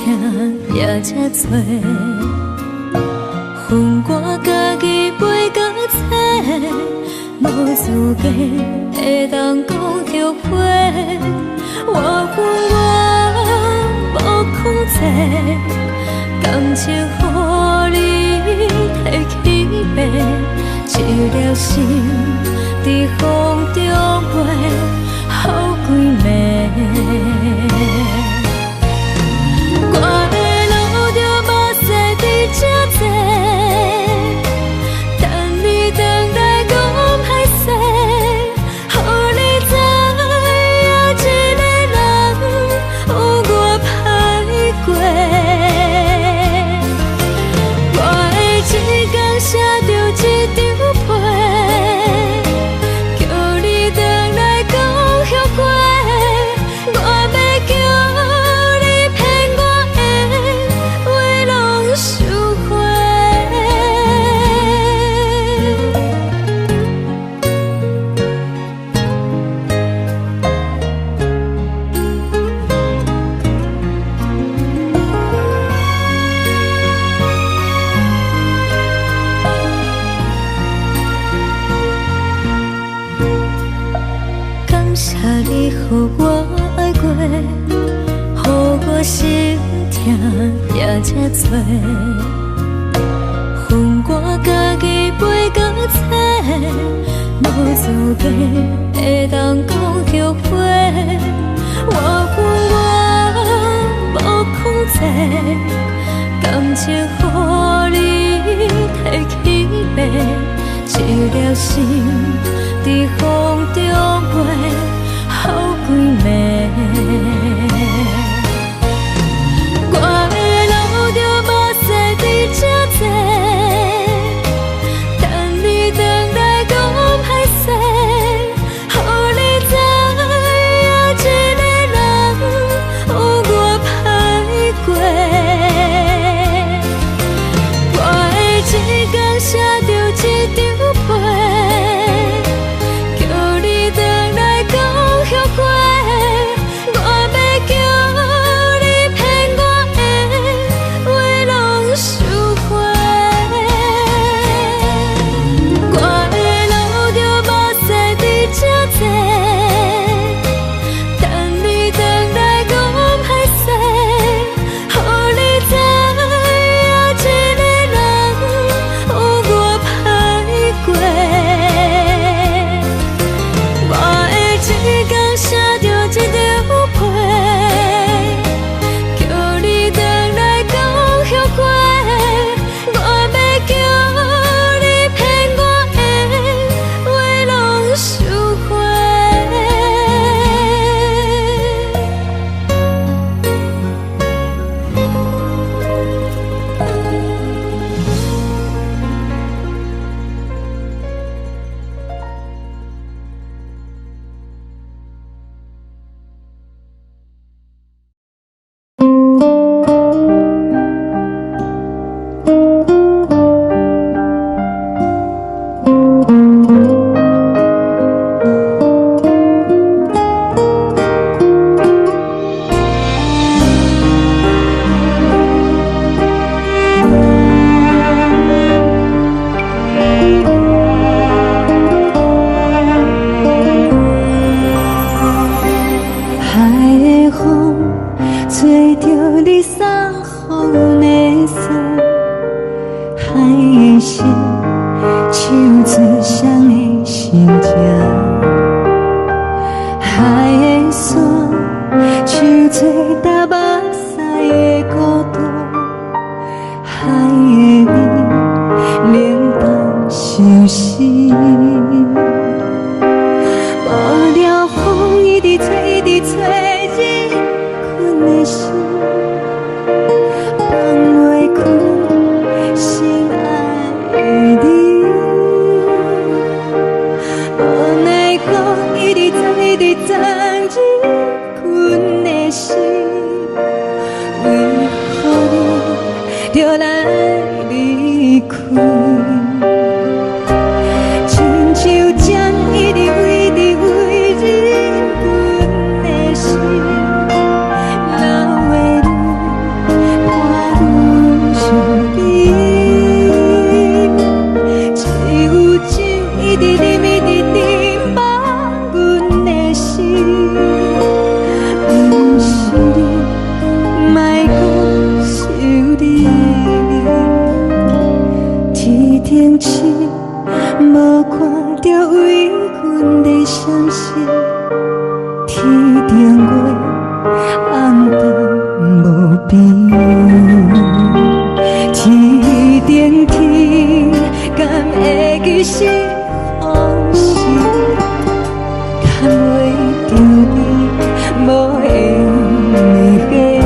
也这多。恨我家己袂到切，无资格会当讲后悔。我恨我无控制，感情予你提起白，一粒心在风中飞，好几暝。我的路着目屎在这多，等你回来讲歹势，予你知影一个人有我歹过。我的一天写着一张被，叫你回来讲后悔。我要叫你骗我的话拢收回。感谢你，予我爱过，予我心痛也这多。恨我家己袂到切，无资格会当讲后悔。我恨我无控制，感情予你提起白，一粒心在风中飞，好几暝。我的路着目屎在这多，等你回来讲歹势，予你知影一个人有我歹过。我的一天写着一张被，叫你回来讲后悔。我要叫你骗我的话拢收回。我的路着目屎在这多，等你回来讲歹势，予你知影一个人有我歹过。我的一天写着一张被，叫你回来讲后悔。我要叫你骗我的话拢收回。海的风吹着你送风的伞，海的心唱最伤的心情，海的山唱最打目屎的孤独，海的你冷淡伤心。无聊风一直吹，一直吹，日困的心放袂开，心爱的你。无奈我一直走，一直走，日困的心，为何你就来离开？亲像针一直为日阮在相信，天顶月红淡无边，天顶天敢会记是往事，牵袂着你，无会记你。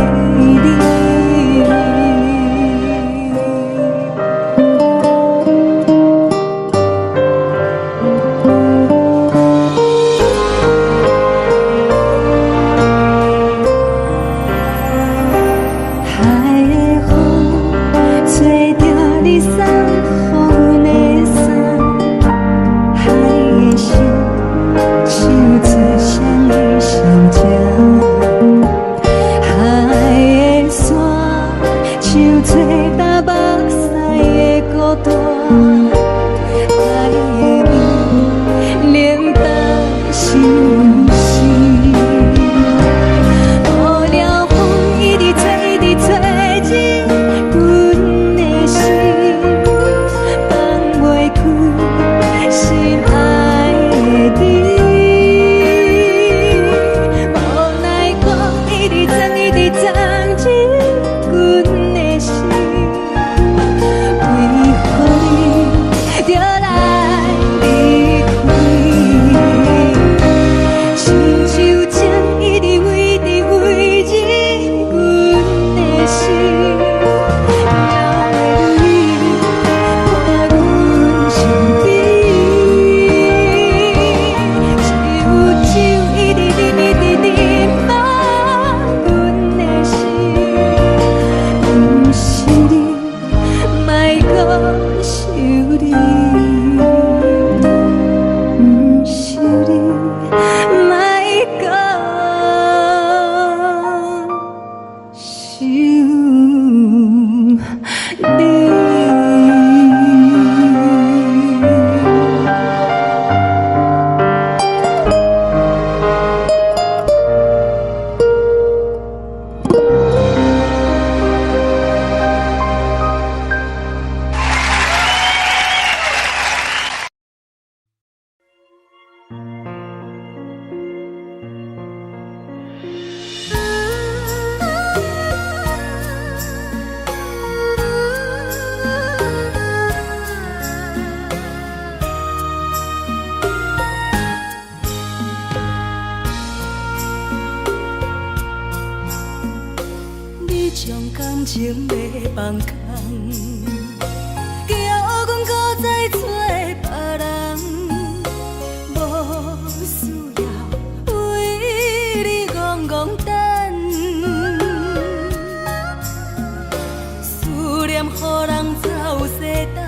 感情要放空，叫阮搁再找别人，无需要为你戆戆等，思念予人走西东，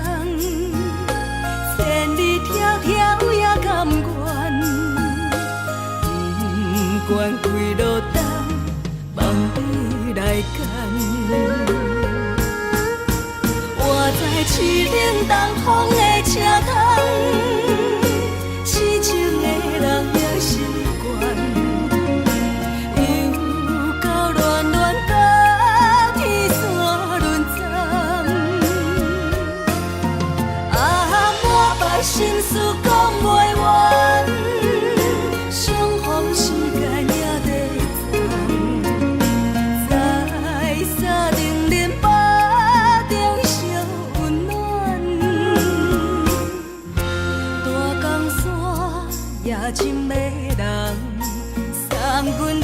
千里迢迢也甘愿，不管几路灯，望你来牵。活在凄冷东风的车窗，痴情的人也习惯，又到乱乱甲天线轮转。满腹心事讲袂完，相逢时间也在藏，在沙定林巴中相温暖。大江山夜深的人，送阮离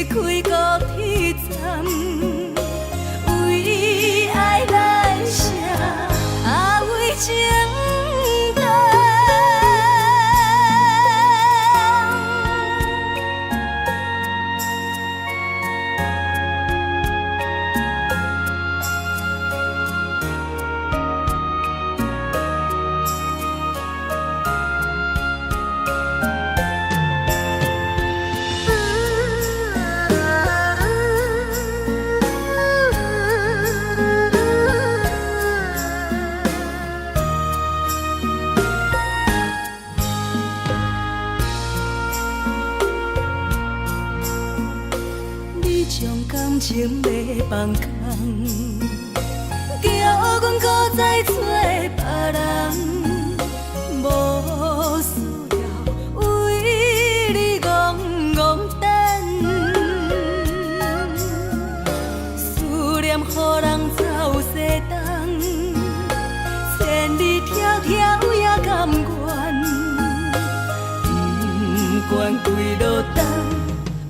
开高铁站，为爱来写为情。感情要放空，叫阮搁再找别人，无需要关归落等，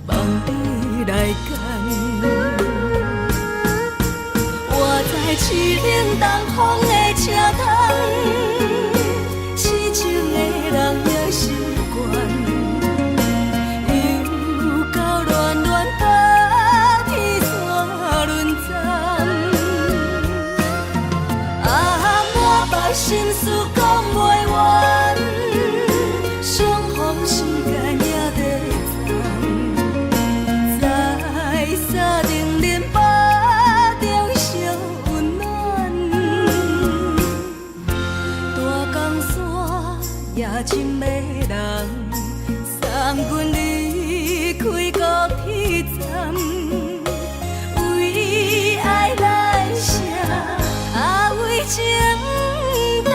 望你来牵。我在凄冷东风的车头，痴情的人也习惯，又到乱乱把天线轮转。啊，满腹心事讲袂完，相逢时间也在站，在沙定林巴中烧温暖。大江山夜深的人，送阮离开高铁站，为爱来写，为情等。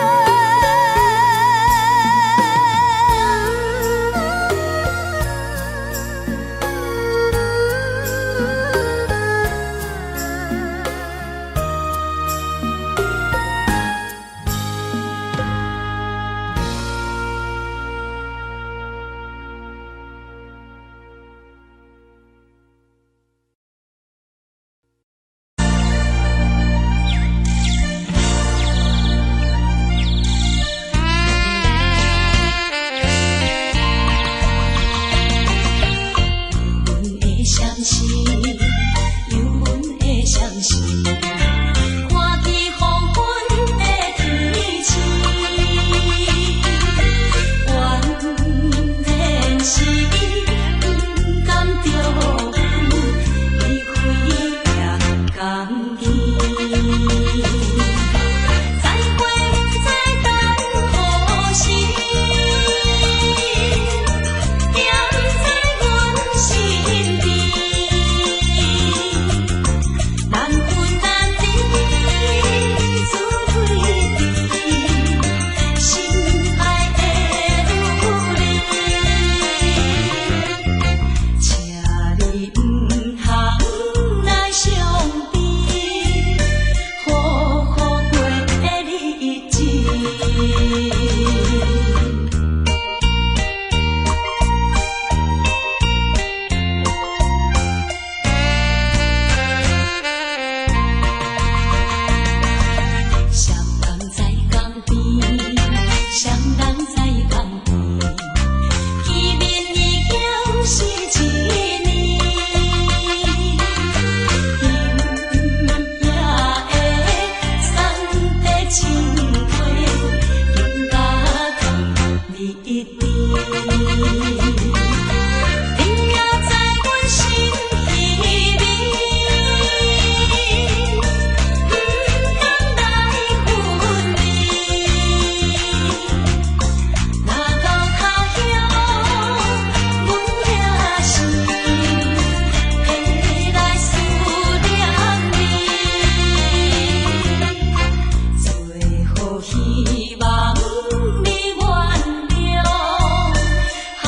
希望你原谅，海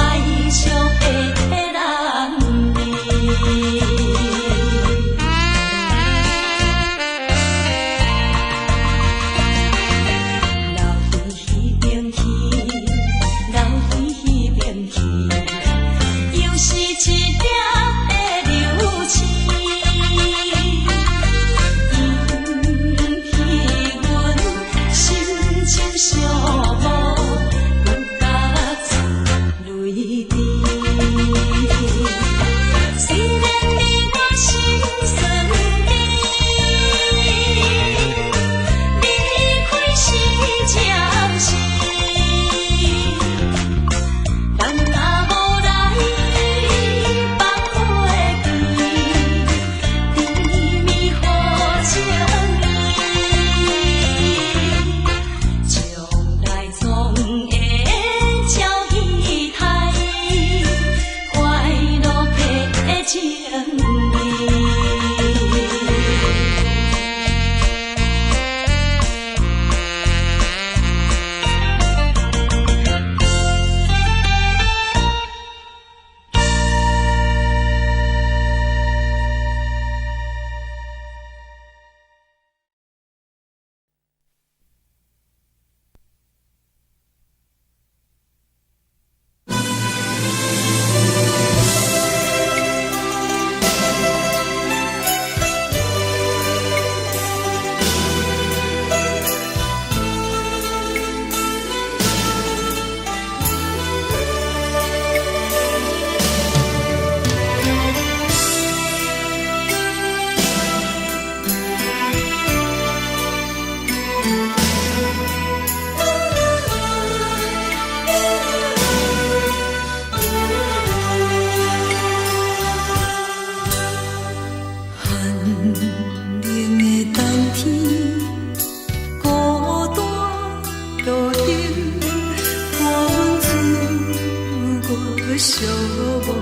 寂寞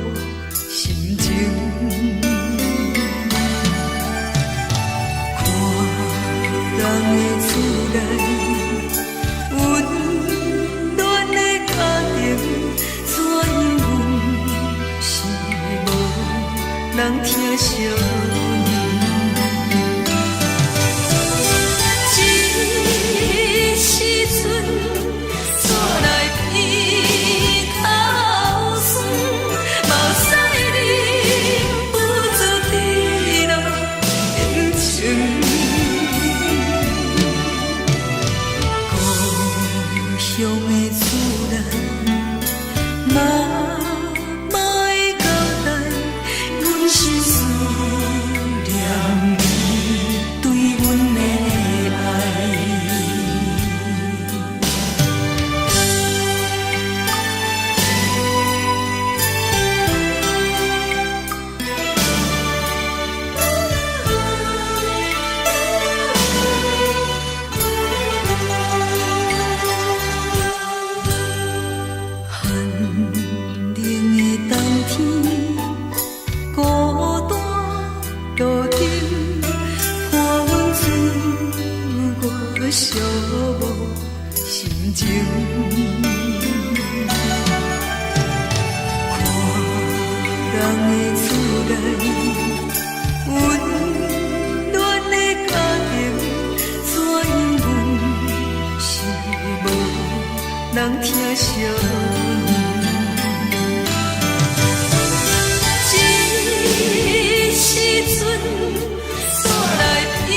心情。看人的厝内温暖的家庭，怎因阮是无人疼惜？寂寞心情，看人的厝内温暖的家庭，怎因阮是无人疼惜？一时阵煞来鼻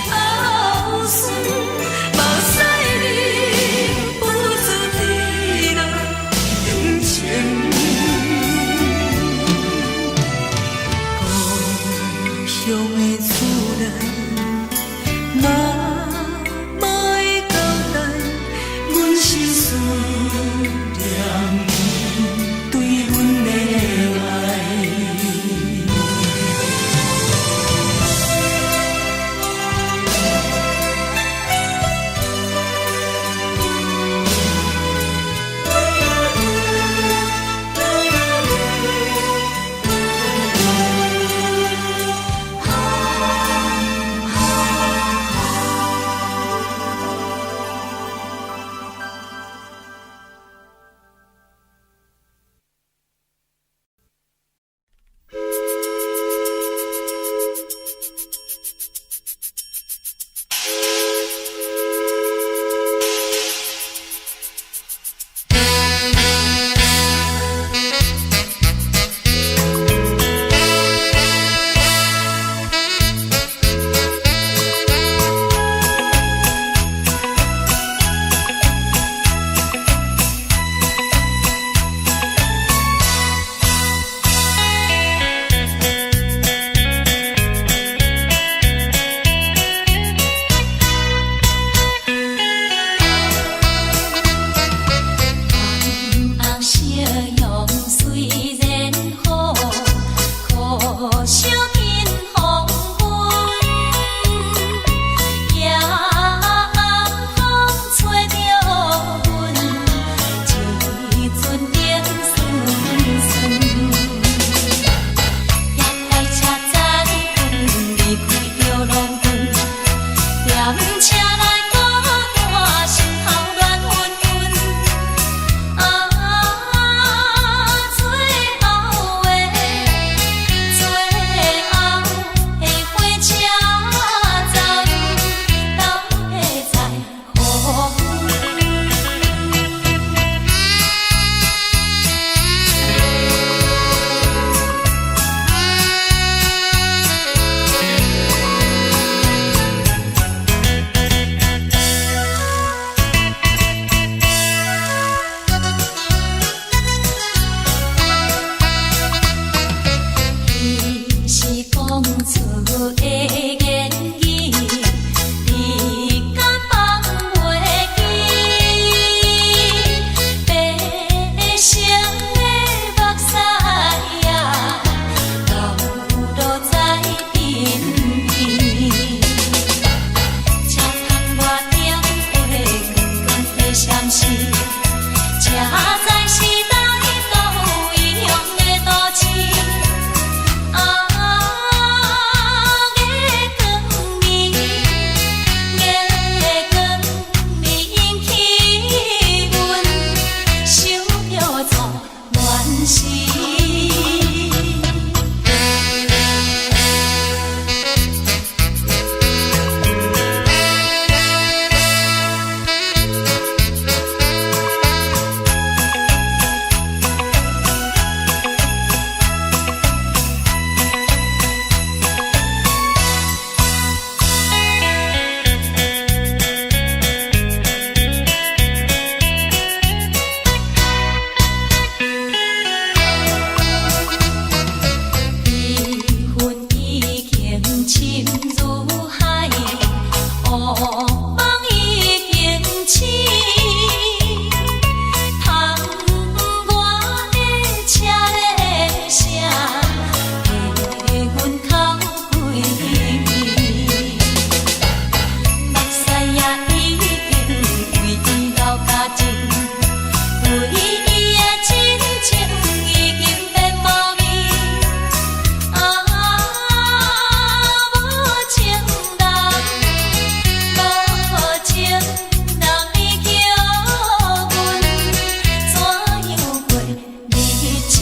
口酸，目屎忍不住滴落眼睛。故乡的厝内，妈妈的交代，阮是思念你对阮的爱。梦已经醒，窗外的车的声，在阮口归暝。目屎也已经为伊流甲尽，对伊的真情已经变无味。无情人，无情人，你叫阮怎样过日子？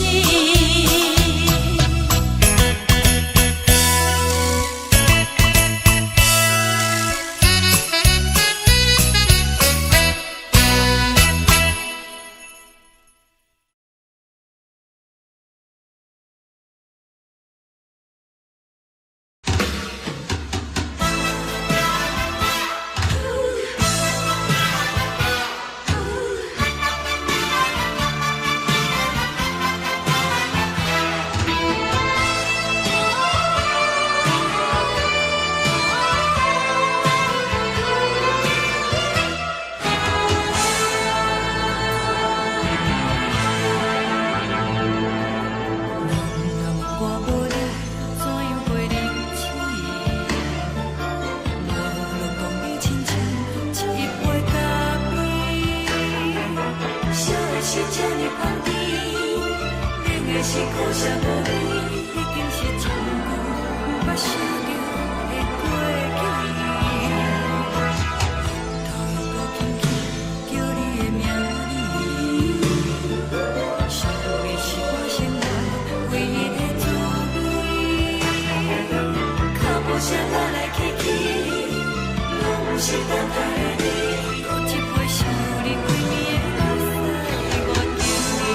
是苦涩无味，已经是一句无法想着的过去。头又搁轻轻叫你的名字，想的是我生活唯一的滋味。脚步声来来去去，拢是等待的你，搁一杯想你几年的目屎，我敬你。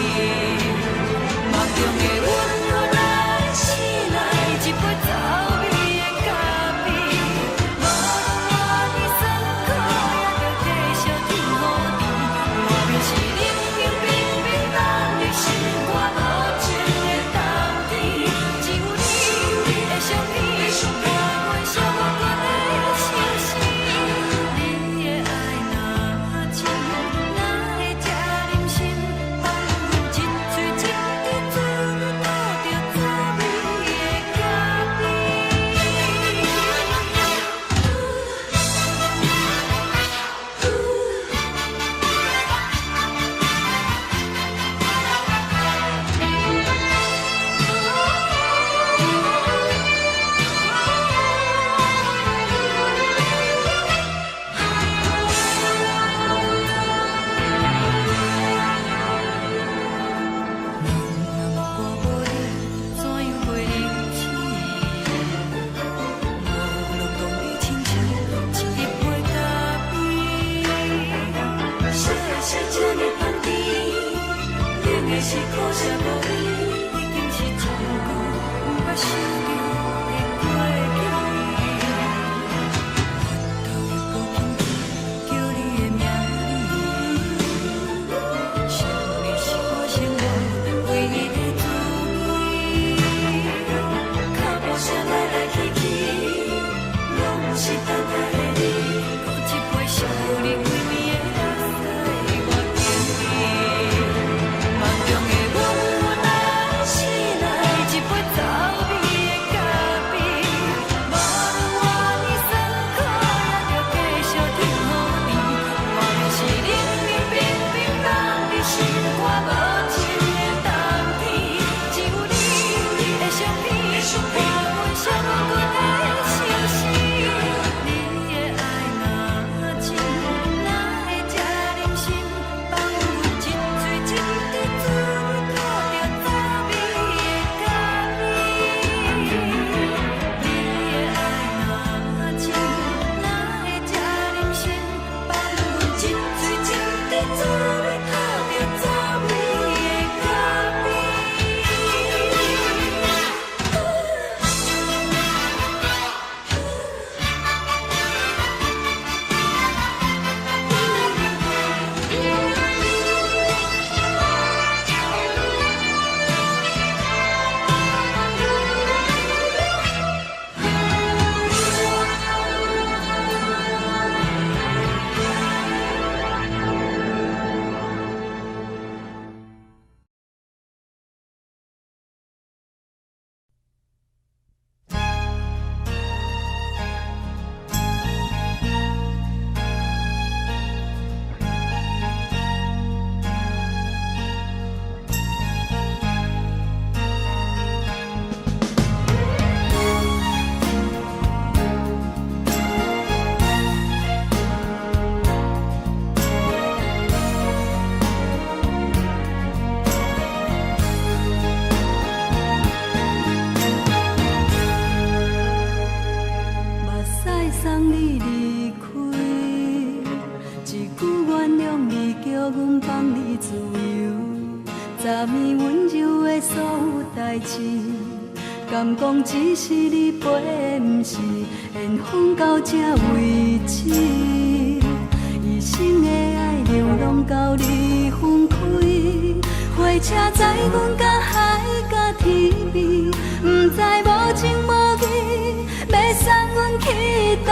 梦中的阮，我来醒来，一杯走味的咖啡，无论你酸苦，也着继续甜予甜。外面是冷冷冰冰，咱的心肝无情的冬天，只有你的相片，伴阮相关的心事。你的爱若真，哪会这忍心放阮一嘴一滴水？是苦涩无味，已经是一句无法想着的过去。头又搁轻轻叫你的名字，想你是我生活唯一的滋味。脚步声来来去去，拢是等待的你，搁一杯想你几暝的目屎，我敬你。梦中的阮，我来敢讲只是你陪，不是缘分到这为止。一生的爱流浪到你分开，火车载阮到海甲天边，不知无情无义，要送阮去倒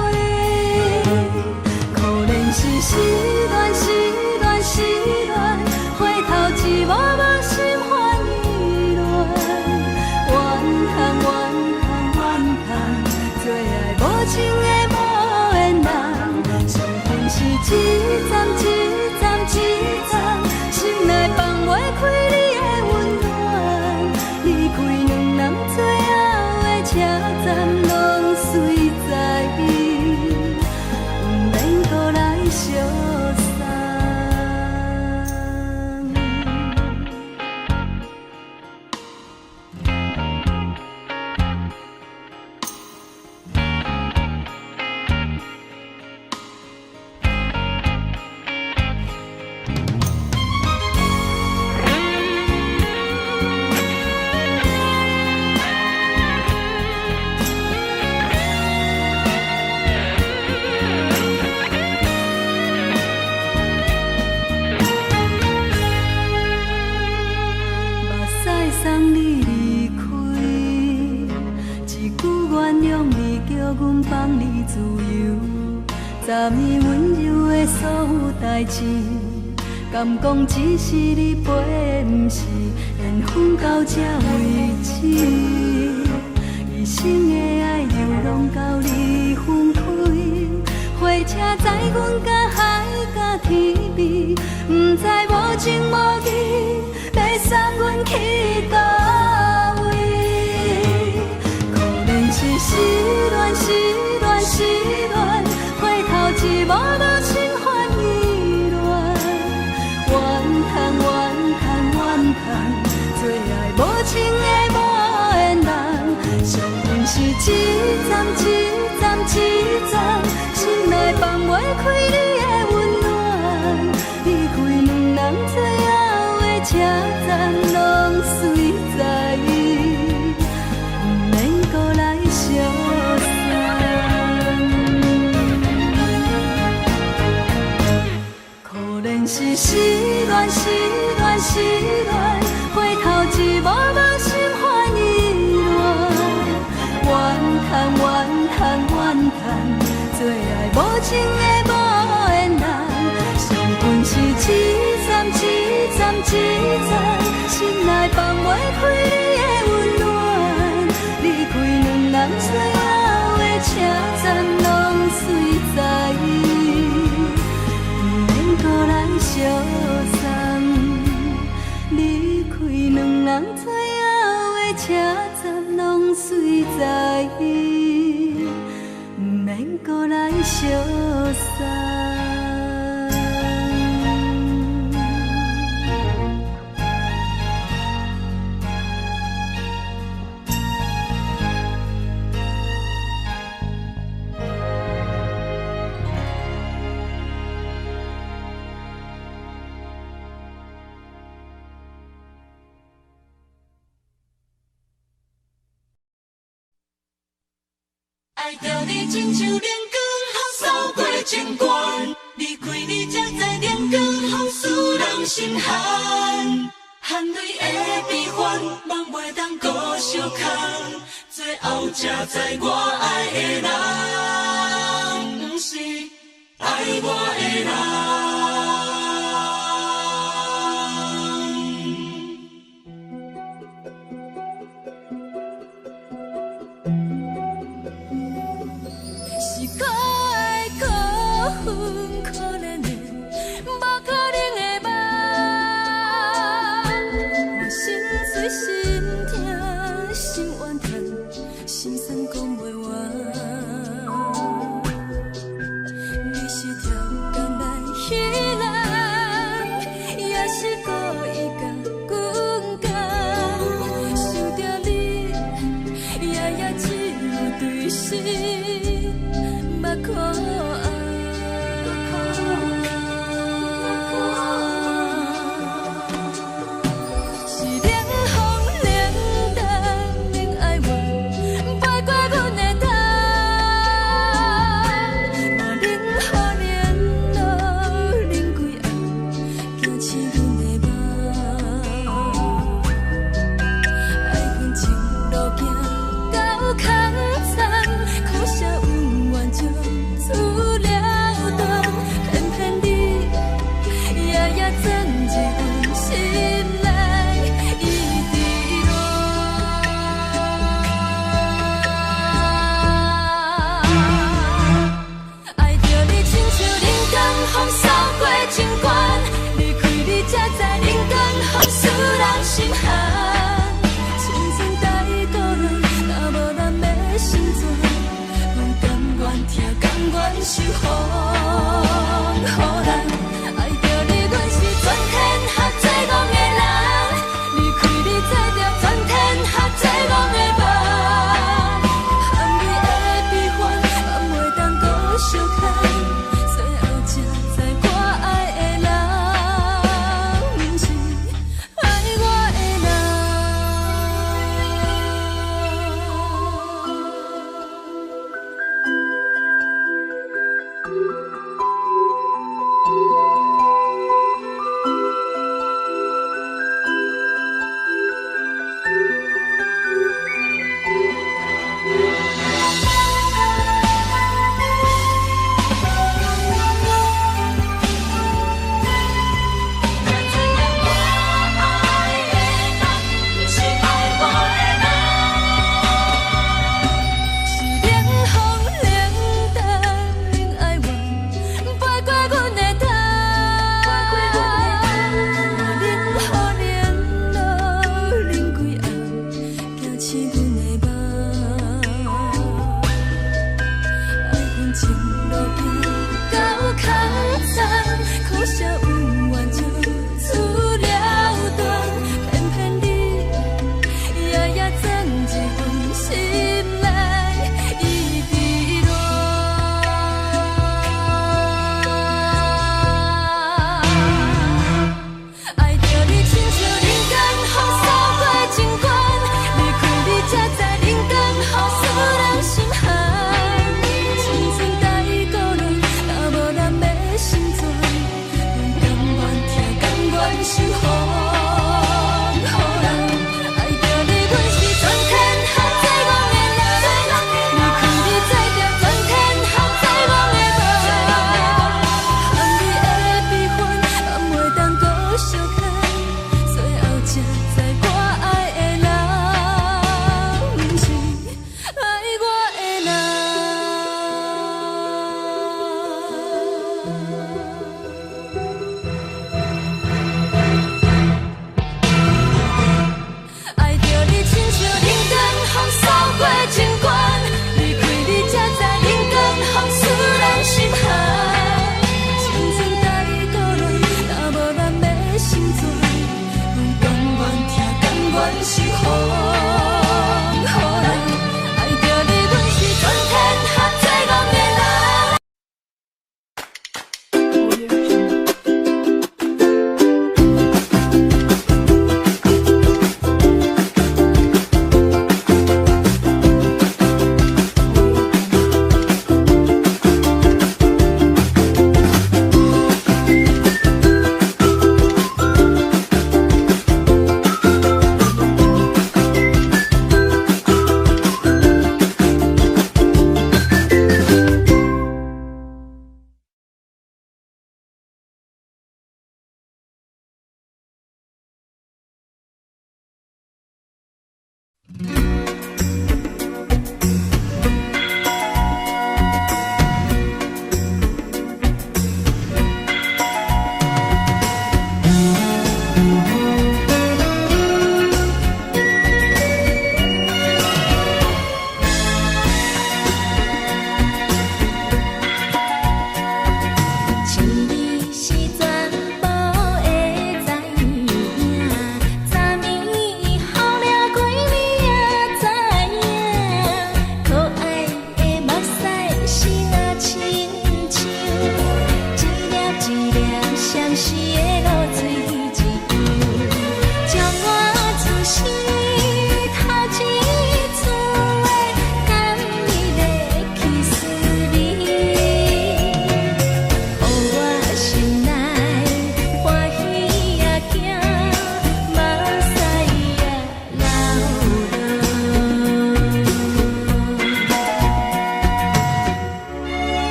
位？可怜是失恋，失恋，失恋，回头一幕幕心烦意乱，怨叹，怨叹，怨叹，最爱无情的无缘人，上恨是一站一站一站，心内放袂开你的温暖，离开两人最后的车站，拢随在伊，不免搁来相送。送你离开，一句原谅你，叫阮放你自由。昨暝温柔的所有代志，敢讲只是你陪，不是缘分到这为止。一生的爱流浪到你分开，火车载阮到海甲天边，不知无情无义，要送阮去倒位？可怜是失恋，失恋，失恋，回头一幕幕心烦意乱，怨叹，怨叹，怨叹，最爱无情的无缘人，上恨是一站一站一站，心内放袂开你的温暖，离开两人最后的车站，拢随在伊，不免搁来相送。可怜是失恋，失恋，失恋，回头一幕幕心烦意乱，怨叹，怨叹，怨叹，最爱无情的无缘人，上恨是一站一站一站，心内放袂开你的温暖，离开两人最后的车站，拢随在伊，不免搁来相送。离开两人最后的车站，拢随在伊，不免搁来相送。爱着你亲像阳光扫过情关，离开你才知阳光风使人心寒。含泪的悲欢，望袂当搁相牵，最后才知我爱的人，不是爱我的人。可怜的，无可能的梦，我心碎心痛心怨叹，心酸讲袂完。你是条工来彼人，也是故意甲阮讲，想着你，夜只有对视，目看。风扫过情关，离开你才知人间风使人心寒。青春在倒落，若无咱要生怎？阮甘愿听，甘愿受风雨人。爱着你，阮是全天下最戆的人，离开你才着全天下最戆的梦。含泪的悲欢，敢袂当搁相牵？最后才知我爱的人，不是爱我的人。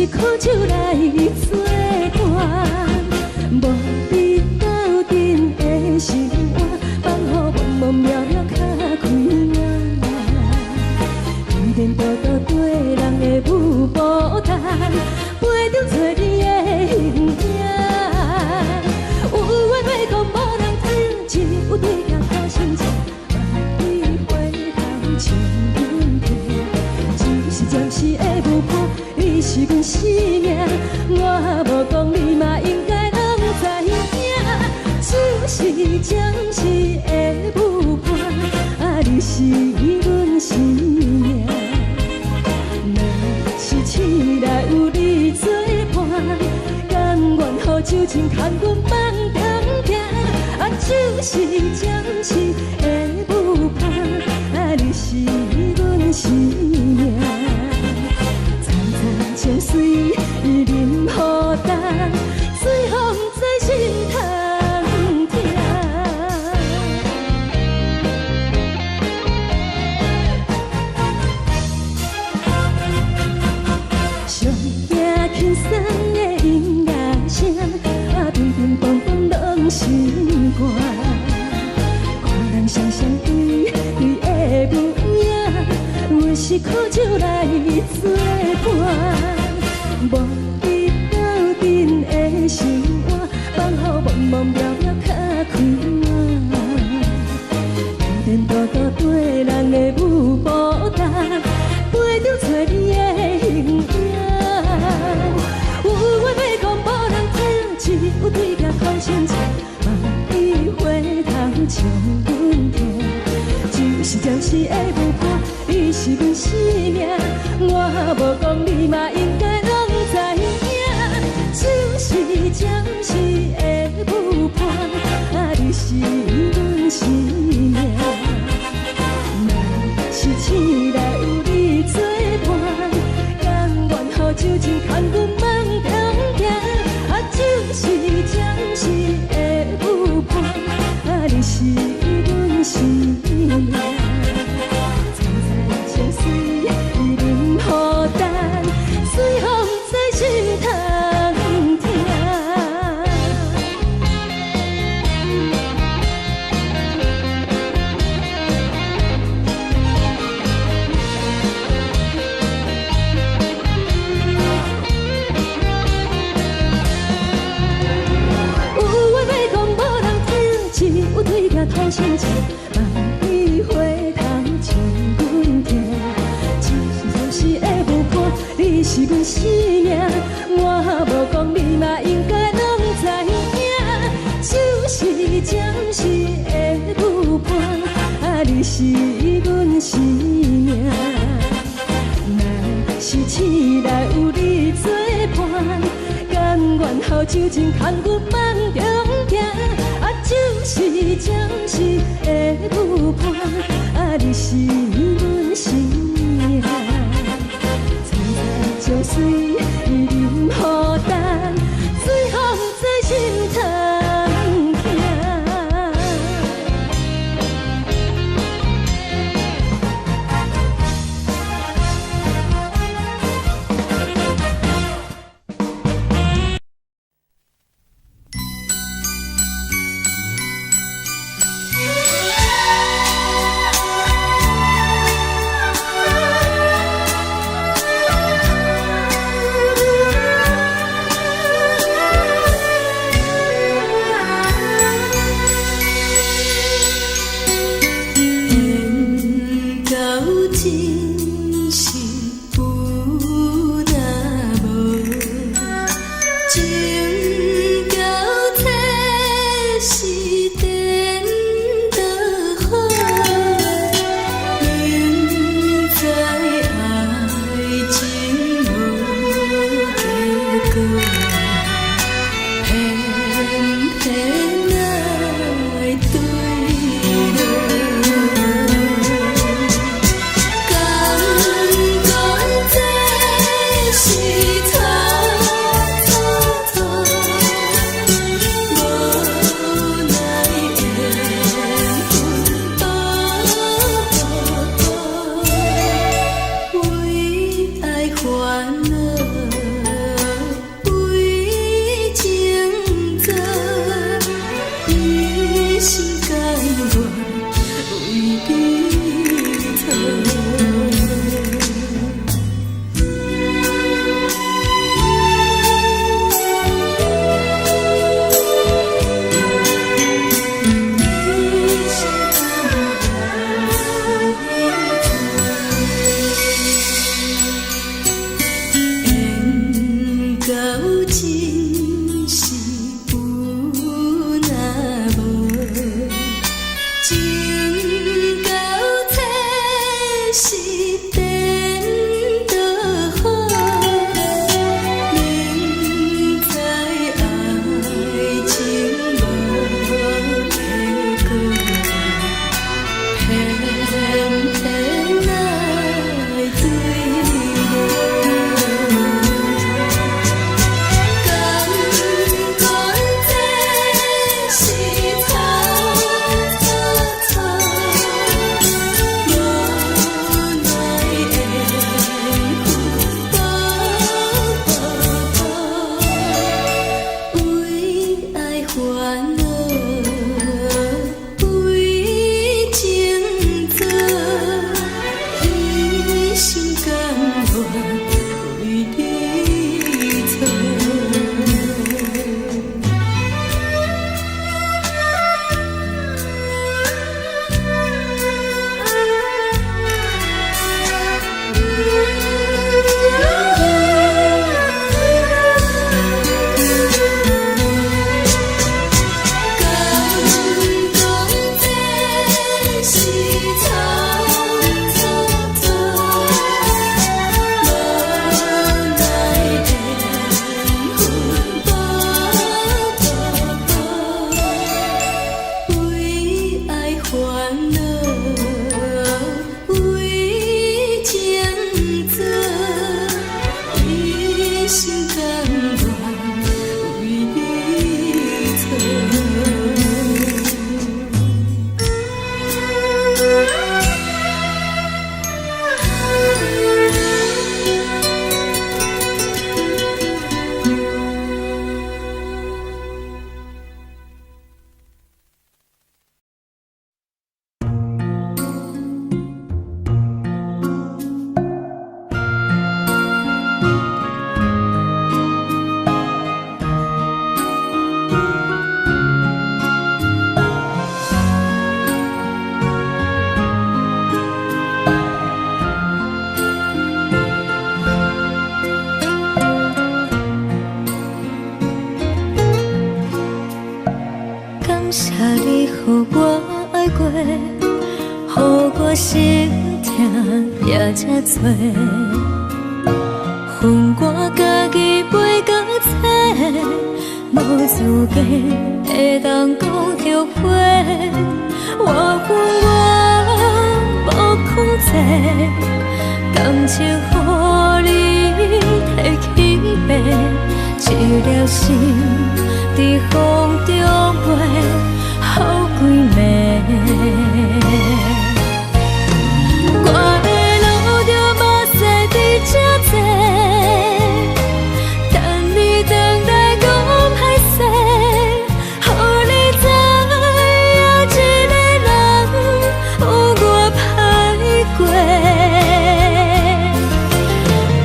是苦酒来作伴，无伫斗阵的生活，放予茫茫渺渺较开眼。颠颠倒倒对人的舞步弹，陪着找你的形影。有话要讲无人听，只有对镜头先前，万里回头冲阮行。只是暂时的舞伴，你是阮生命，我无讲你嘛应该拢知影。只是暂时的舞伴，你是阮生命。若是醒来有你作伴，甘愿予酒精牵阮梦中行。就是暂时的舞伴，你是阮生命。层层情水任予等，随风在心头听。上惊轻松的音乐声，乒乒乓乓拢心肝。看人双双对对的模样，阮是苦酒来作伴。无伫斗阵的生活，放予茫茫渺渺较开眼。颠颠倒倒对人的舞步弹，陪着找你的形影。有话要讲无人听，只有对镜头先前，万里回头冲阮行。就是暂时的舞伴，你是阮生命，我无讲你嘛应该拢知影。就是暂时的舞伴，你是阮生命。若是醒来有你作伴，甘愿予酒精牵阮梦中行。就是暂时的舞伴，你是阮生命。层层情水任予等，随风在心头听。头先前，万里回头冲阮行。只是暂时的舞伴，你是阮生命，我无讲你嘛应该拢知影。就是暂时的舞伴，你是阮生命。若是醒来有你作伴，甘愿予酒精牵阮梦中行。就是暂时的舞伴，你是阮生命。层层情水任予等，随风在心头听。到这是变就好，明知爱情无结果，偏偏爱对路。感觉这是草草草，无奈的风波波，为爱烦恼，为情错，一心甘愿为你错。感觉这是草草草，无奈的风波波，为爱烦恼，为情错，一心甘愿为你错。感谢你，予我爱过，予我心痛也这多，恨我家己袂到切，无资格会当讲后悔。我恨我无控制，感情予你提起白，一粒心在风中飞，好几暝。我的路就目屎在这多，等你回来讲歹势，予你知影一个人有我歹过。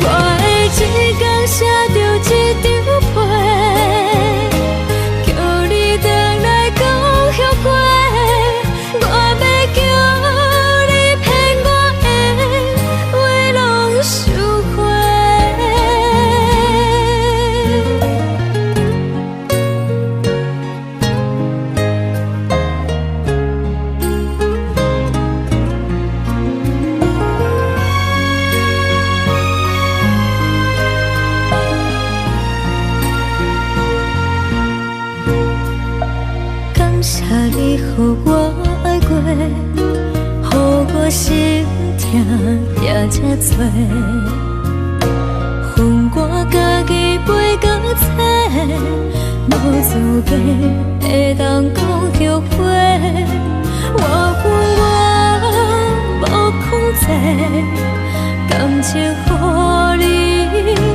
我的一天写着一张被，叫你回来讲后悔。我要叫你骗我的话拢收回。感谢你，予我爱过，予我心痛也这多，恨我家己袂到切，无资格会当讲后悔。我恨我无控制，感情予你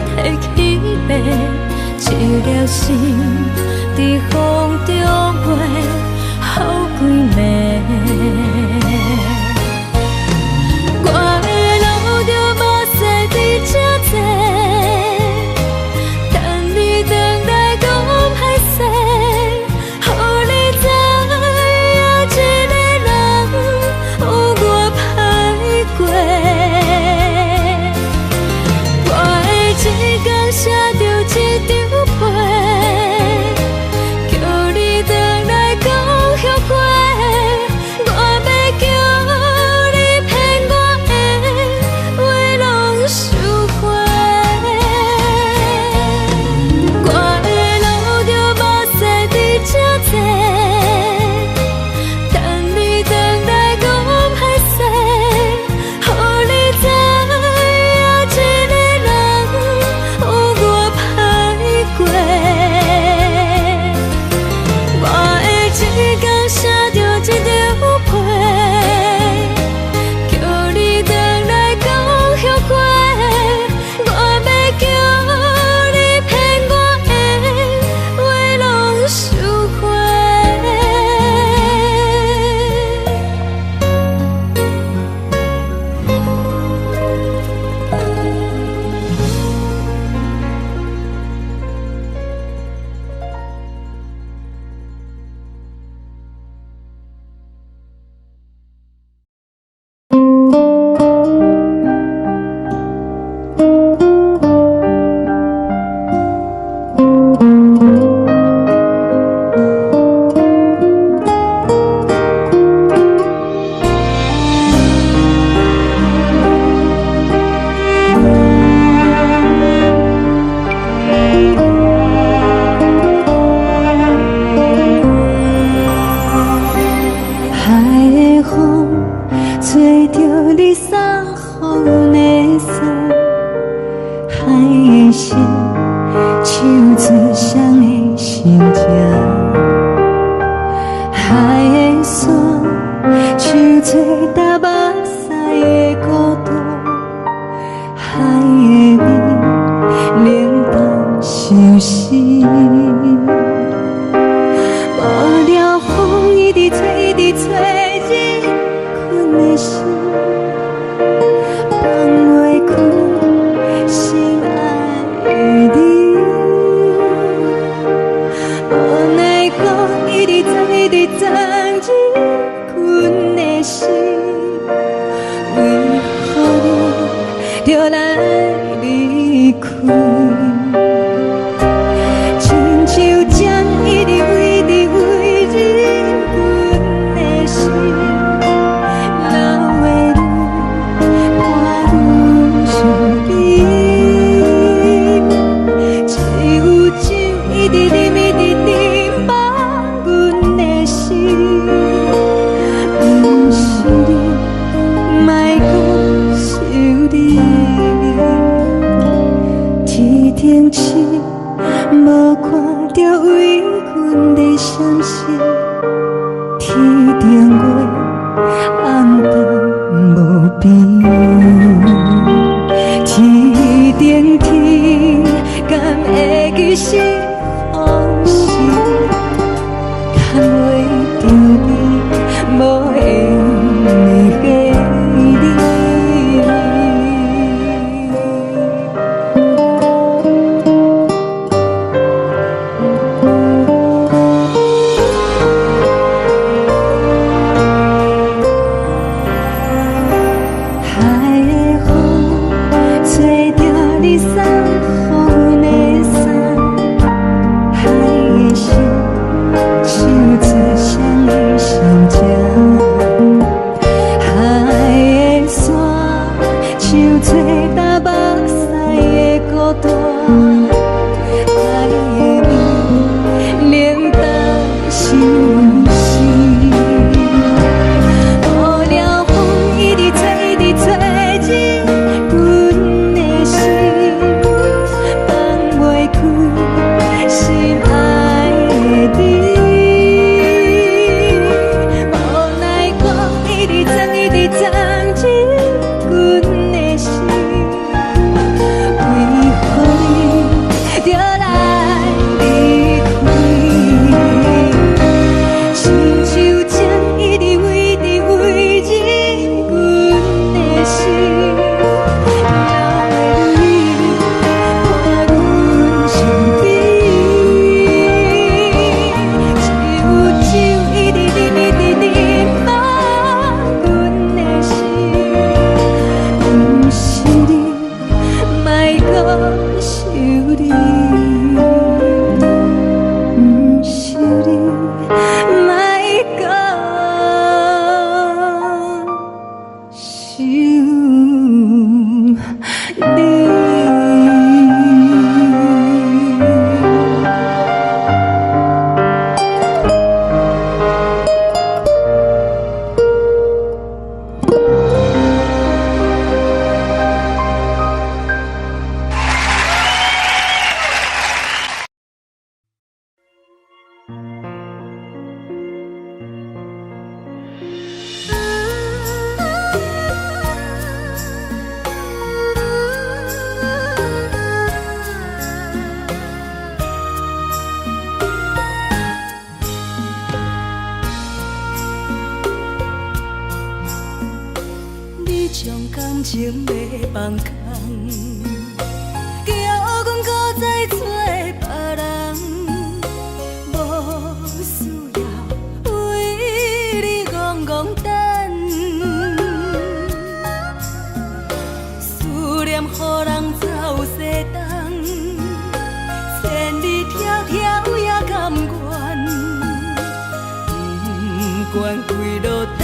提起白，一粒心在风中飞，好几暝。我的路就目屎在这多，等你回来讲歹势，予你知影一个人有我歹过。我的一天写着一张被，叫你心情。海的山，像做搭目屎的孤独，海的味，冷淡伤心。无聊风一直吹，一直吹，日困的心，放袂开心爱的你。无奈我一直藏，一直藏，日困的心，为何你就来离开？亲像针一直围，一直围，日阮的心，流的泪，伴阮伤悲。只有酒一直啉，一直啉，放阮的心。不是你，莫讲想你。天顶星，无看到为阮的闪烁。天顶月，暗淡无边。天顶天，敢会记是往事？敢袂着你，无缘的你。海的风，吹着你送予阮的伞。海的心，像做双鱼相争。海的山，像做搭目屎的孤单。海的味，冷淡伤心。无聊风一直吹，一直吹，日阮的心，放袂开心爱的你。无奈我一直藏，一直藏，日阮的心，为何你就来离开？亲像针一直围，一直围，日阮的心，流的泪，伴阮伤悲。只有酒一直啉，一直啉，放阮的心。不是你，莫讲想你。不是你，莫讲想你。你将感情要放空，叫阮搁再找别人，无需要为你戆戆等。思念予人走西东，千里迢迢也甘愿，不管几路东。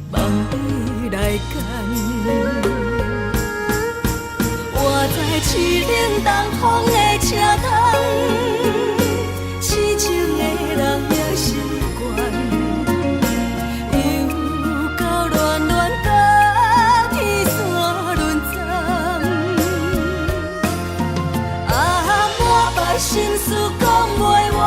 梦伊来干，活在凄冷东风的车窗，痴情的人也习惯，又到乱乱甲天线轮站。啊，满腹心事讲袂完。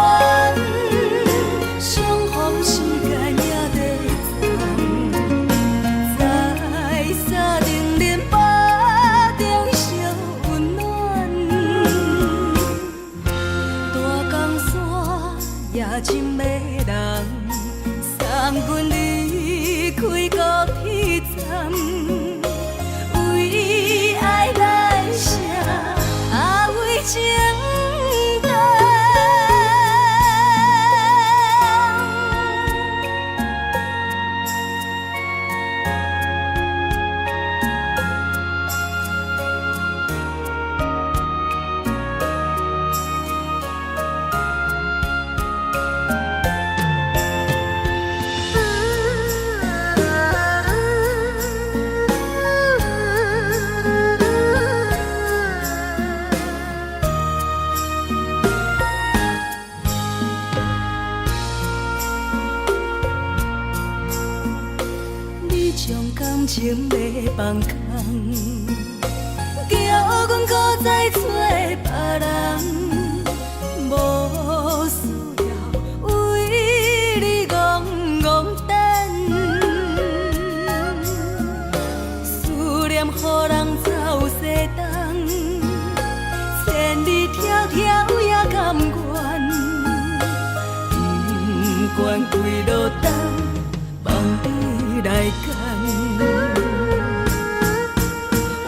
你将感情要放空，叫阮搁再找别人，无需要为你戆戆等。思念予人走西东，千里迢迢也甘愿，不管几落冬，放你来干。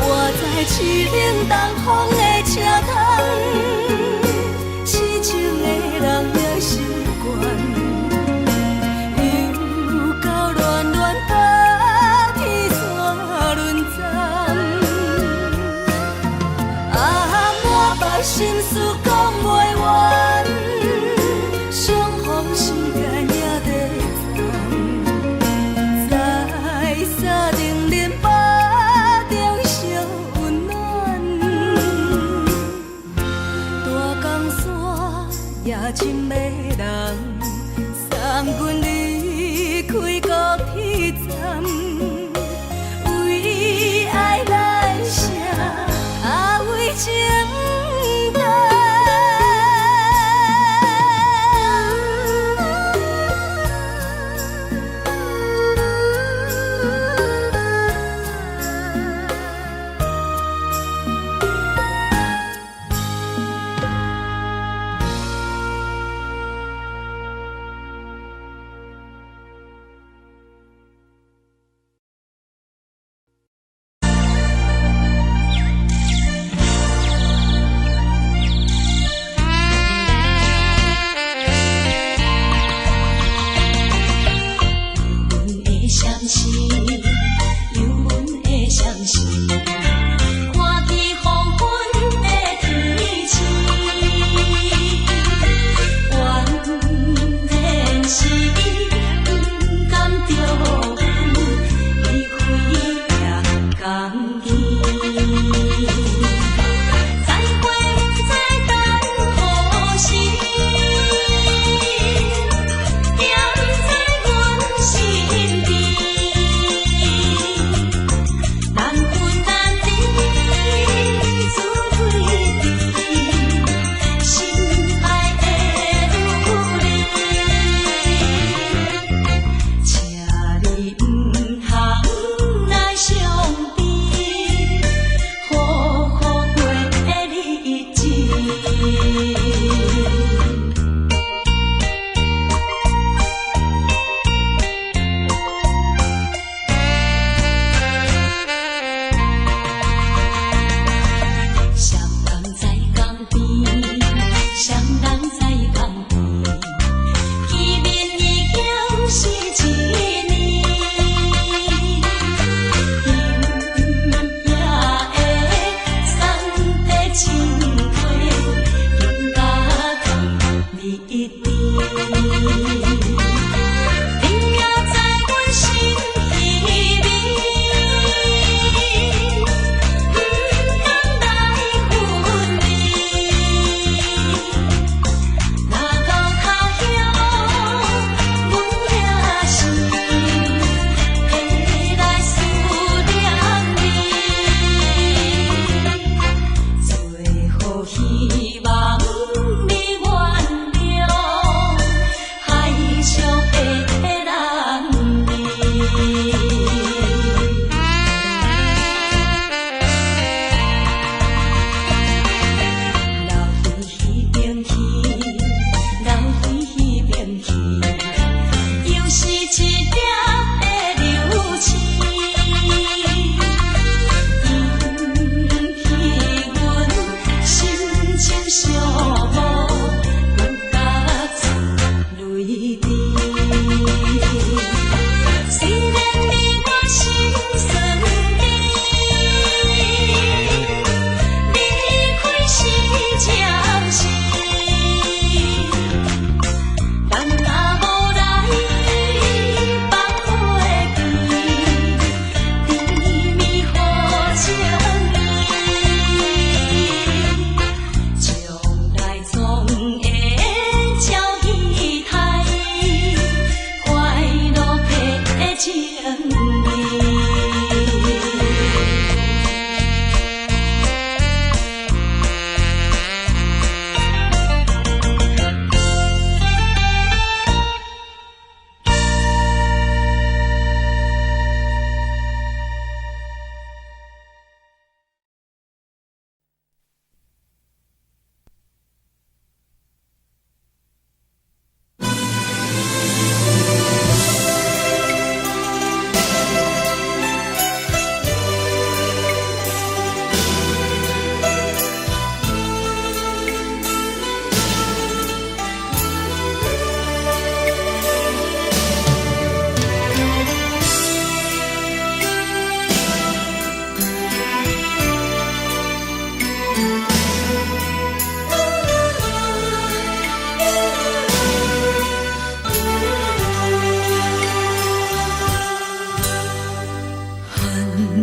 我在凄冷东风的车窗，痴情的人也习惯，又到恋恋把天线轮转。啊，满腹心事讲袂完，相逢时间也在藏，在沙定林巴中烧温暖。大江山夜深的人，送阮离开高铁站，为爱来写，为情等。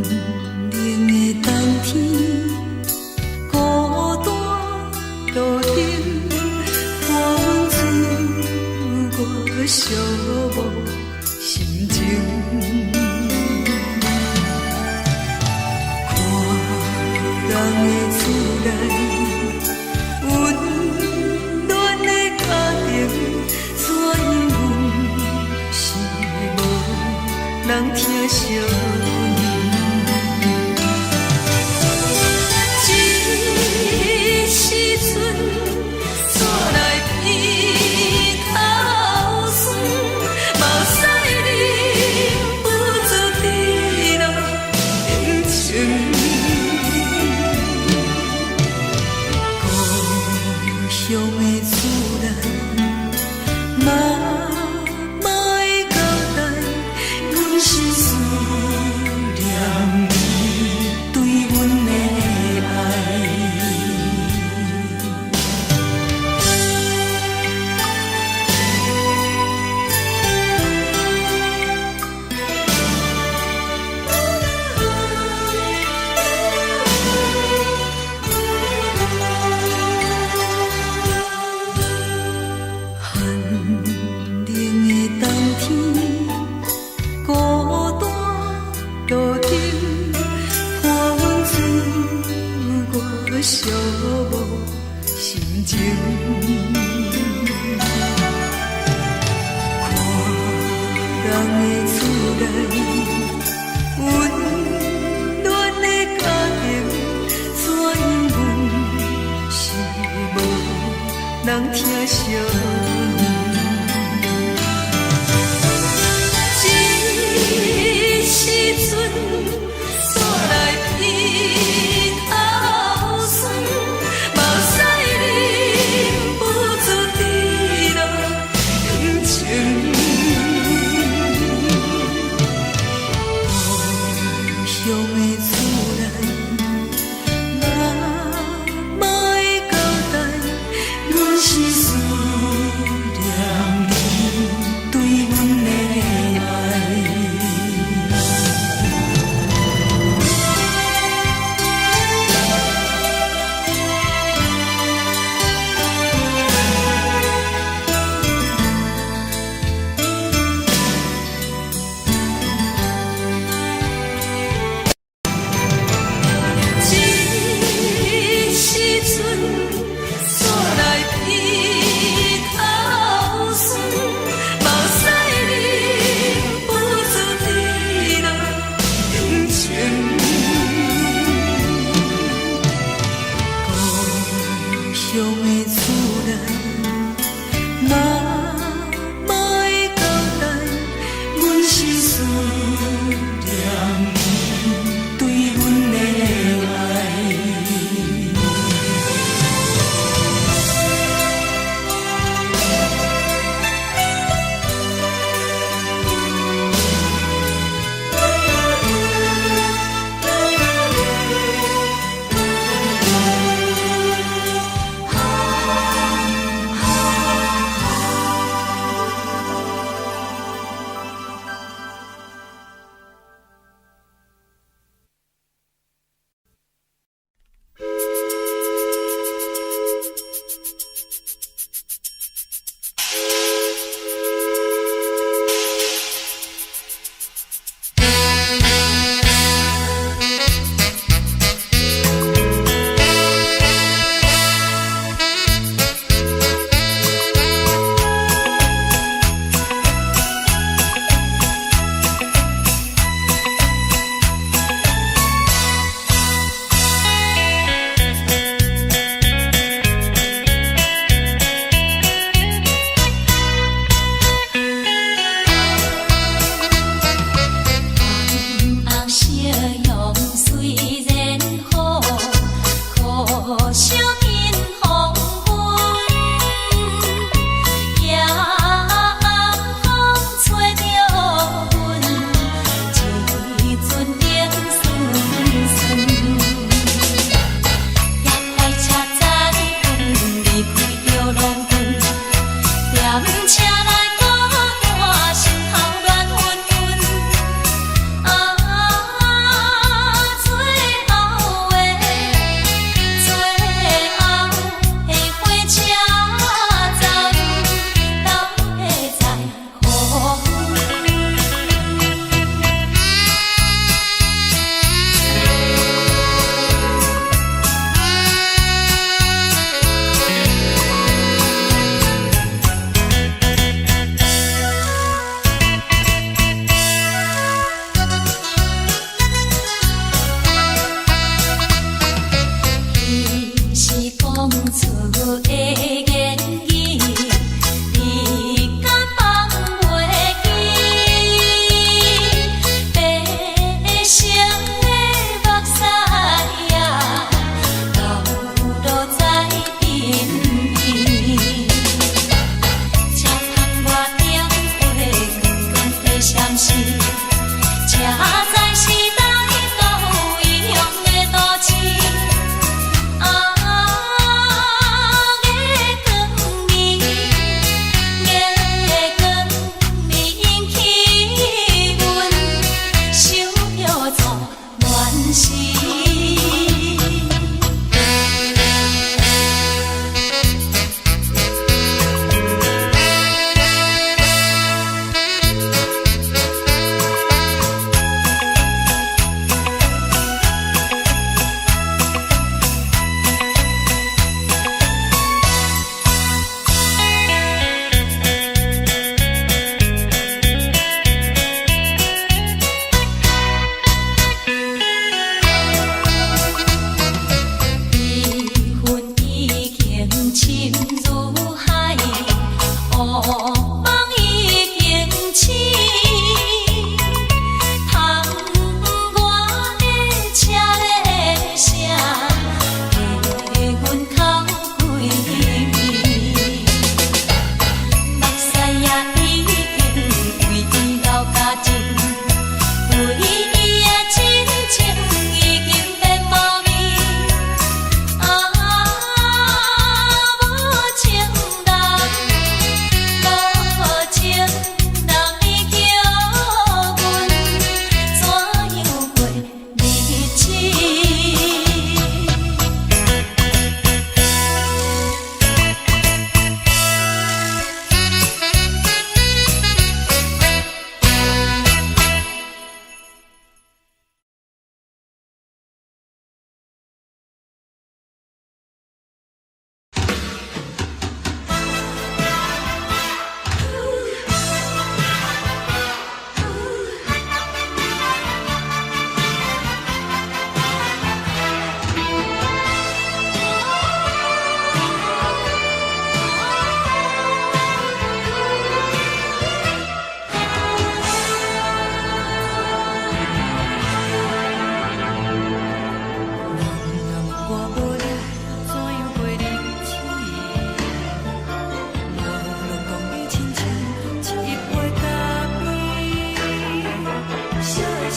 冷的冬天，孤单路顶，寒温滋我寂寞心情。看人的厝内，温暖的家庭，怎因阮是无人疼惜？寂寞心情，看人的厝内，温暖的家庭，怎因阮是无人疼惜？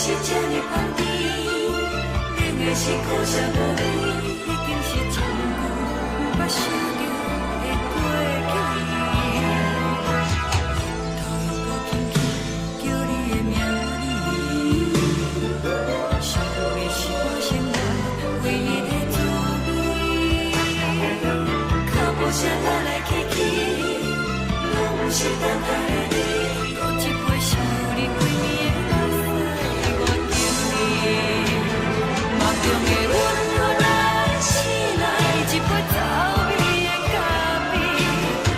是这呢香甜，冷的是苦涩无味，已经是千古不朽着的过去。头又搁轻轻叫你的名字，想的是我生来唯一的滋味。脚步声来来去去，拢不是等待的你，搁一杯想你几暝的目屎，我敬你。梦中的阮落来醒来，一杯走味的咖啡，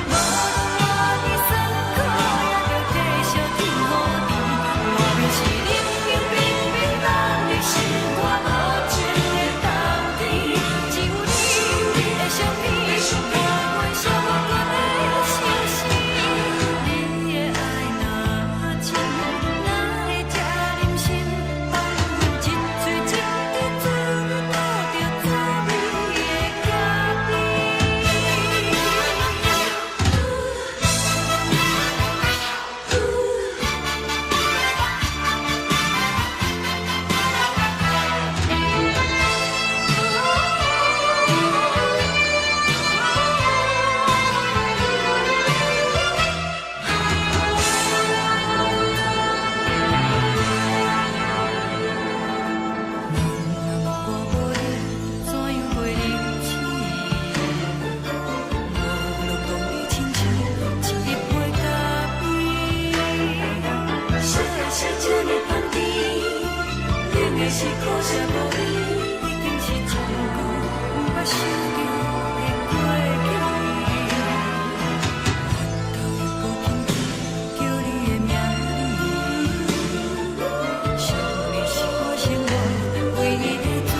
无论我的酸苦，也着继续甜予你。外面是冷冰冰冰冷的心，我无情的冬天，只有你的相片，伴阮寂寞阮的心事。你的爱若真，哪会这忍心放阮一嘴一滴水，倒着滋味的咖啡。我无你，怎样袂忍起？无路当你亲像一杯咖啡，烧的是这呢香甜，冷的是苦涩无味，已经是千古不朽着的过去。头又搁轻轻叫你的名字，想你是我生活唯一的滋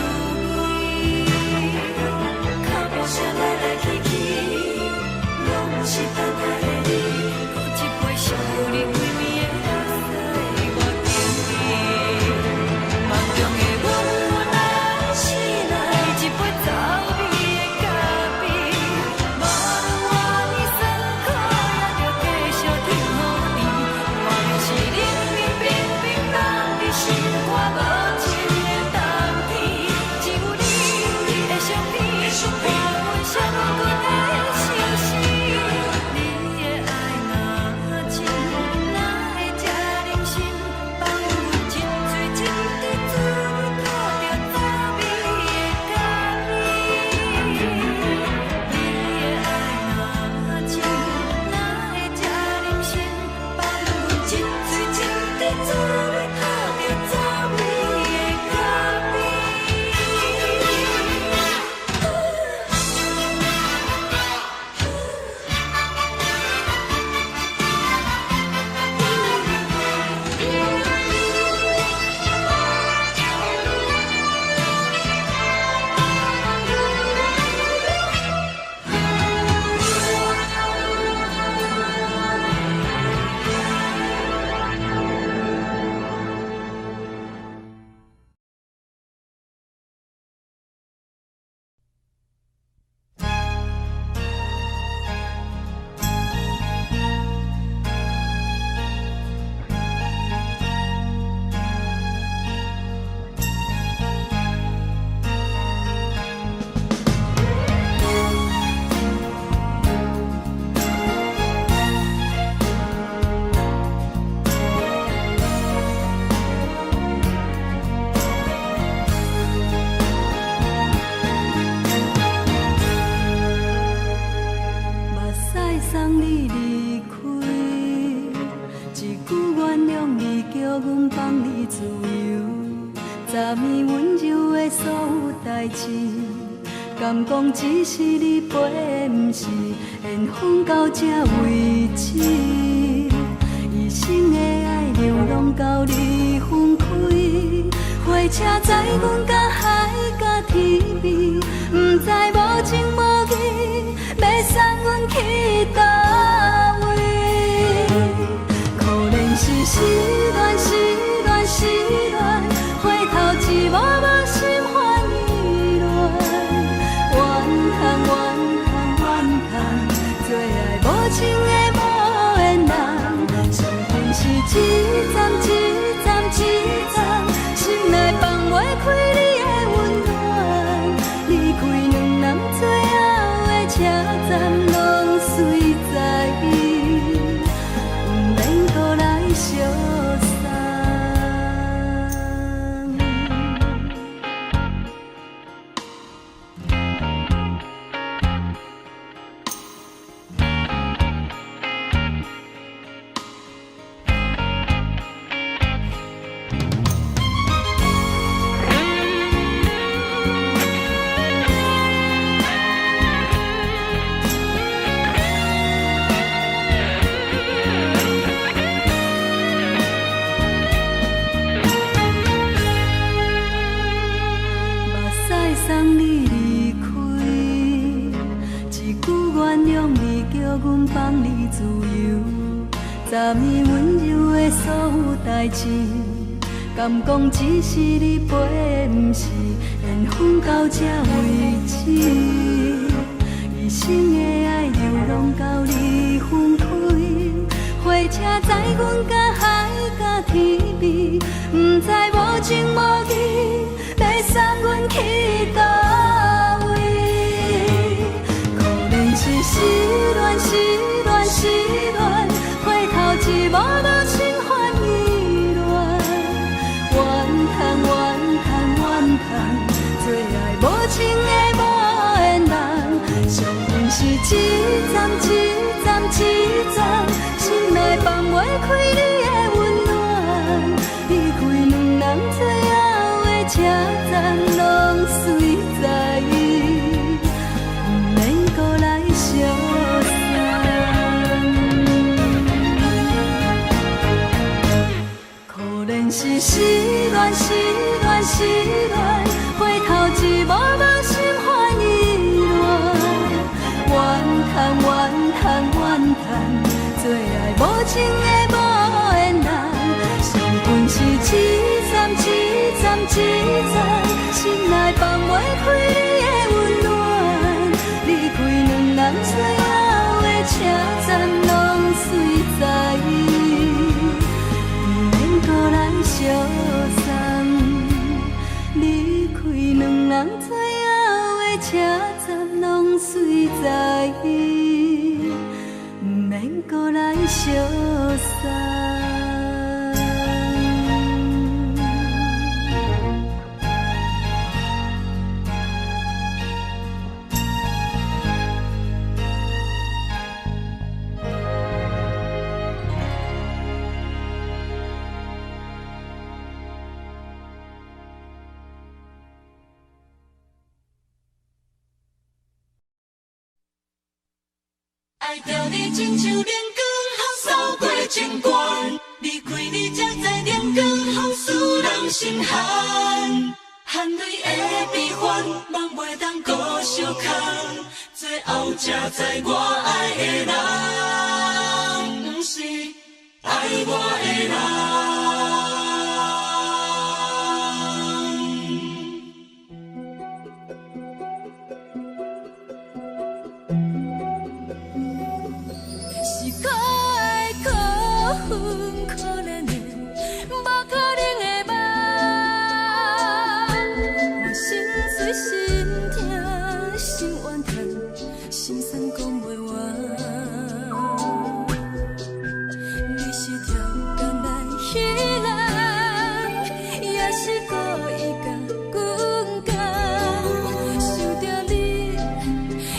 味。脚步声来来去去，拢不是等待的你，搁一杯想你几暝的目屎，我敬你。梦中的阮落来醒来，一杯走味的咖啡，无论我的酸苦，也着继续甜予你。外面是冷冰冰冰冷的心，我无情的冬天，只有你的相片，伴阮寂寞阮的心事。你的爱若真，哪会这忍心放阮一嘴一滴水，倒着滋味的咖啡。你的爱若真，哪会这忍心放阮一嘴一滴水，倒着滋味的咖啡。目屎送你离开，一句原谅你，叫阮放你自由。昨暝温柔的所有代志，敢讲只是你陪，不是缘分到这为止。一生的爱流浪到你分开，火车载阮到海角天边，不知无情无义，要送阮去倒位？可能是失恋，失恋，失恋，回头一幕幕心烦意乱，怨叹，怨叹，怨叹，最爱无情的无缘人，缘分是一站一站一站。代志，敢讲只是你陪，不是缘分到这为止。一生的爱又拢到你分开，火车载阮甲海甲天边，不知无情无义，要送阮去倒位？可能是失恋，失恋，失恋，回头一幕幕心烦意乱，怨叹，怨叹，怨叹，最爱无情的无缘人，伤痕是一站一站一站，心内放袂开你的温暖，离开两人最后的车站，拢随在意，不免搁来相送。可能是失恋，失恋，失恋，回头一幕幕心烦意乱，怨叹，怨叹，怨叹，最爱无情的无缘人，伤痕是一站一站一站，心内放袂开你的温暖，离开两人最后的车站，拢随在意，不免搁来相送。离开两人最后的车站，拢随在意，不免搁来相送。爱着你亲像连光风扫过情关，离开你才知连光风使人心寒。含泪的悲欢，望袂当搁相牵，最后才知我爱的人，不是爱我的人。可怜的，无可能的梦，我心碎心痛心怨叹，心酸讲袂完。你是条工来彼人，也是故意甲阮讲，想着你，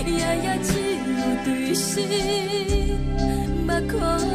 夜夜只有对视，目眶红。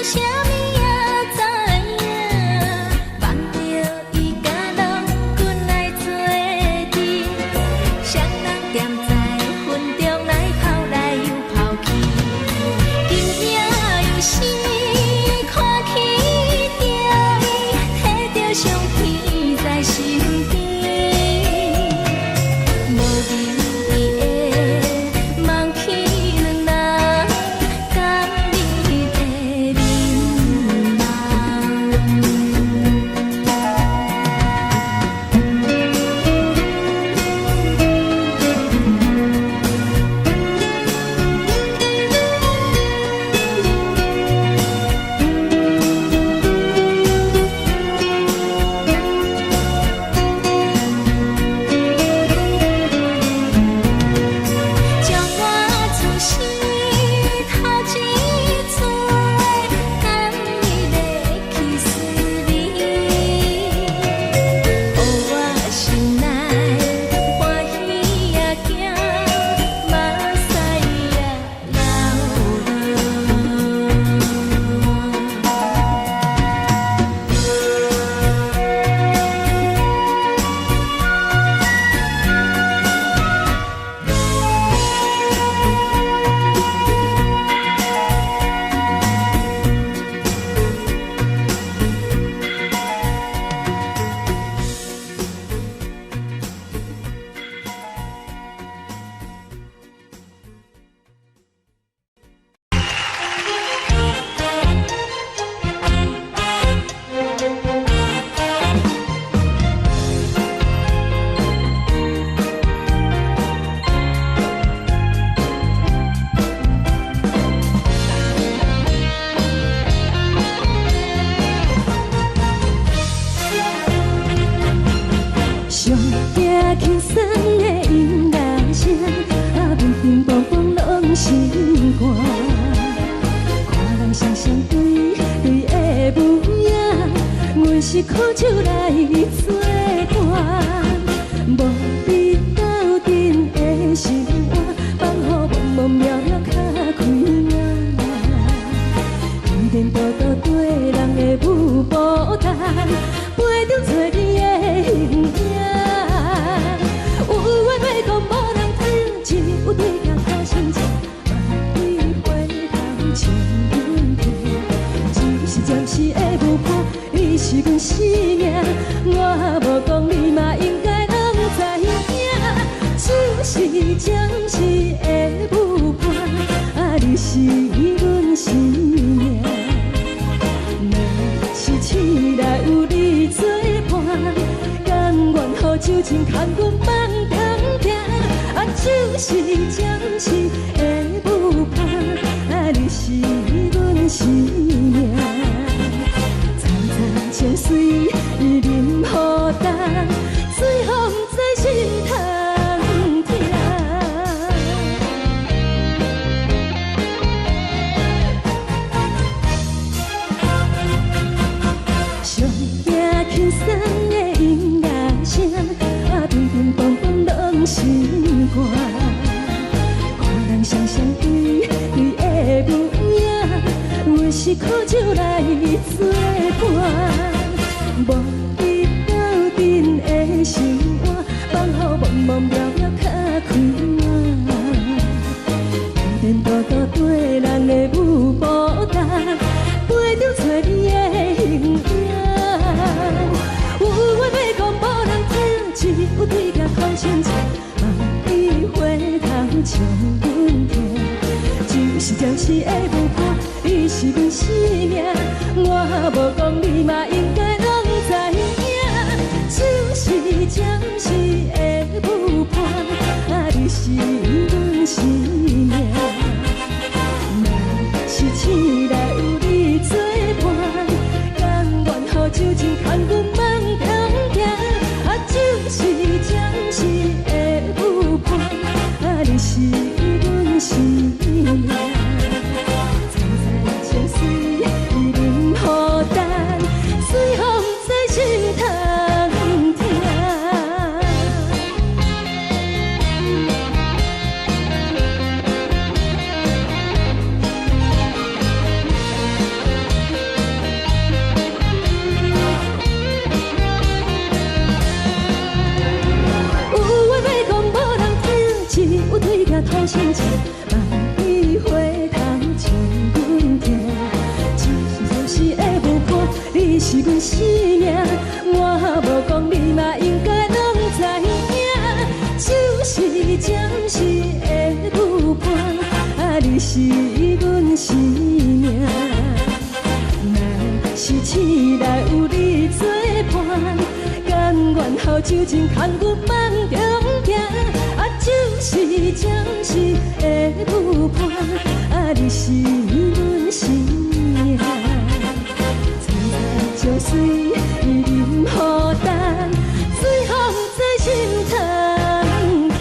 啥物也知影，望着伊甲人滚来做阵，双人踮在云中来跑来又跑去，今夜又是看起着伊，摕着上天在身边。无眠伊的梦去两人，甘你的眠梦。将我自身头一次甘你的气死你，予我心内欢喜也惊，目屎也上惊轻松的音乐声，乒乒乓乓拢心肝。看人双双对的舞影，阮是苦酒来做伴。无你斗阵的生活，放予茫茫渺渺较开眼。颠颠倒倒对人的舞步弹，陪着做你的形影。有话要讲无人听，有对镜好心情，万里回头像阮听。就是暂时的舞伴，你是阮生命，我无讲你嘛应该拢知影。就是暂时的舞伴，你是阮生命。若是醒来有你作伴，甘愿予酒精牵阮放长行。就是暂时的舞伴，你是阮生命。层层情水任何担，水风在心通听。上惊轻松的音乐声，乒乒乓乓拢心肝。看人双双对的舞影，阮是苦酒来做伴。无你斗阵的生活，放予茫茫渺渺较开眼。颠颠倒倒对人的舞步弹，陪着找你的形影。有话要讲无人听，只有对镜看心情，望你回头像阮听。就是暂时的舞伴，你是阮生命，我无讲你嘛应该拢知影。就是暂时的舞伴，你是阮生命。若是醒来有你作伴，甘愿予酒精牵阮放长行。就是暂时的舞伴，你是阮生命。层层情水任何担，水亲情，万里花香将阮听。一时会无看，你是阮生命，我无讲你嘛应该拢知影，就是暂时的舞伴，你是阮生命。若是醒来有你作伴，甘愿后酒精牵阮梦中行，就是暂时的舞伴，你是阮生命。酒水已饮好淡，随风在心头行。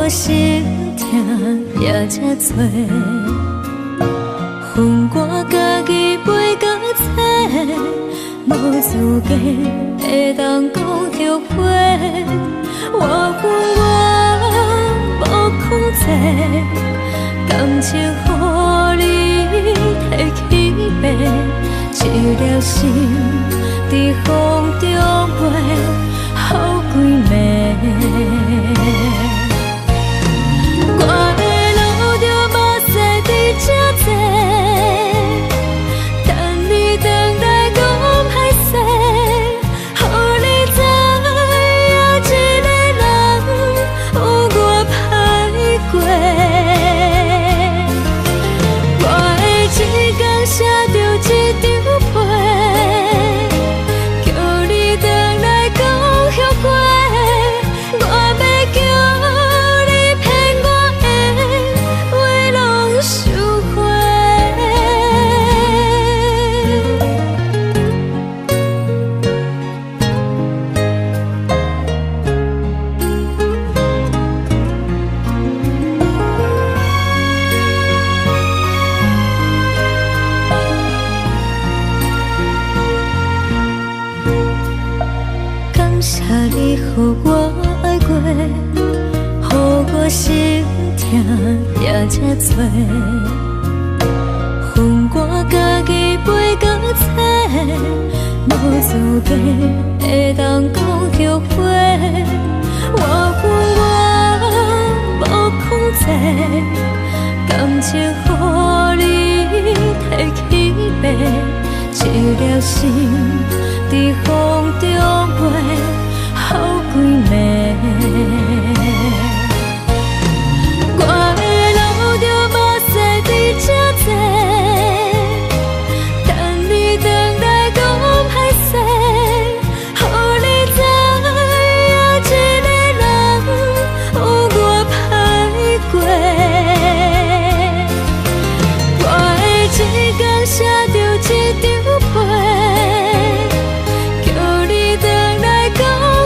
我心痛也这多，恨我家己袂到切，无资格会当讲后悔。我恨我无控制，感情予你提起白，一粒心在风中飞，好几暝。我的路着目屎伫这多，等你回来讲歹势，予你知影一个人有我歹过。我的一天写着一张被，叫你回来讲后悔。我要叫你骗我的话拢收回。感谢你予我爱过，予我心痛也这多，恨我家己袂到切，无资格会当讲后悔。我恨我无控制，感情予你提起白，一粒心在风中飞，好几暝。我的路着目屎伫这多，等你回来讲歹势，予你知影一个人有我歹过。我的一天写着一张被，叫你回来讲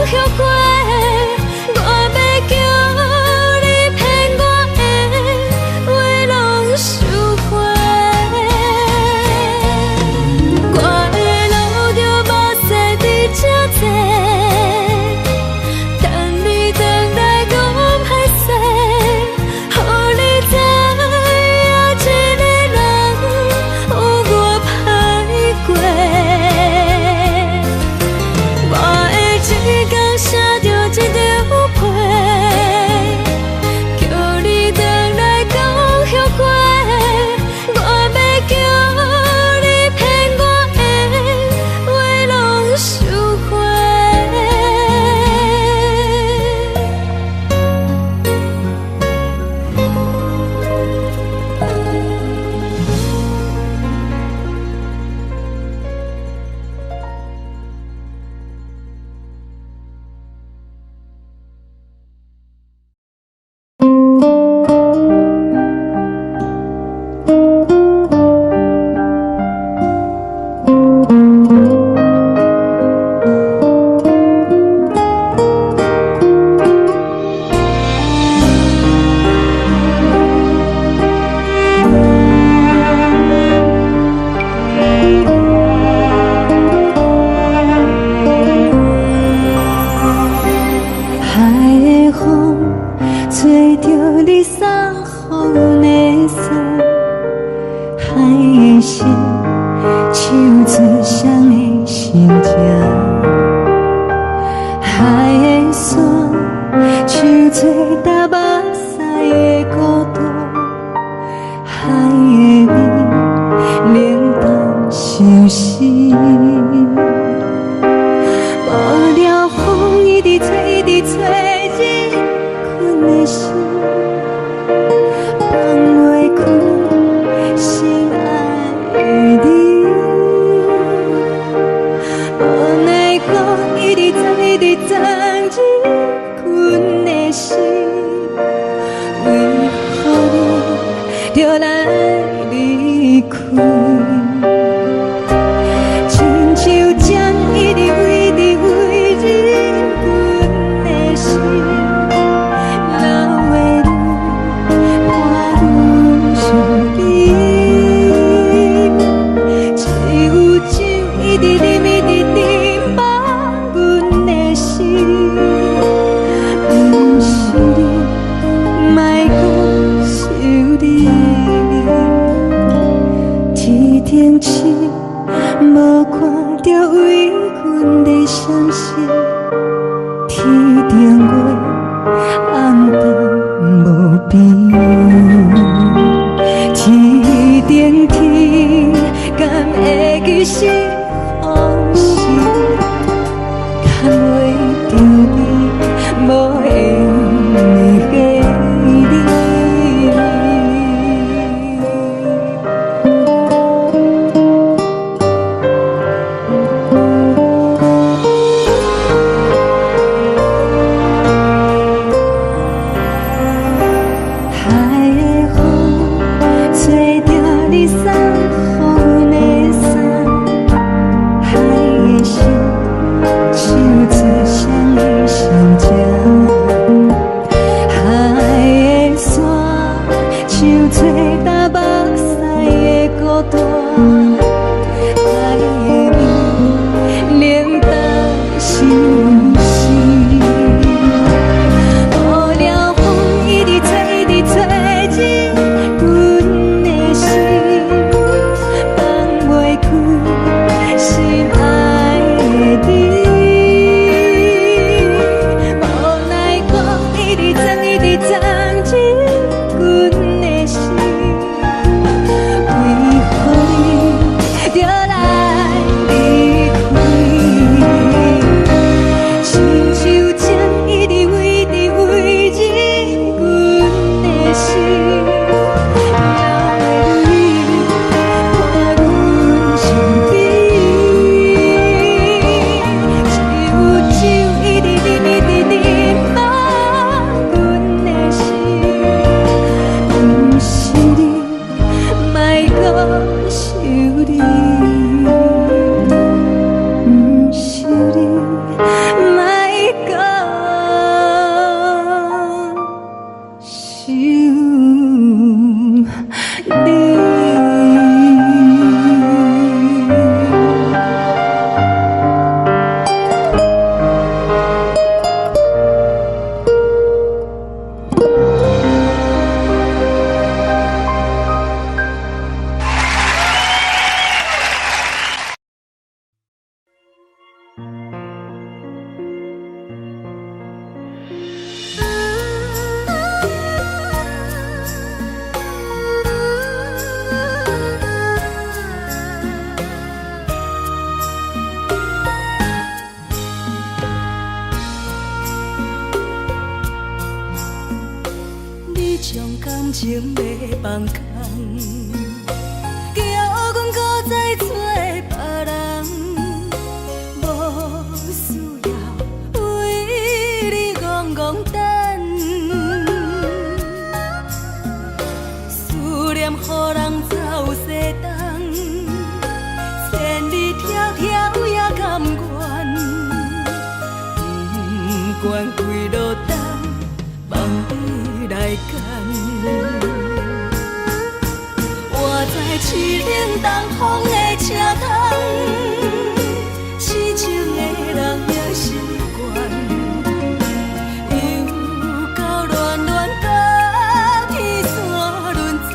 后悔。我要叫你骗我的话拢收回。我的路着目屎伫这多，等你回来讲歹势，予你知影一个人有我歹过。我的一天写着一张被，叫你回来讲后悔。我要叫你骗我的话拢收回。海的风吹着你送予的伞，海的心唱出双的心情，海的山唱出打目屎的孤独，海的你冷淡伤心。无聊风一直吹，一直吹，日困的心，放袂开心爱的你。无奈我一直藏，一直藏日困的心，为何你就来离开？亲像将一直为你为日困的心，流的痴，无看到为阮的相思，天顶月暗淡无边，天顶天敢会记是往事，牵袂着你，无缘的你。情要放空，叫阮搁再找别人，无需要为你戆戆等。思念予人走西东，千里迢迢也甘愿，不管几路灯，望你来牵。活在凄冷东风的车窗，痴情的人也习惯，又到恋恋甲天山论丛。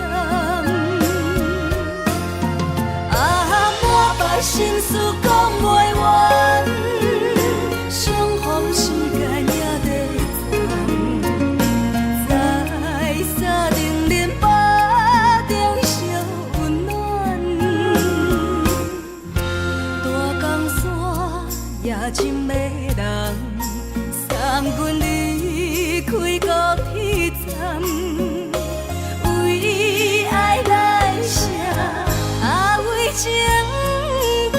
啊，满腹心事讲袂完，相逢时间也在藏。在沙定林北中烧温暖，大江山夜深的人，送阮离开高铁站，为爱来写为情重。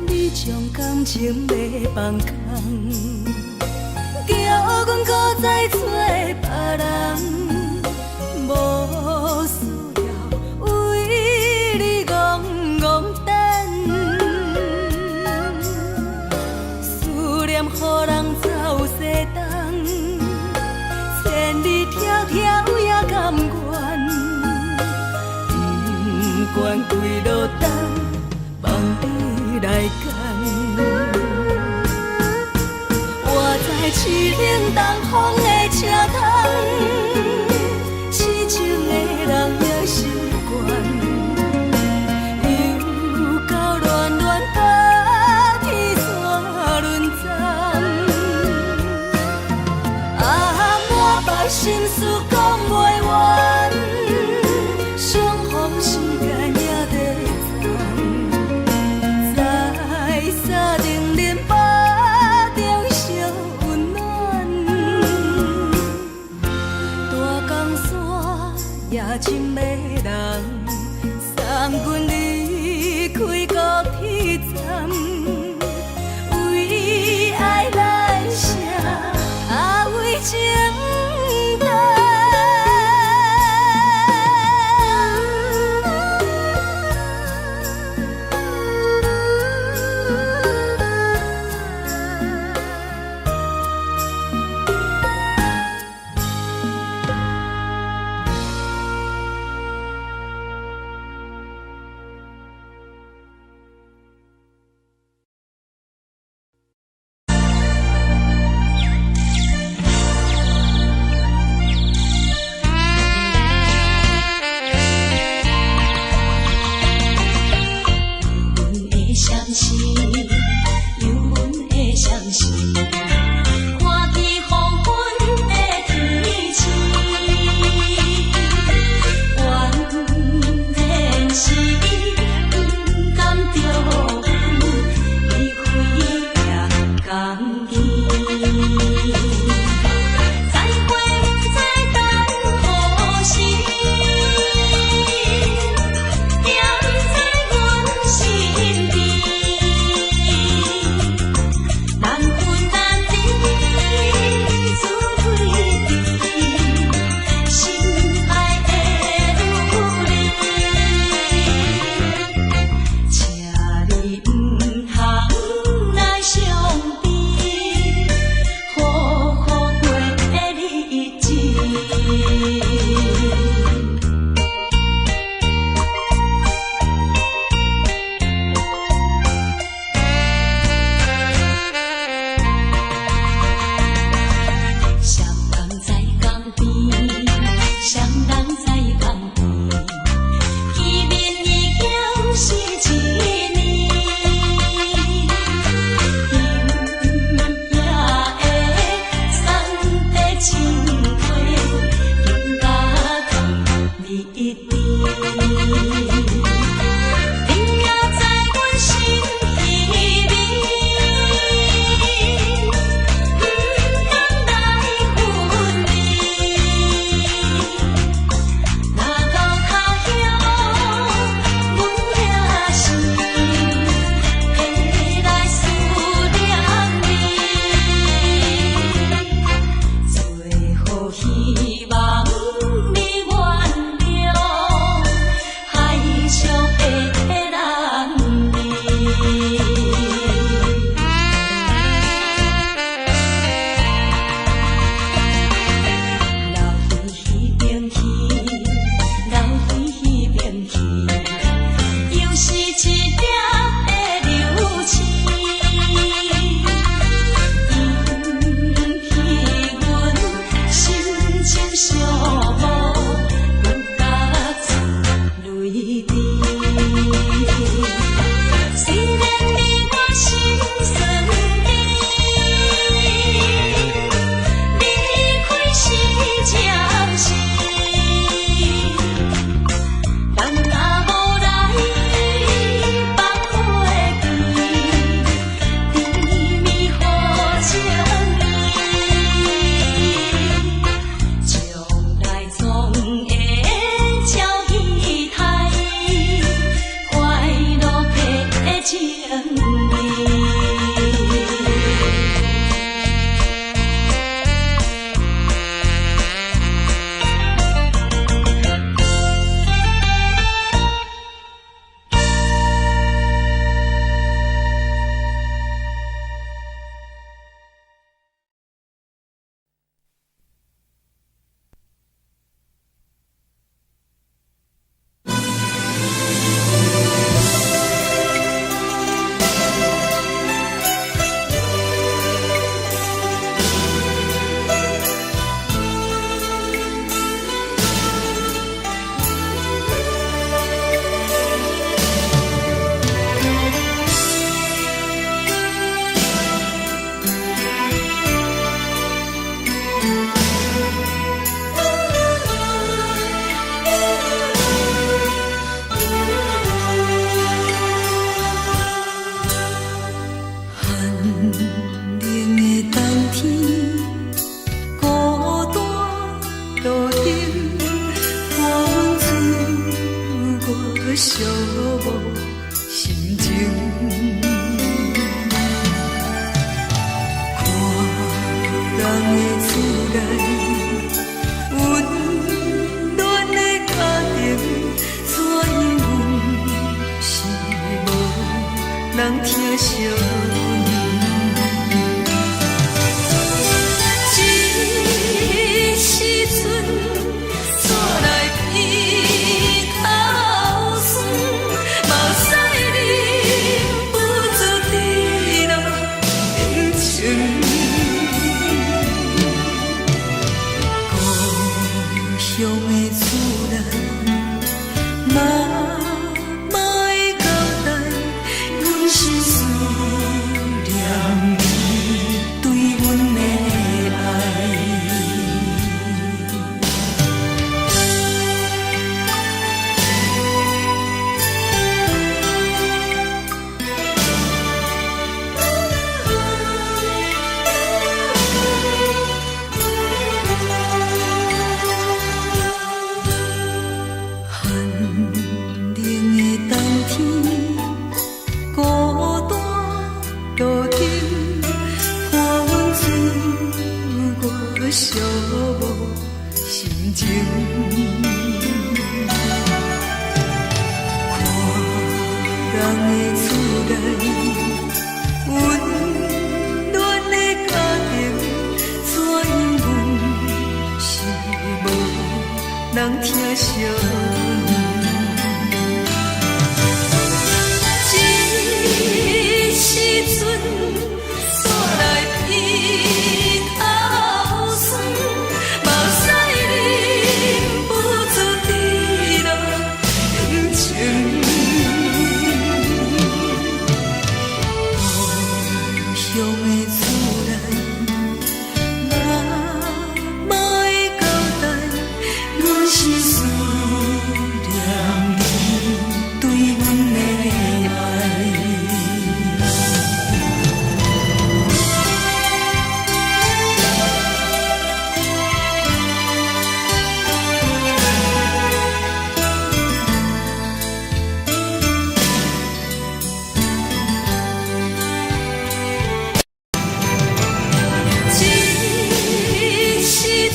你将感情要放空，叫阮搁再找别人。愿归路灯，望你来牵。我在凄冷东风的车窗，痴情的人也习惯，又到乱乱把天线轮转。啊，满腹心事讲袂完，相逢时间也在藏，在沙定林巴中烧温暖。大江山夜深的人，送阮离开高铁站，为爱来写，为情等。寂寞心情。看人的厝内温暖的家庭，怎因阮是无人疼惜？时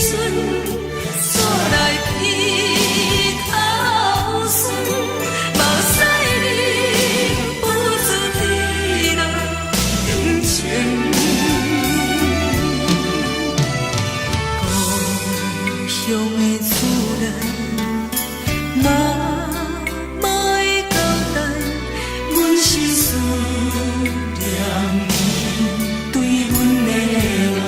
阵煞来鼻口酸，目屎忍不住滴落眼睛。故乡的厝内，妈妈的交代，阮是思念你对阮的爱。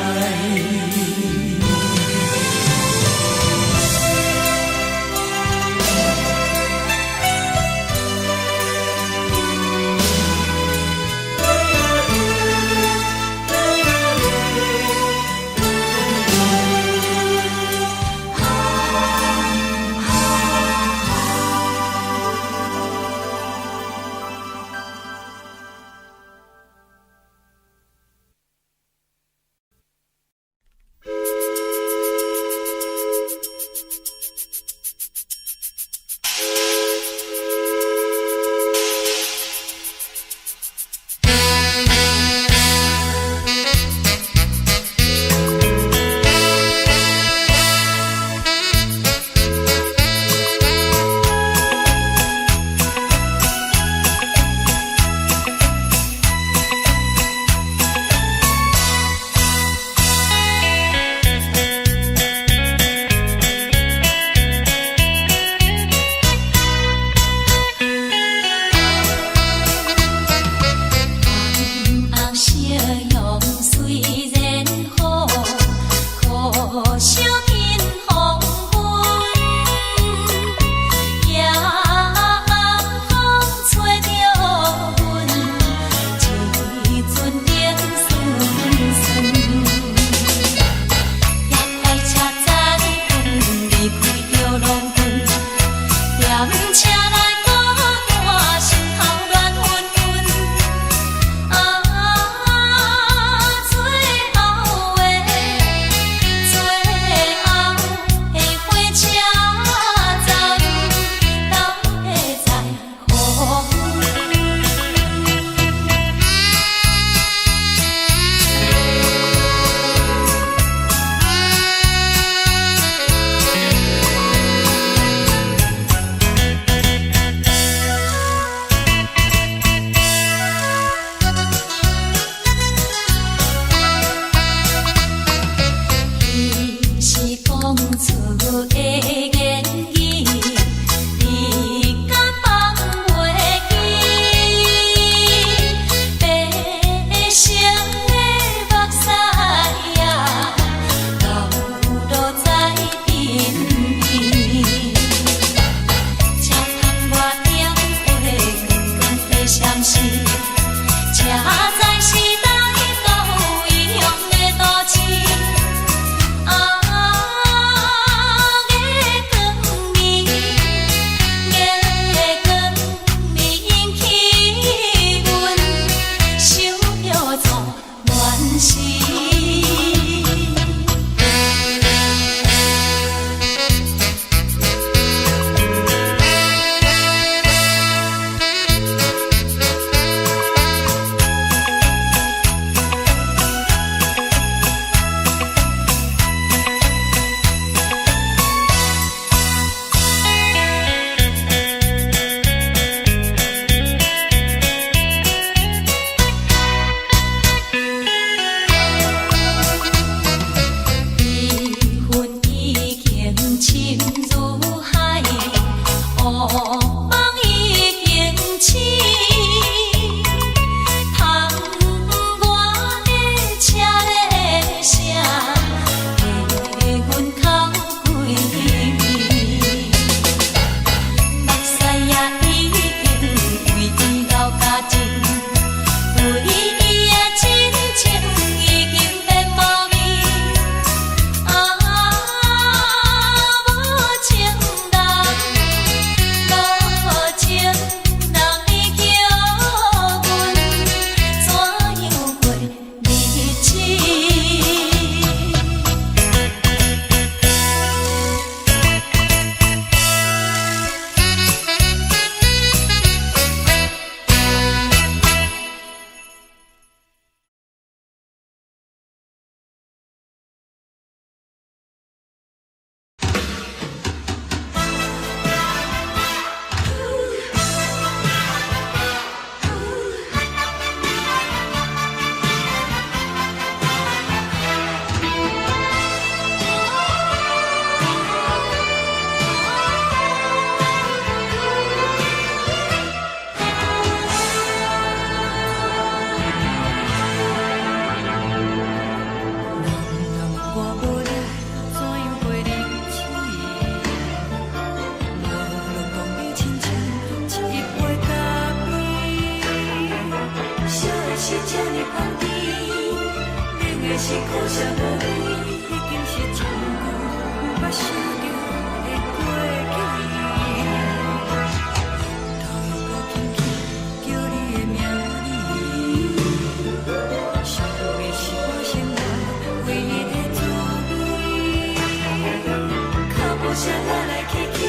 声来来去去，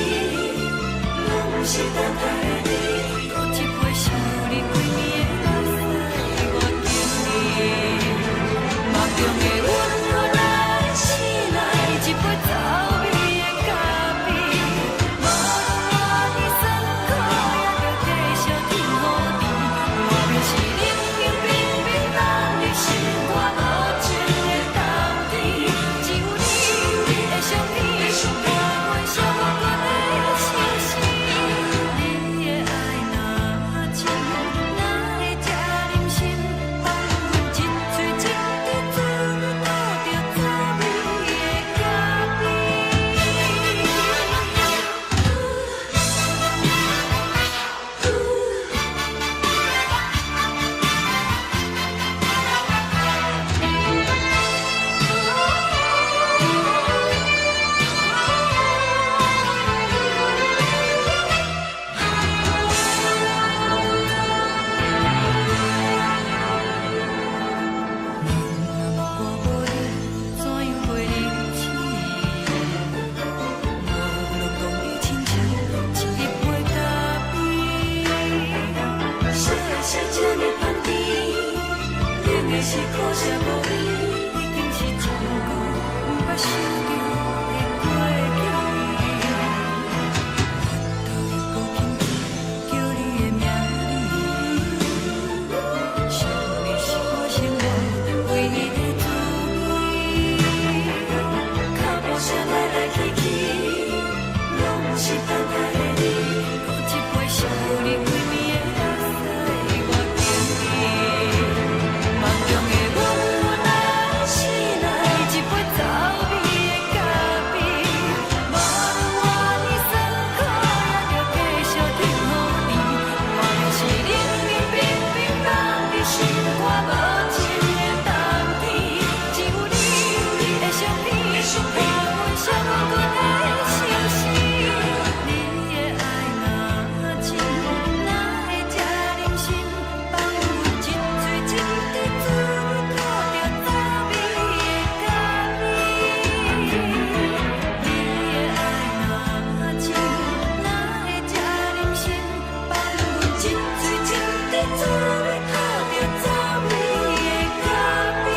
拢不是等待的你。搁一杯想你几暝的目屎，我敬你。梦中的温柔来醒来，一杯走味的咖啡。无论我的酸苦，也着继续甜予你。外面是冷冷冰冰冷的心肝无情的冬天，只有你的相片，陪阮寂寞过的相思。你的爱若真，哪会这忍心放阮一嘴一滴珠，吐着滋味的咖啡？我无你，怎样过日子？无路讲的亲像一杯咖啡，烧的是这呢香甜，冷的是苦涩无味，已经是一个不捌想着的过去。头一步轻轻叫你的名字，想你是我生活唯一的滋味。脚步声来来去去，拢不是等待的你。搁一杯想你几暝的目屎，我敬你。梦中的温柔来醒来，一杯走味的咖啡。无论我的酸苦，也着继续甜予你。外面是冷冷冰冰冷的心肝无情的冬天，只有你的相片，陪阮寂寞过的相思。你的爱若真，哪会这忍心放阮一嘴一滴珠，吐着滋味的咖啡？你的爱若真，哪会这忍心放阮一嘴一滴珠，吐着滋味的咖啡？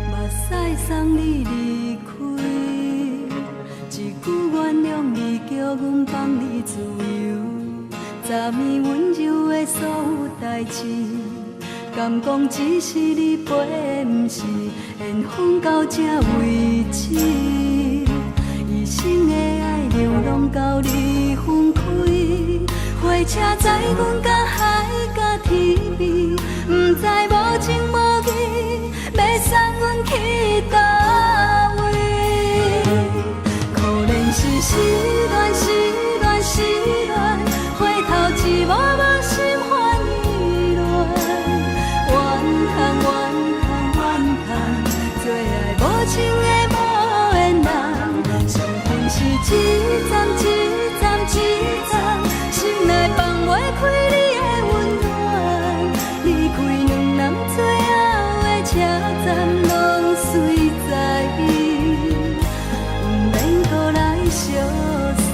目屎送你离开，一句原谅你，叫阮放你自由。昨暝温柔的所有代志，敢讲只是你陪，不是缘分到这为止。一生的爱流浪到你分开，火车载阮甲海甲天边，不知无情无义，要送阮去倒位？可能是失恋，失恋，失恋，回头一幕幕心烦意乱，怨叹，怨叹，怨叹，最爱无情的无缘人，身份是一站一站一站，心内放袂开你的温暖，离开两人最后的车站，拢随在伊，不免搁来相送。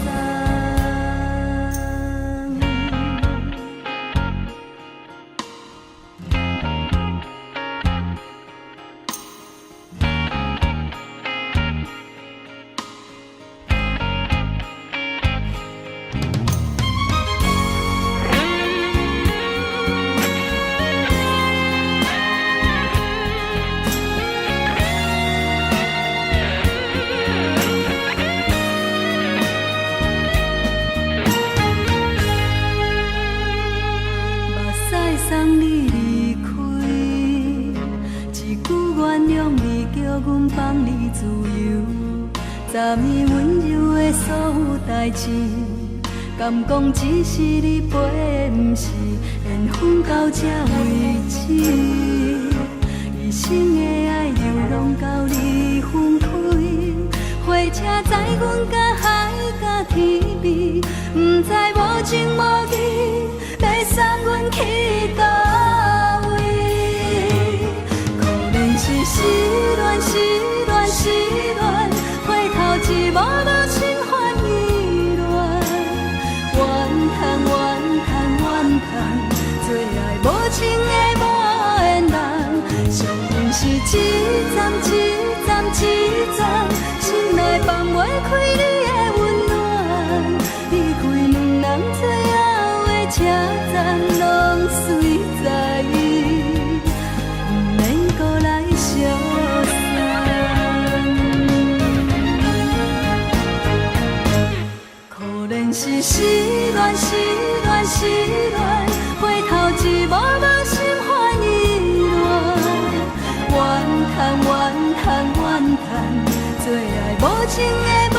昨暝温柔的所有代志，敢讲只是你陪，不是缘分到这为止。一生的爱又拢到你分开，火车载阮甲海甲天边，不知无情无义，要送阮去倒位？可能是失恋，失恋，失恋，回头一幕幕心烦意乱，怨叹，怨叹，怨叹，最爱无情的无缘人，上恨是一站一站一站，心内放袂开你的温暖，离开两人最后的车站，拢随在意，不免搁来相送。可能是失恋，失恋，失恋，回头一幕幕心烦意乱，怨叹，怨叹，怨叹，最爱无情的无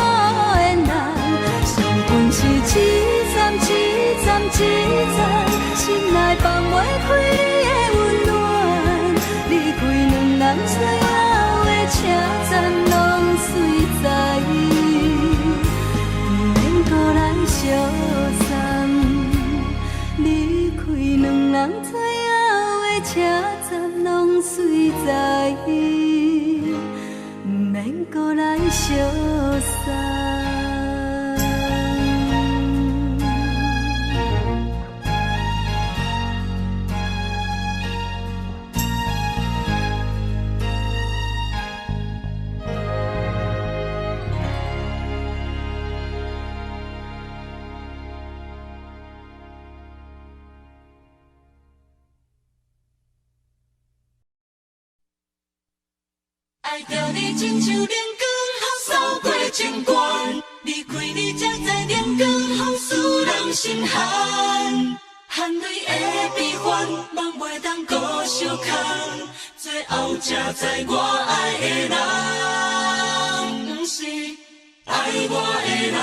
缘人，上恨是一站一站一站，心内放袂开你的温暖，离开两人最后的车站，拢随在意，不免搁来相送。离开两人最后的车站，拢随在意，不免搁来相送。爱着你亲像阳光，风扫过情关，离开你才知阳光风使人心寒。含泪的悲欢，望袂当搁相牵，最后才知我爱的人，不是爱我的人。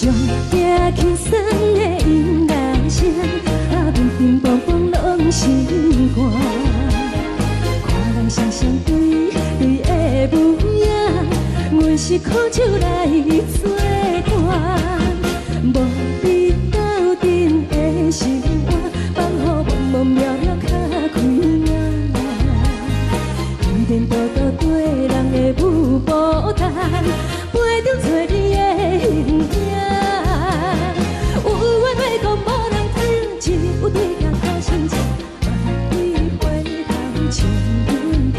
上惊轻松的音乐声，乒乒乓乓拢心肝。看人双双对对的舞影，阮是苦酒来作伴。无你斗阵的生活，放予茫茫渺渺较开眼。颠颠倒倒对人的舞步弹，陪着找你的形影。有话要讲无人听，只有对镜头先笑，万里回头唱阮听。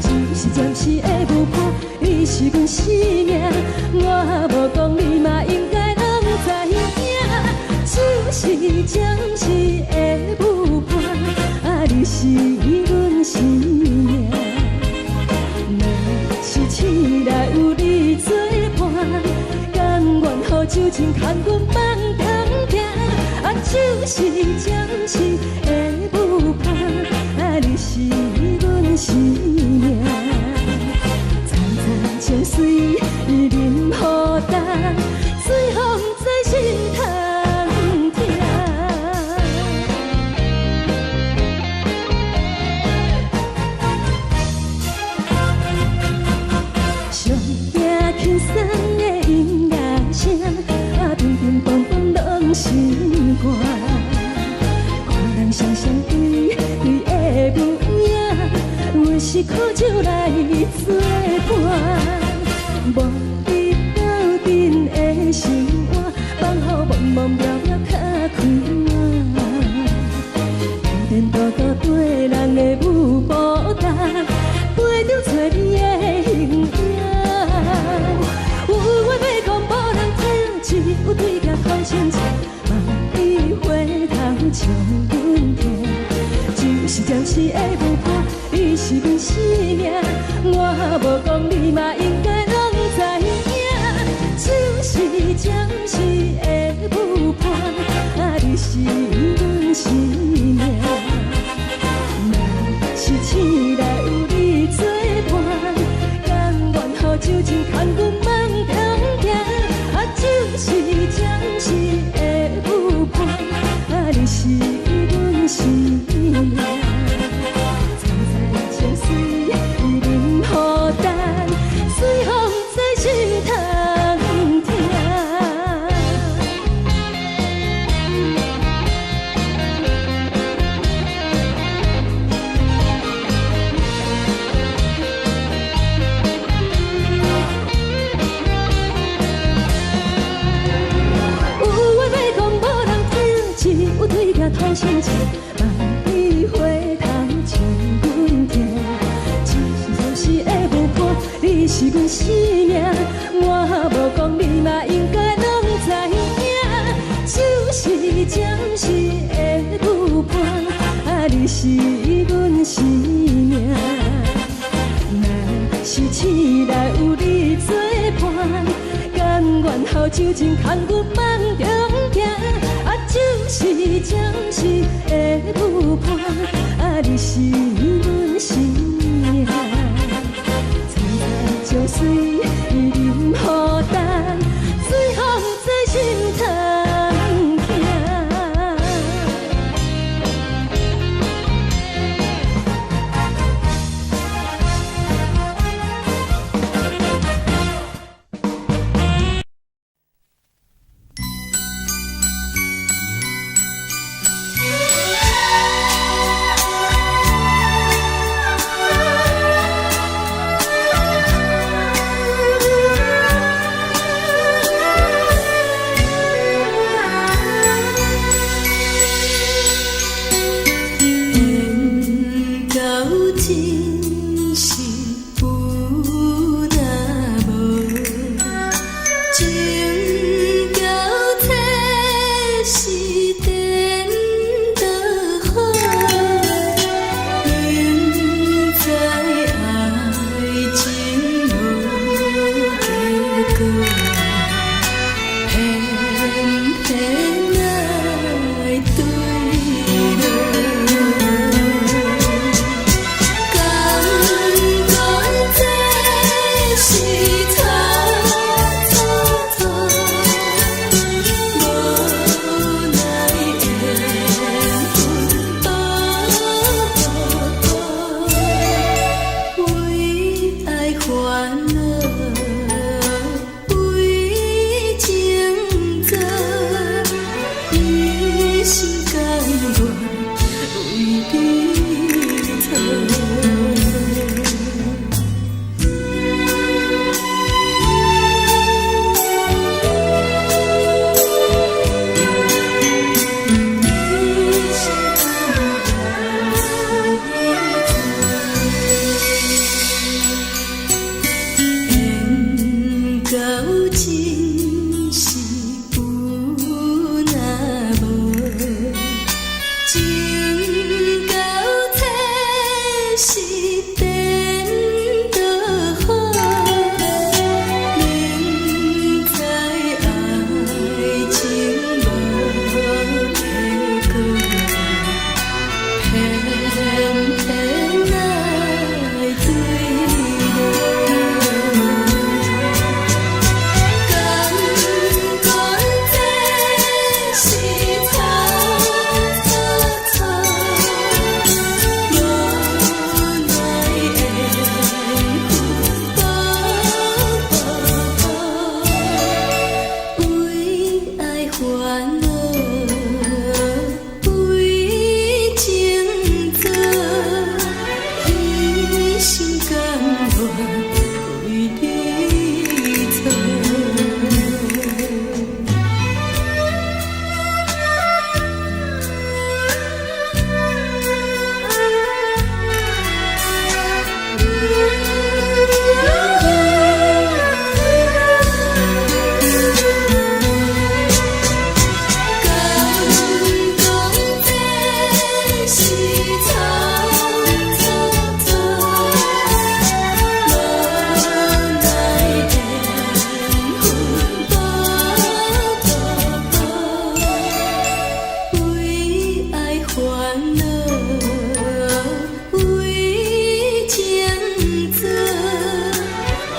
只是暂时的舞伴，你是阮生命，我无讲你嘛应该拢知影。就是暂时的舞伴，你是阮生命。若是醒来有你作伴，甘愿予酒精牵阮放通行。就是暂时的舞伴，你是阮生命。层层情水任何等，随风在心头。轻松的音乐声，乒乒乓乓拢心肝。看人双双对对的舞影，阮是苦酒来作伴。无你斗阵的生活，放予茫茫渺渺较开眼。颠颠倒倒对人的舞步弹，陪着找你的形影。有话要讲无人听，只有对镜头先笑，万里回头唱阮听。就是暂时的舞伴，你是阮生命，我无讲你嘛应该拢知影。就是暂时的舞伴，你是阮生命。若是醒来有你作伴，甘愿予酒精牵阮放通行。就是暂时的舞伴，你是阮生命。层层情水任何等，随风在心头听。头先笑，万里回头唱阮听。就是的舞伴，你是阮生命，我无讲你嘛应该拢知影。就是暂时的舞伴，你是阮生命。若是醒来有你作伴，甘愿予酒精牵阮放中行。就是暂时的舞伴，你是阮生命。层层情水任何等，随风在心头听。真是有那无，情到体是变就好。明知爱情无结果，偏偏爱坠落。感觉这是错错错，无奈的为爱烦恼，为情做，一心甘愿为你错。为爱烦恼，为情做，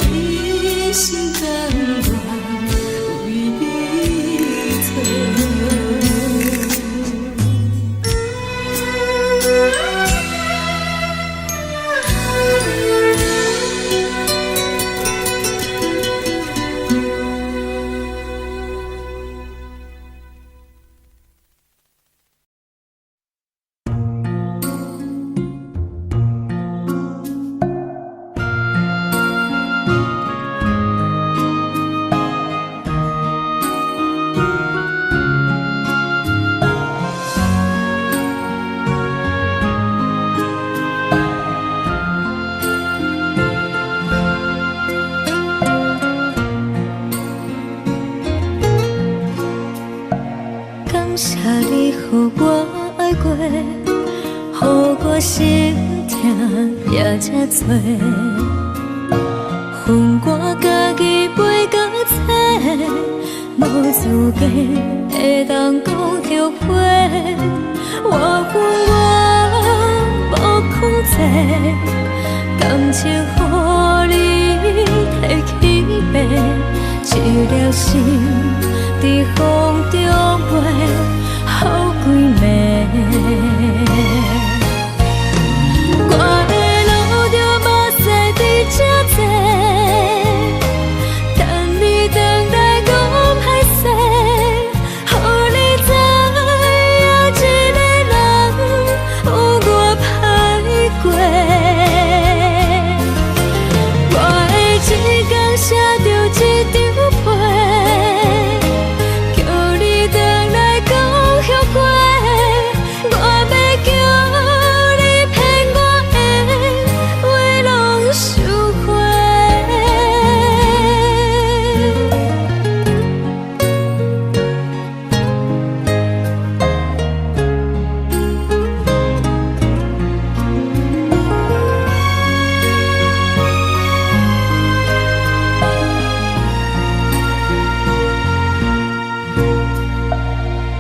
一心甘愿为你错。感谢你，予我爱过，予我心痛也这多。恨我家己袂到切，无资格会当讲后悔。我恨我无控制，感情予你摕去卖，一粒心伫风中飞，好几暝。我的路着目屎伫这多，等你回来讲歹势，予你知影一个人有我歹过。我的一天写着一张被，叫你回来讲后悔。我要叫你骗我的话拢收回。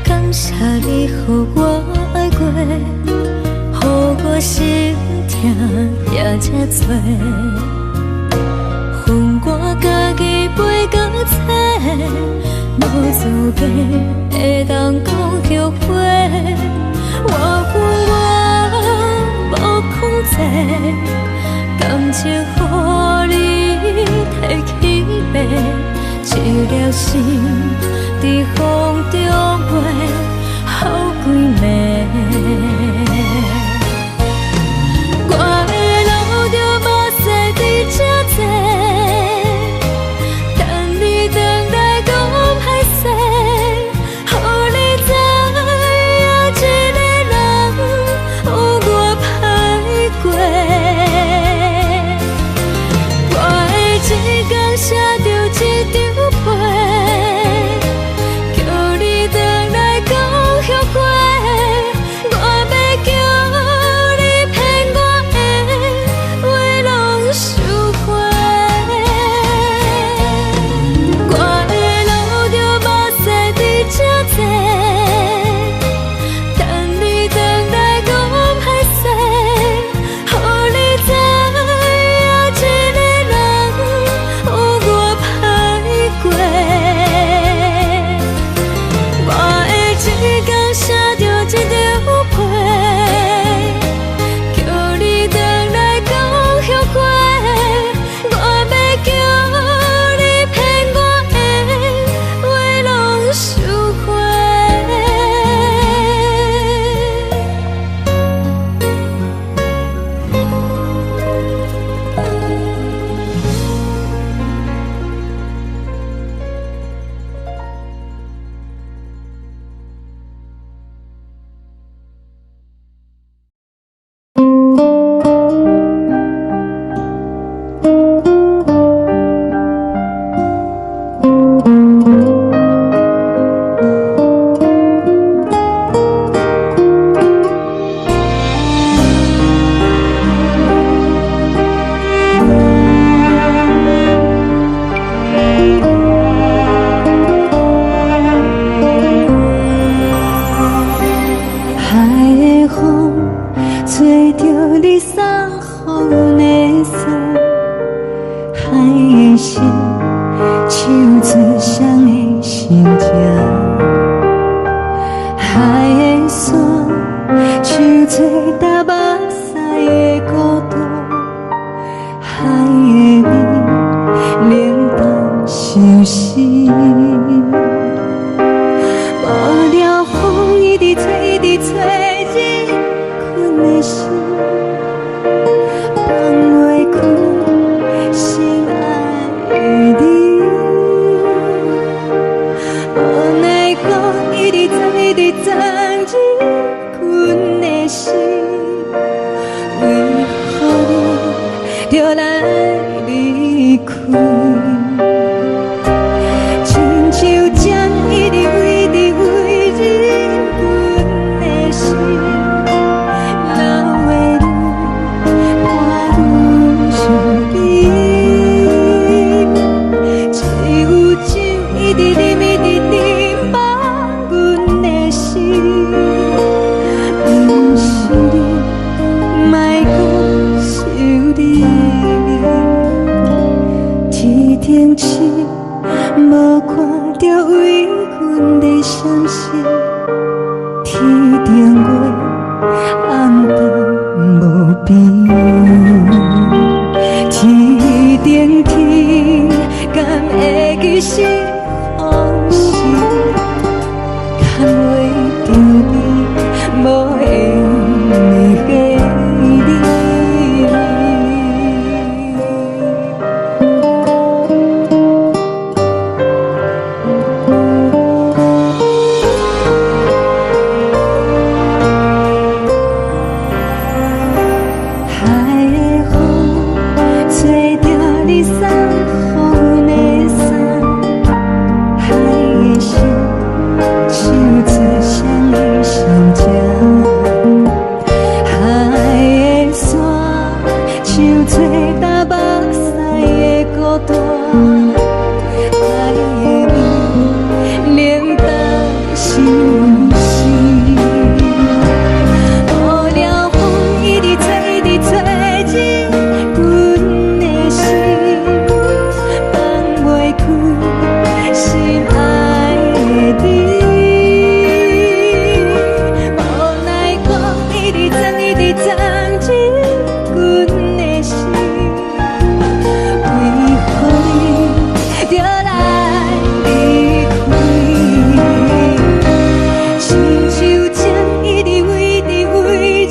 感谢你，予我爱过，予我心痛也这多。恨我家己袂到切，无资格会当讲后悔。我恨我无控制，感情予你摕去卖，一粒心伫风中飞，好几暝。我的路着目屎伫这多，等你回来讲歹势，予你知影一个人有我歹过。我的一天写着一张被。心情。海的山，像做搭目屎的孤独，海的味，冷淡伤心。无聊风一直吹，一直吹，日困的心，放袂开心爱的你。无奈风一直撞，一直撞，日困的心，为何你就来离开？亲像针一直围，一直围，日阮的心，流的泪，看愈伤悲。只有酒一直啉，一直啉，放阮的心。不是你，莫讲想你。天顶星，无看到为阮在伤心。天顶月，暗淡无边。天顶天，敢会记是往事？敢袂着你，无缘给你。海的风，吹着你送予阮的伞。海的心，像做双鱼相争。海的山，像做搭目屎的孤单。海的味，冷淡伤心。无聊风一直吹，一直吹，日阮的心，放袂开心爱的你。无奈风一直撞，一直撞，日阮的心，为何你就来离开？亲像针一直围，一直围，日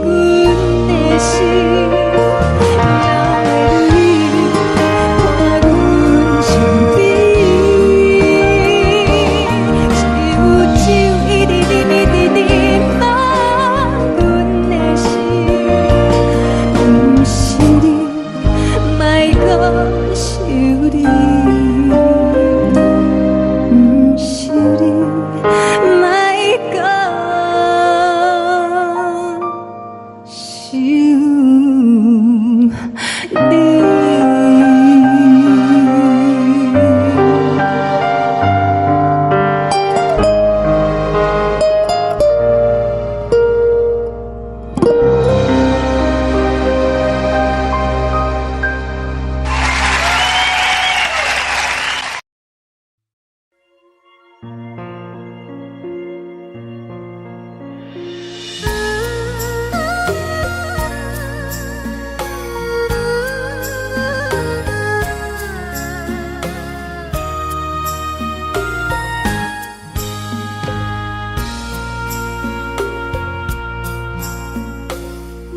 阮的心，了的泪，看阮伤悲。只有酒一直啉，一直啉，放阮的心。不是你，莫讲想你。不是你，莫讲想你。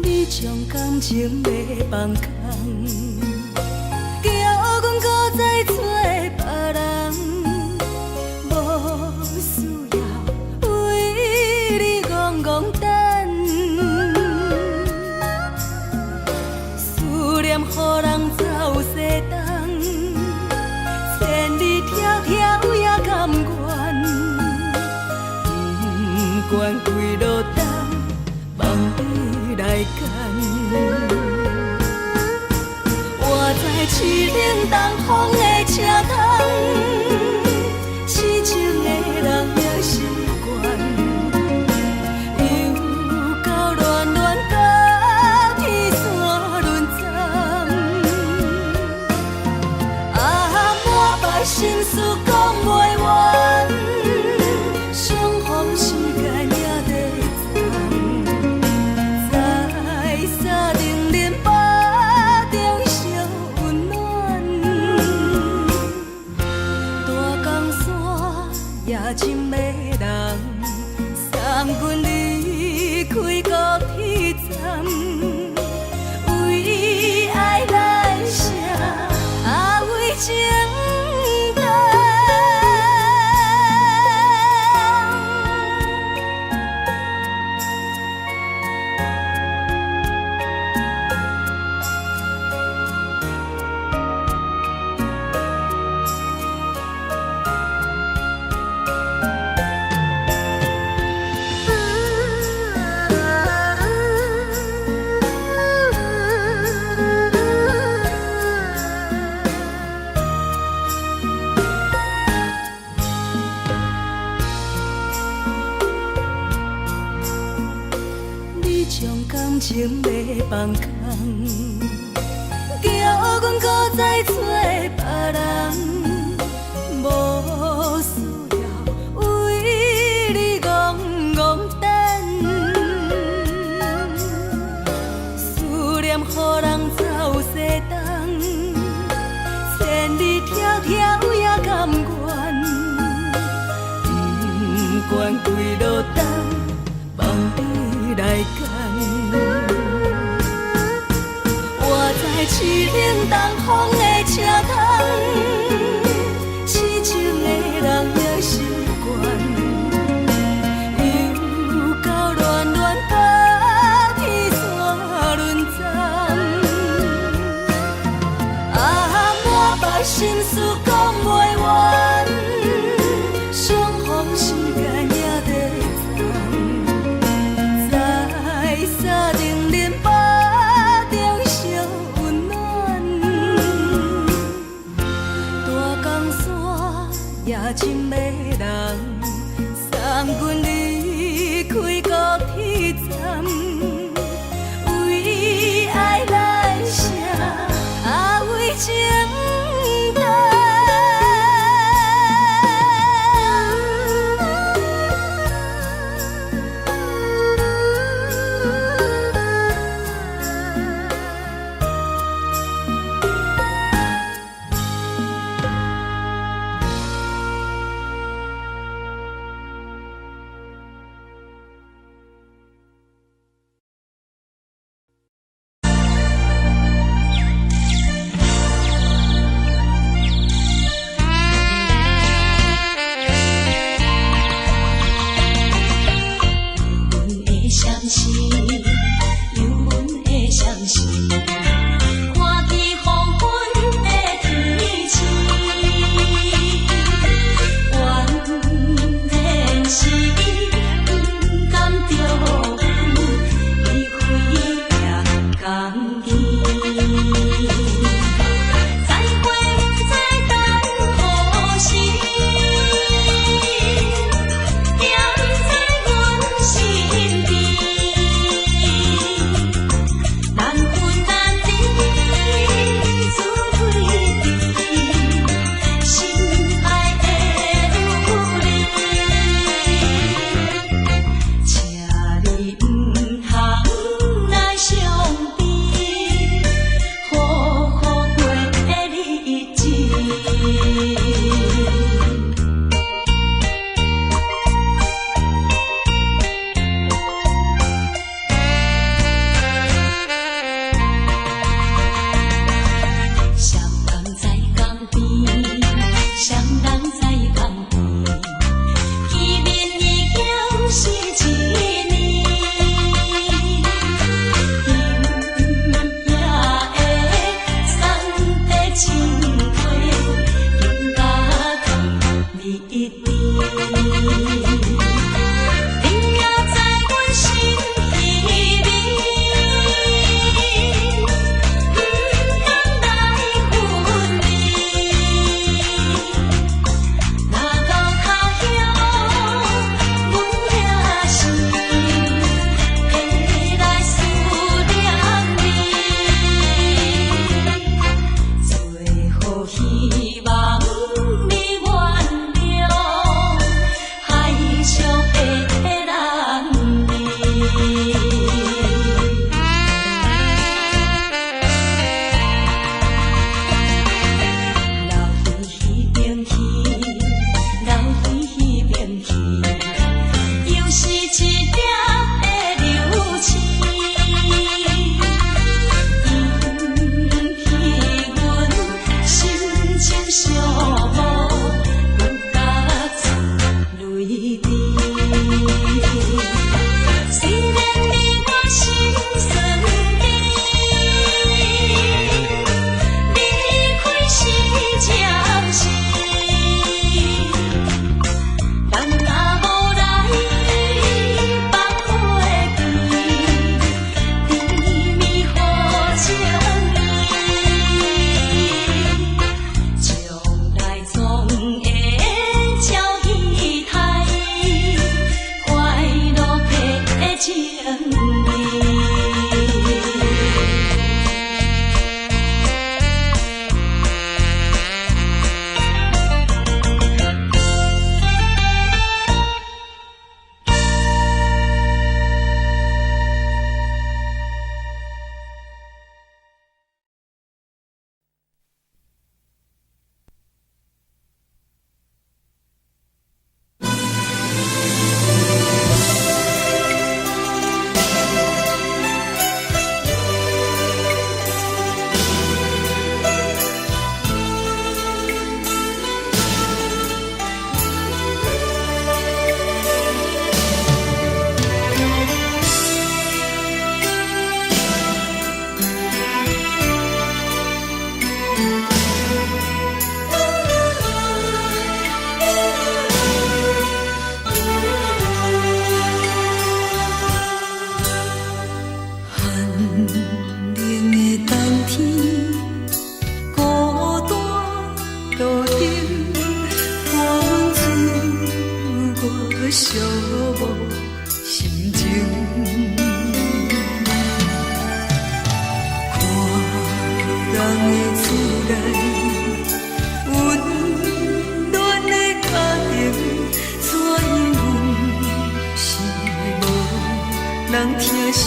你将感情要放空，叫阮搁再找别人，无需要为你戆戆等。思念予人走西东，千里迢迢也甘愿，不管几路东。望你来干，我在市顶东风的车窗，痴情的人也习惯，又到乱乱甲天线轮站，啊，满腹心事讲袂完。夜深的人，送阮离开高铁站，为爱来生，为情重。感情要放空，叫阮搁再找别人，无需要为你戆戆等。思念予人走西东，千里迢迢也甘愿，不管几路灯，望你来赶。市冷东风的车窗，痴情的人也习惯，又到乱乱把天线轮转。满腹心事讲袂完，相逢时间也在藏，在沙冷冷巴中烧。夜深的人，送阮离开高铁站，为爱来生，为情重。希望你原谅。寂寞心情。看人的厝内温暖的家庭，怎样是无人疼惜。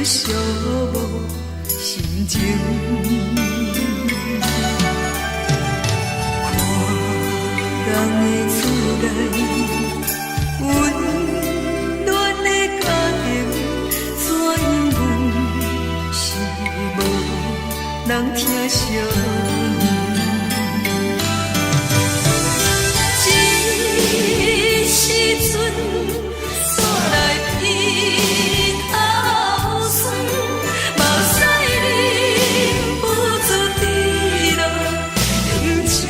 寂寞心情，看人的厝内温暖的家庭，怎样是无人疼惜。一时阵煞来鼻头酸，目屎忍不住滴落眼睛。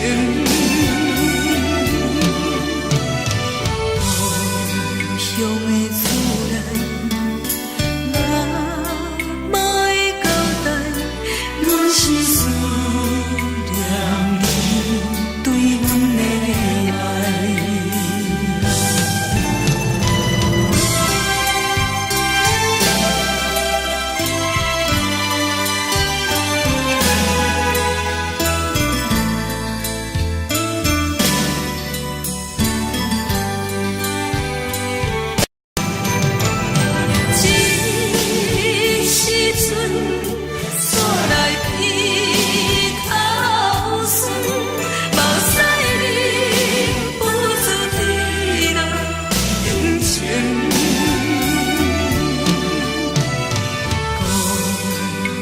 故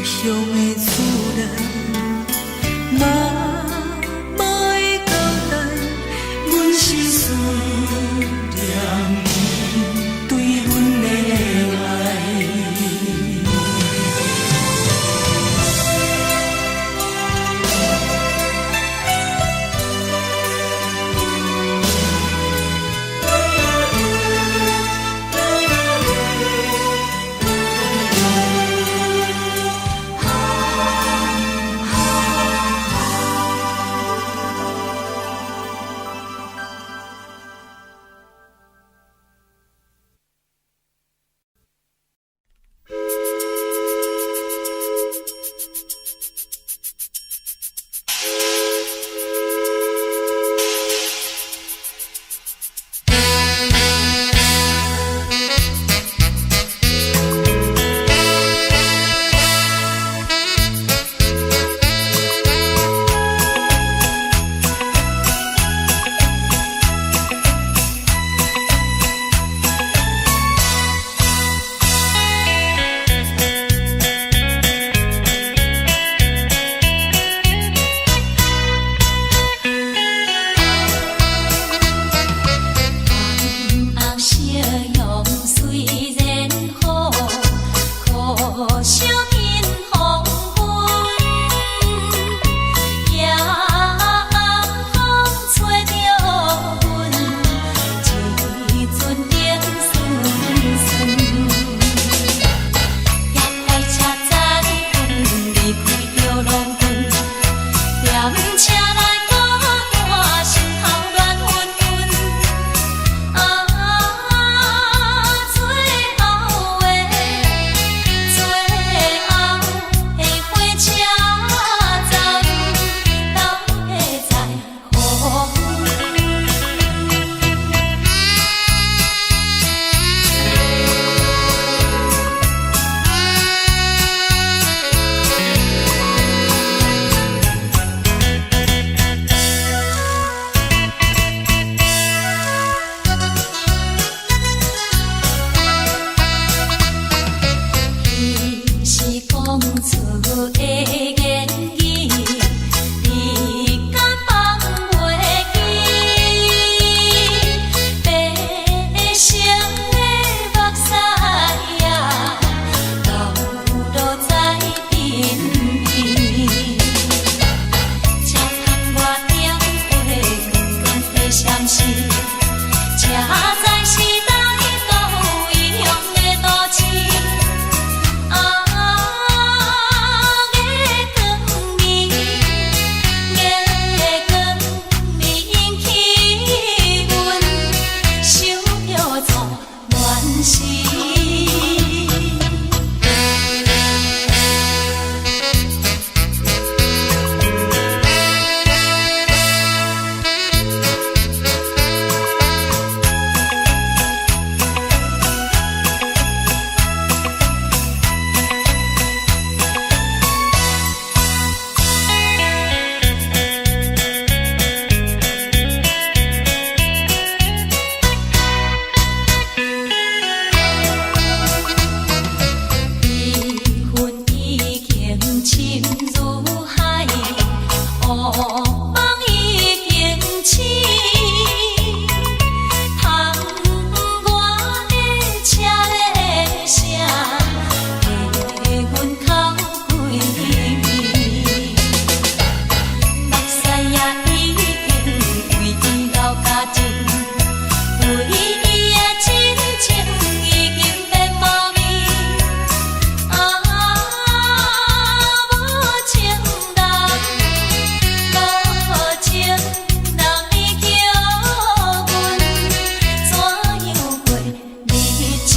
乡的厝内，妈妈的交代，阮是思念你对阮的爱。梦已经醒，窗外的车的声，气阮口开暝，目屎也已经为伊流甲尽，为伊的真情已经变无味。无情人，无情人已叫阮怎样过日子？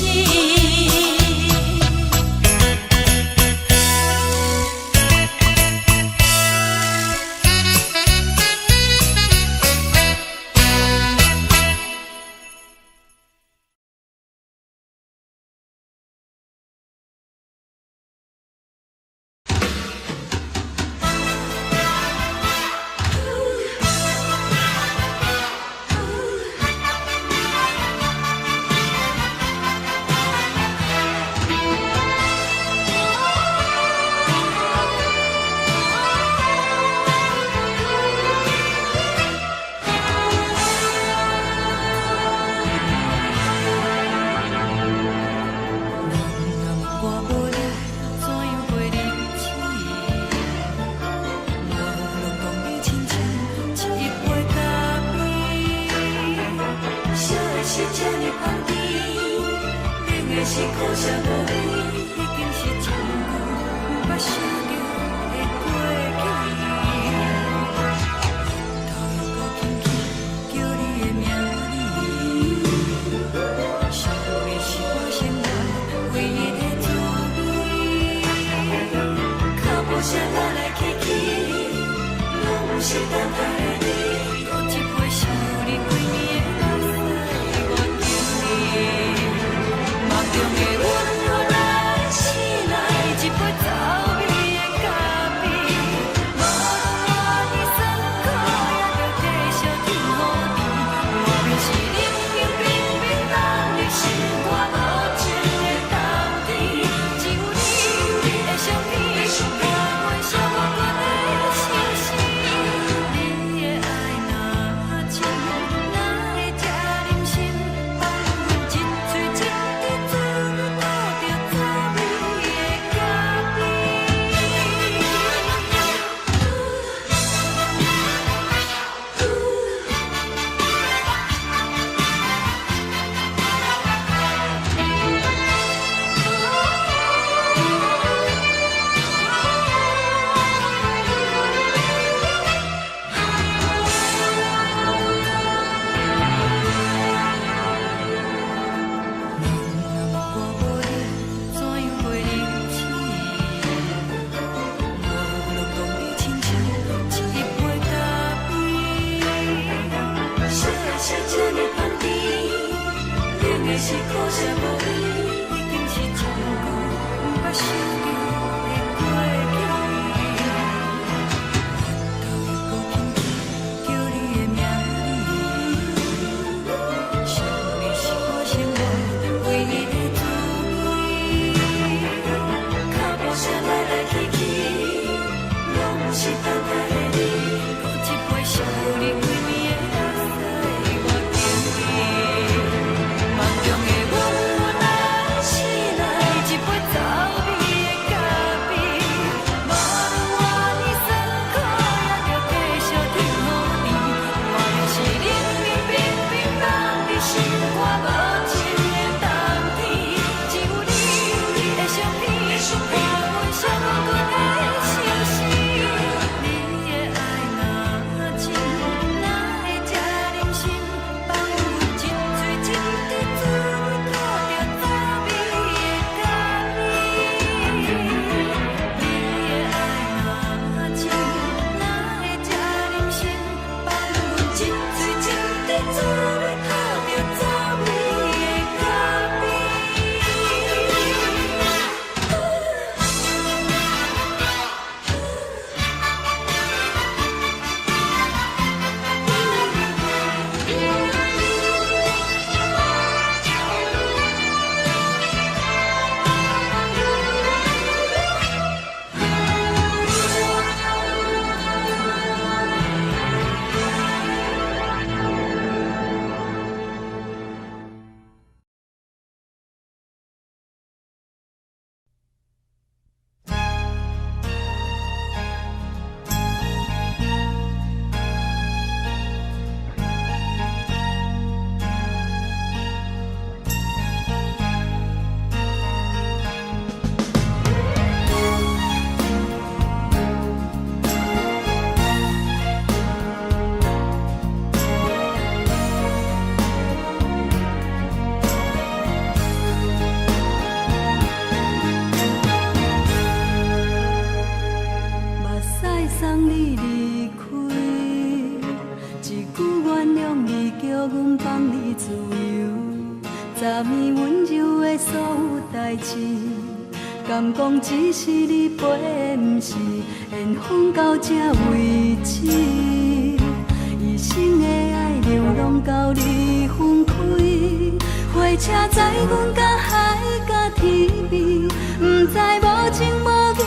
是苦涩无味，已经是一句不捌想着的过去。头又搁轻轻叫你的名字，想的是我生活唯一的滋味。脚步声来来去去，拢是等待的你，搁一杯想你几年的目屎，我着你。梦中的阮，我来醒来，一杯走味的咖啡，无论我的酸苦，也着继续甜予甜。无论是冷冷冰冰人的心肝，无情的冬天，只有你的相片，伴阮相阮的心事。你的爱若真，哪会这忍心放阮一嘴一滴水？是苦涩无味，已经是一句不捌想着的过去。头又搁轻轻叫你的名字，想你是我生活唯一的滋味。脚步声来来去去，拢是等待的你，搁一杯想你几年的目屎，我着你。梦中的阮，我来醒来，一杯走味的敢讲只是你陪，不是缘分到这为止。一生的爱流浪到你分开，火车载阮甲海甲天边，不知无情无义，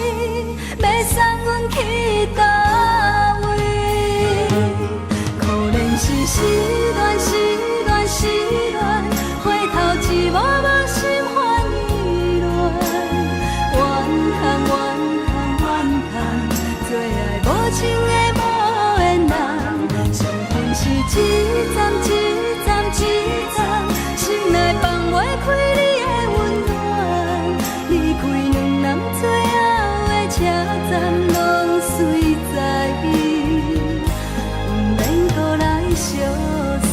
要送阮去倒位？可怜是失恋，失恋，失恋，回头一幕幕心烦意乱，怨叹，怨叹，怨叹，最爱无情的无缘人，伤痕是一站一站一站，心内放袂开你的温暖，离开两人最后的车站，拢随在伊，不免搁来相送。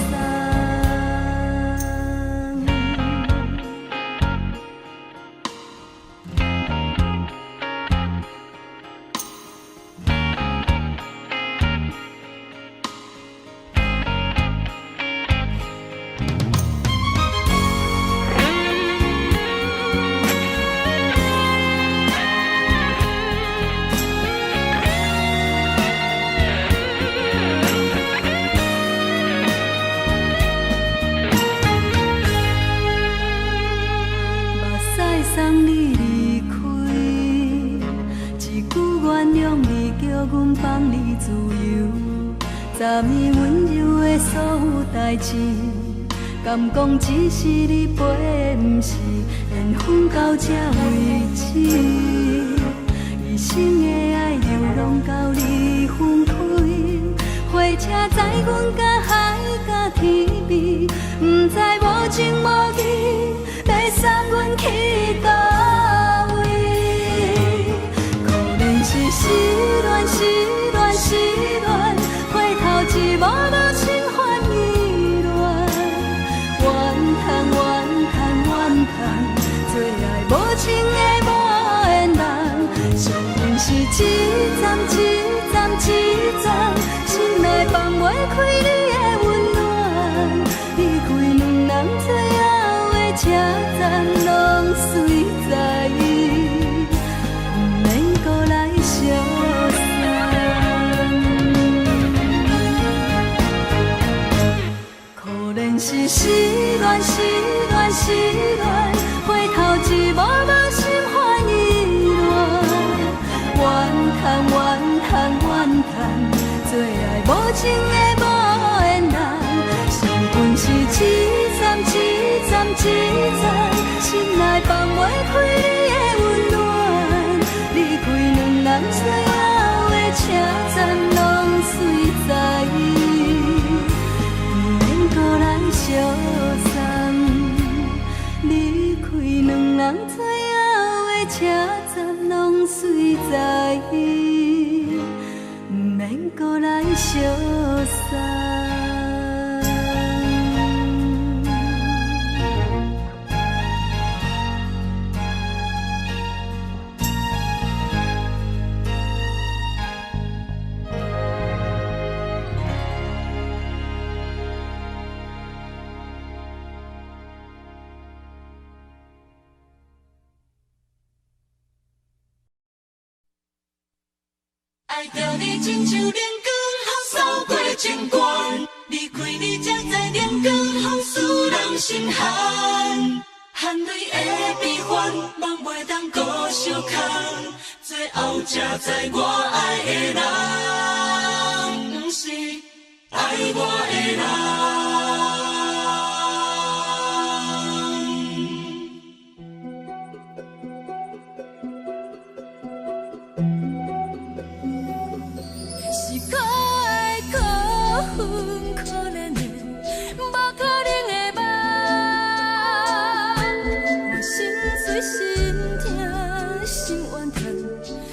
送你离开，一句原谅你，叫阮放你自由。昨暝温柔的所有代志，敢讲只是你陪，不是缘分到这为止。一生的爱流浪到你分开，火车载阮甲海甲天边，不知无情无义，要送阮去倒位？可怜是失恋，失恋，失恋，回头一幕幕心烦意乱，怨叹，怨叹，怨叹，最爱无情的无缘人，伤痕是一站一站一站，心内放袂开你的温暖，离开两人最后的车站，拢随在伊，不免搁来相送。可怜是失恋，失恋，失恋，回头一幕幕心烦意乱，怨叹，怨叹，怨叹，最爱无情的无缘人，伤痕是一站一站一站，心内放袂开你的温暖，离开两人最后的车站，拢随在伊，不免搁来相送。离开两人最后的车站，拢随在伊，不免搁来相送。爱着你亲像连光风扫过情关，离开你才知连光风使人心寒。含泪的悲欢，望袂当搁相牵，最后才知我爱的人，不是爱我的人。可怜的，无可能的梦，我心碎心痛心怨叹，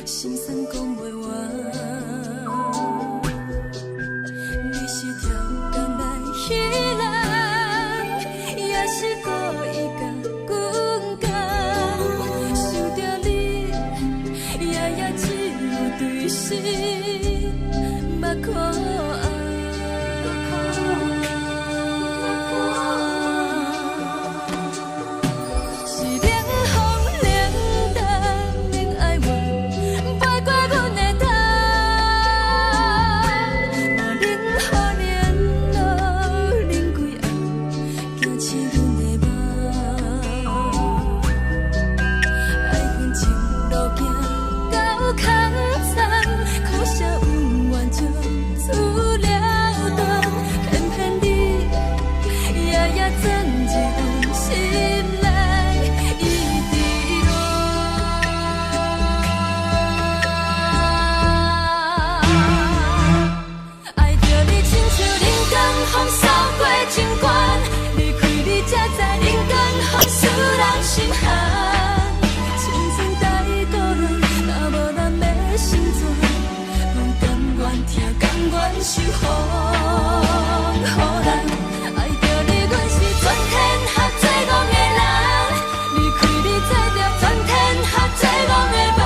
心酸讲袂完。你是条工来彼人，也是故意甲阮讲，想着你，夜只有对视，目眶。愿守护，予人爱着你，阮是全天下最戆的人，离开你做着全天下最戆的梦，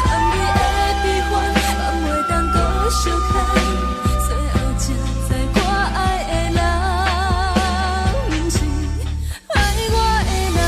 含你的悲欢，放袂当搁相牵，最后才知我爱的人，毋是爱我的人。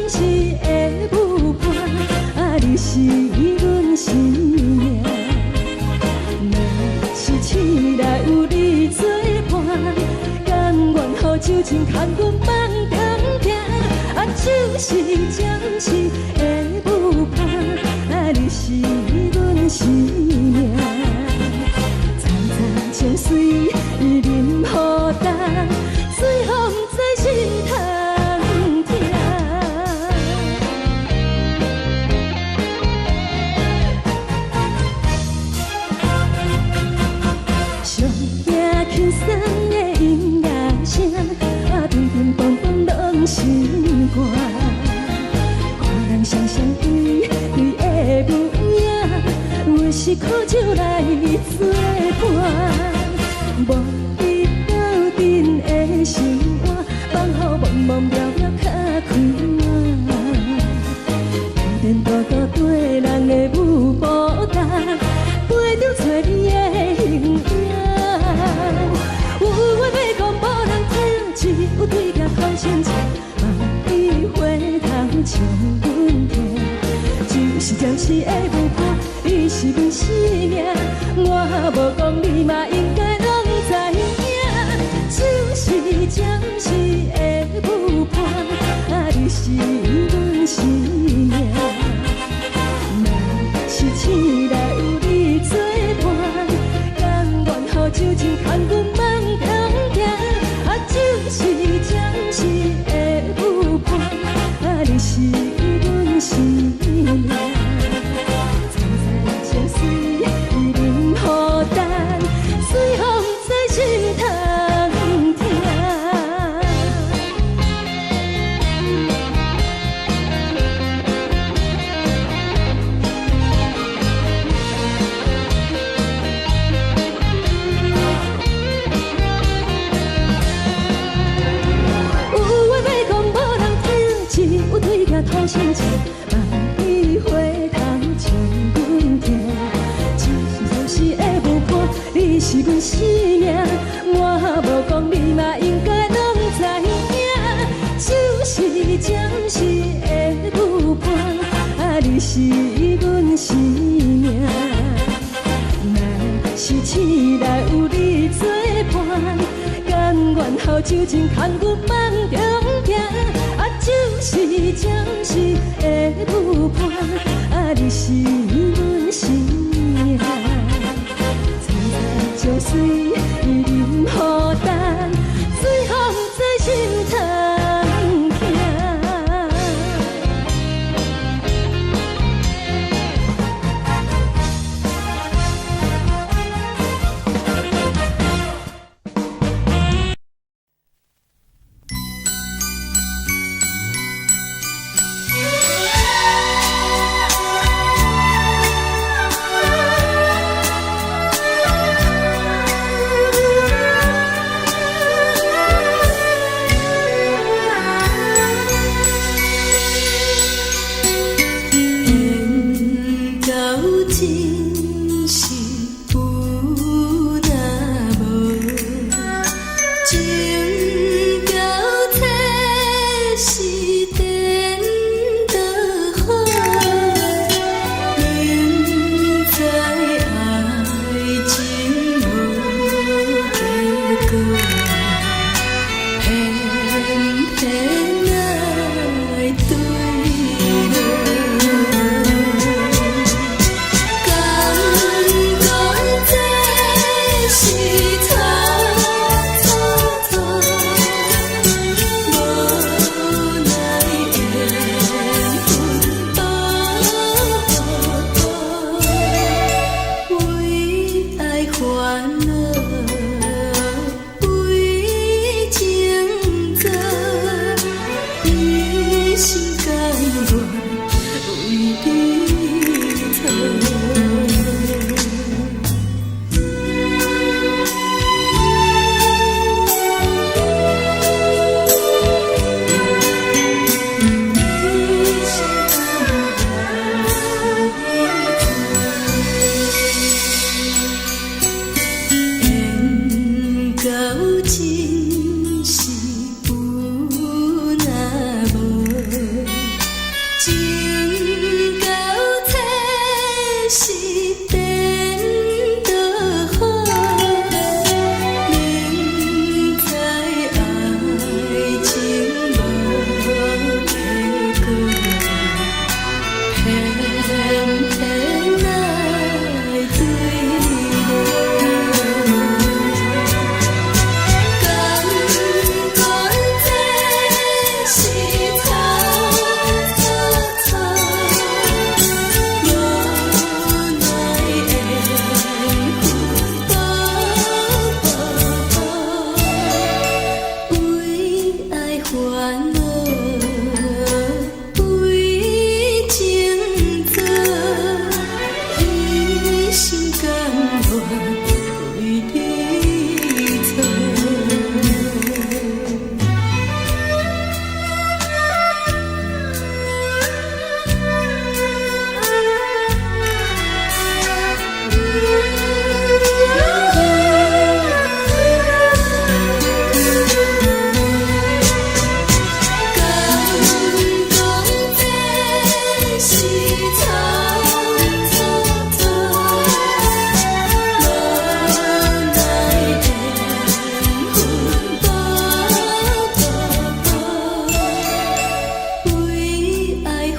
是的舞伴，你是阮生命。若是醒来有你作伴，甘愿予酒精牵阮放长行。就是将是的舞伴，你是阮生命。残残情水任何担，随风在心头听。上惊轻松的音乐声，乒乒乓乓拢心肝。看人双双对对的舞影，有时苦酒来作伴。无你斗阵的生活，放予茫茫渺渺较快活。颠颠倒倒对人的舞步单，陪着找你的形影。有话要讲无人听，只有对镜头前镜，梦里回头将阮听。就是将是的舞伴，你是阮生命。我无讲你嘛应该拢知影，就是将是的舞伴，你是阮生命。若是醒来有你作伴，甘愿予酒精牵阮放长行。就是将是的舞伴，你是阮生命。残残情水任何担，随风在心头听。有话要讲无人听，只有对镜头前镜，梦里回头将阮听。就是的舞伴，你是阮生命。我无讲你嘛应该拢知影，就是将是的舞伴，你是阮生命。若是醒来有你作伴，甘愿予酒精牵阮放长行。就是将是的舞伴，你是阮生命。残残情水任何担，随风在心头听。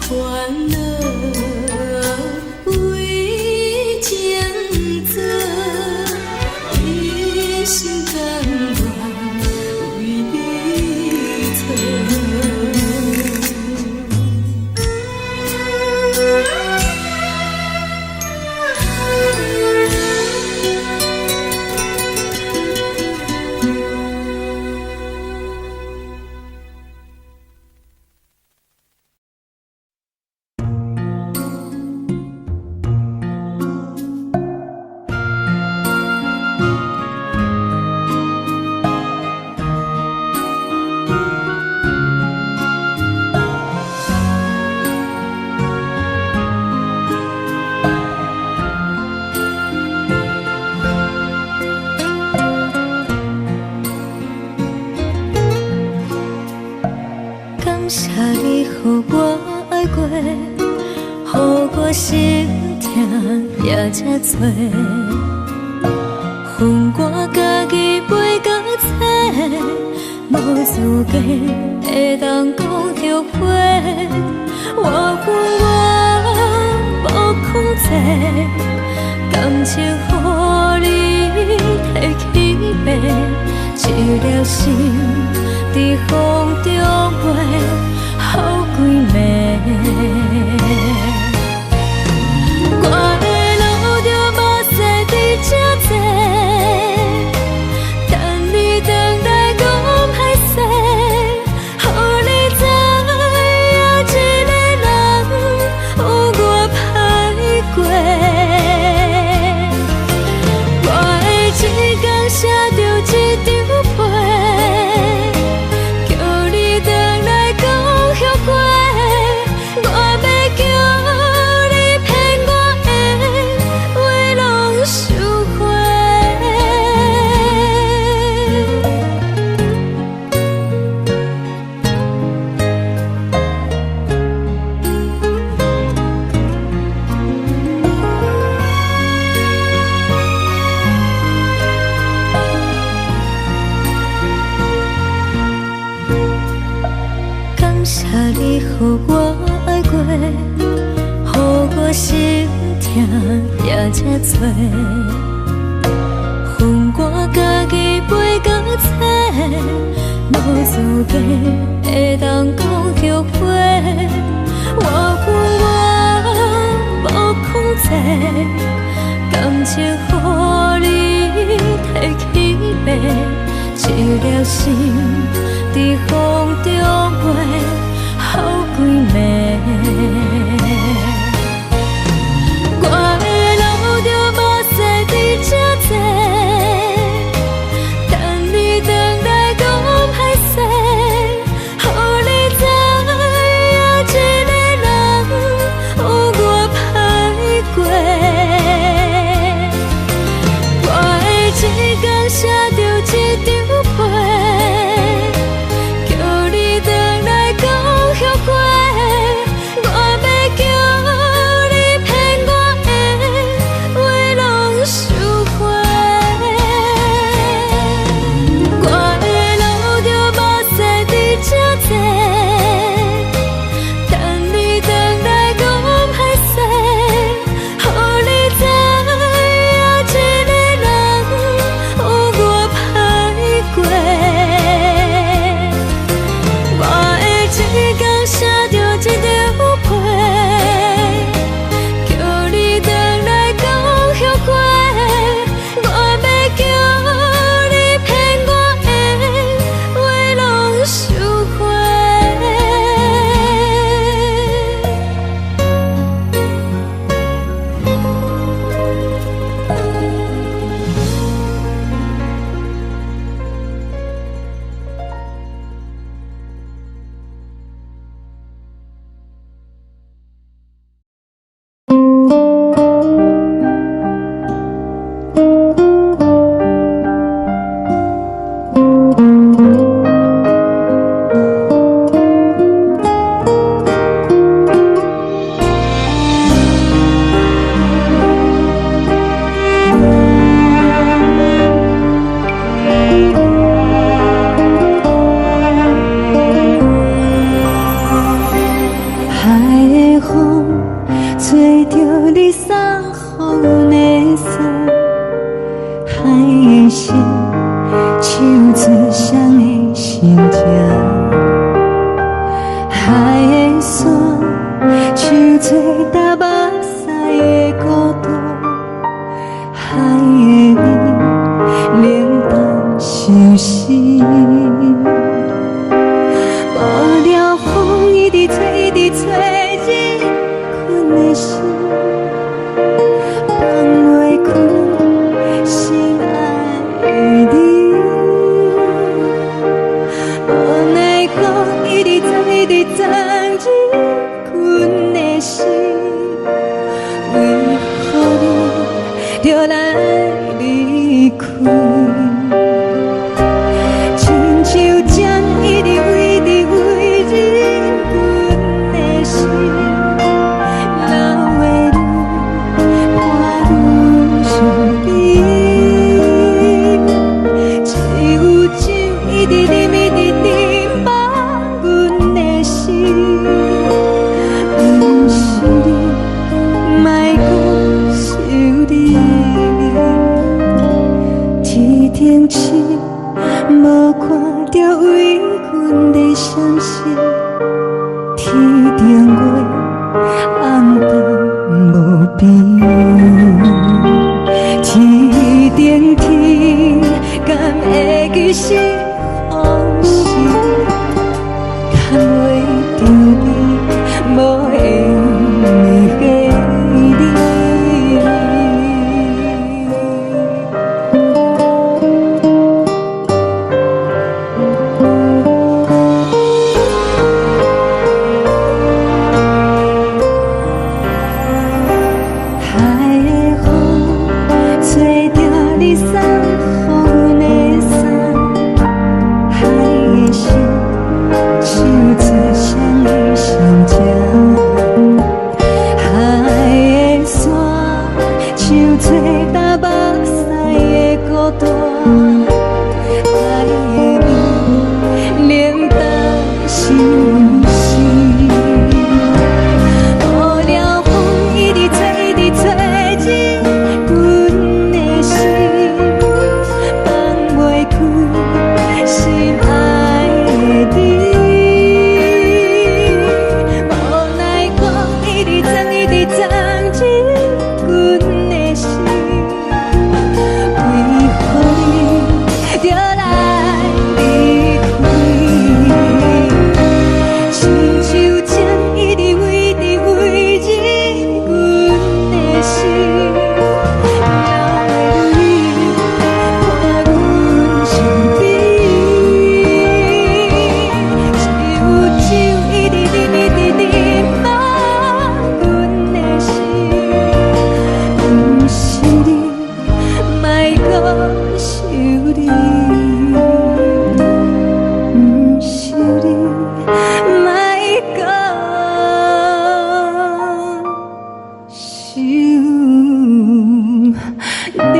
烦恼为情做，一心甘愿为你错。感谢你，予我爱过，予我心痛也这多，恨我家己袂到切，无资格会当讲后悔。我恨我无控制，感情予你提起白，一粒心在风中飞，好几暝。我的路着目屎伫这多，等你回来讲歹势，予你知影一个人有我歹过。我的一天写着一张被，叫你回来讲后悔。我要叫你骗我的话拢收回。感谢你，予我爱过，予我心痛也这多，恨我家己袂到切，无资格会当讲后悔。我恨我无控制，感情予你提起白，一粒心在风中飞，好几暝。我的路着目屎伫这多，等你回来讲歹势，予你知影一个人有我歹过。我的一天写着一张被，叫的风吹着你送予的伞，海的心唱出双的心情，海的山唱出搭目屎的孤独，海的你冷淡伤心。无聊风一直吹，一直吹，日困的心放袂开，心爱的你。无奈风一直撞，一直撞，日困的心，为何你就来离开？亲像针一直围，一直围，日阮的心，流的泪，伴阮伤悲。只有酒一直啉，一直啉，放阮的心。不是你，莫讲想你。天顶星，无看到为阮的闪烁；天顶月，暗淡无边。天顶天，敢会记是往事？牵袂着你，无缘的你。海的风吹着你送予的伞，海的心唱出双的心情，海的山唱出搭目屎的孤单，海的你冷淡伤心。无聊风一直吹，一直吹，日阮的心放袂开，心爱的你。无奈风一直撞，一直撞，日阮的心，为何你就来离开？亲像针一直围，一直围，日阮的心，流的泪，伴阮伤悲。只有酒一直啉，一直啉，放阮的心。不是你，莫讲想你。不是你，莫讲想你。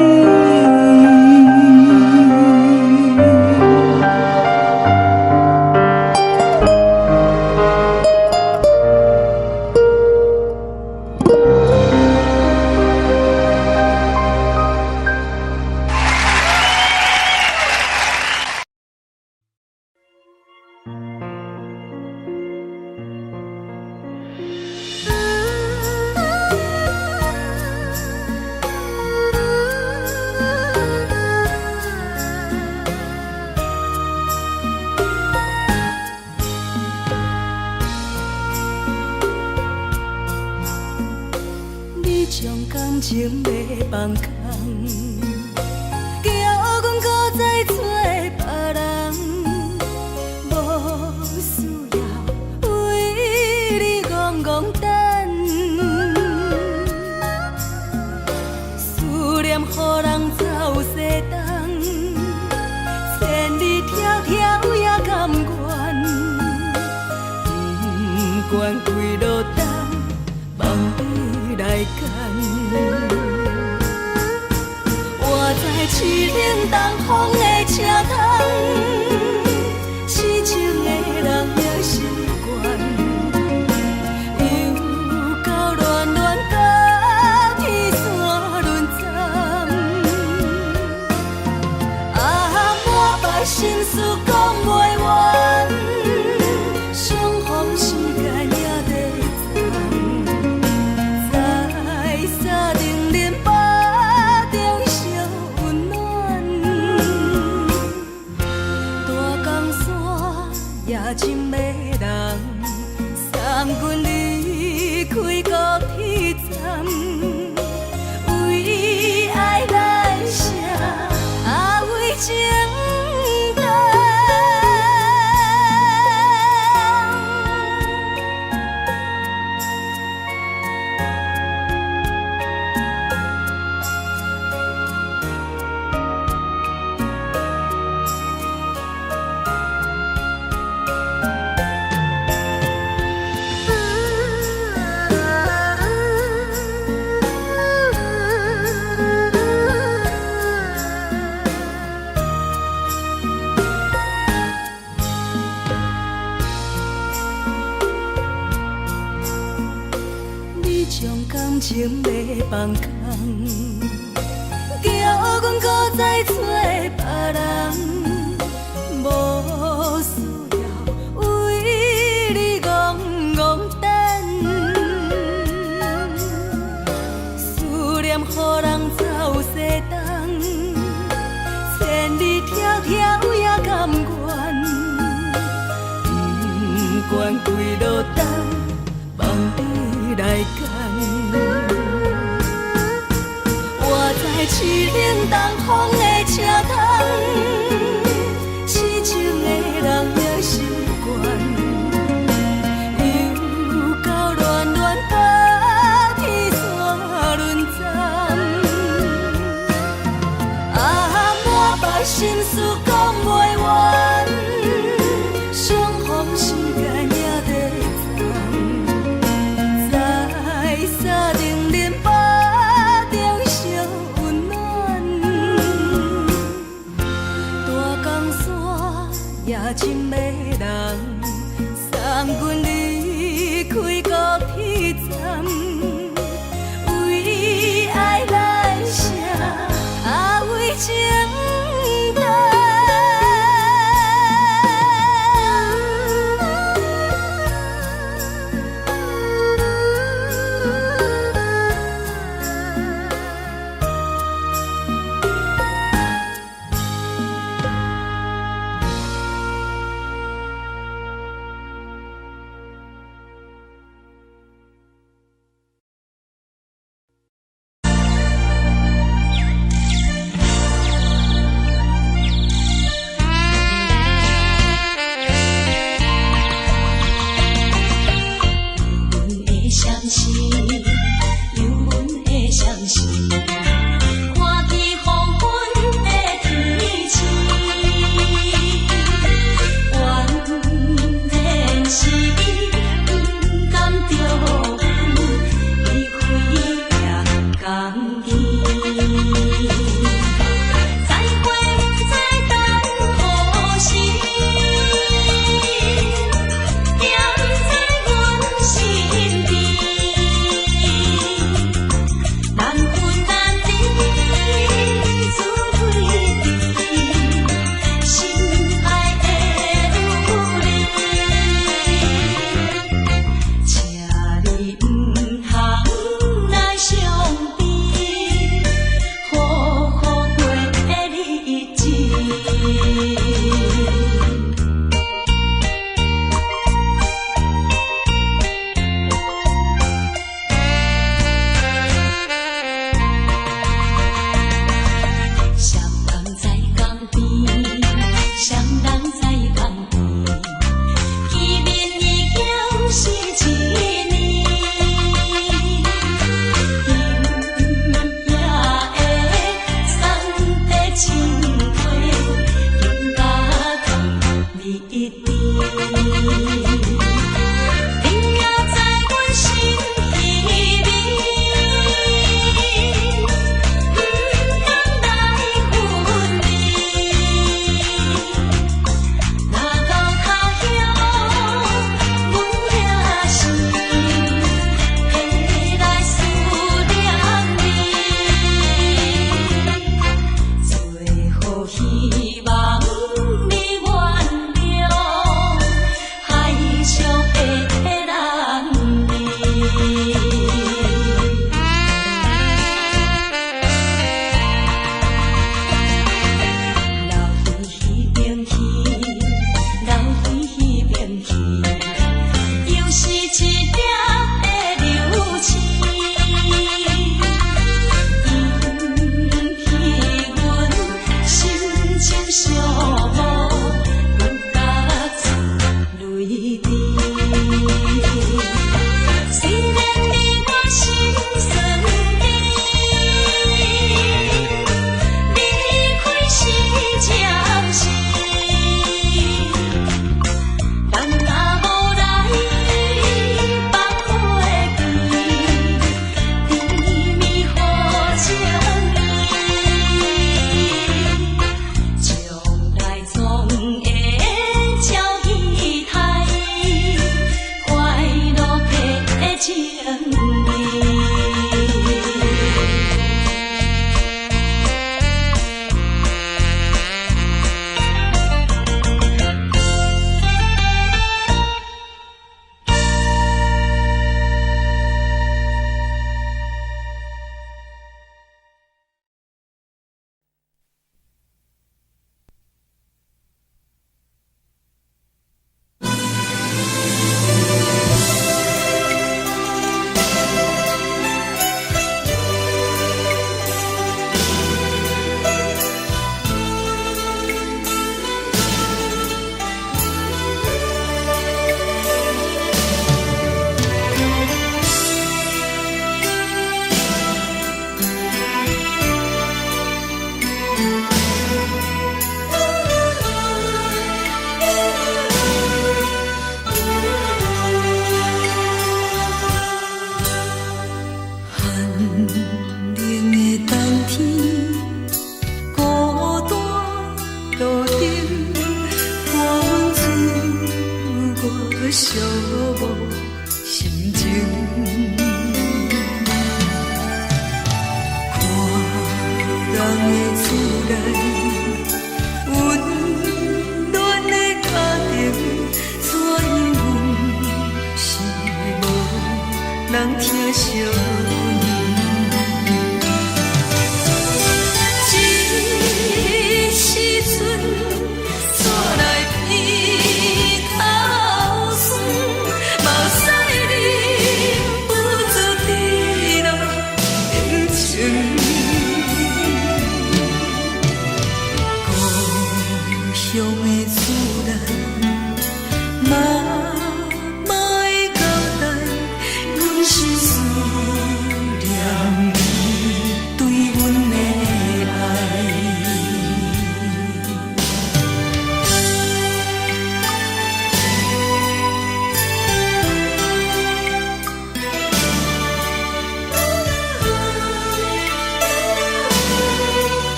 你将感情要放空，叫阮搁再找别人，无需要为你戆戆等。思念予人走西东，千里迢迢也甘愿，不管几路灯，望你来赶。我在凄冷东风的车窗，痴情的人也习惯，开高铁站，为爱来写，为情重。你将感情卖放空，叫阮搁再找别人，无需要为你戆戆等。思念予人走西东，千里迢迢也甘愿，不管几路灯，望你来赶。我在痴冷东风的车窗，痴情的人也习惯，又到恋恋把天线轮站。满腹心事讲袂完，相逢时间也在情意。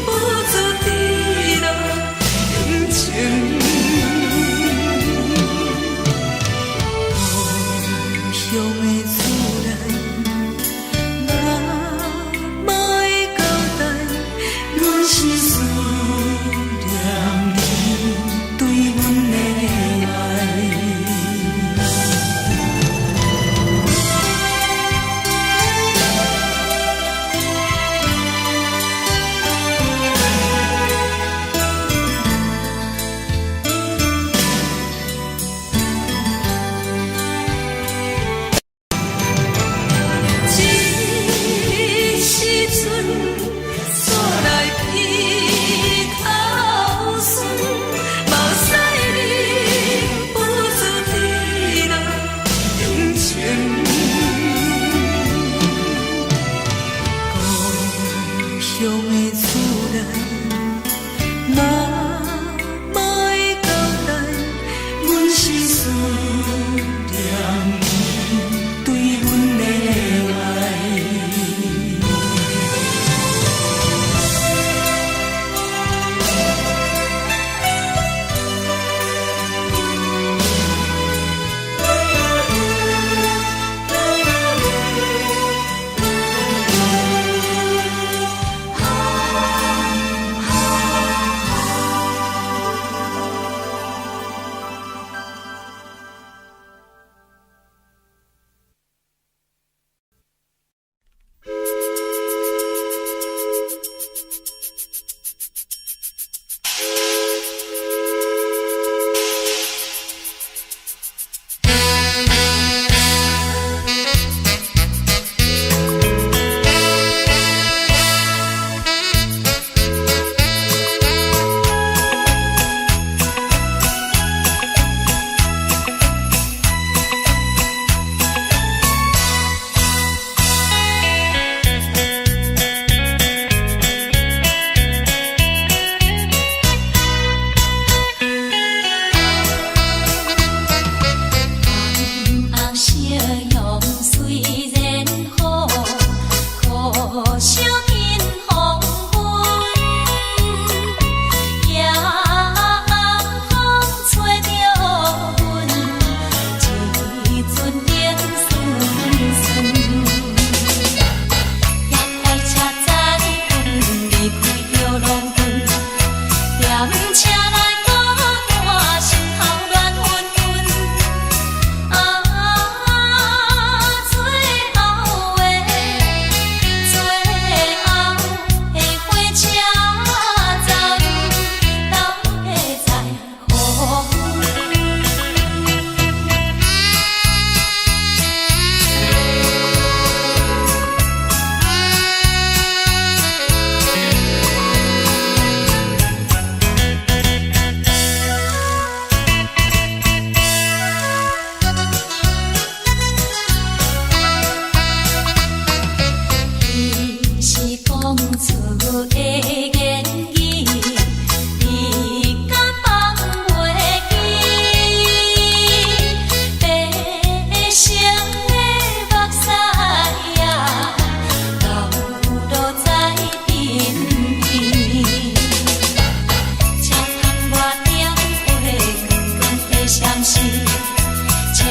不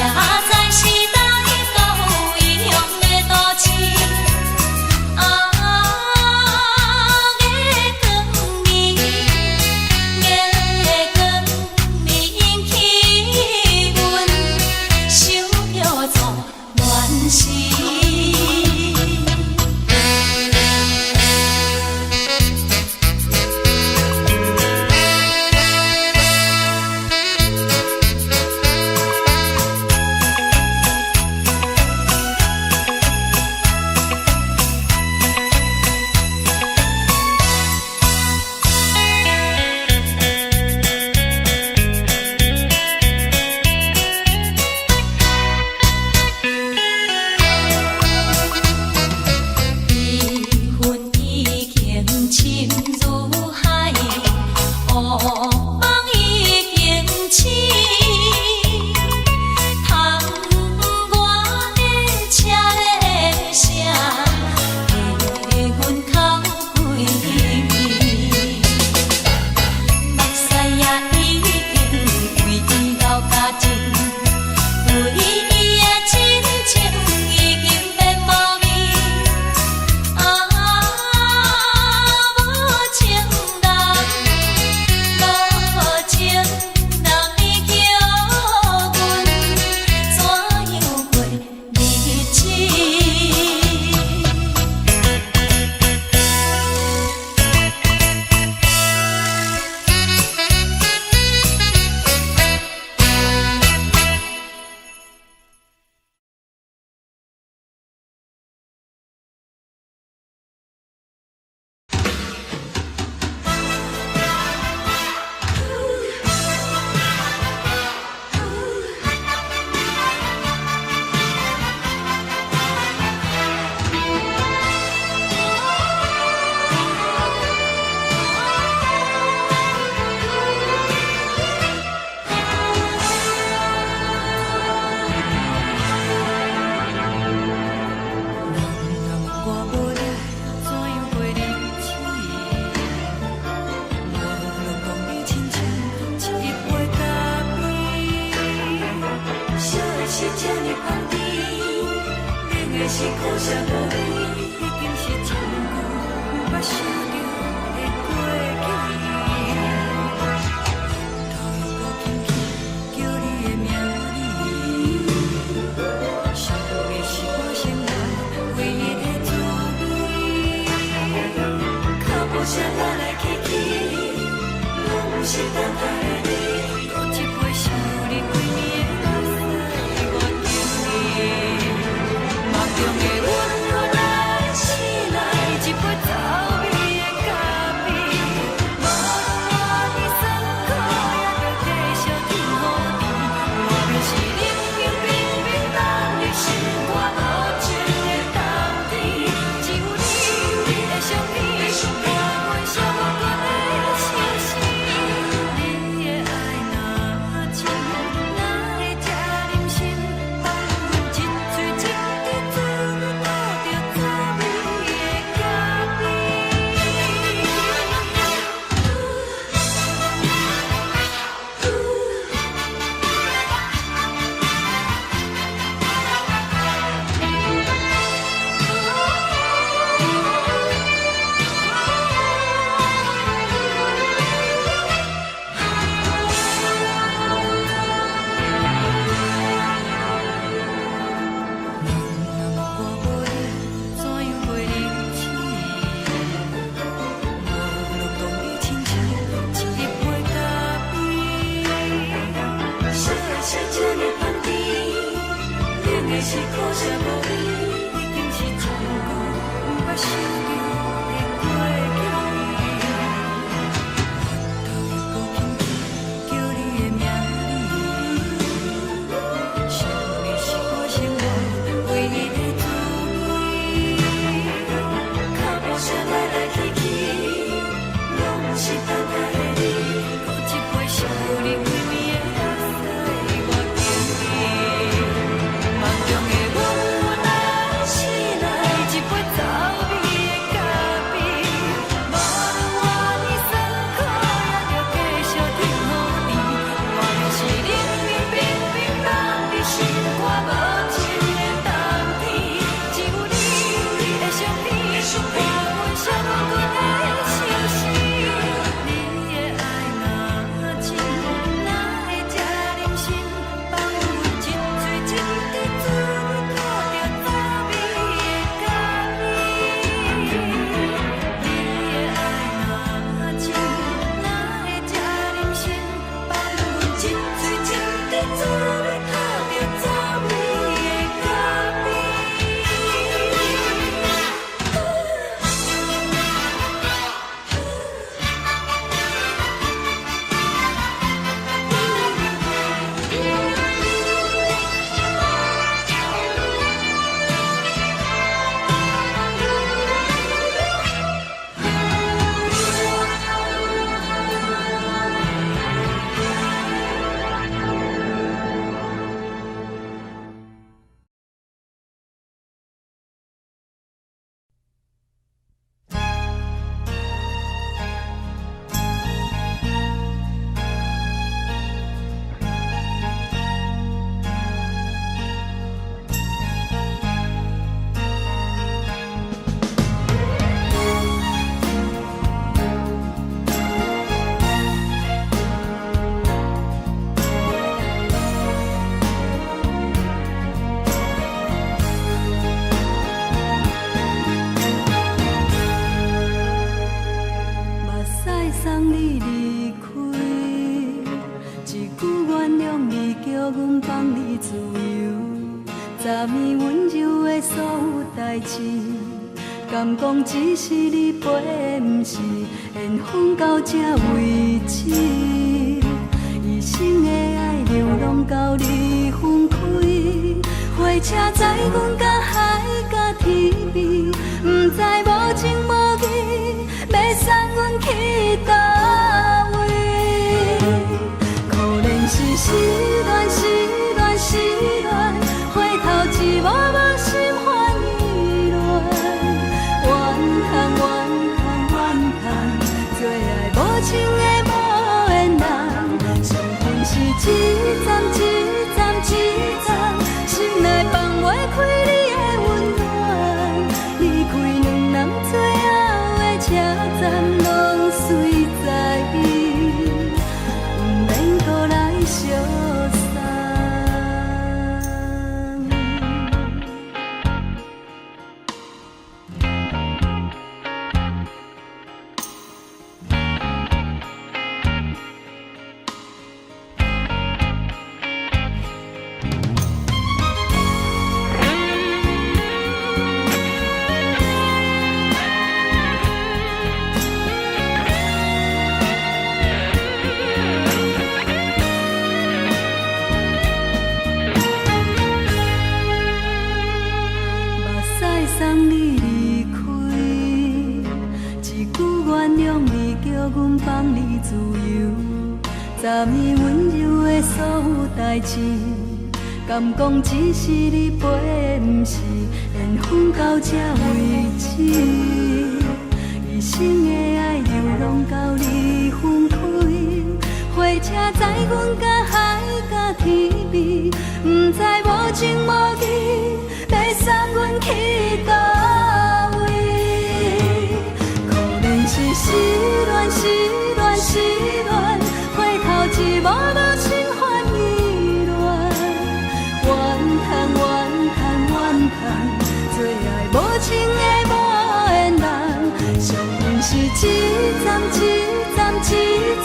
在时代都异乡的都市，月光暝，月光暝引起阮想要做恋事。是苦涩无味，已经是一句无法想着的过去。头又搁轻轻叫你的名字，想的是我生活唯一的滋味。脚步声来来去去，拢不是等待的你，搁一杯想你几年的目屎，我等你。梦中的阮，我来醒来，一杯走味的咖啡，无论你酸苦，也着继续甜予甜。无论是冷冷冰冰，等你心肝无情的冬天，只有你的相片，伴阮寂寞过的心事。你的爱若真，哪会这忍心放阮一嘴一滴水，倒着滋味的咖啡。我无你，怎样袂忍气？无论当你亲像一杯咖啡，烧的是这呢香甜，冷的是苦涩无味，已经是一句无法想着的过去。头又搁轻轻叫你的名字，想的是我生活唯一的滋味。脚步声来来去去，拢是等待的你，搁一杯想你几暝的目屎，我等你。梦中的阮，我来醒来，一杯走味的昨暝温柔的所有代志，敢讲只是你陪，不是缘分到这为止。一生的爱流浪到你分开，火车载阮到海甲天边，不知无情无义，要送阮去倒位？可能是失恋，失恋，失恋，回头一幕幕心烦意乱，怨叹，怨叹，怨叹，最爱无情的无缘人，上恨是一站一站一站，心内放袂开你的温暖，离开两人最后的车站，拢随在伊，不免搁来相送。送你离开，一句原谅你，叫阮放你自由。昨暝温柔的所有代志，敢讲只是你陪，不是缘分到这为止。一生的爱流浪到你分开，火车载阮到海甲天边，不知无情无义，要送阮去倒位？可能是失恋，失恋，失恋，回头一幕幕心烦意乱，怨叹，怨叹，怨叹，最爱无情的无缘人，上恨是一站一站一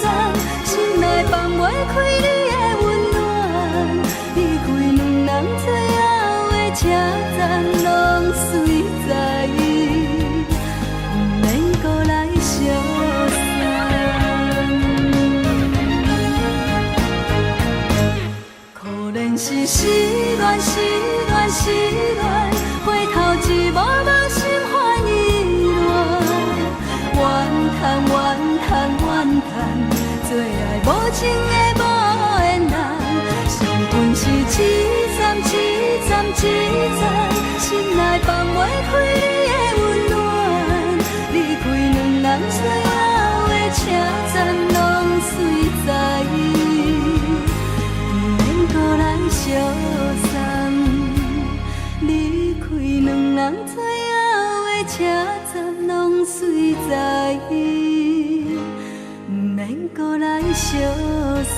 站，心内放袂开你的温暖，离开两人最后的车站，拢随在伊，不免搁来相送。可能是失恋，失恋，失恋，回头一幕幕心烦意乱，怨叹，怨叹，怨叹，最爱无情的无缘人，上恨是一站一站一站，心内放袂开你的温暖，离开两人最后的车站，拢随在伊，不免搁来相送。离开两人最后的车站，拢随在伊，不免搁来相送。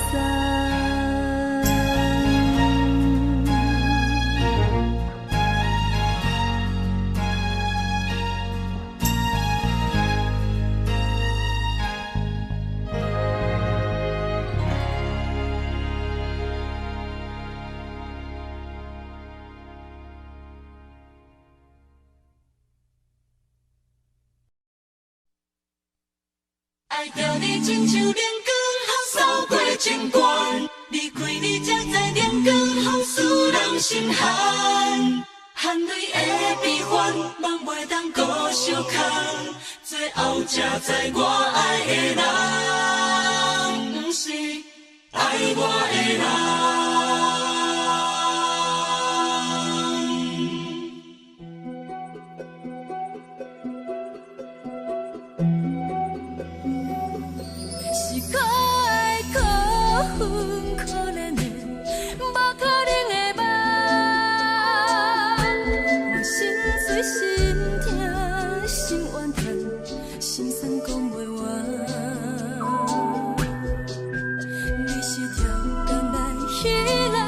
爱着你亲像阳光扫过情关，离开你才知阳光风使人心寒。含泪的悲欢，望袂当搁相牵，最后才知我爱的人，不是爱我的人。你是条东来彼来。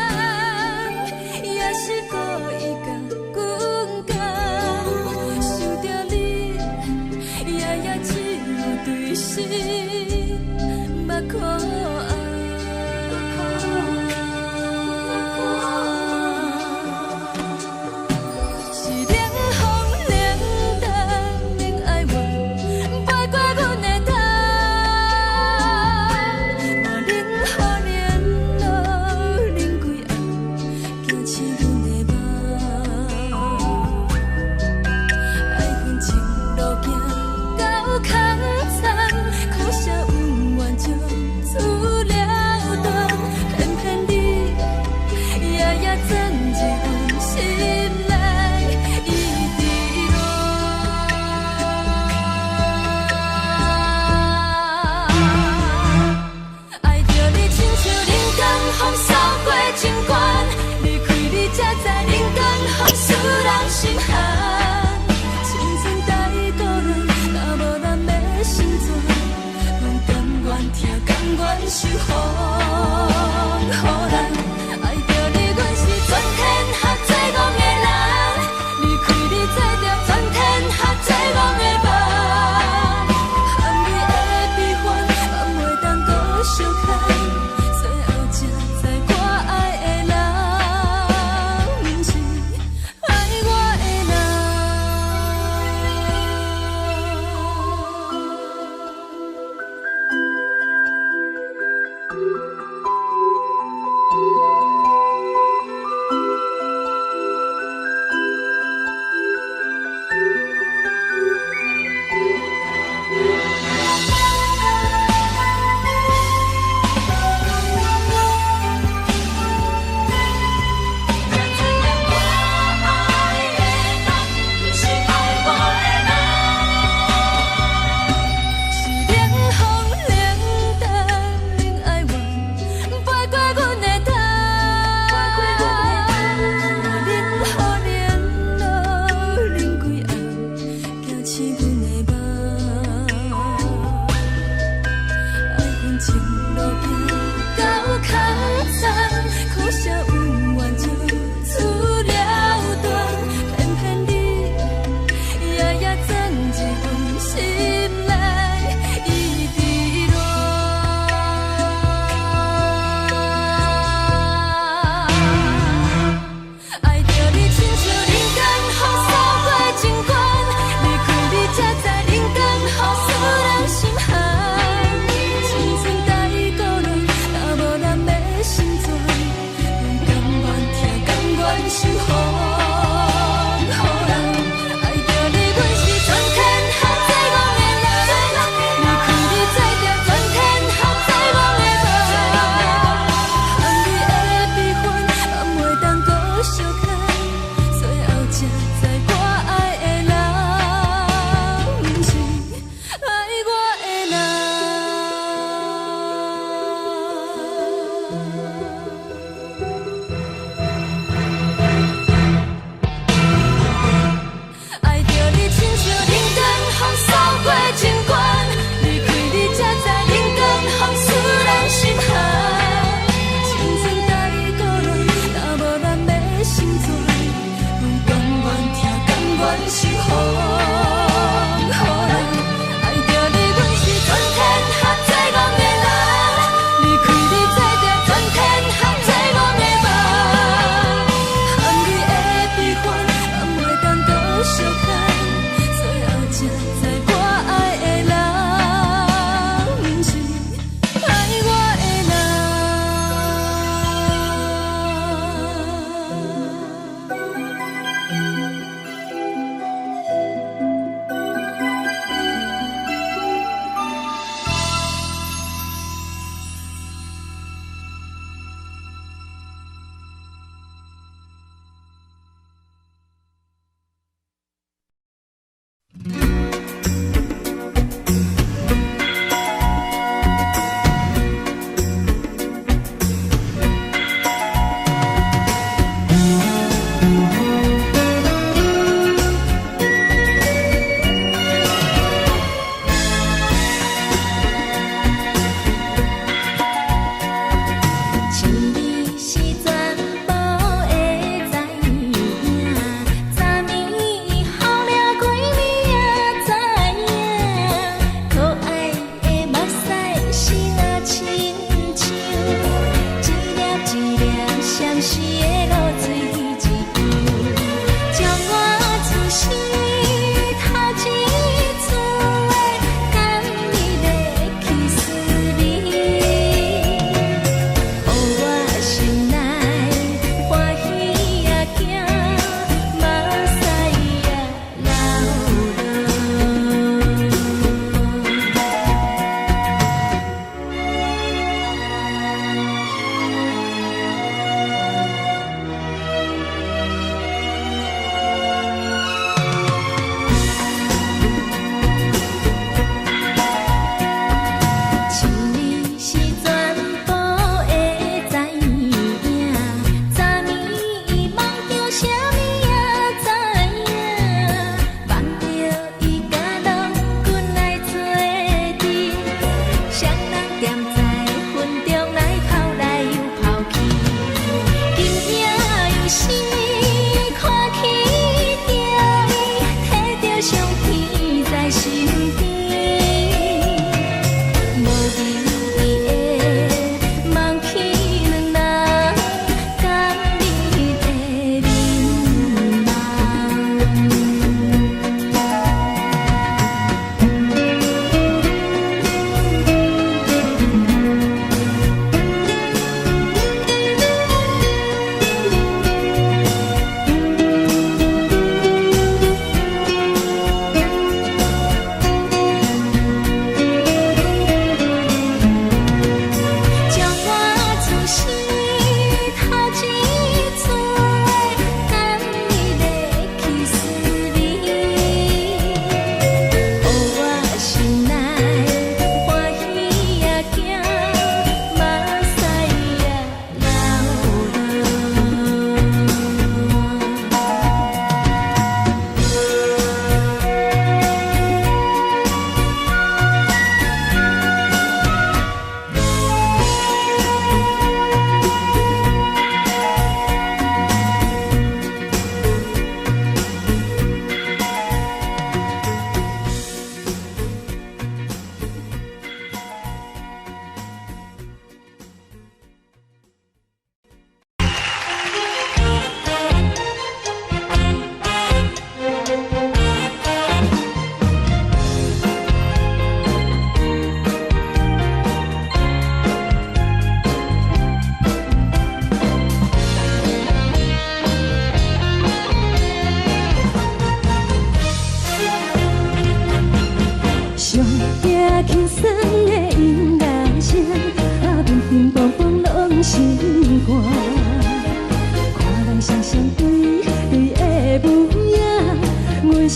也攥一份心内一滴泪。爱着你亲像人间风扫过情关，离开你才知人间风使人心寒。青春在倒落，若无咱要生存，拢甘愿听，甘愿受风雨人。爱着你，阮是全天下最戆的。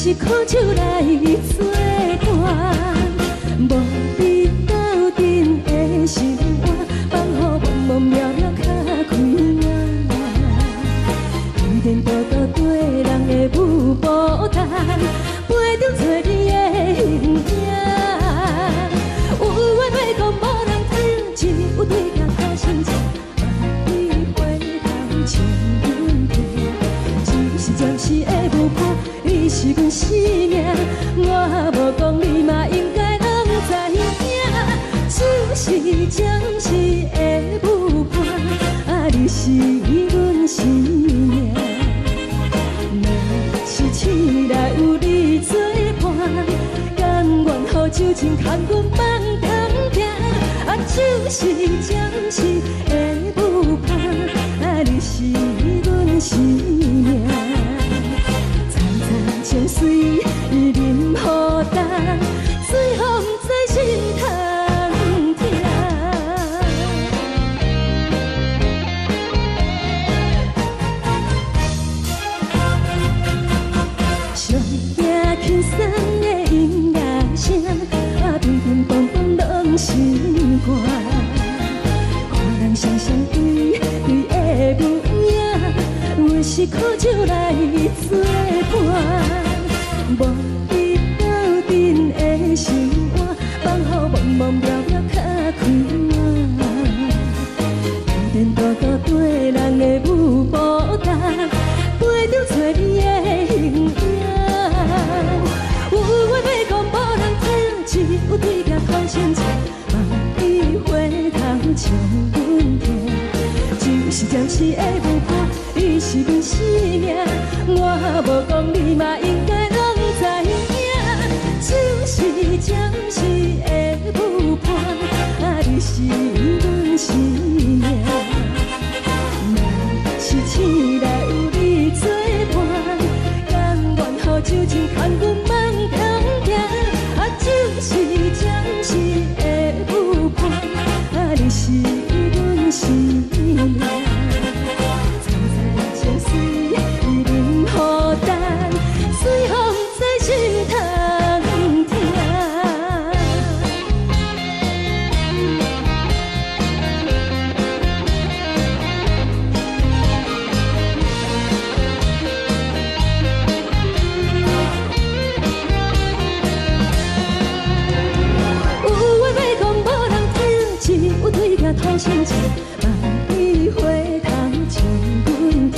是苦酒来作伴，无你斗阵的心肝，放予茫茫渺渺较开眼。一点多多对人的舞步弹，陪着做你的形影。有话要讲无人听，只有对镜头先唱，万里回头唱阮听。只是暂时的舞伴，你是阮生命，我无讲你嘛应该拢知影。只是暂时的舞伴，你是阮生命。若是醒来有你作伴，甘愿予酒精牵阮放通行。就是暂时的舞伴，你是阮生命。层层情水任雨淡，水风在心通听。上惊轻松的音乐声，乒乒乓乓拢心肝。看人双双对对的模样，阮是苦酒来作伴。无你斗阵的心肝，放予茫茫渺渺较开眼。一点多多对人的舞步弹，陪着做你的形影。有话要讲无人听，只有对镜头先唱，万里回头唱阮听。就是暂时的舞伴，你是阮生命，我无讲你嘛应该拢知影。就是暂时的舞伴，你是阮生命。若是醒来有你作伴，甘愿予酒精牵阮放通行。就是暂时的舞伴，你是阮生命。层层情水任雨淡，水风在心通听。头先唱，万里回头唱阮听。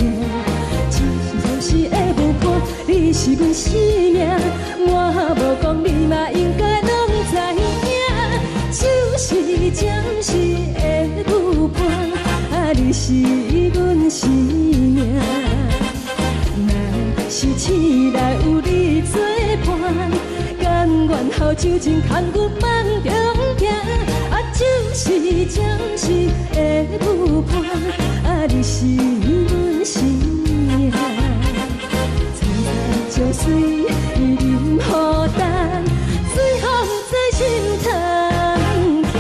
只是暂时的舞伴，你是阮生命，我无讲你嘛应该拢知影。就是暂时的舞伴，你是阮生命。若是醒来有你作伴，甘愿予酒精牵阮放中行。就是暂时的舞伴，你是阮生命。层层情水任雨淡，水风在心通听。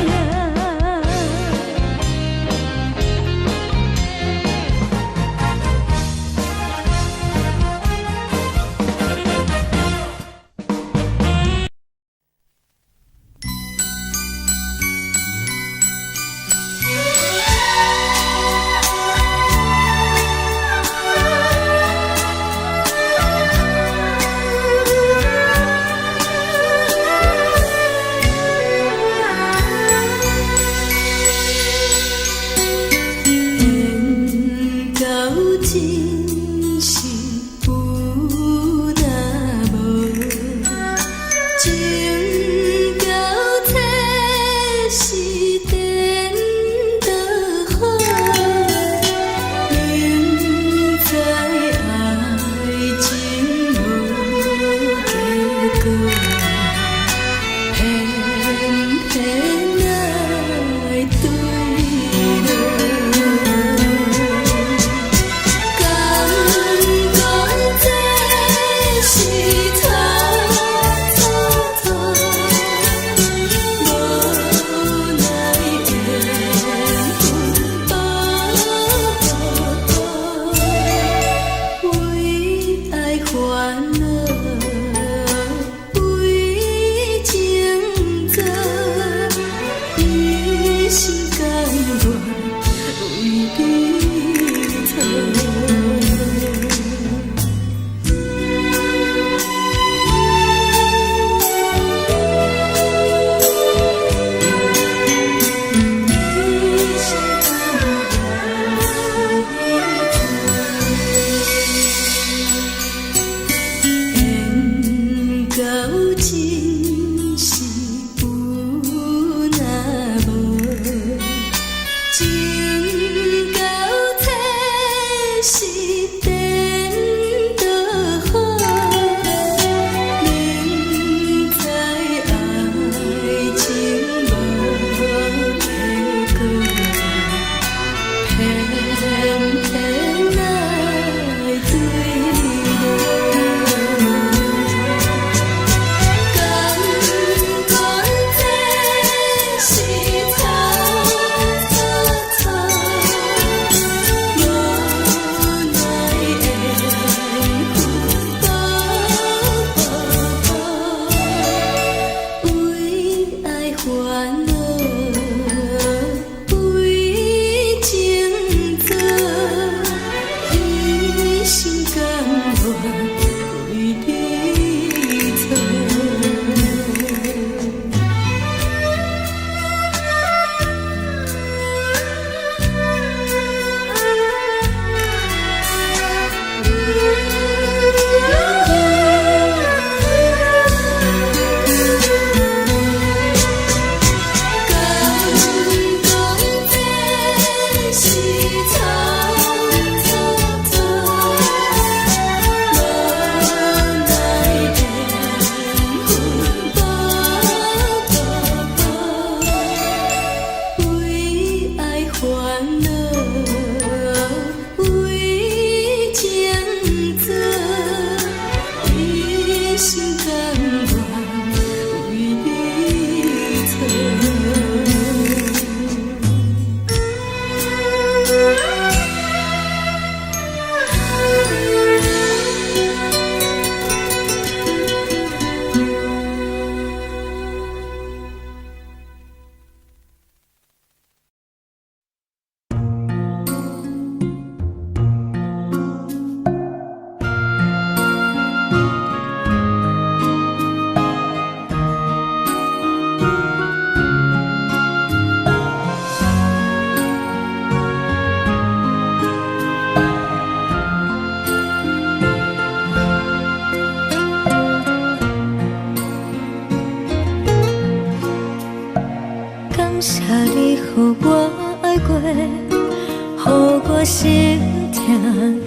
心痛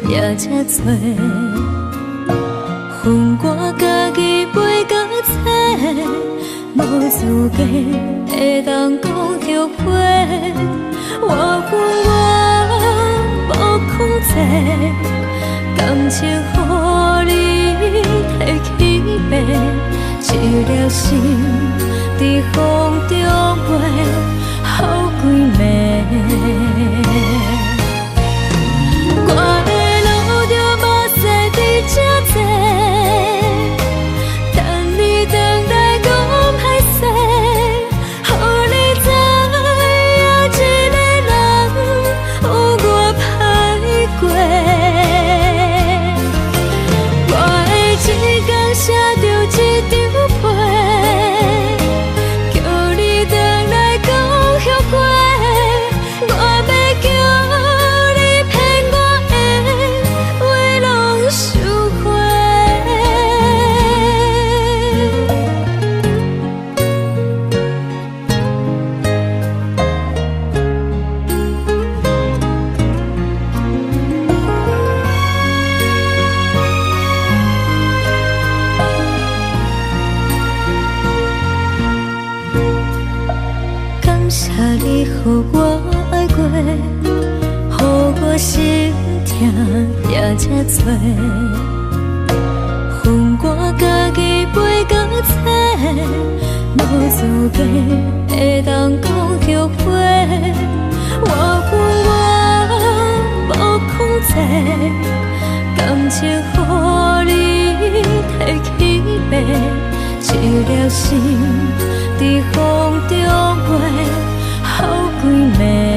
也这多，恨我家己袂到切，无资格会当讲后悔。我恨我无控制，感情予你提起白，一粒心在风中飞，好几暝。我的路着目屎在这多，等你回来讲歹势，予你知影一个人有我歹过。我的一天写着一张被，叫你回来讲后悔。我要叫你骗我的话拢收回。感谢你予我爱过，予我心痛也这多，恨我家己袂到切，无资格会当讲后悔。我恨我无控制，感情予你提起白，一粒心在风中飞，好几暝。